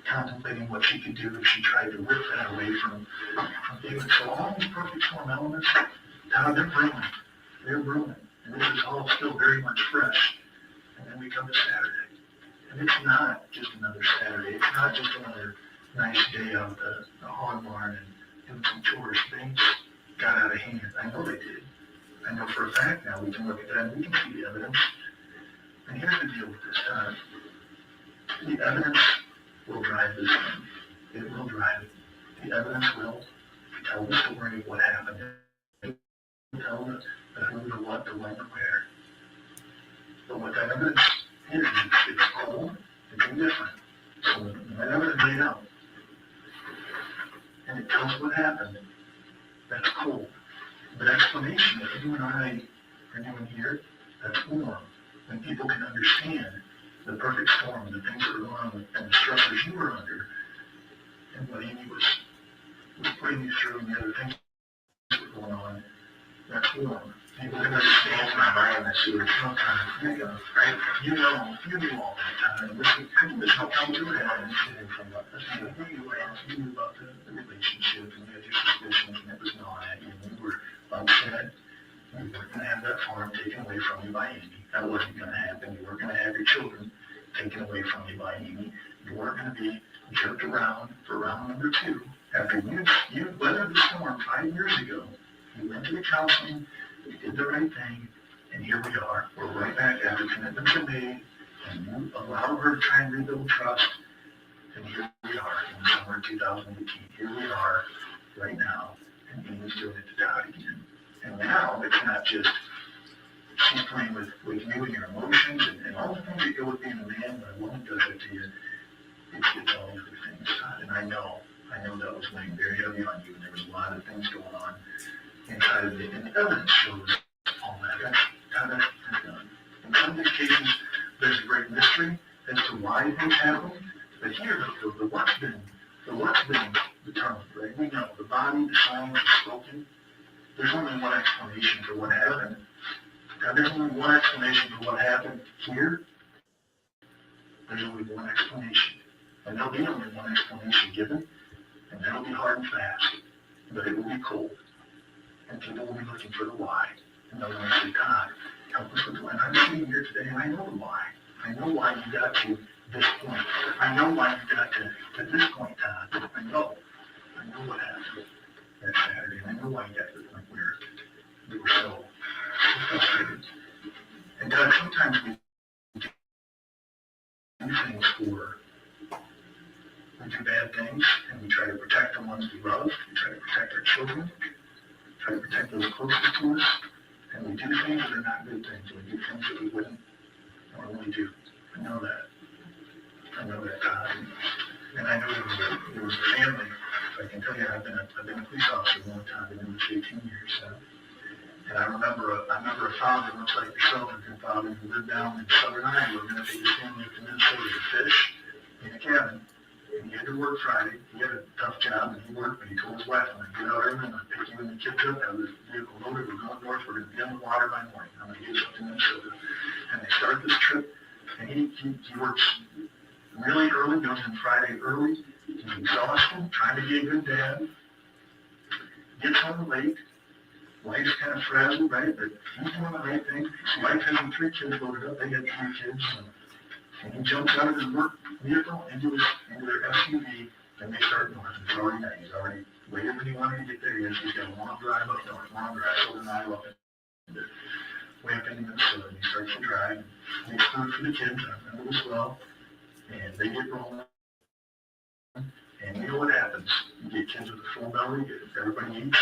O: Contemplating what she could do if she tried to rip that away from David. So all these perfect storm elements, Todd, they're brewing. And this is all still very much fresh. And then we come to Saturday. And it's not just another Saturday. It's not just another nice day out the hog barn and doing some chores. Things got out of hand. I know they did. I know for a fact now we can look at that and we can see the evidence. And here's the deal with this, Todd. The evidence will drive this thing. It will drive it. The evidence will. If you tell the story of what happened, you tell the who, the what, the when, the where. But what that evidence is, it's cold, it's indifferent. So when that evidence laid out, and it tells what happened, that's cold. But explanation that you and I are doing here, that's warm. When people can understand the perfect storm, the things that were going on, and the stressors you were under, and what Amy was putting you through, and the other things that were going on, that's warm. People can understand my mind I said, no time, you know, right? You knew all that time. Listen, how come you had an incident from what? Listen, you knew about the relationship and you had your suspicions and it was not at you. You were upset. You weren't going to have that farm taken away from you by Amy. That wasn't going to happen. You weren't going to have your children taken away from you by Amy. You weren't going to be jerked around for round number 2. After you weathered the storm 5 years ago, you went to the counseling, you did the right thing, and here we are. We're right back after commitments are made, and you allowed her to try and rebuild trust, and here we are in summer 2018. Here we are right now, and Amy's doing it to Todd again. And now it's not just she's playing with you and your emotions and all the things that go with being a man, when a woman does it to you, it's all the other things. And I know that was weighing very heavy on you, and there was a lot of things going on inside of it, and the evidence shows all that. That's how that's done. In some of these cases, there's a great mystery as to why things happen, but here, the what's been determined, right? We know the body, the science is spoken. There's only one explanation for what happened. Now, there's only one explanation for what happened here. There's only one explanation. And there'll be only one explanation given, and that'll be hard and fast, but it will be cold. And people will be looking for the why. And they'll want to say, Todd, help us with the why. And I'm sitting here today, and I know the why. I know why you got to this point. I know why you got to this point, Todd. I know what happened that Saturday, and I know why you got to the point where we were so frustrated. And Todd, sometimes we do things we do bad things, and we try to protect the ones we love. We try to protect our children, try to protect those closest to us, and we do things that are not good things. We do things that we wouldn't normally do. I know that, Todd. And I know there was a family. I can tell you, I've been a police officer a long time. I've been doing this 18 years. And I remember a father, much like yourself, a good father, who lived down in southern Iowa, going to take his family up to Minnesota to fish in a cabin. And he had to work Friday. He had a tough job, and he worked, but he told his wife, I'm going to get out early, I'm going to pick you and the kids up, have this vehicle loaded, we're going north, we're going to be on the water by morning. I'm going to get us up to Minnesota. And they start this trip, and he works really early, goes in Friday early. He's exhausted, trying to be a good dad. Gets home late. Wife's kind of frazzled, right? But he's doing the right thing. His wife has 3 kids loaded up. They got 3 kids. And he jumps out of his work vehicle into their SUV, and they start north. It's already night. He's already waited when he wanted to get there. He's got a long drive up north, over Iowa, way up into Minnesota. And he starts to drive. And makes food for the kids. I remember this well. And they get rolling. And you know what happens? You get kids with a full belly, everybody eats.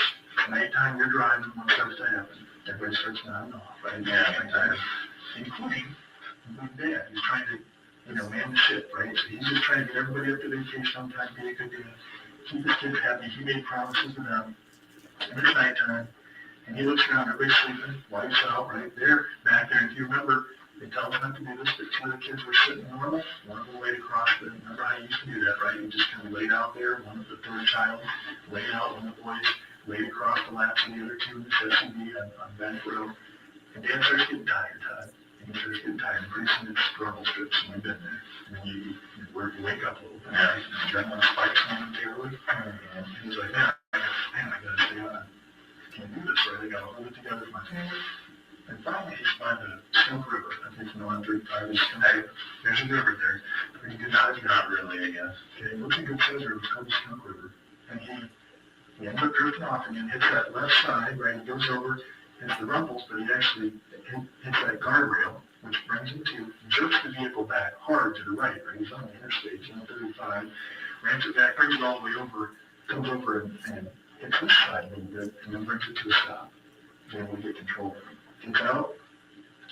O: Nighttime, you're driving, what starts to happen? Everybody starts nodding off, right? Yeah, including Dad. He's trying to, man the ship, right? So he's just trying to get everybody up to vacation sometime, be a good dad, keep his kids happy. He made promises to them. And it's nighttime, and he looks around, everybody's sleeping, wife's out, right? They're back there. If you remember, they tell us not to do this, but 2 of the kids were sitting normal. One of them laid across remember how you used to do that, right? You just kind of laid out there. One of the third child laid out, one of the boys laid across the laps of the other 2 in the SUV on Bank Road. And Dad starts getting tired, Todd. And he starts getting tired. And pretty soon it's rumble strips, and we've been there. And then you wake up a little bit. And adrenaline spikes momentarily. And he's like, man, I gotta stay on. I can't do this, right? I gotta hold it together with my family. And finally, he's by the Skunk River. I think on 35 is there's a river there. Pretty good size, not really, I guess. Okay, it looks like a treasure. It's called the Skunk River. And he ends up drifting off and then hits that left side, right? He goes over, hits the rumbles, but he actually hits that guardrail, which brings him to, jerks the vehicle back hard to the right, right? He's on the interstate, he's on 35, ramps it back, brings it all the way over, comes over and hits this side a little bit, and then brings it to a stop. Then we get control of it. Gets out,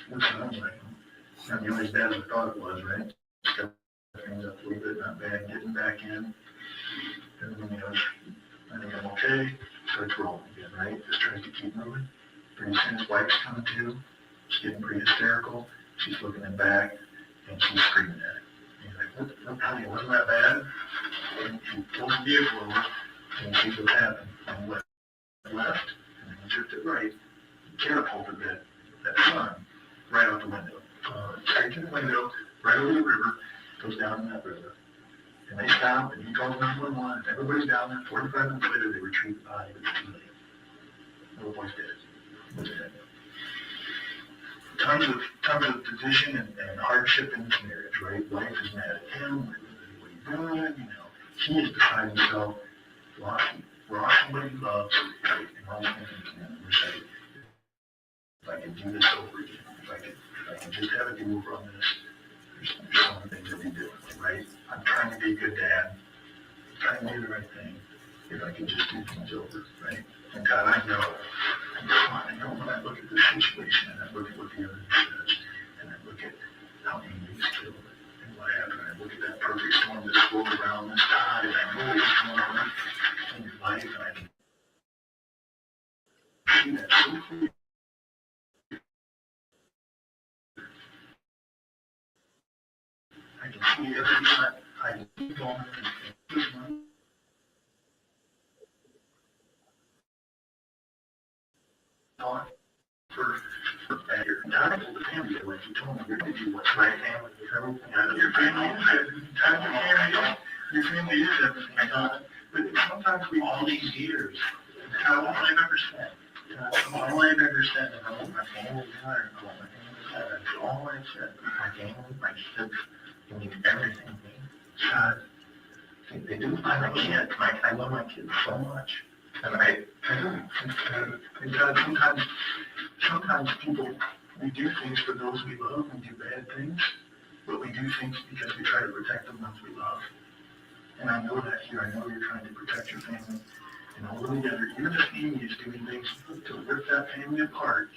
O: what sounds like him. Not nearly as bad as I thought it was, right? Got things up a little bit, not bad, getting back in. Everything goes, I think I'm okay. Starts rolling again, right? Just tries to keep moving. Pretty soon his wife's coming to. She's getting pretty hysterical. She's looking him back, and she's screaming at him. He's like, what, honey, wasn't that bad? And he pulls the vehicle over, and sees what happened. And he went left, and then he jerked it right. Catapulted that son right out the window. Straight to the window, right over the river, goes down in that river. And they stop, and he calls 911, and everybody's down there. 45 minutes later, they retrieve the body, but it's too late. Little boy's dead. Was dead. Tons of division and hardship in this marriage, right? Wife is mad at him, what he's doing, you know. He is beside himself, lost somebody he loves, right? And all he's thinking to him, if I can do this over again, if I can just have a do-over on this, there's so many things that we do, right? I'm trying to be a good dad, I'm trying to do the right thing, if I can just do things over, right? And God, I know when I look at this situation, and I look at what the evidence says, and I look at how Amy was killed, and what happened, and I look at that perfect storm that swirled around this tide, and I know what's going on in your life, and I can see that so clearly. I can see every time I can keep on and on for better. Time to the family, like you told me, you're going to do what's right, family, with everything. I know your family is everything. Your family is everything. But sometimes we all these years, all I've ever said, all I've ever said, is I want my family tired. I want my family tired. That's all I've said. My family, my kids, they need everything. God, they do. I can't. I love my kids so much. And I do. And God, sometimes people, we do things for those we love, we do bad things, but we do things because we try to protect the ones we love. And I know that here. I know you're trying to protect your family and hold them together. Even if Amy is doing things to rip that family apart,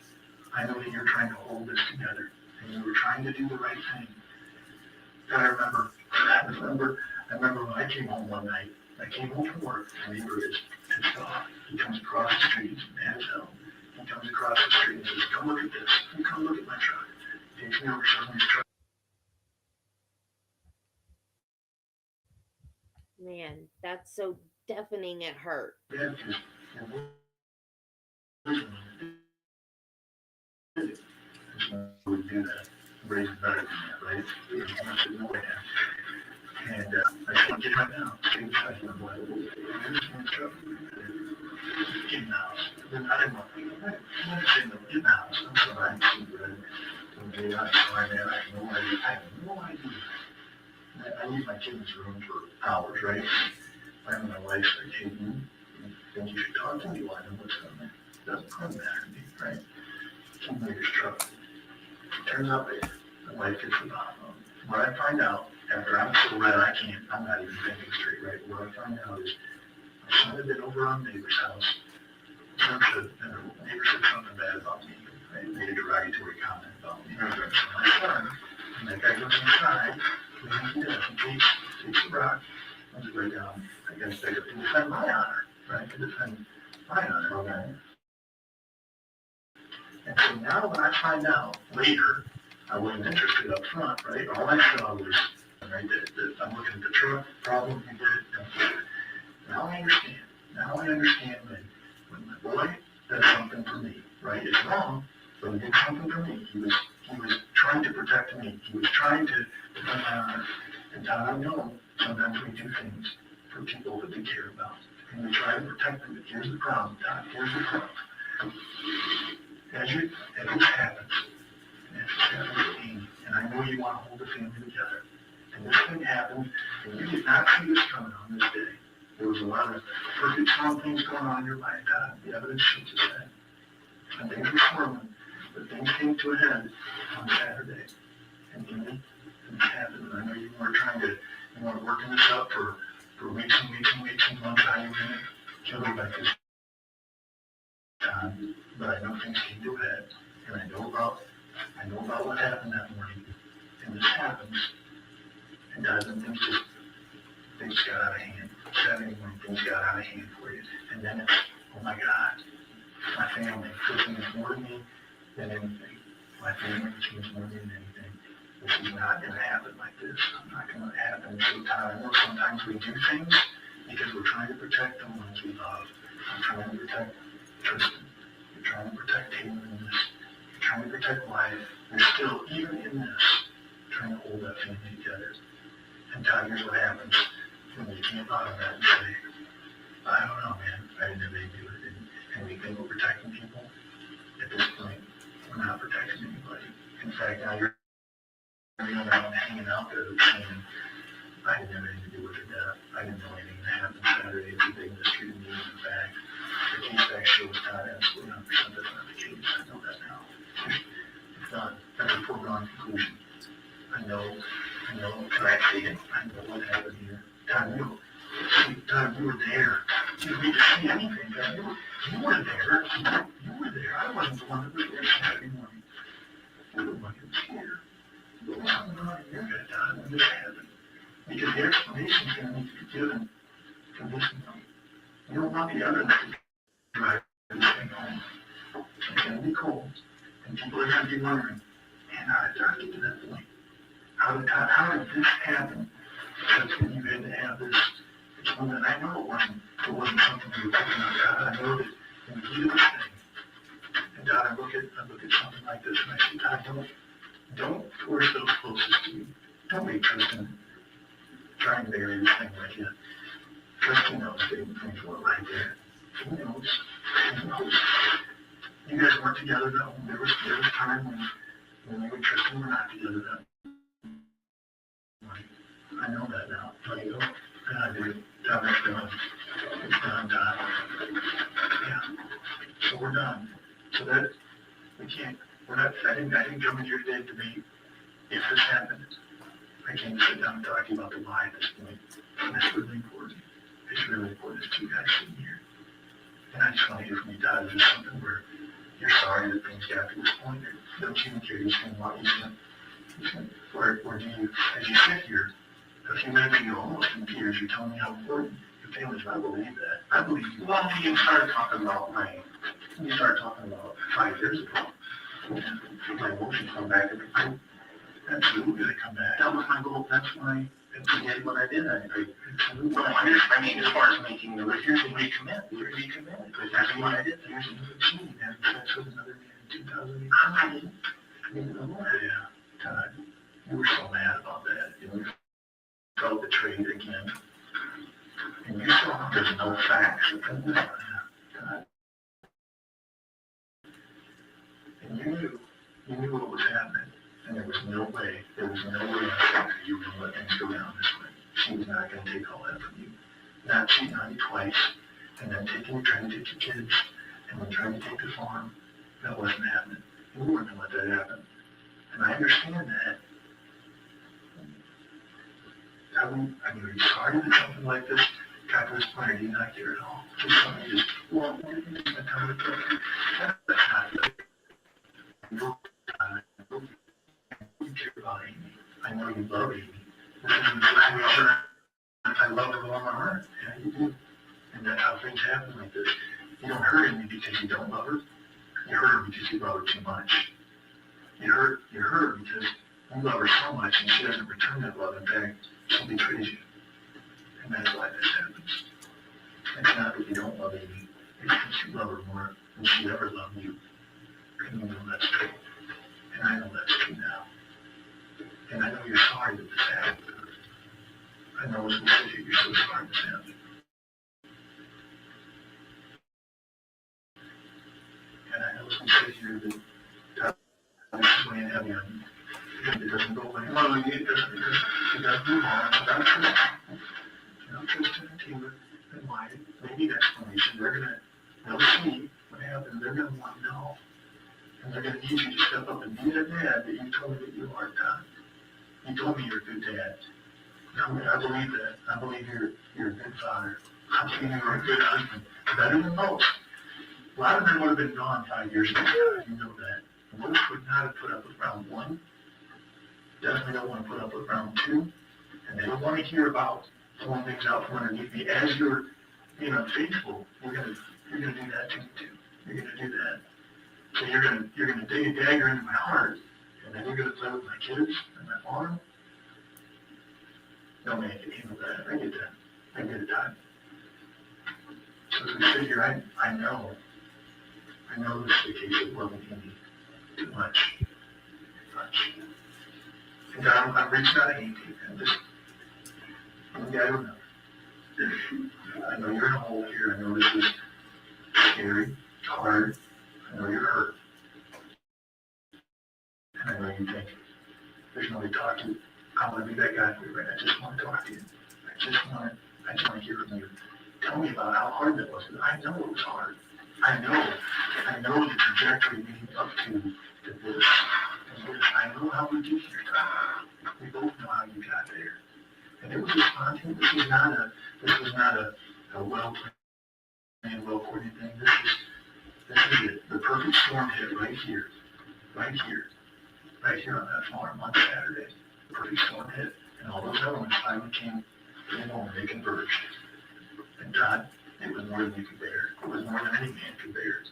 O: I know that you're trying to hold this together. And you were trying to do the right thing. And I remember when I came home one night, I came home from work, and neighbor is pissed off. He comes across the street, he's mad as hell. He comes across the street and says, come look at this. You come look at my truck. He takes me over, shows me his truck.
A: Man, that's so deafening, it hurt.
O: Yeah, because we do that. Raise it better than that, right? I said, no way, Dad. And I said, get right now. I said, boy, there's one truck. Get in the house. Then I didn't want to. I didn't say no, get in the house. I'm sorry, I didn't see bread. Okay, I'm sorry, man. I have no idea. I leave my kid in his room for hours, right? And my wife's like, hey, you think you should talk to me? Well, I know what's coming. It doesn't come back to me, right? Keep me his truck. Turns out the wife gets the bottom. What I find out, after I'm so red, I'm not even thinking straight, right? What I find out is my son had been over on neighbor's house. And the neighbor said something bad about me. Right? Made a derogatory comment about me. So my son, and that guy goes inside, and he does. He takes the rock, runs it right down against the to defend my honor, right? To defend my honor, okay? And so now when I find out later, I wasn't interested up front, right? All I saw was, right, that I'm looking at the truck, problem, he did it, don't do it. Now I understand. Now I understand that when my boy does something for me, right? It's wrong, but he did something for me. He was trying to protect me. He was trying to defend my honor. And Todd, I know sometimes we do things for people that we care about. And we try to protect them, but here's the problem, Todd. Here's the problem. As this happens, with Amy, and I know you want to hold the family together, and this thing happened, and you did not see this coming on this day. There was a lot of perfect strong things going on in your life, Todd. The evidence shows us that. And things were swirling, but things came to a head on Saturday. And Amy, things happened, and I know you were working this up for weeks and weeks and weeks and months, how you were going to kill me like this. But I know things came to a head, and I know about what happened that morning. And this happens, and doesn't things got out of hand. Saturday morning, things got out of hand for you. And then it's, oh my God, my family, this means more to me than anything. My family means more than anything. This is not going to happen like this. I'm not going to happen. So Todd, I know sometimes we do things because we're trying to protect the ones we love. I'm trying to protect Tristan. You're trying to protect Taylor in this. You're trying to protect life. They're still, even in this, trying to hold that family together. And Todd, here's what happens when you camp out on that and say, I don't know, man, I didn't know they do it. And we think we're protecting people. At this point, we're not protecting anybody. In fact, now you're around hanging out there saying, I didn't have anything to do with the death. I didn't know anything that happened Saturday. It's a big mystery to me. In fact, the case back shows Todd absolutely 100% that's not the case. I know that now. It's done. That's a foregone conclusion. I know, can I say it? I know what happened here. Todd, Todd, you were there. You didn't need to say anything, Todd. You were there. You were there. I wasn't the one that was there Saturday morning. You were the one who was here. What was going on in your head, Todd, when this happened? Because the explanation is going to need to be given convincingly. You don't want the evidence to drive this thing home. It's going to be cold, and people are going to be wondering, man, how did Todd get to that point? How did this happen? Such that you had to have this moment. I know it wasn't something you were picking up, Todd. I know that in the heat of this thing, and Todd, I look at something like this and I say, Todd, don't force those closest to you. Don't make Tristan try and bury this thing with you. Tristan knows things weren't right there. He knows. He knows. You guys weren't together though. There was time when you and Tristan were not together then. I know that now. You know? Yeah, I do. Todd, that's done. It's done, Todd. Yeah. So we're done. So that we can't. I didn't come in here today to debate if this happened. I came to sit down and talk to you about the why at this point. And that's really important. It's really important. There's two guys sitting here. And I just want to hear from you, Todd. Is this something where you're sorry that things got to this point? Or don't you care you saying what you said? Or do you, as you sit here, a few minutes ago, almost in tears, you're telling me how important your family is. I believe that. I believe you. Well, you started talking about you started talking about 5 years ago. My emotions come back every time. Absolutely, they come back. That was my goal. That's why I did what I did. I mean, as far as making the here's the recommit. Because that's what I did. Here's another cheating. And sex with another man in 2008. I didn't. Yeah, Todd, you were so mad about that. You felt betrayed again. And you saw there's no facts. Todd. And you knew what was happening, and there was no way you were going to let things go down this way. She was not going to take all that from you. Not cheating on you twice, and then trying to take your kids, and then trying to take the farm. That wasn't happening. You weren't going to let that happen. And I understand that. Are you sorry that something like this got to this point, or do you not care at all? Just something you well, that's not good. You care about Amy. I know you love Amy. I love her with all my heart. Yeah, you do. And that's how things happen like this. You don't hurt Amy because you don't love her. You hurt her because you love her too much. You hurt her because you love her so much and she doesn't return that love. In fact, she betrays you. And that's why this happens. It's not that you don't love Amy. It's because you love her more than she ever loved you. And you know that's true. And I know that's true now. And I know you're sorry that this happened. I know as we sit here, you're so sorry this happened. And I know as we sit here that this is weighing heavy on you. It doesn't go away. Well, it doesn't. You gotta move on. Without Tristan. Tristan and Taylor and Wyatt, they need explanation. They'll see what happened. They're gonna want to know. And they're going to need you to step up and be the dad that you told me that you are, Todd. You told me you're a good dad. I believe that. I believe you're a good father. I believe you're a good husband. Better than most. A lot of them would have been gone 5 years ago. You know that. Most would not have put up with round 1. Definitely don't want to put up with round 2. And they don't want to hear about pulling things out from underneath me. As you're faithful, you're gonna do that to me too. You're gonna do that. So you're gonna dig a dagger into my heart, and then you're gonna play with my kids and my farm. No man can handle that. I get that. I get it, Todd. So as we sit here, I know this is the case of loving Amy too much. much. And I'm reaching out to Amy and just, maybe I don't know. I know you're in a hole here. I know this is scary, hard. I know you're hurt. And I know you think there's nobody to talk to. I want to be that guy for you, right? I just want to talk to you. I just want to hear from you. Tell me about how hard that was. I know it was hard. I know the trajectory leading up to this. I know how we get here. We both know how you got there. And it was a spontaneous. This was not a well-planned, well-coordinated thing. This is it. The perfect storm hit right here on that farm on Saturday. The perfect storm hit, and all those elements finally came to the moment. They converged. And God, it was more than you could bear. It was more than any man could bear.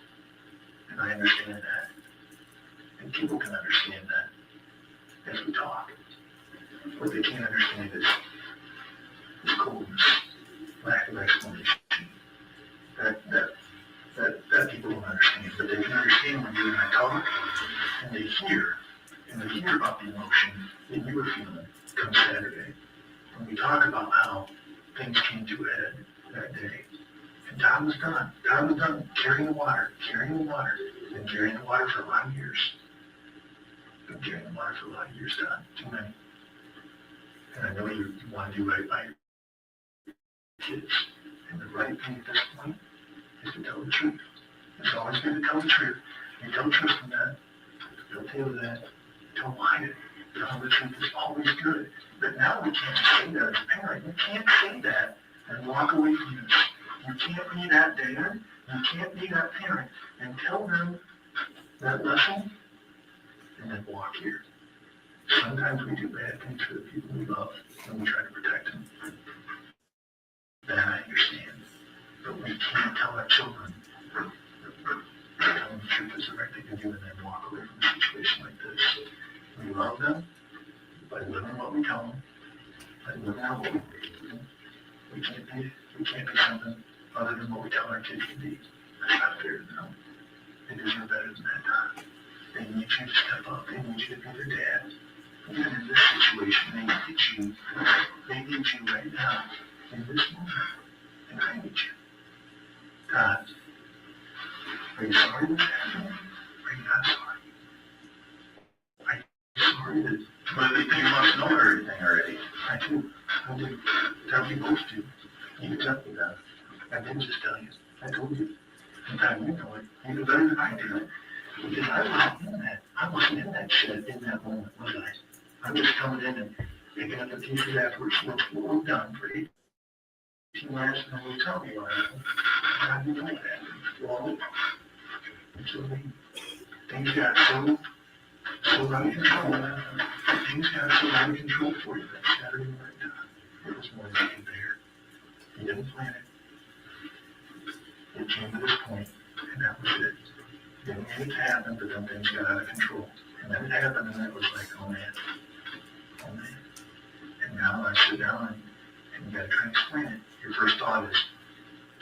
O: And I understand that. And people can understand that as we talk. What they can't understand is coldness, lack of explanation. That people don't understand. But they can understand when you and I talk, and they hear about the emotion that you were feeling come Saturday. When we talk about how things came to a head that day. And Todd was done. Todd was done carrying the water, and carrying the water for a lot of years. Been carrying the water for a lot of years, Todd. Too many. And I know you want to do right by your kids. And the right thing at this point is to tell the truth. It's always good to tell the truth. You tell the truth from that. Don't tell that. Don't lie it. Telling the truth is always good. But now we can't say that as a parent. You can't say that and walk away from this. You can't be that dad. You can't be that parent and tell them that lesson and then walk here. Sometimes we do bad things for the people we love and we try to protect them. That I understand. But we can't tell our children that telling the truth is the right thing to do and then walk away from a situation like this. We love them by living what we tell them, by living out what we do. We can't be something other than what we tell our kids to be. That's not fair to them. They deserve better than that, Todd. They need you to step up. They need you to be their dad. Even in this situation, they need you right now, in this moment. And I need you. Todd, are you sorry this happened? Are you not sorry? Are you sorry that, but you must know everything already. I do. Tell you both do. You tell me that. I didn't just tell you. I told you. Sometimes you know it. Even better than I do. Because I wasn't in that. I wasn't in that shed in that moment, was I? I'm just coming in and picking up the pieces afterwards. What we've done for 18 years, and then we tell me what happened. How do you know that? Well, so things got so out of control. Things got so out of control for you that Saturday night. It was more than you could bear. You didn't plan it. It came to this point, and that was it. Didn't mean it to happen, but then things got out of control. And then it happened, and it was like, oh man. And now I sit down and you gotta try and explain it. Your first thought is,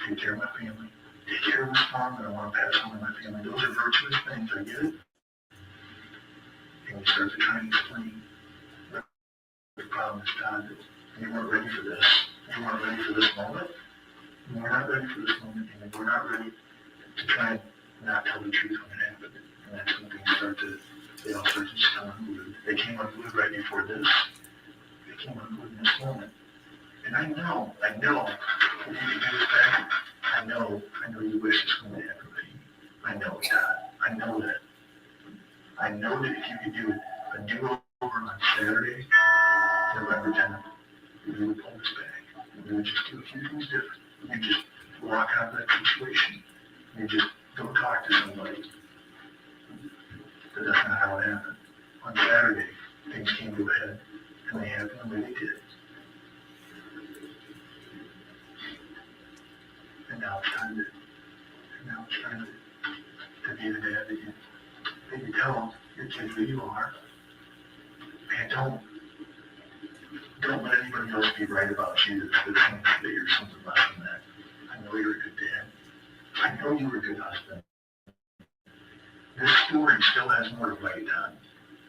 O: take care of my family. Take care of this farm that I want to pass on to my family. Those are virtuous things, I get it. And you start to try and explain the problem is, Todd, that you weren't ready for this. You weren't ready for this moment. We're not ready for this moment, and we're not ready to try and not tell the truth when it happened. And that's when they all start to just come unglued. They came unglued right before this. They came unglued in this moment. And I know, if you can do this back, I know you wish this wouldn't happen to you. I know that. I know that. I know that if you could do a do-over on Saturday, November 10th, you would pull this back. You would just do a few things different. You just walk out of that situation. You just go talk to somebody. But that's not how it happened. On Saturday, things came to a head, and they happened the way they did. And now it's time to be the dad that you tell your kids who you are. And don't let anybody else be right about you that thinks that you're something less than that. I know you're a good dad. I know you were a good husband. This story still has more to write on.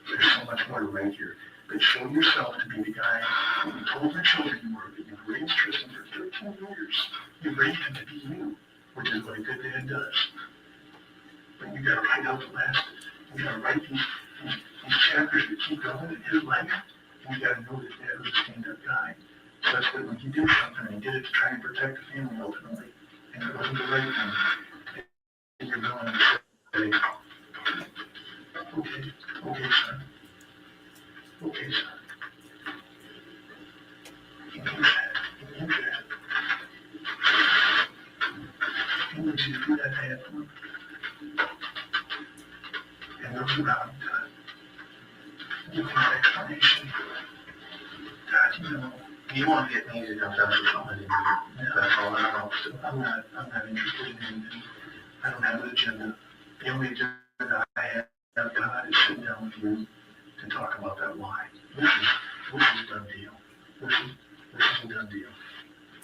O: There's so much more to Rake here. But show yourself to be the guy that you told the children you were, that you've raised Tristan for 13 years. You raised him to be you, which is what a good dad does. But you gotta write out the last, you gotta write these chapters that keep going in his life. And you gotta know that dad was a stand-up guy. Such that when he did something, he did it to try and protect the family ultimately. And it wasn't the right thing. And you're willing to say, okay, son. Okay, son. You need that. You need that. And would you do that dad for him? And look around, Todd. Give him an explanation. Todd, you know, you want to get me to come down to something in you. That's all I know. So I'm not interested in anything. I don't have an agenda. The only agenda I have, Todd, is sitting down with you to talk about that why. This is a done deal. This is a done deal.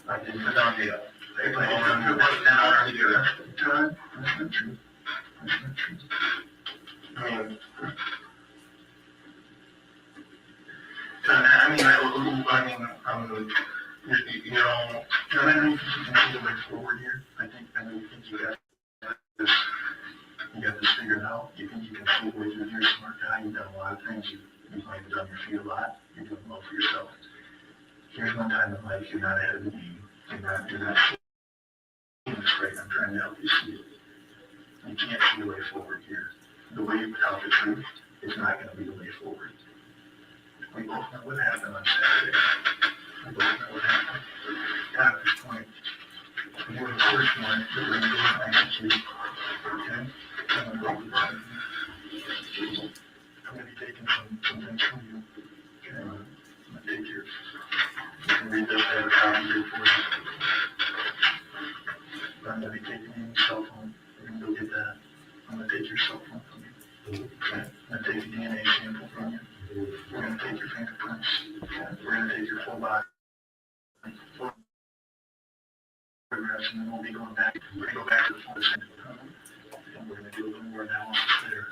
O: I think it's a done deal. They play all around right now. Todd, that's not true. That's not true. I mean, Todd, you know, John, I don't think you can see the way forward here. I know you think you got this figured out. You think you can see the way through. You're a smart guy. You've done a lot of things. You've might have done your feet a lot. You're doing well for yourself. Here's one time in life you're not ahead of the game. You're not seeing this right. I'm trying to help you see it. You can't see the way forward here. The way you tell the truth is not going to be the way forward. We both know what happened on Saturday. We both know what happened. God, at this point, you were the first one that we're going to do an ICQ. Okay? I'm going to go with that. I'm going to be taking some things from you. Okay? I'm going to take yours. You can read this. I have a copy here for you. I'm going to be taking Amy's cell phone. We're going to go get that. I'm going to take your cell phone from you. Okay? I'm going to take a DNA sample from you. We're going to take your fingerprints. Okay? We're going to take your full body. Photographs, and then we'll be going back. We're going to go back to the phone and we're going to do a little more analysis there.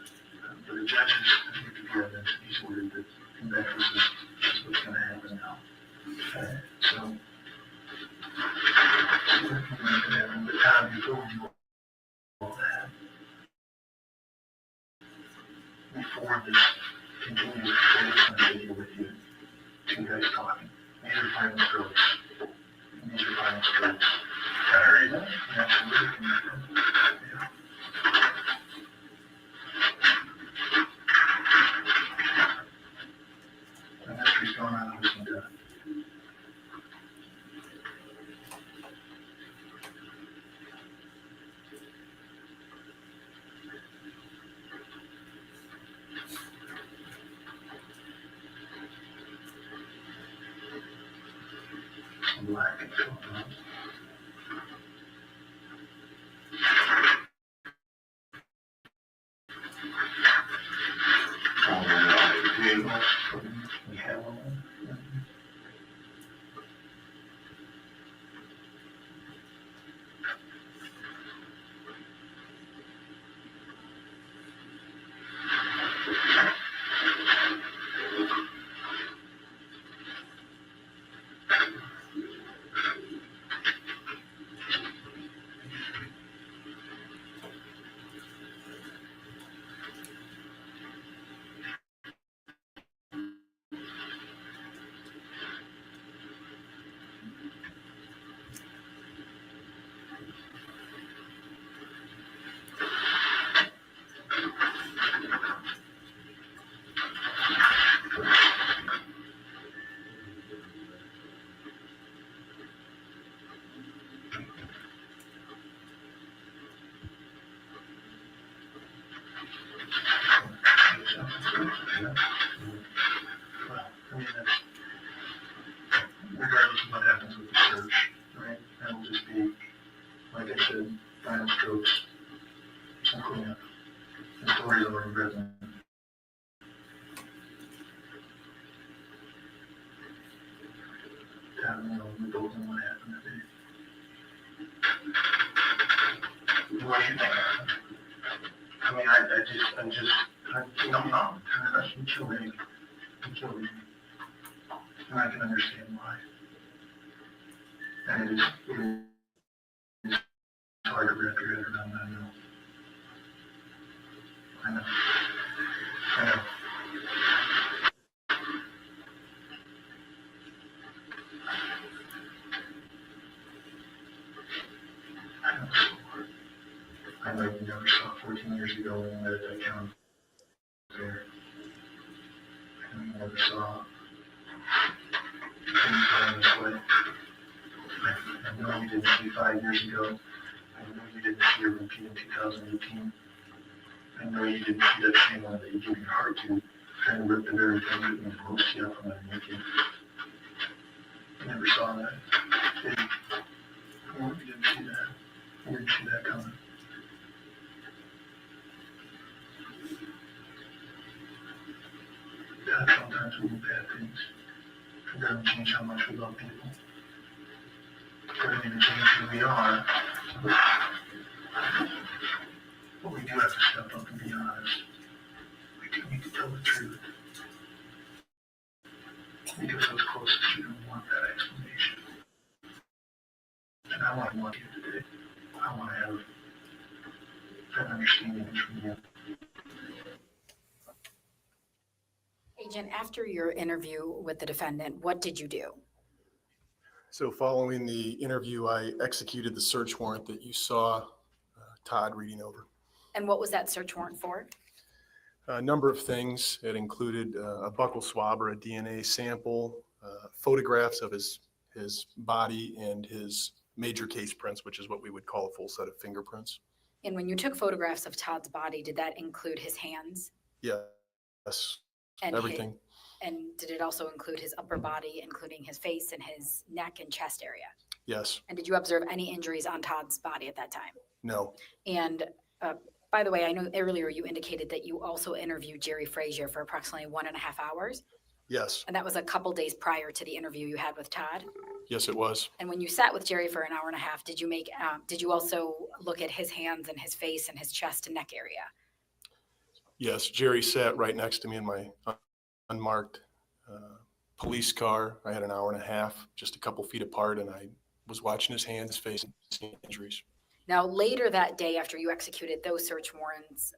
O: But the judges, I think the evidence, he's worried that this is what's going to happen now. Okay? So, the time before you all that, before this continues to video with you, two guys talking. These are final strokes. These are final strokes. All right. Absolutely. Yeah. The mystery's going on. Listen to it. Black and so on. We have one. Regardless of what happens with the search, right? That'll just be, like I said, final strokes, some cleanup. The story's already written. We both know what happened that day. What do you think happened? I mean, I'm just, no, turn it up some killed Amy. He killed Amy. And I can understand why. And it is hard to wrap your head around, I know. I know. I know. I know so hard. I know you never saw 14 years ago when you met at that county fair. I know you never saw things going this way. I know you didn't see 5 years ago. I know you didn't see a repeat in 2018. I know you didn't see that same one that you gave your heart to, trying to rip the very thing that means most to you from underneath you. You never saw that, did you? No, you didn't see that. You didn't see that coming. God, sometimes we do bad things. It doesn't change how much we love people. It doesn't even change who we are. But we do have to step up and be honest. We do need to tell the truth. Because those closest you don't want that explanation. And I want you today. I want to have that understanding from you.
D: Agent, after your interview with the defendant, what did you do?
N: So following the interview, I executed the search warrant that you saw Todd reading over.
D: And what was that search warrant for?
N: A number of things. It included a buccal swab or a DNA sample, photographs of his body, and his major case prints, which is what we would call a full set of fingerprints.
D: And when you took photographs of Todd's body, did that include his hands?
N: Yes,
D: And
N: everything.
D: And did it also include his upper body, including his face and his neck and chest area?
N: Yes.
D: And did you observe any injuries on Todd's body at that time?
N: No.
D: And by the way, I know earlier you indicated that you also interviewed Jerry Frazier for approximately 1.5 hours.
N: Yes.
D: And that was a couple days prior to the interview you had with Todd.
N: Yes, it was.
D: And when you sat with Jerry for 1.5 hours, did you also look at his hands and his face and his chest and neck area?
N: Yes, Jerry sat right next to me in my unmarked police car. I had 1.5 hours, just a couple feet apart, and I was watching his hands, his face, and seeing injuries.
D: Now, later that day, after you executed those search warrants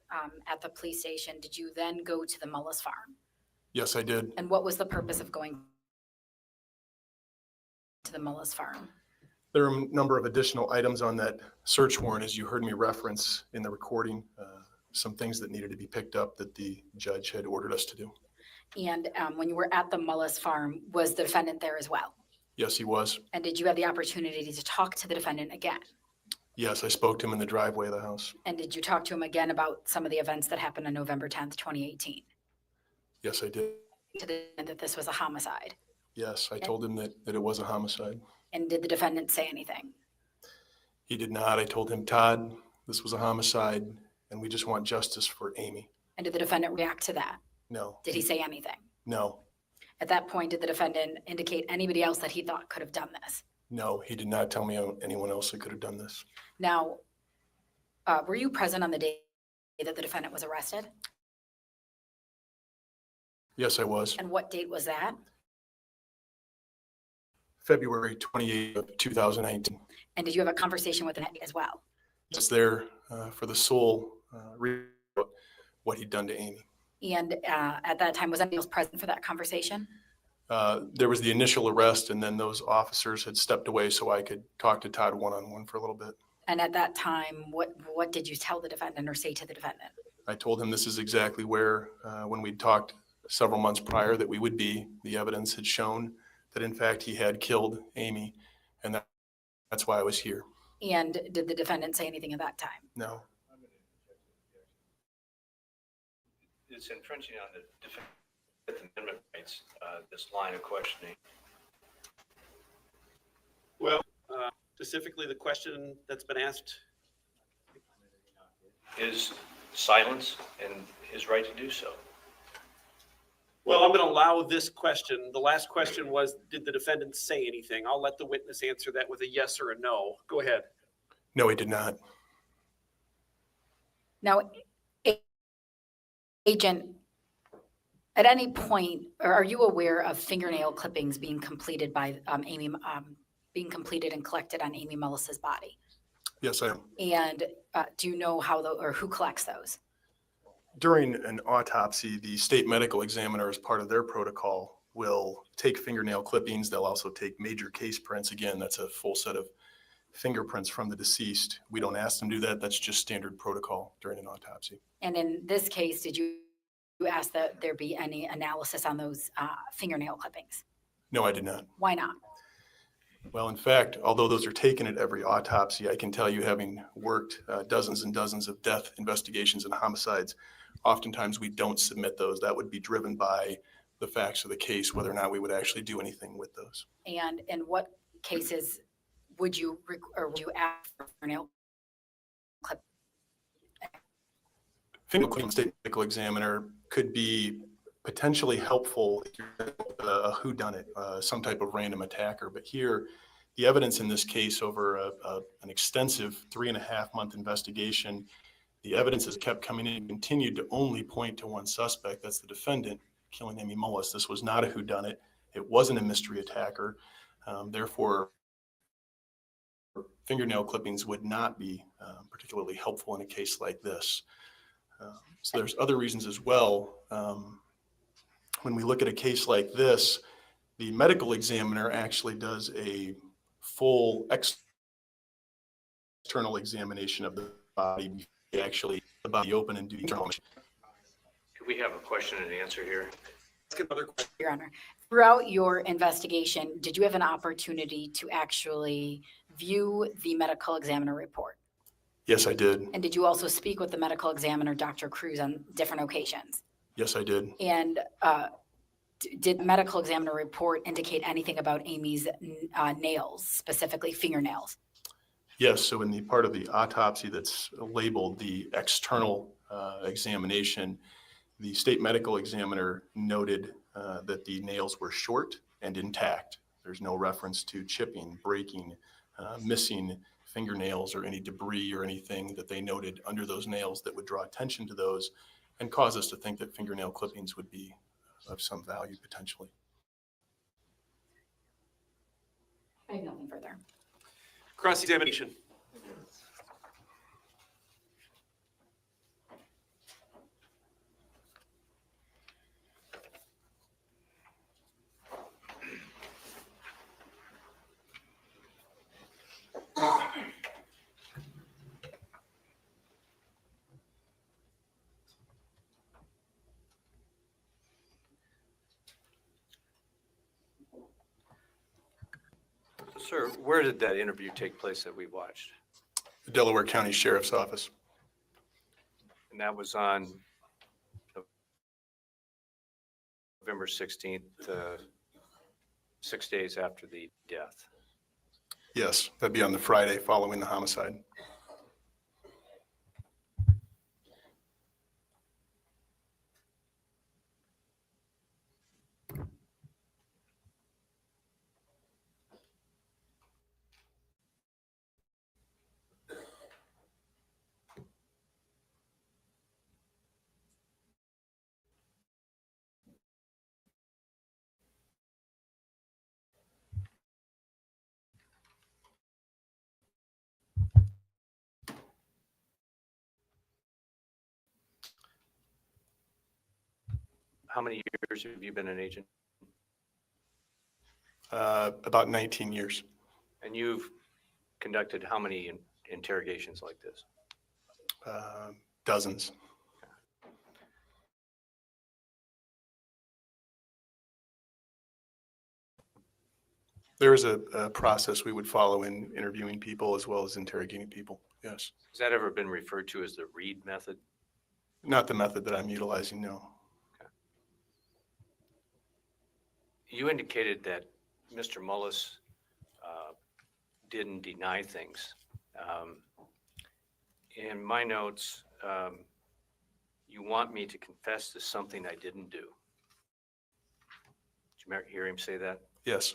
D: at the police station, did you then go to the Mullis farm?
N: Yes, I did.
D: And what was the purpose of going to the Mullis farm?
N: There are a number of additional items on that search warrant, as you heard me reference in the recording, some things that needed to be picked up that the judge had ordered us to do.
D: And when you were at the Mullis farm, was the defendant there as well?
N: Yes, he was.
D: And did you have the opportunity to talk to the defendant again?
N: Yes, I spoke to him in the driveway of the house.
D: And did you talk to him again about some of the events that happened on November 10th, 2018?
N: Yes, I did.
D: To the that this was a homicide?
N: Yes, I told him that it was a homicide.
D: And did the defendant say anything?
N: He did not. I told him, Todd, this was a homicide, and we just want justice for Amy.
D: And did the defendant react to that?
N: No.
D: Did he say anything?
N: No.
D: At that point, did the defendant indicate anybody else that he thought could have done this?
N: No, he did not tell me anyone else that could have done this.
D: Now, were you present on the day that the defendant was arrested?
N: Yes, I was.
D: And what date was that?
N: February 28th of 2019.
D: And did you have a conversation with him as well?
N: Just there for the sole reason of what he'd done to Amy.
D: And at that time, was anybody else present for that conversation?
N: There was the initial arrest, and then those officers had stepped away so I could talk to Todd one-on-one for a little bit.
D: And at that time, what did you tell the defendant or say to the defendant?
N: I told him this is exactly where, when we'd talked several months prior, that we would be. The evidence had shown that, in fact, he had killed Amy, and that's why I was here.
D: And did the defendant say anything at that time?
N: No.
E: It's infringing on the Fifth Amendment rights, this line of questioning.
K: Well, specifically the question that's been asked.
E: His silence and his right to do so.
K: Well, I'm going to allow this question. The last question was, did the defendant say anything? I'll let the witness answer that with a yes or a no. Go ahead.
N: No, he did not.
D: Now, Agent, At any point, or are you aware of fingernail clippings being completed by Amy, being completed and collected on Amy Mullis's body?
N: Yes, I am.
D: And do you know how or who collects those?
N: During an autopsy, the state medical examiner, as part of their protocol, will take fingernail clippings. They'll also take major case prints. Again, that's a full set of fingerprints from the deceased. We don't ask them to do that. That's just standard protocol during an autopsy.
D: And in this case, did you ask that there be any analysis on those fingernail clippings?
N: No, I did not.
D: Why not?
N: Well, in fact, although those are taken at every autopsy, I can tell you, having worked dozens and dozens of death investigations and homicides, oftentimes we don't submit those. That would be driven by the facts of the case, whether or not we would actually do anything with those.
D: And in what cases would you ask for fingernail clip?
N: Fingernail clipping state medical examiner could be potentially helpful if you're a whodunit, some type of random attacker. But here, the evidence in this case over an extensive 3.5-month investigation, the evidence has kept coming in and continued to only point to one suspect. That's the defendant killing Amy Mullis. This was not a whodunit. It wasn't a mystery attacker. Therefore, fingernail clippings would not be particularly helpful in a case like this. So there's other reasons as well. When we look at a case like this, the medical examiner actually does a full external examination of the body, actually the body open and do internal.
E: Could we have a question and answer here?
D: Your Honor, throughout your investigation, did you have an opportunity to actually view the medical examiner report?
N: Yes, I did.
D: And did you also speak with the medical examiner, Dr. Cruz, on different occasions?
N: Yes, I did.
D: And did the medical examiner report indicate anything about Amy's nails, specifically fingernails?
N: Yes, so in the part of the autopsy that's labeled the external examination, the state medical examiner noted that the nails were short and intact. There's no reference to chipping, breaking, missing fingernails or any debris or anything that they noted under those nails that would draw attention to those and cause us to think that fingernail clippings would be of some value potentially.
D: I have nothing further.
K: Cross-examination.
E: Sir, where did that interview take place that we watched?
N: The Delaware County Sheriff's Office.
E: And that was on November 16th, 6 days after the death.
N: Yes, that'd be on the Friday following the homicide.
E: How many years have you been an agent?
N: About 19 years.
E: And you've conducted how many interrogations like this?
N: Dozens. There is a process we would follow in interviewing people as well as interrogating people, yes.
E: Has that ever been referred to as the Reed method?
N: Not the method that I'm utilizing, no.
E: You indicated that Mr. Mullis didn't deny things. In my notes, you want me to confess to something I didn't do. Did you hear him say that?
N: Yes.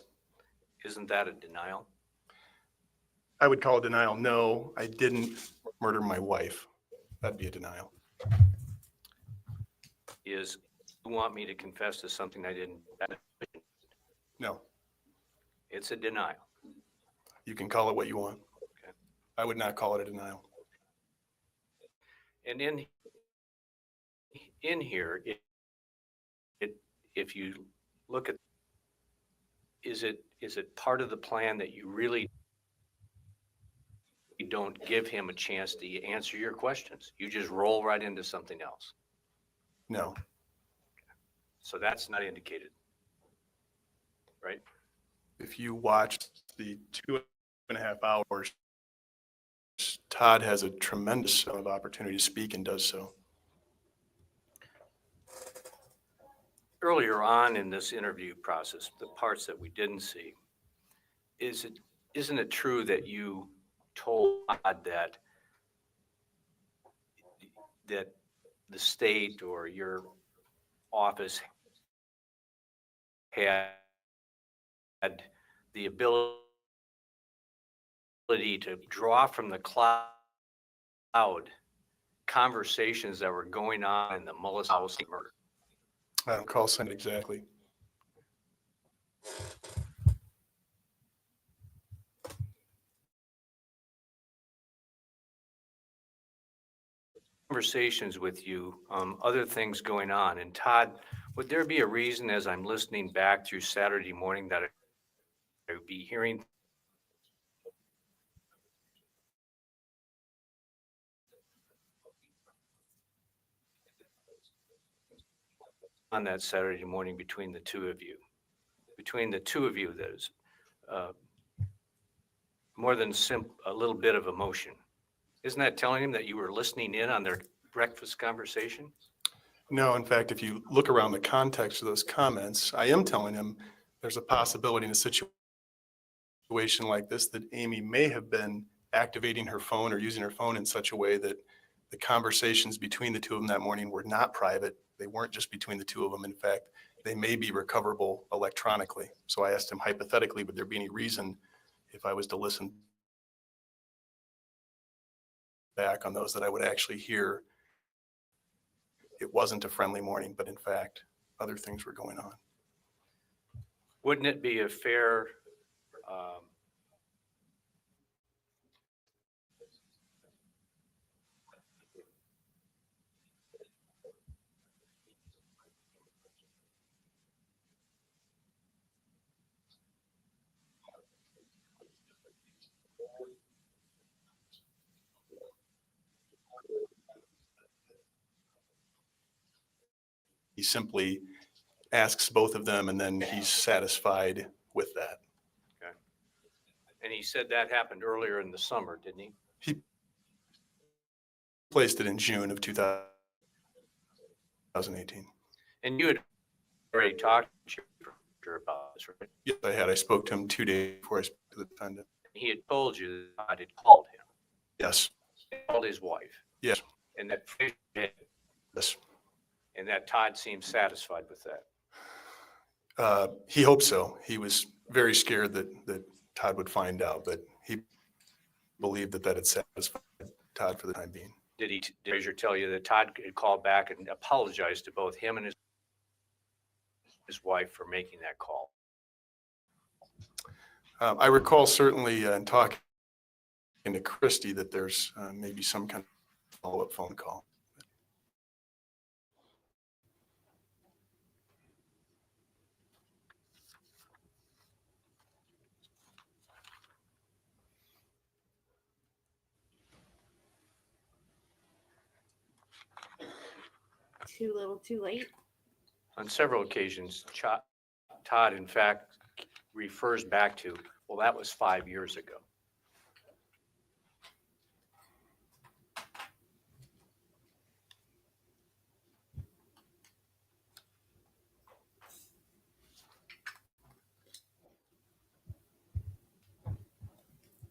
E: Isn't that a denial?
N: I would call it denial. No, I didn't murder my wife. That'd be a denial.
E: Is want me to confess to something I didn't?
N: No,
E: It's a denial.
N: you can call it what you want.
E: Okay.
N: I would not call it a denial.
E: And in here, if you look at, is it part of the plan that you really don't give him a chance to answer your questions? You just roll right into something else.
N: No,
E: So that's not indicated, right?
N: if you watch the 2.5 hours, Todd has a tremendous amount of opportunity to speak and does so.
E: Earlier on in this interview process, the parts that we didn't see, isn't it true that you told Todd that the state or your office had the ability to draw from the cloud conversations that were going on in the Mullis house murder?
N: I don't recall saying it exactly.
E: Conversations with you, other things going on. And Todd, would there be a reason as I'm listening back through Saturday morning that I would be hearing on that Saturday morning between the two of you? Between the two of you, that is more than a little bit of emotion. Isn't that telling him that you were listening in on their breakfast conversation?
N: No, in fact, if you look around the context of those comments, I am telling him there's a possibility in a situation like this that Amy may have been activating her phone or using her phone in such a way that the conversations between the two of them that morning were not private. They weren't just between the two of them. In fact, they may be recoverable electronically. So I asked him hypothetically, would there be any reason if I was to listen back on those that I would actually hear it wasn't a friendly morning, but in fact, other things were going on.
E: Wouldn't it be a fair
N: He simply asks both of them and then he's satisfied with that.
E: Okay. And he said that happened earlier in the summer, didn't he?
N: He placed it in June of 2018.
E: And you had already talked to her about this, right?
N: Yes, I had. I spoke to him 2 days before I spoke to the defendant.
E: He had told you that I had called him.
N: Yes.
E: He called his wife.
N: Yes.
E: And that
N: Yes.
E: And that Todd seemed satisfied with that.
N: He hoped so. He was very scared that Todd would find out, but he believed that had satisfied Todd for the time being.
E: Did Frazier tell you that Todd had called back and apologized to both him and his wife for making that call?
N: I recall certainly in talking to Christy that there's maybe some kind of follow-up phone call.
A: Too little, too late.
E: On several occasions, Todd, in fact, refers back to, well, that was 5 years ago.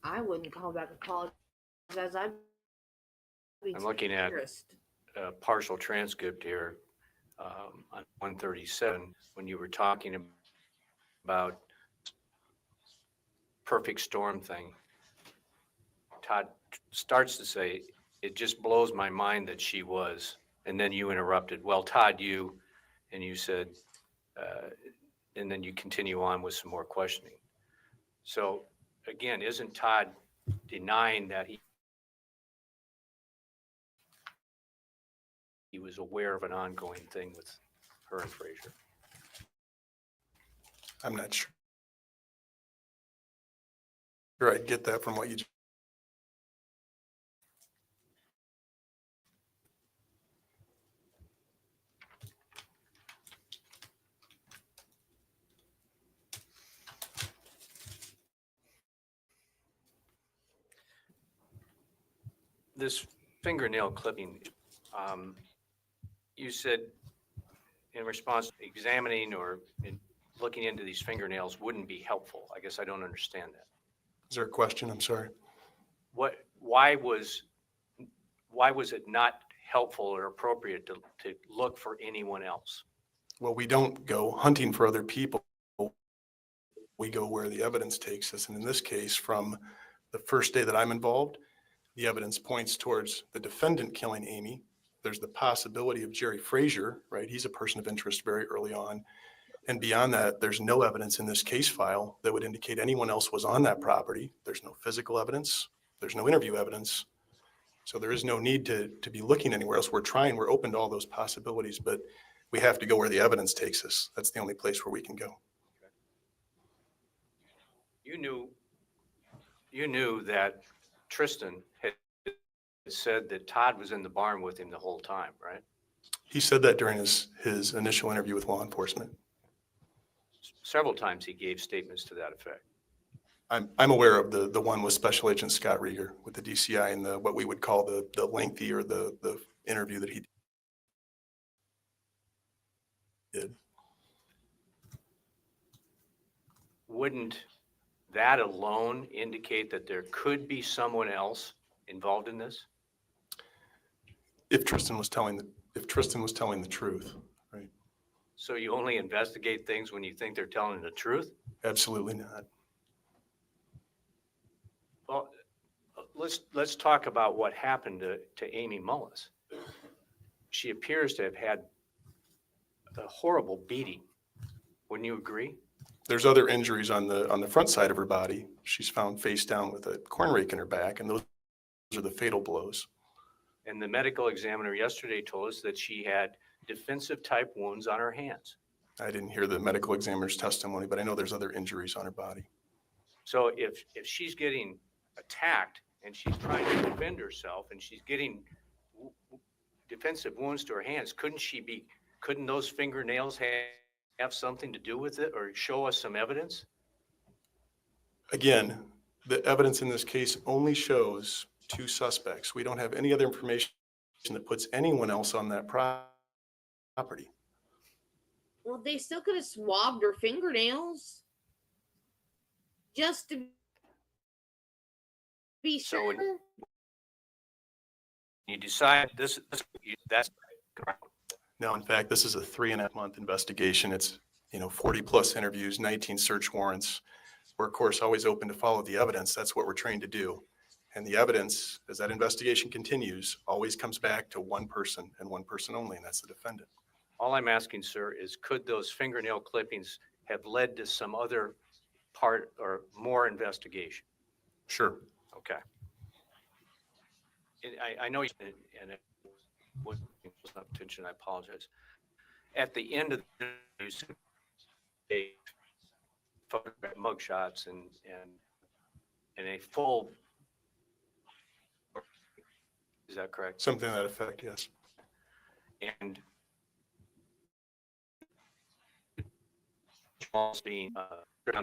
A: I wouldn't call back a call as I'm
E: looking at a partial transcript here on 137 when you were talking about perfect storm thing. Todd starts to say, it just blows my mind that she was, and then you interrupted. Well, Todd, and you said, and then you continue on with some more questioning. So again, isn't Todd denying that he was aware of an ongoing thing with her and Frazier?
N: I'm not sure. I get that from what you.
E: This fingernail clipping, you said in response, examining or looking into these fingernails wouldn't be helpful. I guess I don't understand that.
N: Is there a question? I'm sorry.
E: Why was it not helpful or appropriate to look for anyone else?
N: Well, we don't go hunting for other people. We go where the evidence takes us. And in this case, from the first day that I'm involved, the evidence points towards the defendant killing Amy. There's the possibility of Jerry Frazier, right? He's a person of interest very early on. And beyond that, there's no evidence in this case file that would indicate anyone else was on that property. There's no physical evidence. There's no interview evidence. So there is no need to be looking anywhere else. We're open to all those possibilities, but we have to go where the evidence takes us. That's the only place where we can go.
E: You knew that Tristan had said that Todd was in the barn with him the whole time, right?
N: He said that during his initial interview with law enforcement.
E: Several times he gave statements to that effect.
N: I'm aware of the one with Special Agent Scott Rieger with the DCI and what we would call the lengthy or the interview that he did.
E: Wouldn't that alone indicate that there could be someone else involved in this?
N: If Tristan was telling the truth, right?
E: So you only investigate things when you think they're telling the truth?
N: Absolutely not.
E: Well, let's talk about what happened to Amy Mullis. She appears to have had a horrible beating. Wouldn't you agree?
N: There's other injuries on the front side of her body. She's found face down with a corn rake in her back, and those are the fatal blows.
E: And the medical examiner yesterday told us that she had defensive type wounds on her hands.
N: I didn't hear the medical examiner's testimony, but I know there's other injuries on her body.
E: So if she's getting attacked and she's trying to defend herself and she's getting defensive wounds to her hands, couldn't those fingernails have something to do with it or show us some evidence?
N: Again, the evidence in this case only shows two suspects. We don't have any other information that puts anyone else on that property.
A: Well, they still could have swabbed her fingernails just to be sure.
E: So when you decide that's correct.
N: No, in fact, this is a 3.5 month investigation. It's 40 plus interviews, 19 search warrants. We're of course always open to follow the evidence. That's what we're trained to do. And the evidence, as that investigation continues, always comes back to one person and one person only, and that's the defendant.
E: All I'm asking, sir, is could those fingernail clippings have led to some other part or more investigation?
N: Sure.
E: Okay. I know, and it was not attention, I apologize. At the end of the interviews, they photograph mugshots and a full, is that correct?
N: Something to that effect, yes.
E: And Charles being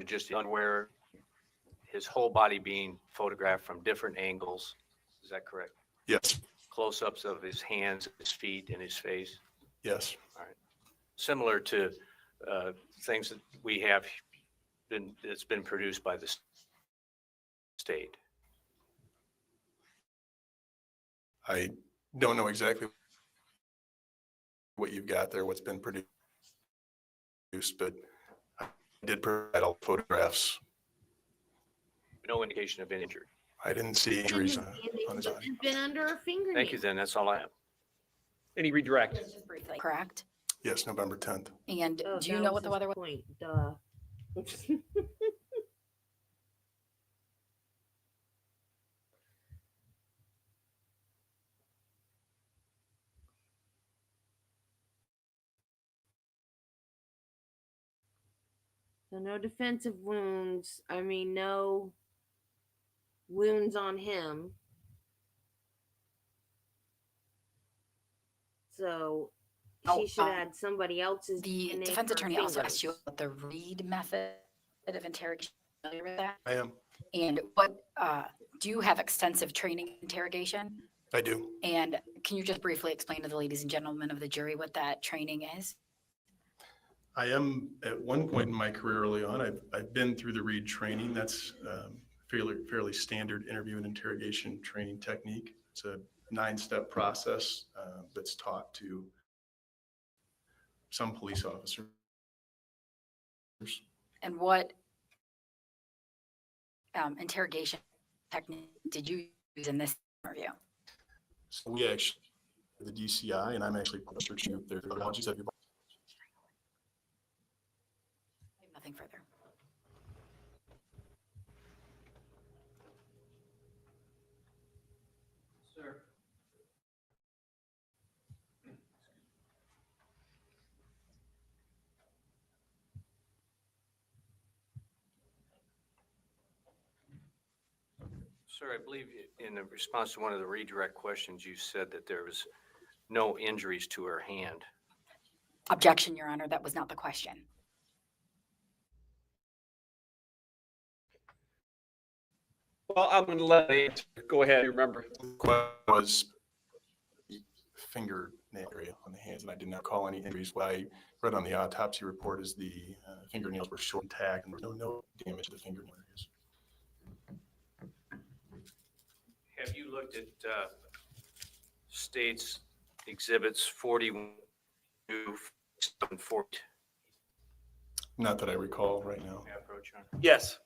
E: just the underwear, his whole body being photographed from different angles. Is that correct?
N: Yes.
E: Close-ups of his hands, his feet, and his face.
N: Yes.
E: All right. Similar to things that we have that's been produced by the state.
N: I don't know exactly what you've got there, what's been produced, but I did provide all photographs.
E: No indication of any injury.
N: I didn't see injuries on his body.
A: Been under her fingernail.
E: Thank you, then. That's all I have.
K: Any redirect?
D: Just briefly. Correct?
N: Yes, November 10th.
D: And
A: Oh,
D: do you
A: that
D: know
A: was
D: what the
A: his
D: weather was?
A: point. Duh. So no defensive wounds. I mean, no wounds on him. So
D: Oh,
A: she should add somebody else's
D: The
A: DNA
D: defense
A: for
D: attorney also asked you
A: fingers.
D: about the Reed method of interrogation. Familiar with that?
N: I am.
D: And what, do you have extensive training in interrogation?
N: I do.
D: And can you just briefly explain to the ladies and gentlemen of the jury what that training is?
N: I am at one point in my career early on. I've been through the Reed training. That's fairly standard interview and interrogation training technique. It's a 9-step process that's taught to some police officers.
D: And what interrogation technique did you use in this interview?
N: So we actually, the DCI, and I'm actually searching up their technologies.
D: Nothing further.
E: Sir. Sir, I believe in a response to one of the redirect questions, you said that there was no injuries to her hand.
D: Objection, Your Honor, that was not the question.
K: Well, I'm going to let it answer. Go ahead. Remember.
N: Was finger area on the hands, and I did not call any injuries. What I read on the autopsy report is the fingernails were short intact and there was no damage to the fingernail areas.
E: Have you looked at states exhibits 41 to 40?
N: Not that I recall right now.
E: May I approach you?
K: Yes.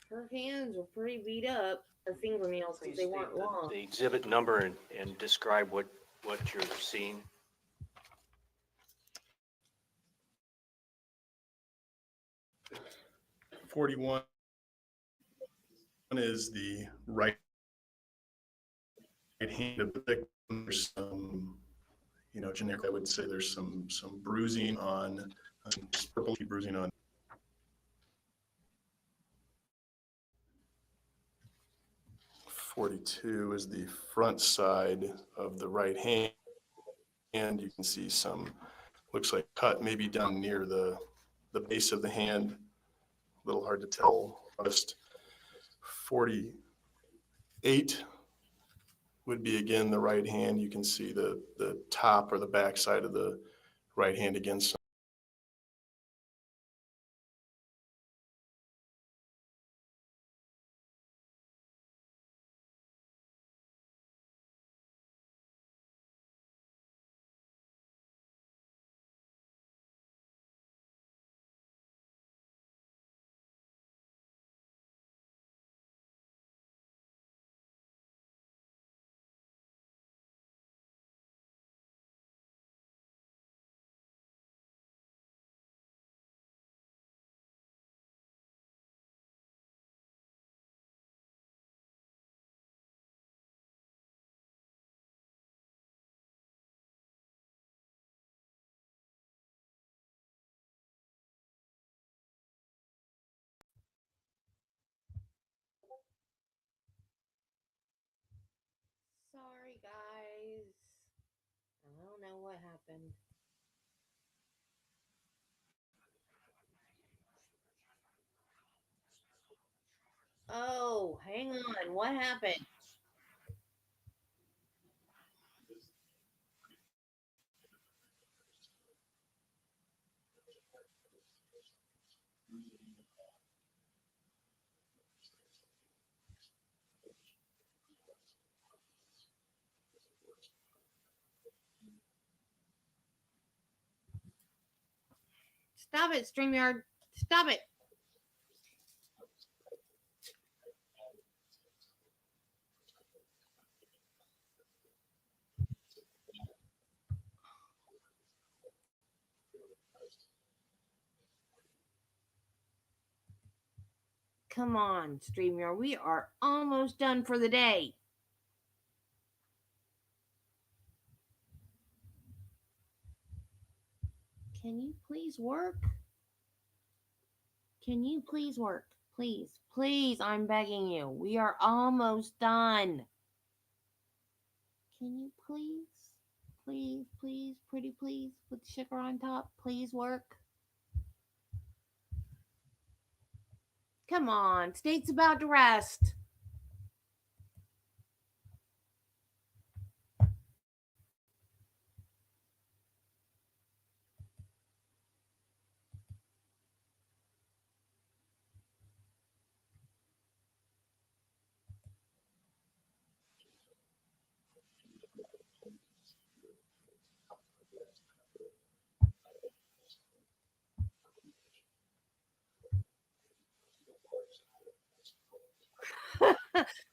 A: Her hands were pretty beat up. Her fingernails, because
E: Please
A: they
E: state
A: weren't long.
E: the exhibit number and describe what you're seeing.
N: One is the right hand of the victim. There's some, generic, I would say there's some bruising on, purple bruising on. .42 is the front side of the right hand. And you can see some, looks like cut maybe down near the base of the hand. A little hard to tell. Just 48 would be again the right hand. You can see the top or the back side of the right hand again.
A: Sorry, guys. I don't know what happened. Oh, hang on. What happened? Stop it, StreamYard. Stop it. Come on, StreamYard. We are almost done for the day. Can you please work? Can you please work? Please, please, I'm begging you. We are almost done. Can you please, please, please, pretty please, with sugar on top, please work? Come on, State's about to rest.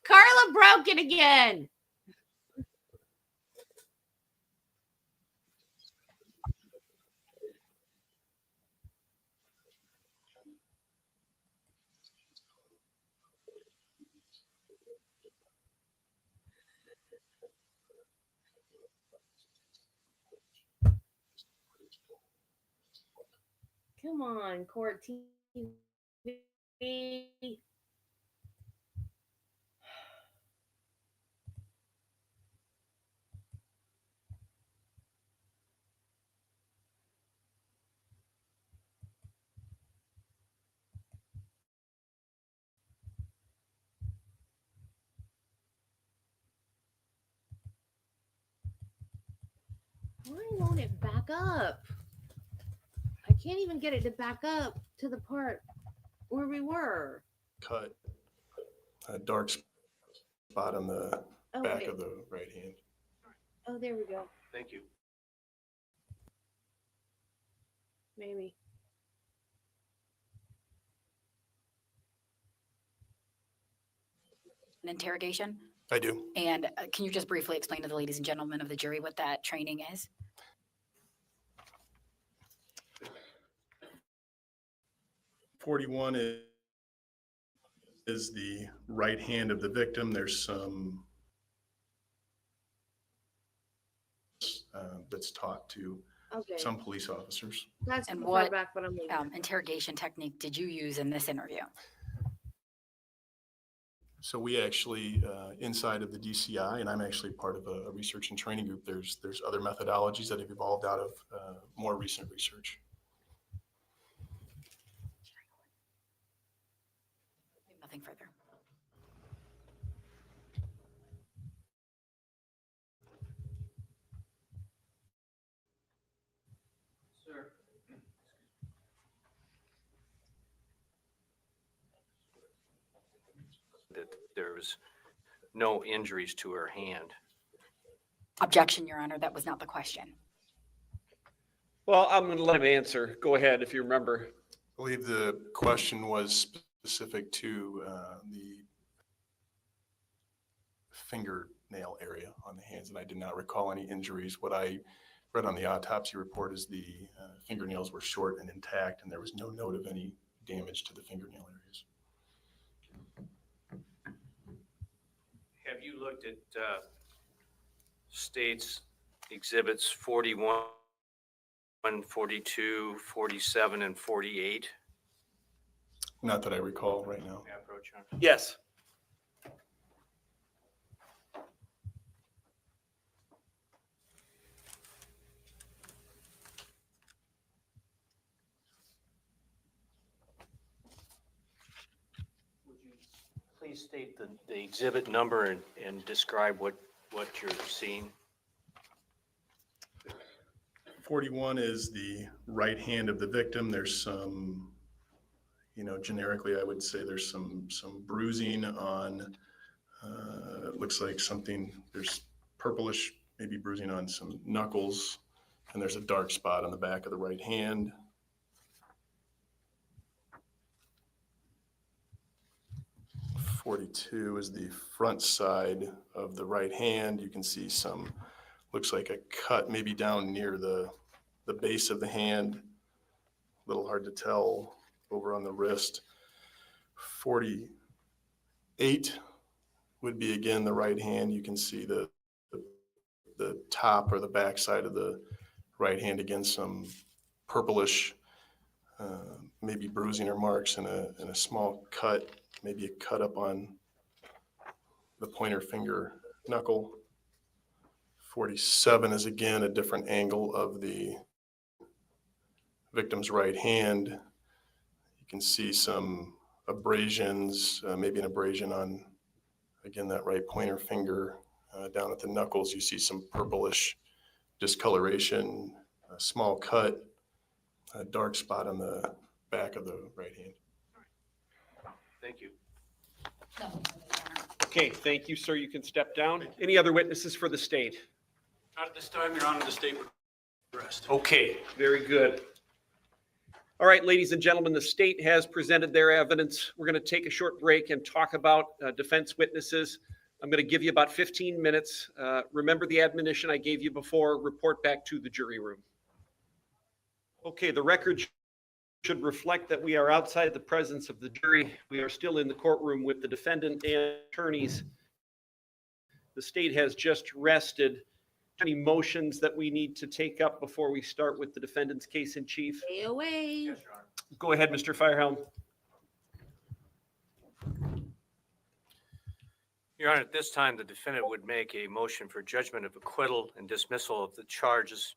A: Carla broke it again. Come on, Court TV. Why won't it back up? I can't even get it to back up to the part where we were.
N: Cut a dark spot on the back of the right hand.
A: Oh, there we go.
E: Thank you.
A: Maybe.
D: An interrogation?
N: I do.
D: And can you just briefly explain to the ladies and gentlemen of the jury what that training is?
N: .41 is the right hand of the victim. There's some that's taught to some police officers.
A: That's
D: and
A: far
D: what
A: back, but I'm leaving.
D: Interrogation technique did you use in this interview?
N: So we actually, inside of the DCI, and I'm actually part of a research and training group, there's other methodologies that have evolved out of more recent research.
D: Nothing further.
E: Sir. That there was no injuries to her hand.
D: Objection, Your Honor. That was not the question.
K: Well, I'm going to let him answer. Go ahead if you remember.
N: I believe the question was specific to the fingernail area on the hands, and I did not recall any injuries. What I read on the autopsy report is the fingernails were short and intact, and there was no note of any damage to the fingernail areas.
E: Have you looked at states exhibits 41, 42, 47, and 48?
N: Not that I recall right now.
K: Yes.
E: Please state the exhibit number and describe what you're seeing.
N: 41 is the right hand of the victim. There's some, generically, I would say there's some bruising on, it looks like there's purplish, maybe bruising on some knuckles, and there's a dark spot on the back of the right hand. 42 is the front side of the right hand. You can see some, looks like a cut maybe down near the base of the hand. A little hard to tell over on the wrist. 48 would be again the right hand. You can see the top or the back side of the right hand, again some purplish maybe bruising or marks and a small cut, maybe a cut up on the pointer finger knuckle. 47 is again a different angle of the victim's right hand. You can see some abrasions, maybe an abrasion on, again, that right pointer finger. Down at the knuckles, you see some purplish discoloration, a small cut, a dark spot on the back of the right hand.
K: Thank you. Okay, thank you, sir. You can step down. Any other witnesses for the state?
E: Not at this time, Your Honor, the state would rest.
K: Okay, very good. All right, ladies and gentlemen, the state has presented their evidence. We're going to take a short break and talk about defense witnesses. I'm going to give you about 15 minutes. Remember the admonition I gave you before, report back to the jury room. Okay, the record should reflect that we are outside the presence of the jury. We are still in the courtroom with the defendant and attorneys. The state has just rested. Any motions that we need to take up before we start with the defendant's case in chief?
A: Stay away.
E: Yes, Your Honor.
K: Go ahead, Mr. Firehelm.
E: Your Honor, at this time, the defendant would make a motion for judgment of acquittal and dismissal of the charges.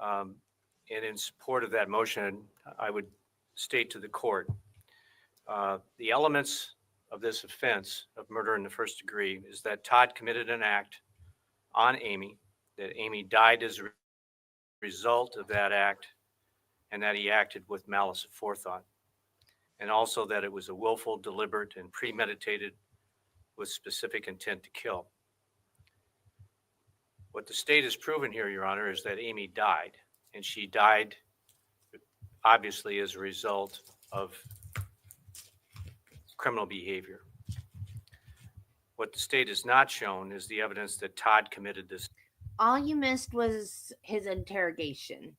E: And in support of that motion, I would state to the court, the elements of this offense of murder in the first degree is that Todd committed an act on Amy, that Amy died as a result of that act, and that he acted with malice aforethought. And also that it was a willful, deliberate, and premeditated with specific intent to kill. What the state has proven here, Your Honor, is that Amy died, and she died obviously as a result of criminal behavior. What the state has not shown is the evidence that Todd committed this.
A: All you missed was his interrogation,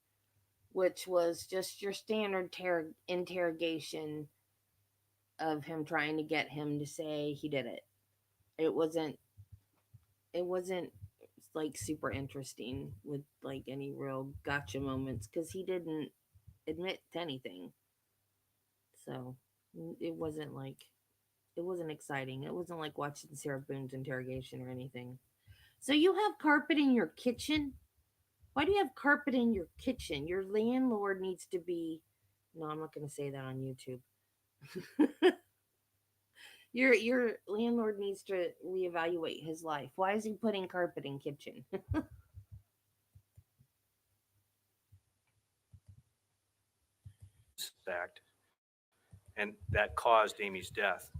A: which was just your standard interrogation of him trying to get him to say he did it. It wasn't like super interesting with like any real gotcha moments because he didn't admit to anything. So it wasn't exciting. It wasn't like watching Sarah Boone's interrogation or anything. So you have carpet in your kitchen? Why do you have carpet in your kitchen? Your landlord needs to be... No, I'm not going to say that on YouTube. Your landlord needs to reevaluate his life. Why is he putting carpet in kitchen?
E: Act, and that caused Amy's death.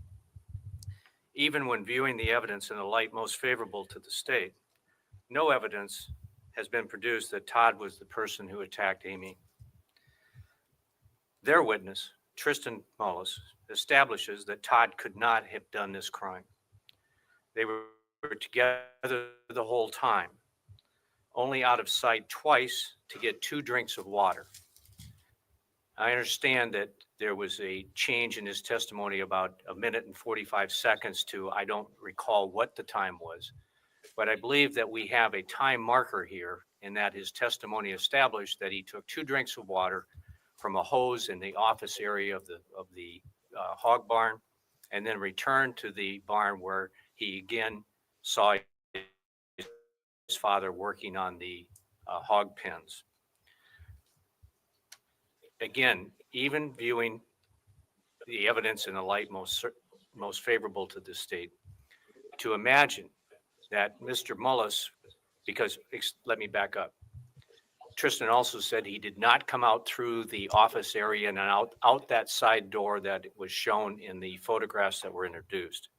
E: Even when viewing the evidence in the light most favorable to the state, no evidence has been produced that Todd was the person who attacked Amy. Their witness, Tristan Mullis, establishes that Todd could not have done this crime. They were together the whole time, only out of sight twice to get 2 drinks of water. I understand that there was a change in his testimony about 1 minute and 45 seconds to, I don't recall what the time was, but I believe that we have a time marker here in that his testimony established that he took 2 drinks of water from a hose in the office area of the hog barn, and then returned to the barn where he again saw his father working on the hog pens. Again, even viewing the evidence in the light most favorable to the state, to imagine that Mr. Mullis, because let me back up. Tristan also said he did not come out through the office area and out that side door that was shown in the photographs that were introduced.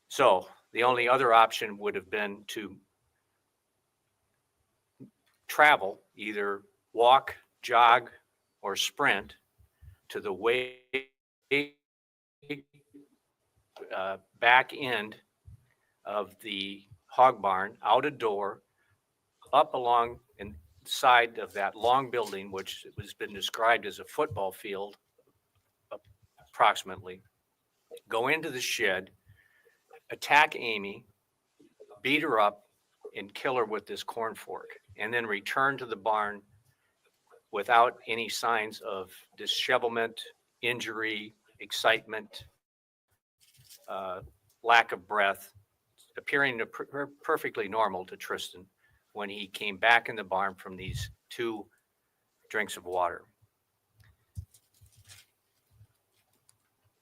E: So the only other option would have been to travel, either walk, jog, or sprint to the way back end of the hog barn, out a door, up along and side of that long building, which has been described as a football field, approximately, go into the shed, attack Amy, beat her up, and kill her with this corn fork, and then return to the barn without any signs of dishevelment, injury, excitement, lack of breath, appearing perfectly normal to Tristan when he came back in the barn from these 2 drinks of water.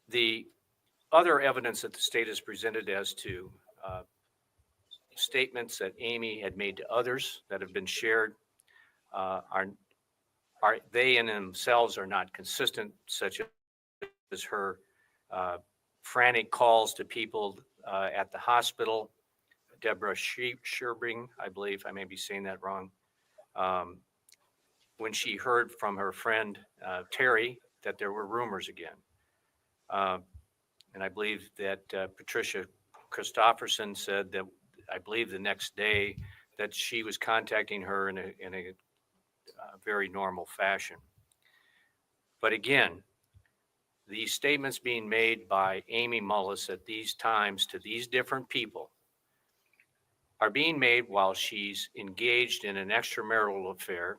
E: The other evidence that the state has presented as to statements that Amy had made to others that have been shared are they in themselves are not consistent, such as her frantic calls to people at the hospital. Deborah Sherbring, I believe, I may be saying that wrong, when she heard from her friend Terry that there were rumors again. And I believe that Patricia Christopherson said that, I believe the next day, that she was contacting her in a very normal fashion. But again, these statements being made by Amy Mullis at these times to these different people are being made while she's engaged in an extramarital affair.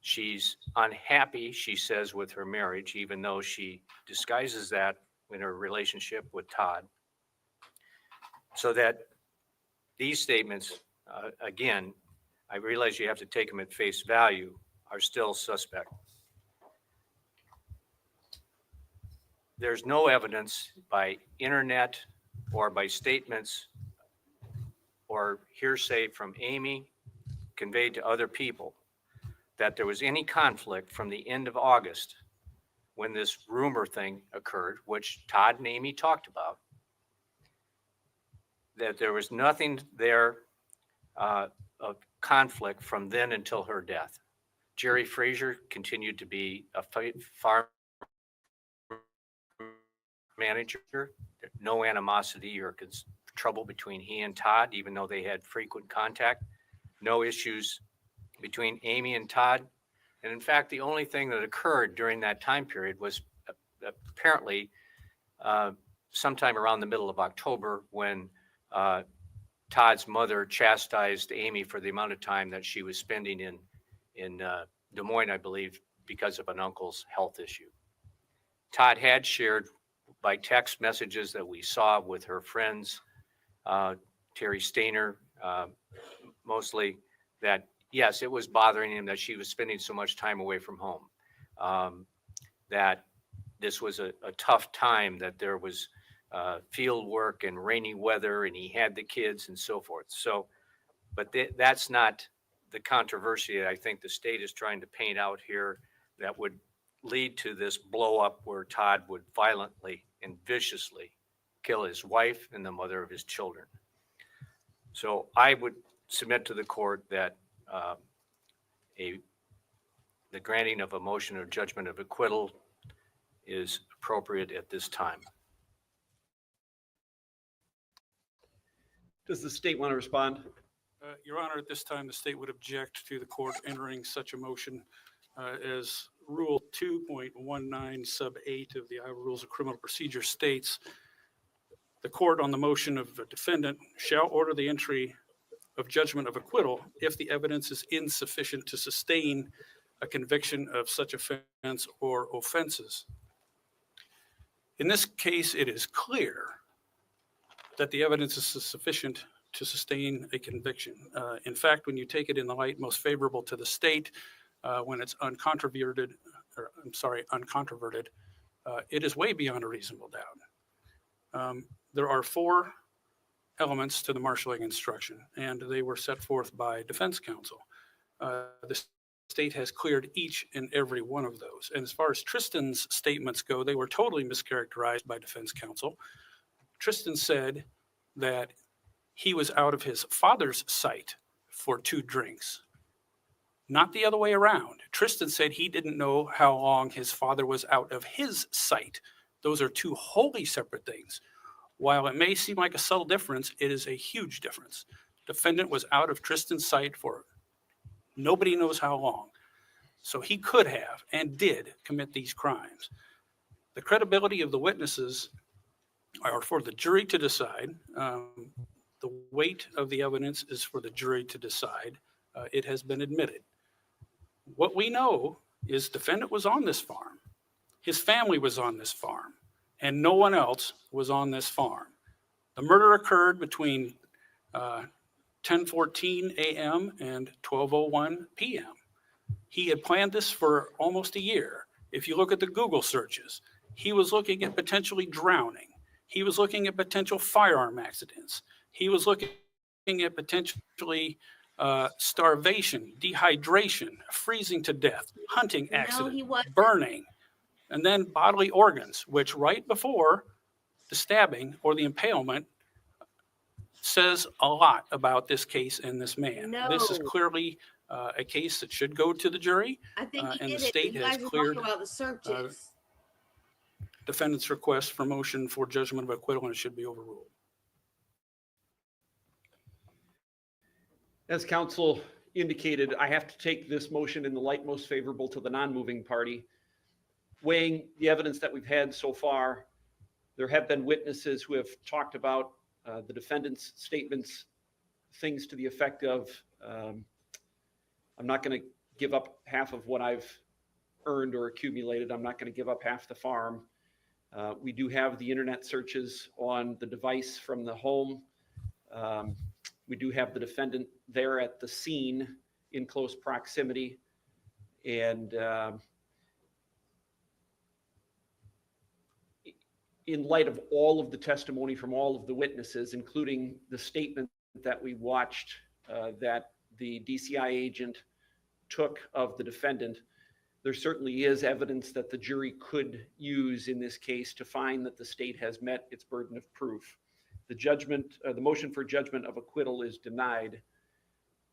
E: She's unhappy, she says, with her marriage, even though she disguises that in her relationship with Todd. So that these statements, again, I realize you have to take them at face value, are still suspect. There's no evidence by internet or by statements or hearsay from Amy conveyed to other people that there was any conflict from the end of August when this rumor thing occurred, which Todd and Amy talked about, that there was nothing there of conflict from then until her death. Jerry Frazier continued to be a farm manager, no animosity or trouble between he and Todd, even though they had frequent contact, no issues between Amy and Todd. And in fact, the only thing that occurred during that time period was apparently sometime around the middle of October when Todd's mother chastised Amy for the amount of time that she was spending in Des Moines, I believe, because of an uncle's health issue. Todd had shared by text messages that we saw with her friends, Terry Stainer, mostly, that yes, it was bothering him that she was spending so much time away from home, that this was a tough time, that there was field work and rainy weather and he had the kids and so forth. So, but that's not the controversy that I think the state is trying to paint out here that would lead to this blow up where Todd would violently and viciously kill his wife and the mother of his children. So I would submit to the court that the granting of a motion of judgment of acquittal is appropriate at this time.
K: Does the state want to respond?
P: Your Honor, at this time, the state would object to the court entering such a motion as Rule 2.19 sub 8 of the Iowa Rules of Criminal Procedure states, the court on the motion of the defendant shall order the entry of judgment of acquittal if the evidence is insufficient to sustain a conviction of such offense or offenses. In this case, it is clear that the evidence is sufficient to sustain a conviction. In fact, when you take it in the light most favorable to the state, when it's uncontroverted, it is way beyond a reasonable doubt. There are 4 elements to the marshalling instruction, and they were set forth by defense counsel. The state has cleared each and every one of those. And as far as Tristan's statements go, they were totally mischaracterized by defense counsel. Tristan said that he was out of his father's sight for 2 drinks, not the other way around. Tristan said he didn't know how long his father was out of his sight Those are two wholly separate things. While it may seem like a subtle difference, it is a huge difference. Defendant was out of Tristan's sight for nobody knows how long. So he could have and did commit these crimes. The credibility of the witnesses are for the jury to decide. The weight of the evidence is for the jury to decide. It has been admitted. What we know is defendant was on this farm. His family was on this farm, and no one else was on this farm. The murder occurred between 10:14 a.m. and 12:01 p.m. He had planned this for almost a year. If you look at the Google searches, he was looking at potentially drowning. He was looking at potential firearm accidents. He was looking at potentially starvation, dehydration, freezing to death, hunting accident,
A: he wasn't.
P: burning, and then bodily organs, which right before the stabbing or the impalement says a lot about this case and this man. This is
A: No.
P: clearly a case that should go to the jury.
A: I think he
P: And the
A: did it.
P: state
A: You
P: has
A: guys are
P: cleared
A: talking about the searches.
P: defendant's request for motion for judgment of acquittal, and it should be overruled.
K: As counsel indicated, I have to take this motion in the light most favorable to the non-moving party. Weighing the evidence that we've had so far, there have been witnesses who have talked about the defendant's statements, things to the effect of, I'm not going to give up half of what I've earned or accumulated. I'm not going to give up half the farm. We do have the internet searches on the device from the home. We do have the defendant there at the scene in close proximity. And in light of all of the testimony from all of the witnesses, including the statement that we watched that the DCI agent took of the defendant, there certainly is evidence that the jury could use in this case to find that the state has met its burden of proof. The judgment, the motion for judgment of acquittal is denied.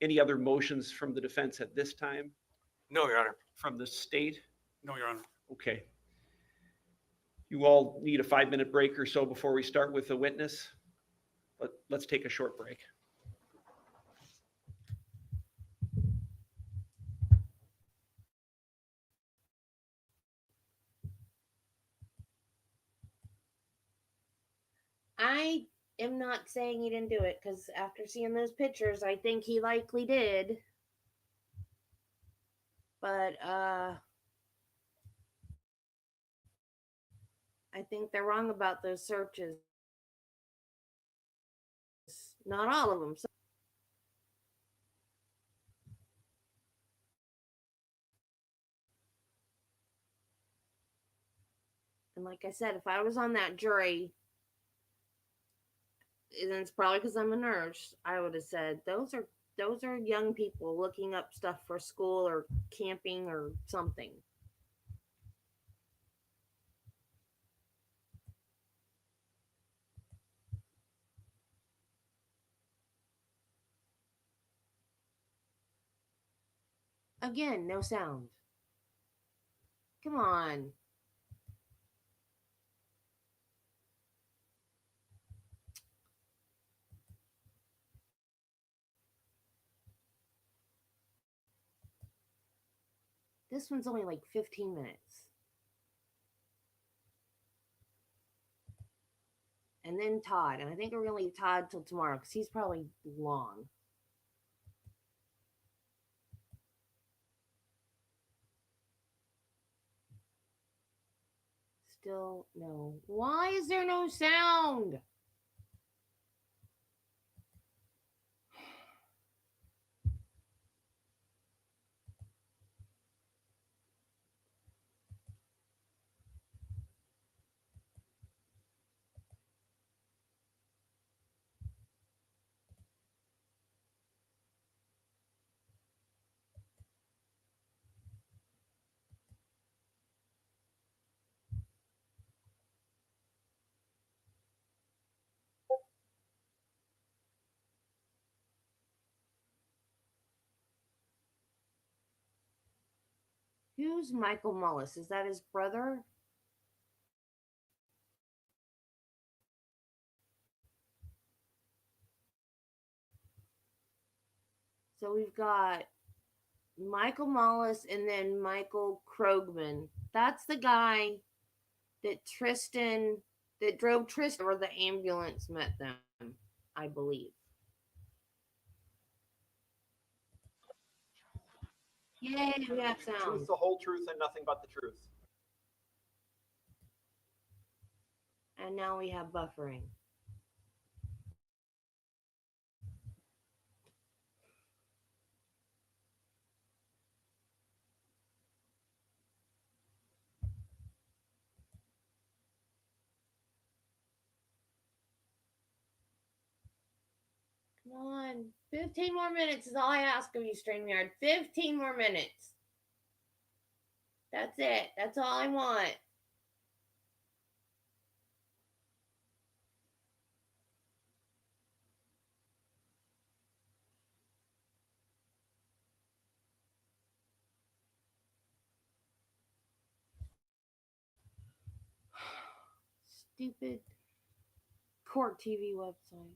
K: Any other motions from the defense at this time?
E: No, Your Honor.
K: From the state?
P: No, Your Honor.
K: Okay. You all need a 5-minute break or so before we start with the witness. Let's take a short break.
A: I am not saying he didn't do it because after seeing those pictures, I think he likely did. But I think they're wrong about those searches. Not all of them. And like I said, if I was on that jury, and it's probably because I'm a nurse, I would have said those are young people looking up stuff for school or camping or something. Again, no sound. Come on. This one's only like 15 minutes. And then Todd. And I think we're going to leave Todd till tomorrow because he's probably long. Still no. Why is there no sound? Who's Michael Mullis? Is that his brother? So we've got Michael Mullis and then Michael Krogman. That's the guy that drove Tristan where the ambulance met them, I believe. Yay, we have sound.
K: Truth, the whole truth, and nothing but the truth.
A: And now we have buffering. Come on. 15 more minutes is all I ask of you, StreamYard. 15 more minutes. That's it. That's all I want. Stupid court TV website.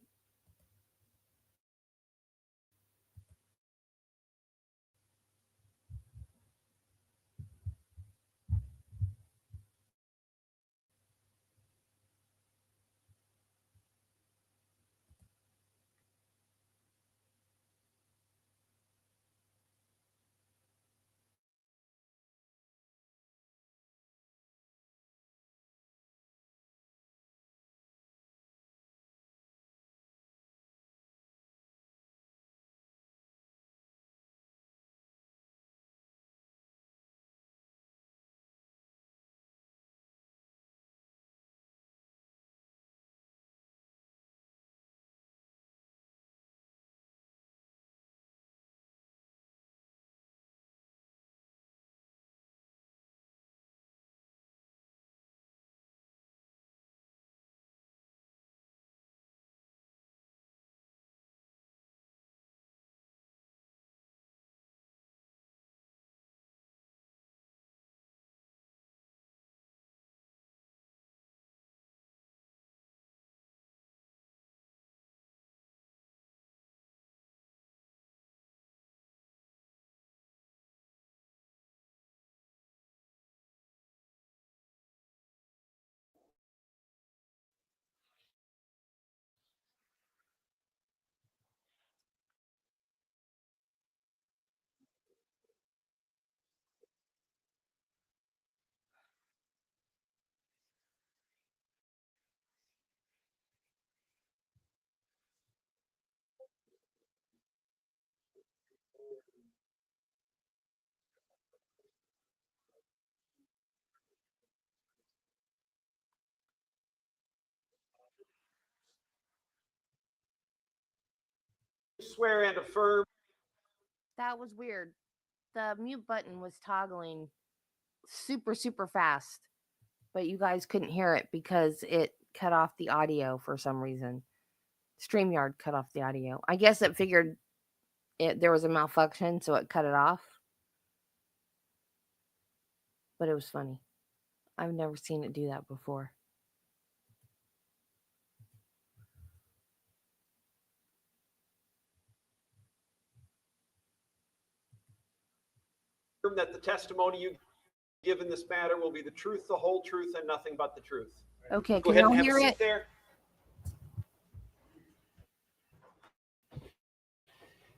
K: Swear and affirm.
A: That was weird. The mute button was toggling super, super fast, but you guys couldn't hear it because it cut off the audio for some reason. StreamYard cut off the audio. I guess it figured there was a malfunction, so it cut it off. But it was funny. I've never seen it do that before.
K: That the testimony you give in this matter will be the truth, the whole truth, and nothing but the truth.
A: Okay,
K: Go
A: can
K: ahead and
A: y'all
K: have a
A: hear
K: seat
A: it?
K: there.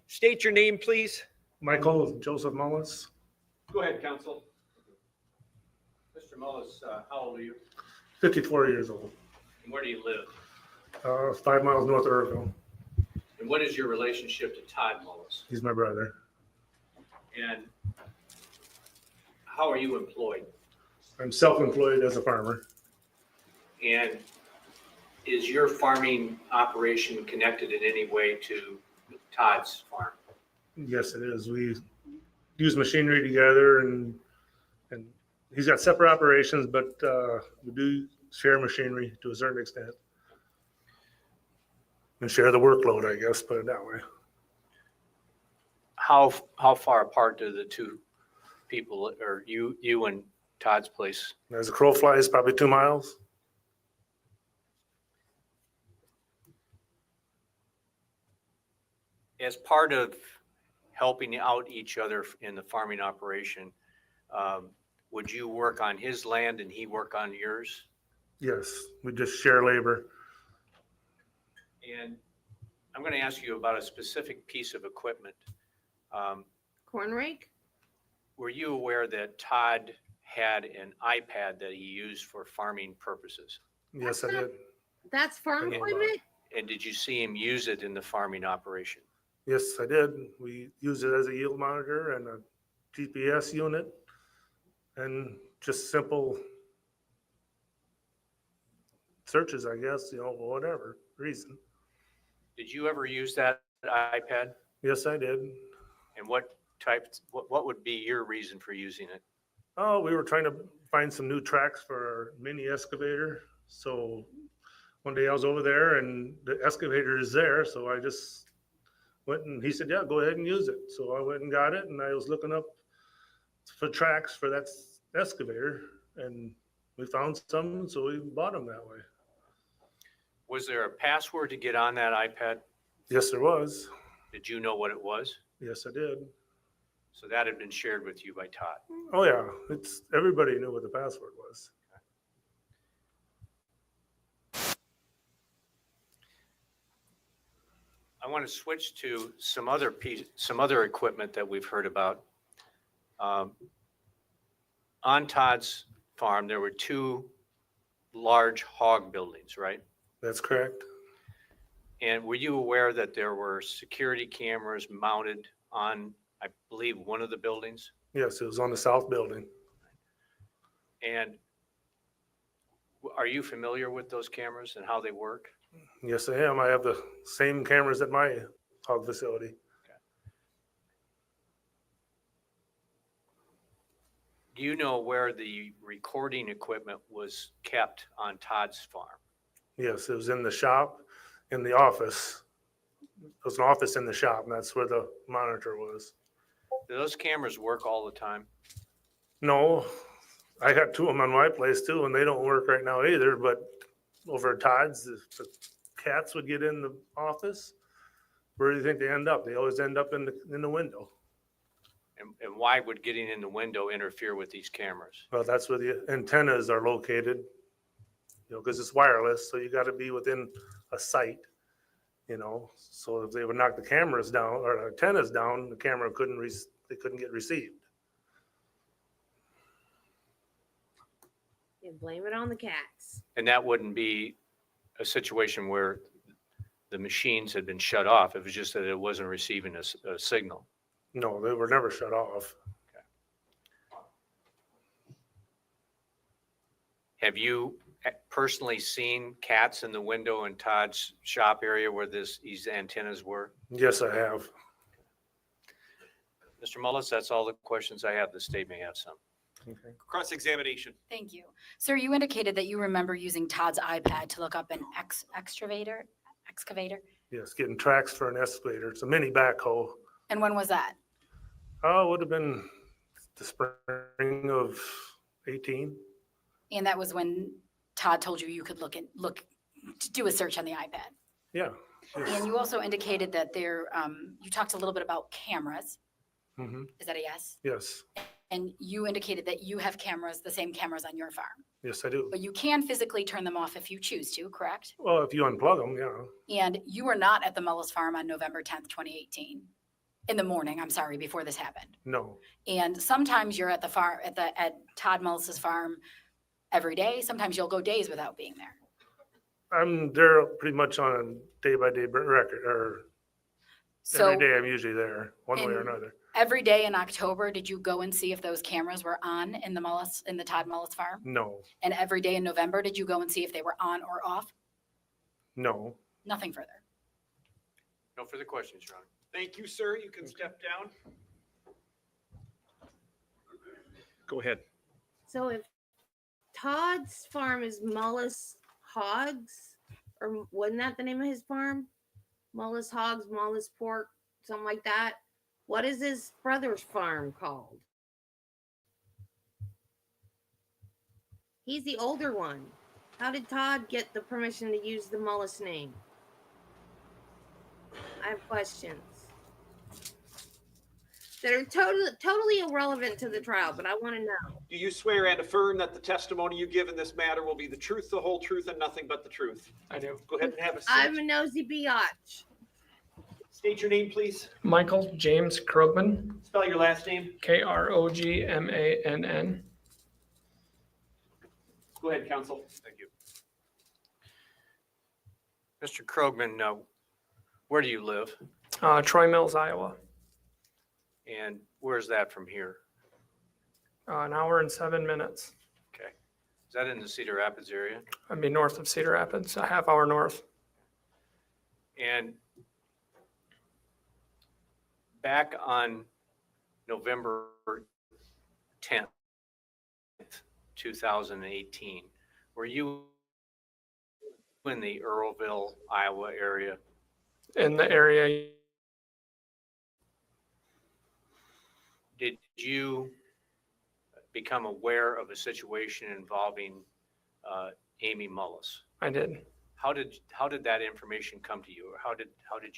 K: State your name, please.
I: Michael Joseph Mullis,
K: Go ahead, counsel.
E: Mr. Mullis, how old are you?
I: 54 years old,
E: And where do you live?
I: 5 miles north of Irvine.
E: And what is your relationship to Todd Mullis?
I: He's my brother.
E: And how are you employed?
I: I'm self-employed as a farmer.
E: And is your farming operation connected in any way to Todd's farm?
I: Yes, it is. We use machinery together, and he's got separate operations, but we do share machinery to a certain extent. And share the workload, I guess, put it that way.
E: How far apart do the two people, or you and Todd's place?
I: As a crow flies, probably 2 miles.
E: As part of helping out each other in the farming operation, would you work on his land and he work on yours?
Q: Yes, we just share labor.
E: And I'm going to ask you about a specific piece of equipment.
A: Corn rake?
E: Were you aware that Todd had an iPad that he used for farming purposes?
Q: Yes, I did.
A: That's farm
Q: Yeah.
A: equipment?
E: And did you see him use it in the farming operation?
Q: Yes, I did. We use it as a yield monitor and a GPS unit and just simple searches, I guess, for whatever reason.
E: Did you ever use that iPad?
Q: Yes, I did.
E: And what would be your reason for using it?
Q: Oh, we were trying to find some new tracks for our mini excavator. So one day I was over there and the excavator is there. So I just went and he said, yeah, go ahead and use it. So I went and got it and I was looking up for tracks for that excavator and we found some. So we bought them that way.
E: Was there a password to get on that iPad?
Q: Yes, there was.
E: Did you know what it was?
Q: Yes, I did.
E: So that had been shared with you by Todd.
Q: Oh yeah, everybody knew what the password was.
E: I want to switch to some other equipment that we've heard about. On Todd's farm, there were 2 large hog buildings, right?
Q: That's correct.
E: And were you aware that there were security cameras mounted on, I believe, one of the buildings?
Q: Yes, it was on the south building.
E: And are you familiar with those cameras and how they work?
Q: Yes, I am. I have the same cameras at my hog facility.
E: Do you know where the recording equipment was kept on Todd's farm?
Q: Yes, it was in the shop, in the office. There was an office in the shop, and that's where the monitor was.
E: Do those cameras work all the time?
Q: No, I got 2 of them on my place too, and they don't work right now either. But over at Todd's, if the cats would get in the office, where do you think they end up? They always end up in the window.
E: And why would getting in the window interfere with these cameras?
Q: Well, that's where the antennas are located, because it's wireless, so you got to be within a sight, So if they would knock the cameras down or the antennas down, the camera couldn't get received.
A: You blame it on the cats.
E: And that wouldn't be a situation where the machines had been shut off. It was just that it wasn't receiving a signal.
Q: No, they were never shut off.
E: Have you personally seen cats in the window in Todd's shop area where these antennas were?
Q: Yes, I have.
E: Mr. Mullis, that's all the questions I have. The state may have some.
Q: Okay.
K: Cross-examination.
D: Thank you. Sir, you indicated that you remember using Todd's iPad to look up an excavator?
Q: Yes, getting tracks for an excavator. It's a mini backhoe.
D: And when was that?
Q: Oh, it would have been the spring of 18.
D: And that was when Todd told you you could do a search on the iPad.
Q: Yeah. Yes.
D: And you also indicated that you talked a little bit about cameras.
Q: Mm-hmm.
D: Is that a yes?
Q: Yes.
D: And you indicated that you have the same cameras on your farm.
Q: Yes, I do.
D: But you can physically turn them off if you choose to, correct?
Q: Well, if you unplug them, yeah.
D: And you were not at the Mullis farm on November 10th, 2018. In the morning, I'm sorry, before this happened.
Q: No.
D: And sometimes you're at the farm, at Todd Mullis's farm every day. Sometimes you'll go days without being there.
Q: I'm there pretty much on a day-by-day record, or every day I'm usually there, one way or another.
D: Every day in October, did you go and see if those cameras were on in the Todd Mullis farm?
Q: No.
D: And every day in November, did you go and see if they were on or off?
Q: No.
D: Nothing further.
E: No further questions, Your Honor.
K: Thank you, sir. You can step down. Go ahead.
A: So if Todd's farm is Mullis Hogs, or wasn't that the name of his farm? Mullis Hogs, Mullis Pork, something like that. What is his brother's farm called? He's the older one. How did Todd get the permission to use the Mullis name? I have questions. that are totally irrelevant to the trial, but I want to know.
K: Do you swear and affirm that the testimony you give in this matter will be the truth, the whole truth, and nothing but the truth?
R: I do.
K: Go ahead and have a seat.
A: I'm a nosy biatch.
K: State your name, please.
R: Michael James Krogman,
K: Spell your last name.
R: Krogmann.
K: Go ahead, counsel.
E: Thank you. Mr. Krogman, where do you live?
R: Troy Mills, Iowa.
E: And where's that from here?
R: An hour and 7 minutes.
E: Okay. Is that in the Cedar Rapids area?
R: I'd be north of Cedar Rapids, a half hour north.
E: And back on November 10th, 2018, were you in the Earlville, Iowa area?
R: In the area.
E: Did you become aware of a situation involving Amy Mullis?
R: I did.
E: How did that information come to you, or how did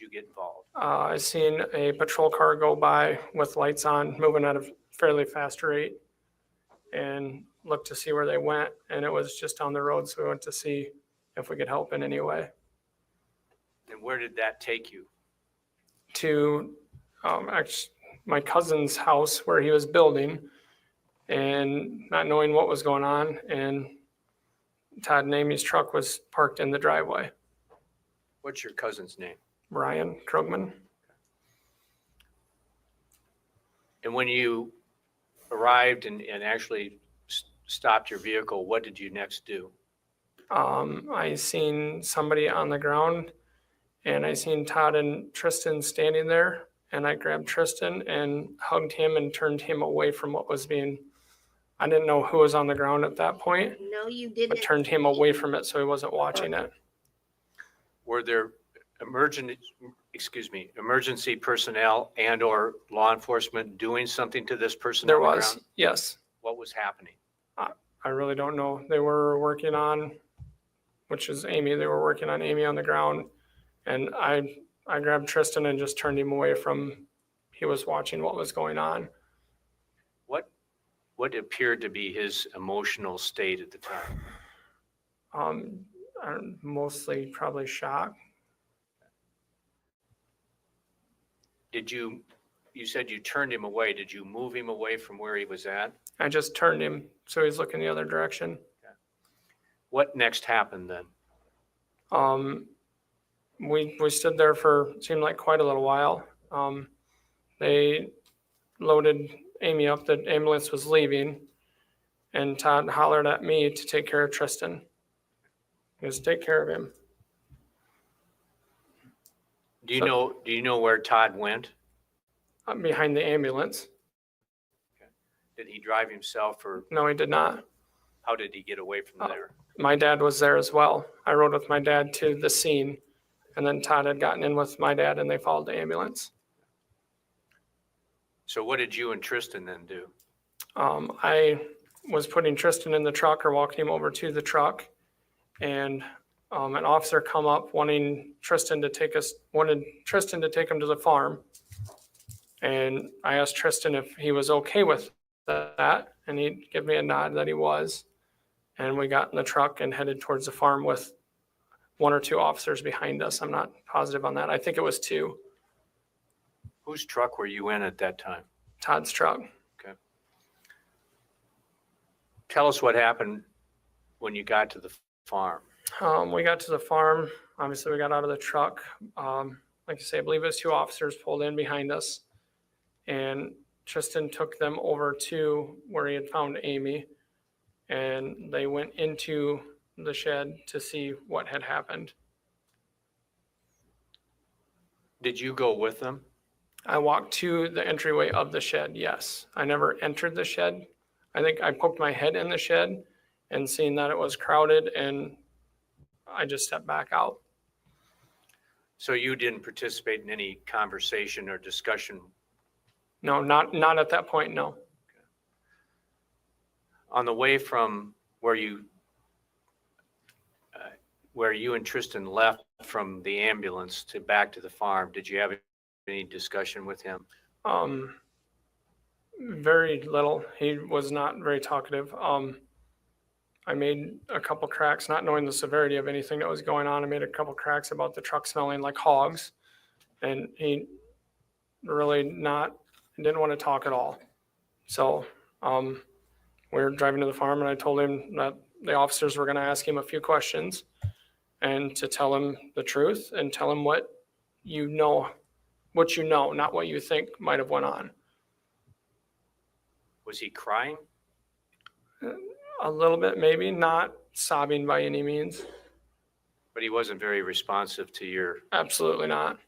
E: you get involved?
R: I seen a patrol car go by with lights on, moving at a fairly fast rate, and looked to see where they went, and it was just on the road, so we went to see if we could help in any way.
E: And where did that take you?
R: To actually my cousin's house where he was building, and not knowing what was going on, and Todd and Amy's truck was parked in the driveway.
E: What's your cousin's name?
R: Ryan Krogman.
E: And when you arrived and actually stopped your vehicle, what did you next do?
R: I seen somebody on the ground, and I seen Todd and Tristan standing there, and I grabbed Tristan and hugged him and turned him away from what was being, I didn't know who was on the ground at that point,
A: No, you
R: but
A: didn't.
R: turned him away from it so he wasn't watching it.
E: Were there emergency personnel and or law enforcement doing something to this person
R: There
E: on the
R: was,
E: ground?
R: yes.
E: What was happening?
R: I really don't know. They were working on, which is Amy, they were working on Amy on the ground. And I grabbed Tristan and just turned him away from, he was watching what was going on.
E: What appeared to be his emotional state at the time?
R: Mostly probably shock.
E: You said you turned him away. Did you move him away from where he was at?
R: I just turned him so he's looking the other direction.
E: What next happened then?
R: We stood there for, seemed like quite a little while. They loaded Amy up, the ambulance was leaving, and Todd hollered at me to take care of Tristan. He was to take care of him.
E: Do you know where Todd went?
R: Behind the ambulance.
E: Did he drive himself, or
R: No, he did not.
E: how did he get away from there?
R: My dad was there as well. I rode with my dad to the scene, and then Todd had gotten in with my dad, and they followed the ambulance.
E: So what did you and Tristan then do?
R: I was putting Tristan in the truck or walking him over to the truck, and an officer come up wanted Tristan to take him to the farm. And I asked Tristan if he was okay with that, and he'd give me a nod that he was. And we got in the truck and headed towards the farm with one or two officers behind us. I'm not positive on that. I think it was two.
E: Whose truck were you in at that time?
R: Todd's truck.
E: Okay. Tell us what happened when you got to the farm.
R: We got to the farm. Obviously, we got out of the truck. Like I say, I believe it was two officers pulled in behind us. And Tristan took them over to where he had found Amy. And they went into the shed to see what had happened.
E: Did you go with them?
R: I walked to the entryway of the shed, yes. I never entered the shed. I think I poked my head in the shed and seen that it was crowded, and I just stepped back out.
E: So you didn't participate in any conversation or discussion?
R: No, not at that point, no.
E: On the way from where you and Tristan left from the ambulance to back to the farm, did you have any discussion with him?
R: Very little. He was not very talkative. I made a couple cracks, not knowing the severity of anything that was going on. I made a couple cracks about the truck smelling like hogs, and he really didn't want to talk at all. So we were driving to the farm, and I told him that the officers were going to ask him a few questions and to tell him the truth and tell him what you know, not what you think might have went on.
E: Was he crying?
R: A little bit, maybe, not sobbing by any means.
E: But he wasn't very responsive to your.
R: Absolutely not.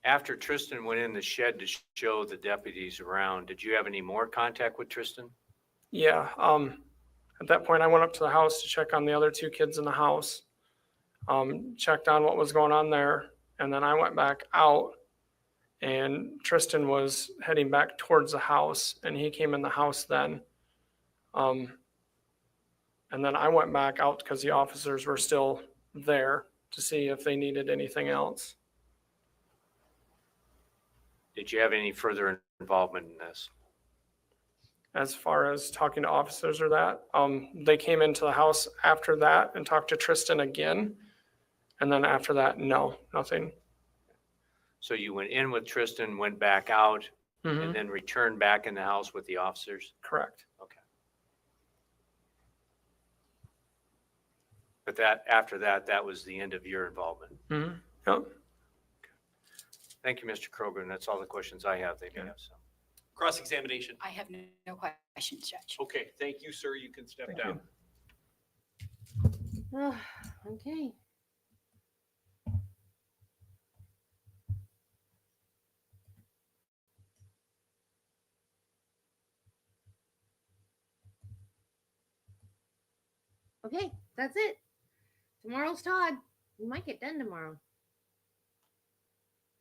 E: After Tristan went in the shed to show the deputies around, did you have any more contact with Tristan?
R: Yeah. At that point, I went up to the house to check on the other two kids in the house, checked on what was going on there, and then I went back out, and Tristan was heading back towards the house, and he came in the house then. And then I went back out because the officers were still there to see if they needed anything else.
E: Did you have any further involvement in this?
R: As far as talking to officers or that, they came into the house after that and talked to Tristan again. And then after that, no, nothing.
E: So you went in with Tristan, went back out,
R: Mm-hmm.
E: and then returned back in the house with the officers?
R: Correct.
E: Okay. But after that, that was the end of your involvement.
R: Mm-hmm. Yep.
E: Thank you, Mr. Kroger. And that's all the questions I have. They may have some.
K: Cross-examination.
D: I have no questions, Judge.
K: Okay, thank you, sir. You can step down.
A: Okay. Okay, that's it. Tomorrow's Todd. We might get done tomorrow.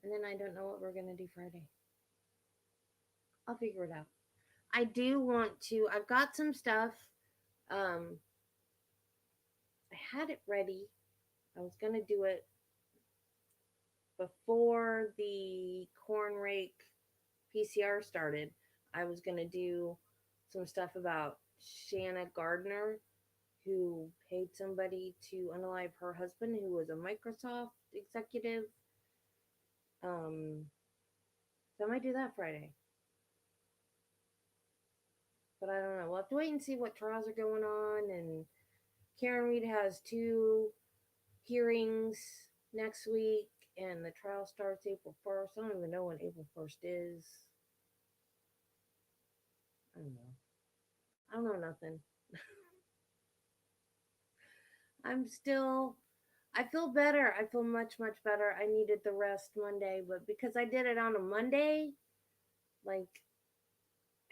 A: And then I don't know what we're going to do Friday. I'll figure it out. I do want to, I've got some stuff. I had it ready. I was going to do it before the corn rake PCR started. I was going to do some stuff about Shanna Gardner, who paid somebody to unalive her husband, who was a Microsoft executive. So I might do that Friday. But I don't know. We'll have to wait and see what trials are going on. And Karen Reed has 2 hearings next week, and the trial starts April 1st. I don't even know when April 1st is. I don't know. I don't know nothing. I feel better. I feel much, much better. I needed the rest Monday, but because I did it on a Monday, like,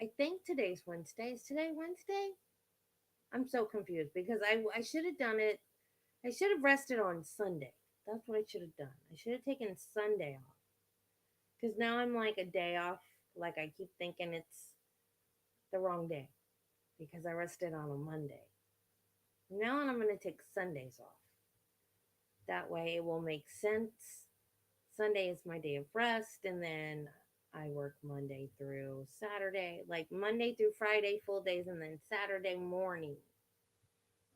A: I think today's Wednesday. Is today Wednesday? I'm so confused because I should have done it. I should have rested on Sunday. That's what I should have done. I should have taken Sunday off. Because now I'm like a day off. Like, I keep thinking it's the wrong day because I rested on a Monday. Now I'm going to take Sundays off. That way it will make sense. Sunday is my day of rest, and then I work Monday through Saturday, like Monday through Friday, full days, and then Saturday morning.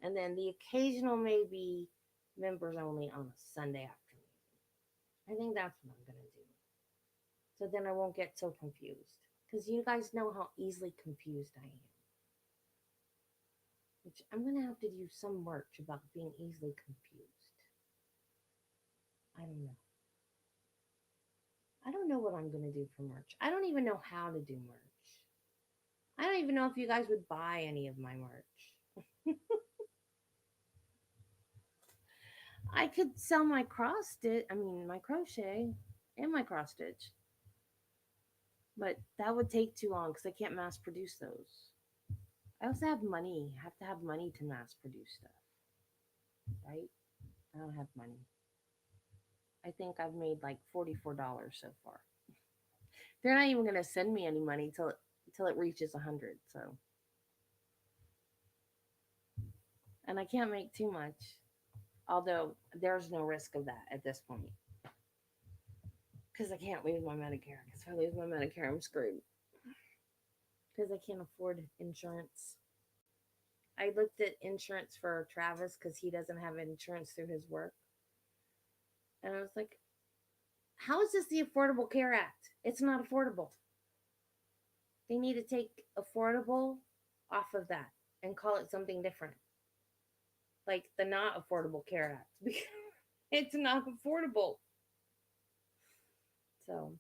A: And then the occasional maybe members only on a Sunday afternoon. I think that's what I'm going to do. So then I won't get so confused. Because you guys know how easily confused I am. Which I'm going to have to do some merch about being easily confused. I don't know. I don't know what I'm going to do for merch. I don't even know how to do merch. I don't even know if you guys would buy any of my merch. I could sell my my crochet and my cross stitch. But that would take too long because I can't mass produce those. I also have money. I have to have money to mass produce stuff. Right? I don't have money. I think I've made like $44 so far. They're not even going to send me any money till it reaches 100. So, and I can't make too much, although there's no risk of that at this point. because I can't lose my Medicare. Because if I lose my Medicare, I'm screwed. Because I can't afford insurance. I looked at insurance for Travis because he doesn't have insurance through his work. And I was like, how is this the Affordable Care Act? It's not affordable. They need to take affordable off of that and call it something different. Like the Not Affordable Care Act. Because it's not affordable. So,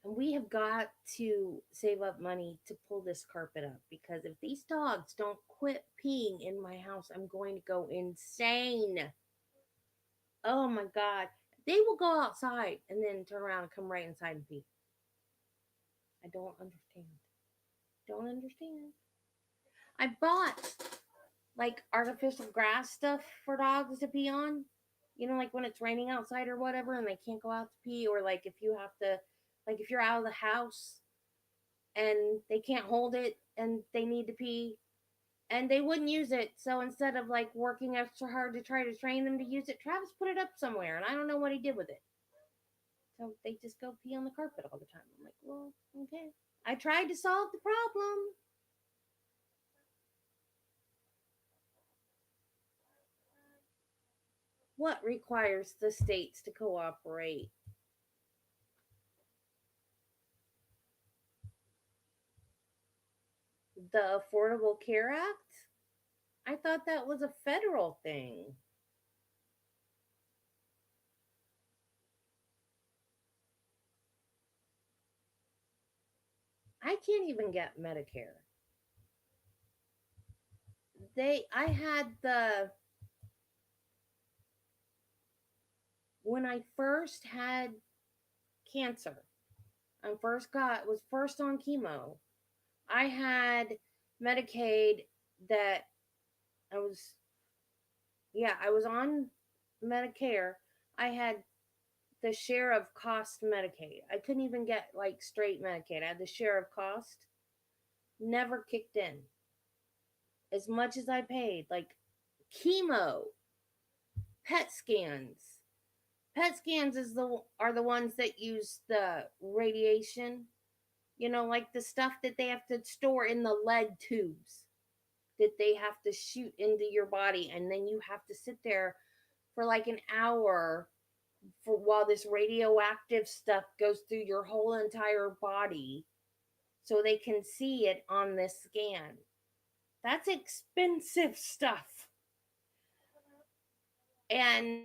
A: and we have got to save up money to pull this carpet up, because if these dogs don't quit peeing in my house, I'm going to go insane. Oh my God. They will go outside and then turn around and come right inside and pee. I don't understand. Don't understand. I bought like artificial grass stuff for dogs to pee on. You know, like when it's raining outside or whatever and they can't go out to pee, or like if you have to, like if you're out of the house and they can't hold it and they need to pee and they wouldn't use it. So instead of like working extra hard to try to train them to use it, Travis put it up somewhere and I don't know what he did with it. So they just go pee on the carpet all the time. I'm like, well, okay. I tried to solve the problem. What requires the states to cooperate? The Affordable Care Act? I thought that was a federal thing. I can't even get Medicare. I had when I first had cancer, I was first on chemo, I had Medicaid that I was on Medicare. I had the share of cost Medicaid. I couldn't even get like straight Medicaid. I had the share of cost. Never kicked in. As much as I paid, like chemo, PET scans. PET scans are the ones that use the radiation. You know, like the stuff that they have to store in the lead tubes that they have to shoot into your body, and then you have to sit there for like an hour while this radioactive stuff goes through your whole entire body so they can see it on this scan. That's expensive stuff. And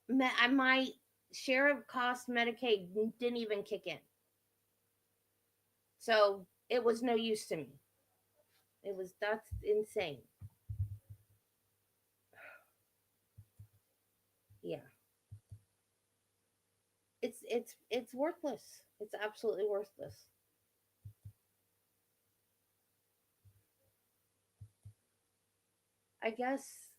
A: my share of cost Medicaid didn't even kick in. So it was no use to me. That's insane. Yeah. It's worthless. It's absolutely worthless. I guess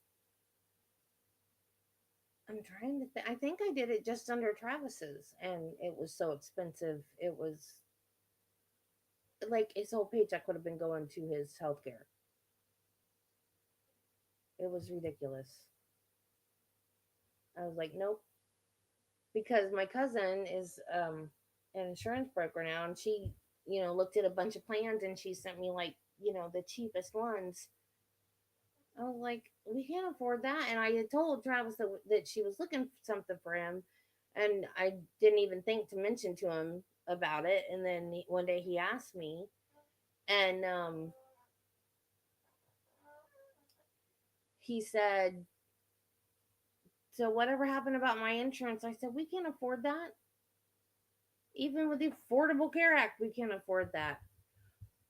A: I'm trying to think. I think I did it just under Travis's, and it was so expensive. It was like his whole paycheck would have been going to his health care. It was ridiculous. I was like, nope. Because my cousin is an insurance broker now, and she, looked at a bunch of plans and she sent me like, the cheapest ones. I was like, we can't afford that. And I had told Travis that she was looking for something for him, and I didn't even think to mention to him about it. And then one day he asked me, and he said, so whatever happened about my insurance? I said, we can't afford that. Even with the Affordable Care Act, we can't afford that.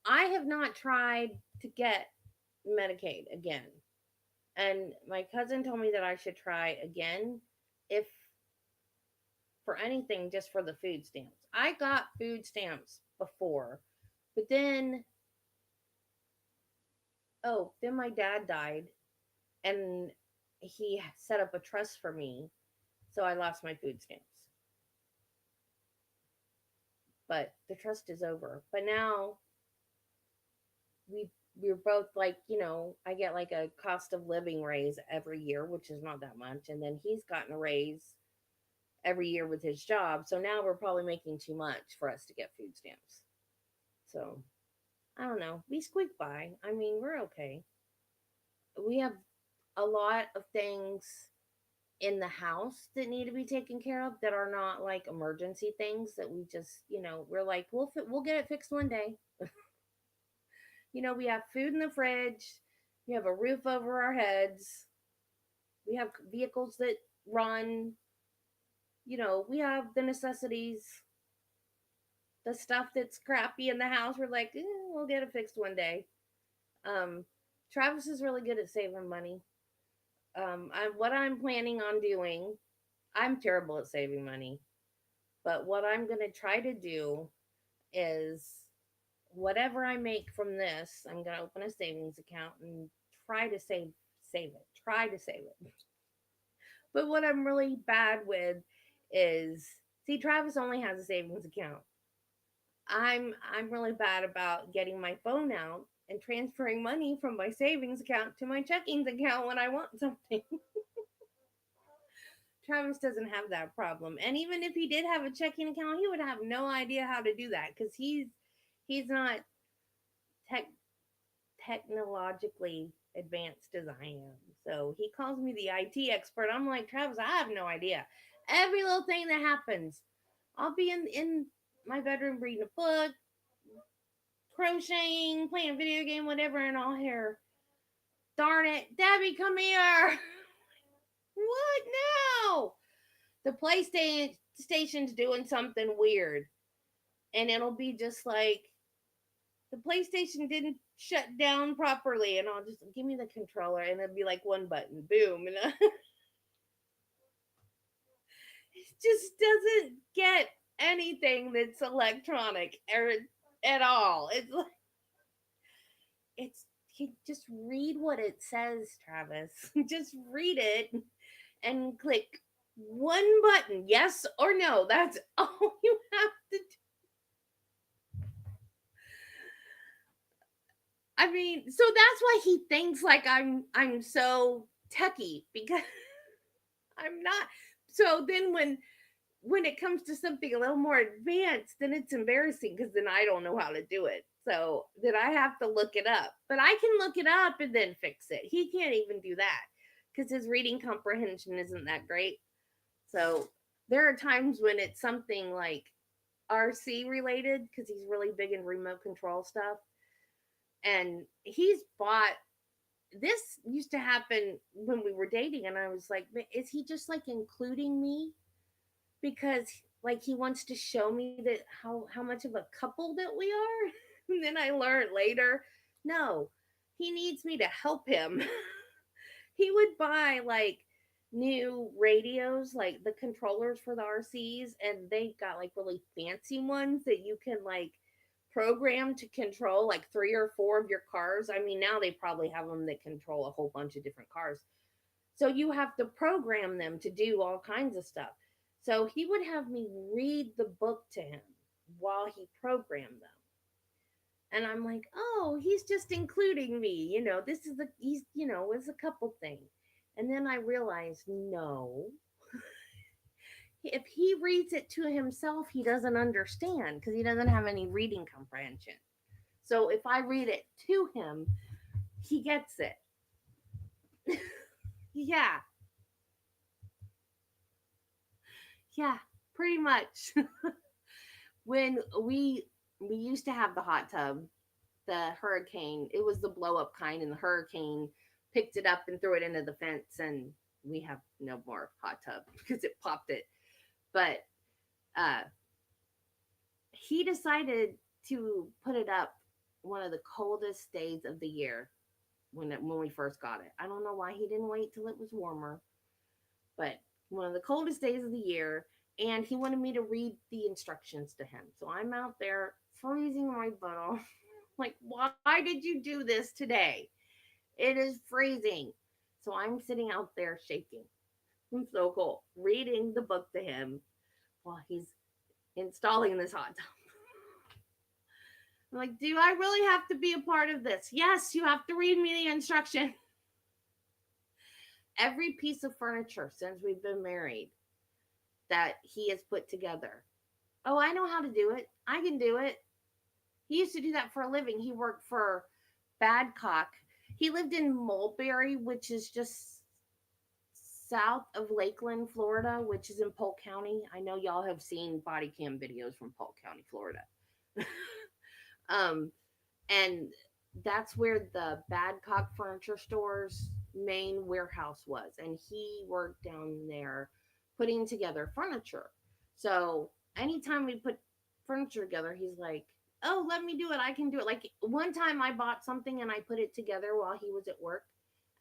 A: I have not tried to get Medicaid again. And my cousin told me that I should try again, if for anything, just for the food stamps. I got food stamps before, but then my dad died, and he set up a trust for me, so I lost my food stamps. But the trust is over. But now we're both like, I get like a cost of living raise every year, which is not that much. And then he's gotten a raise every year with his job. So now we're probably making too much for us to get food stamps. So I don't know. We squeak by. I mean, we're okay. We have a lot of things in the house that need to be taken care of that are not like emergency things that we just, we're like, we'll get it fixed one day. We have food in the fridge. We have a roof over our heads. We have vehicles that run. We have the necessities. The stuff that's crappy in the house, we're like, we'll get it fixed one day. Travis is really good at saving money. What I'm planning on doing, I'm terrible at saving money, but what I'm going to try to do is whatever I make from this, I'm going to open a savings account and try to save it. Try to save it. But what I'm really bad with is, see, Travis only has a savings account. I'm really bad about getting my phone out and transferring money from my savings account to my checking account when I want something. Travis doesn't have that problem. And even if he did have a checking account, he would have no idea how to do that because he's not technologically advanced as I am. So he calls me the IT expert. I'm like, Travis, I have no idea. Every little thing that happens, I'll be in my bedroom reading a book, crocheting, playing a video game, whatever, and I'll hear, darn it, Debbie, come here. What now? The PlayStation's doing something weird. And it'll be just like, the PlayStation didn't shut down properly. And I'll just, give me the controller. And it'll be like one button, boom. And it just doesn't get anything that's electronic at all. It's like, just read what it says, Travis. Just read it and click one button, yes or no. That's all you have to do. I mean, so that's why he thinks like I'm so techie, because I'm not. So then when it comes to something a little more advanced, then it's embarrassing because then I don't know how to do it. So then I have to look it up. But I can look it up and then fix it. He can't even do that because his reading comprehension isn't that great. So there are times when it's something like RC related because he's really big in remote control stuff. And he's bought, this used to happen when we were dating, and I was like, is he just like including me? Because like he wants to show me that how much of a couple that we are. And then I learned later, no, he needs me to help him. He would buy like new radios, like the controllers for the RCs, and they got like really fancy ones that you can like program to control like 3 or 4 of your cars. I mean, now they probably have them that control a whole bunch of different cars. So you have to program them to do all kinds of stuff. So he would have me read the book to him while he programmed them. And I'm like, oh, he's just including me. This is it's a couple thing. And then I realized, no. If he reads it to himself, he doesn't understand because he doesn't have any reading comprehension. So if I read it to him, he gets it. Yeah. Yeah, pretty much. When we used to have the hot tub, the hurricane, it was the blow up kind, and the hurricane picked it up and threw it into the fence, and we have no more hot tub because it popped it. But he decided to put it up one of the coldest days of the year when we first got it. I don't know why he didn't wait till it was warmer, but one of the coldest days of the year, and he wanted me to read the instructions to him. So I'm out there freezing my butt off. Like, why did you do this today? It is freezing. So I'm sitting out there shaking. I'm so cold, reading the book to him while he's installing this hot tub. I'm like, do I really have to be a part of this? Yes, you have to read me the instruction. Every piece of furniture since we've been married that he has put together. Oh, I know how to do it. I can do it. He used to do that for a living. He worked for Badcock. He lived in Mulberry, which is just south of Lakeland, Florida, which is in Polk County. I know y'all have seen body cam videos from Polk County, Florida. And that's where the Badcock Furniture Store's main warehouse was. And he worked down there putting together furniture. So anytime we put furniture together, he's like, oh, let me do it. I can do it. Like one time I bought something and I put it together while he was at work.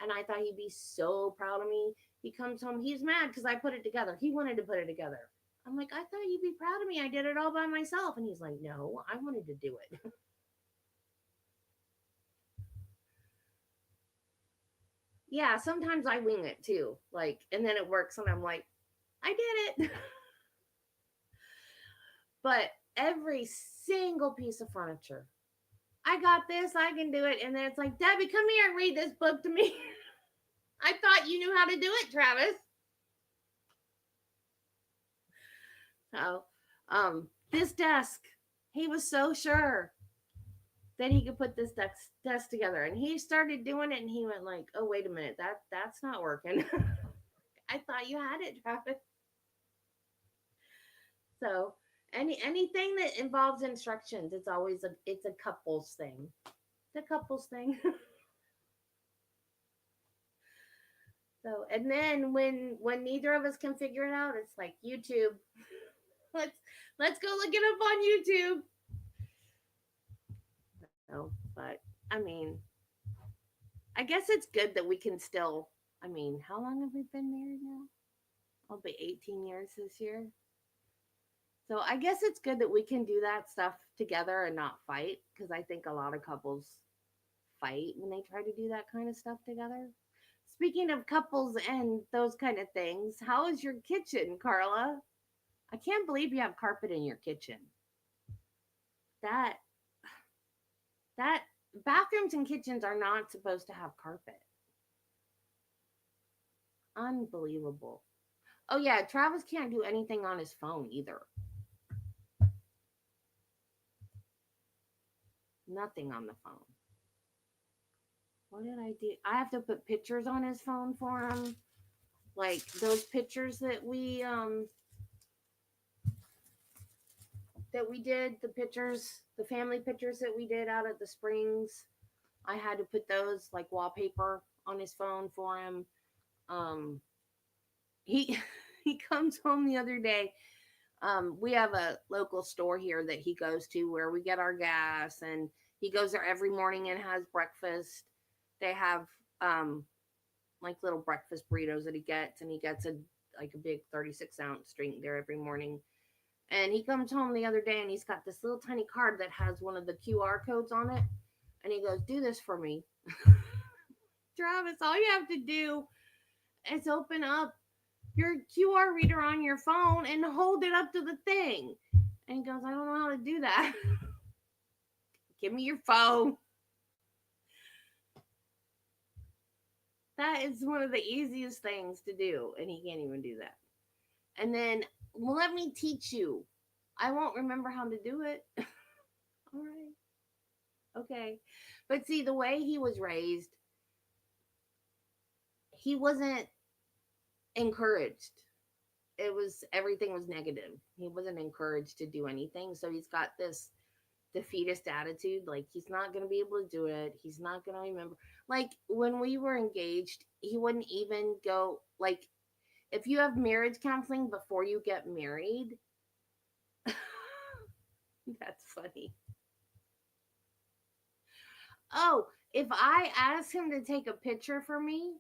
A: And I thought he'd be so proud of me. He comes home, he's mad because I put it together. He wanted to put it together. I'm like, I thought you'd be proud of me. I did it all by myself. And he's like, no, I wanted to do it. Yeah, sometimes I wing it too. Like, and then it works and I'm like, I did it. But every single piece of furniture, I got this, I can do it. And then it's like, Debbie, come here and read this book to me. I thought you knew how to do it, Travis. So, this desk, he was so sure that he could put this desk together, and he started doing it, and he went like, "Oh, wait a minute, that's not working." I thought you had it, Travis. So, anything that involves instructions, it's always it's a couples thing. It's a couples thing. So, and then when neither of us can figure it out, it's like YouTube. Let's go look it up on YouTube. No, but I mean, I guess it's good that we can still. I mean, how long have we been married now? I'll be 18 years this year. So I guess it's good that we can do that stuff together and not fight, because I think a lot of couples fight when they try to do that kind of stuff together. Speaking of couples and those kind of things, how is your kitchen, Carla? I can't believe you have carpet in your kitchen. That bathrooms and kitchens are not supposed to have carpet. Unbelievable. Oh yeah, Travis can't do anything on his phone either. Nothing on the phone. What did I do? I have to put pictures on his phone for him. Like those pictures that we did, the family pictures that we did out at the Springs. I had to put those like wallpaper on his phone for him. He comes home the other day. We have a local store here that he goes to where we get our gas, and he goes there every morning and has breakfast. They have like little breakfast burritos that he gets, and he gets a big 36-ounce drink there every morning. And he comes home the other day and he's got this little tiny card that has one of the QR codes on it. And he goes, do this for me. Travis, all you have to do is open up your QR reader on your phone and hold it up to the thing. And he goes, I don't know how to do that. Give me your phone. That is one of the easiest things to do. And he can't even do that. And then, well, let me teach you. I won't remember how to do it. All right. Okay. But see, the way he was raised, he wasn't encouraged. Everything was negative. He wasn't encouraged to do anything. So he's got this defeatist attitude. Like, he's not going to be able to do it. He's not going to remember. Like, when we were engaged, he wouldn't even go, like, if you have marriage counseling before you get married, that's funny. Oh, if I asked him to take a picture for me,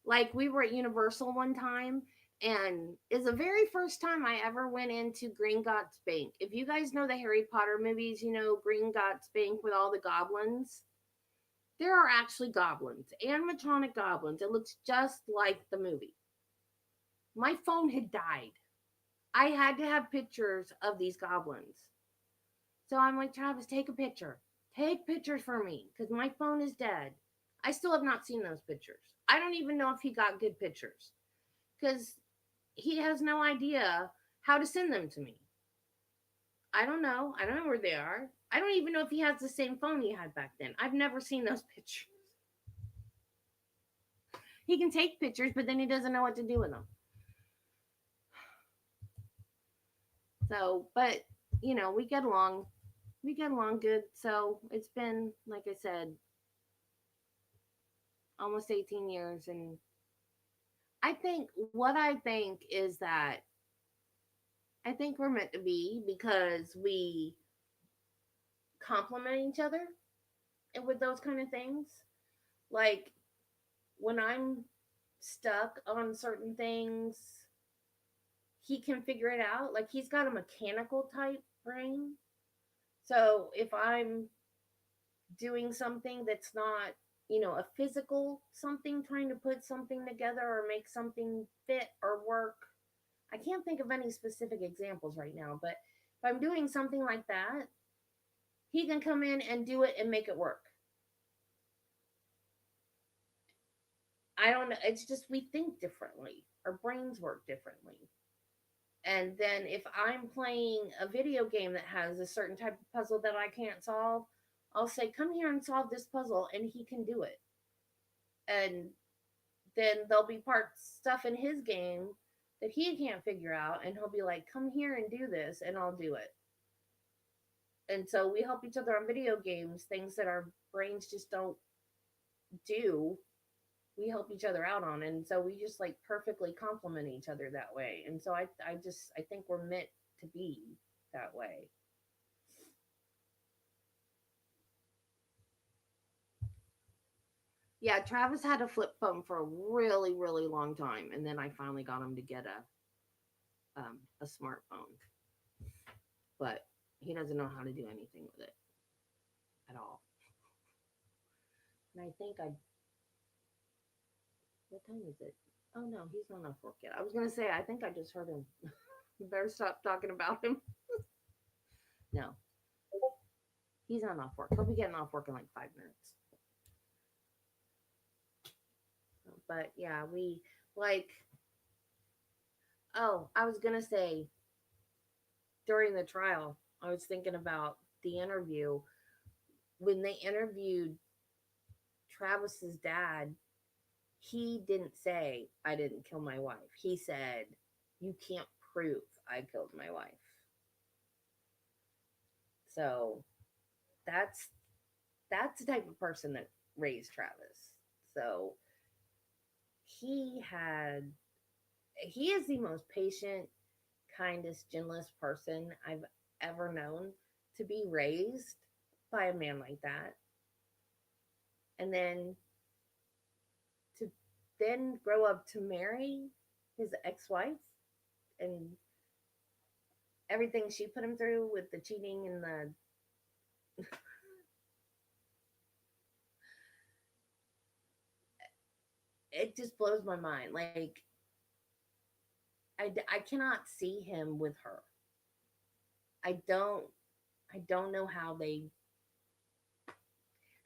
A: like we were at Universal one time, and it's the very first time I ever went into Gringotts Bank. If you guys know the Harry Potter movies, you know Gringotts Bank with all the goblins. There are actually goblins, animatronic goblins. It looks just like the movie. My phone had died. I had to have pictures of these goblins. So I'm like, Travis, take a picture. take pictures for me because my phone is dead. I still have not seen those pictures. I don't even know if he got good pictures because he has no idea how to send them to me. I don't know. I don't know where they are. I don't even know if he has the same phone he had back then. I've never seen those pictures. He can take pictures, but then he doesn't know what to do with them. So, but, you know, we get along. We get along good. So it's been, like I said, almost 18 years. And I think is that I think we're meant to be because we complement each other and with those kind of things. Like when I'm stuck on certain things, he can figure it out. Like he's got a mechanical type brain. So if I'm doing something that's not, you know, a physical something, trying to put something together or make something fit or work, I can't think of any specific examples right now, but if I'm doing something like that, he can come in and do it and make it work. I don't know. It's just we think differently. Our brains work differently. And then if I'm playing a video game that has a certain type of puzzle that I can't solve, I'll say, come here and solve this puzzle, and he can do it. And then there'll be stuff in his game that he can't figure out, and he'll be like, come here and do this, and I'll do it. And so we help each other on video games, things that our brains just don't do. We help each other out on, and so we just like perfectly complement each other that way. And so I think we're meant to be that way. Yeah, Travis had a flip phone for a really, really long time, and then I finally got him to get a smartphone. But he doesn't know how to do anything with it at all. And I think what time is it? Oh no, he's not off work yet. I was gonna say I think I just heard him. You better stop talking about him. No, he's not off work. He'll be getting off work in like 5 minutes. But yeah, we like. Oh, I was gonna say during the trial, I was thinking about the interview when they interviewed Travis's dad. He didn't say I didn't kill my wife. He said you can't prove I killed my wife. So that's the type of person that raised Travis. So he is the most patient, kindest, gentlest person I've ever known to be raised by a man like that. And then to grow up to marry his ex-wife and everything she put him through with the cheating and the it just blows my mind. Like I cannot see him with her. I don't know how they.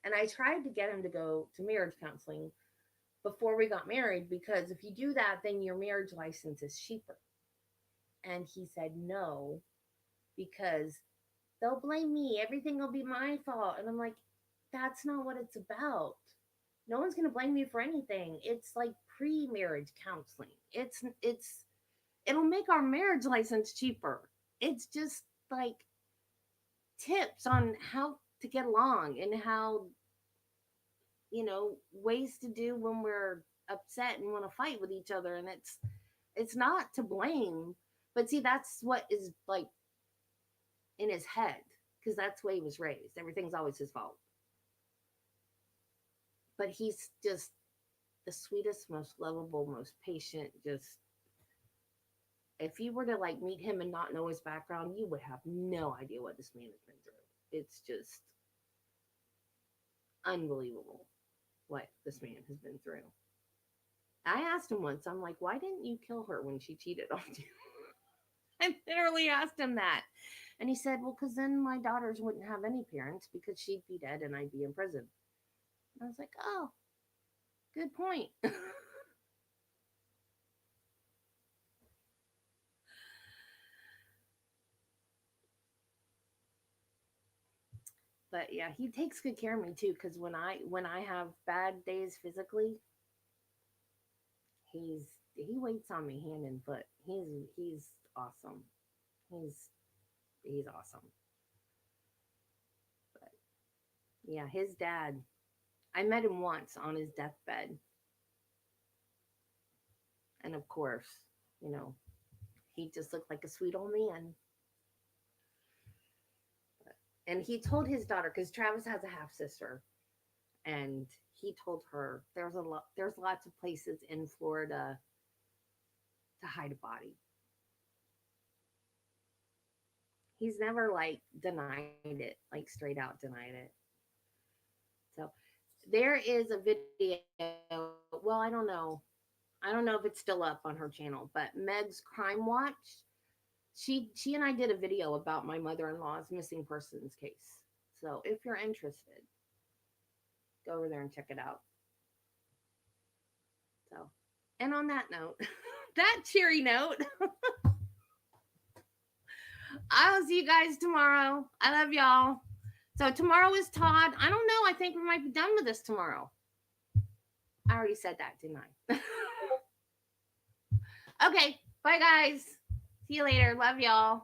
A: And I tried to get him to go to marriage counseling before we got married, because if you do that, then your marriage license is cheaper. And he said no, because they'll blame me. Everything will be my fault. And I'm like, that's not what it's about. No one's going to blame you for anything. It's like pre-marriage counseling. It'll make our marriage license cheaper. It's just like tips on how to get along and how, you know, ways to do when we're upset and want to fight with each other. And it's not to blame, but see, that's what is like in his head, because that's the way he was raised. Everything's always his fault. But he's just the sweetest, most lovable, most patient. Just if you were to like meet him and not know his background, you would have no idea what this man has been through. It's just unbelievable what this man has been through. I asked him once, I'm like, why didn't you kill her when she cheated on you? I literally asked him that. And he said, well, because then my daughters wouldn't have any parents because she'd be dead and I'd be in prison. And I was like, oh, good point. But yeah, he takes good care of me too. Because when I have bad days physically, he waits on me hand and foot. He's awesome. He's awesome. But yeah, his dad, I met him once on his deathbed. And of course, you know, he just looked like a sweet old man. And he told his daughter, because Travis has a half sister, and he told her there's lots of places in Florida to hide a body. He's never like denied it, like straight out denied it. So there is a video. Well, I don't know if it's still up on her channel, but Meg's Crime Watch. She and I did a video about my mother-in-law's missing persons case. So if you're interested, go over there and check it out. So, and on that note, that cheery note, I'll see you guys tomorrow. I love y'all. So tomorrow is Todd. I don't know. I think we might be done with this tomorrow. I already said that, didn't I? Okay. Bye, guys. See you later. Love y'all.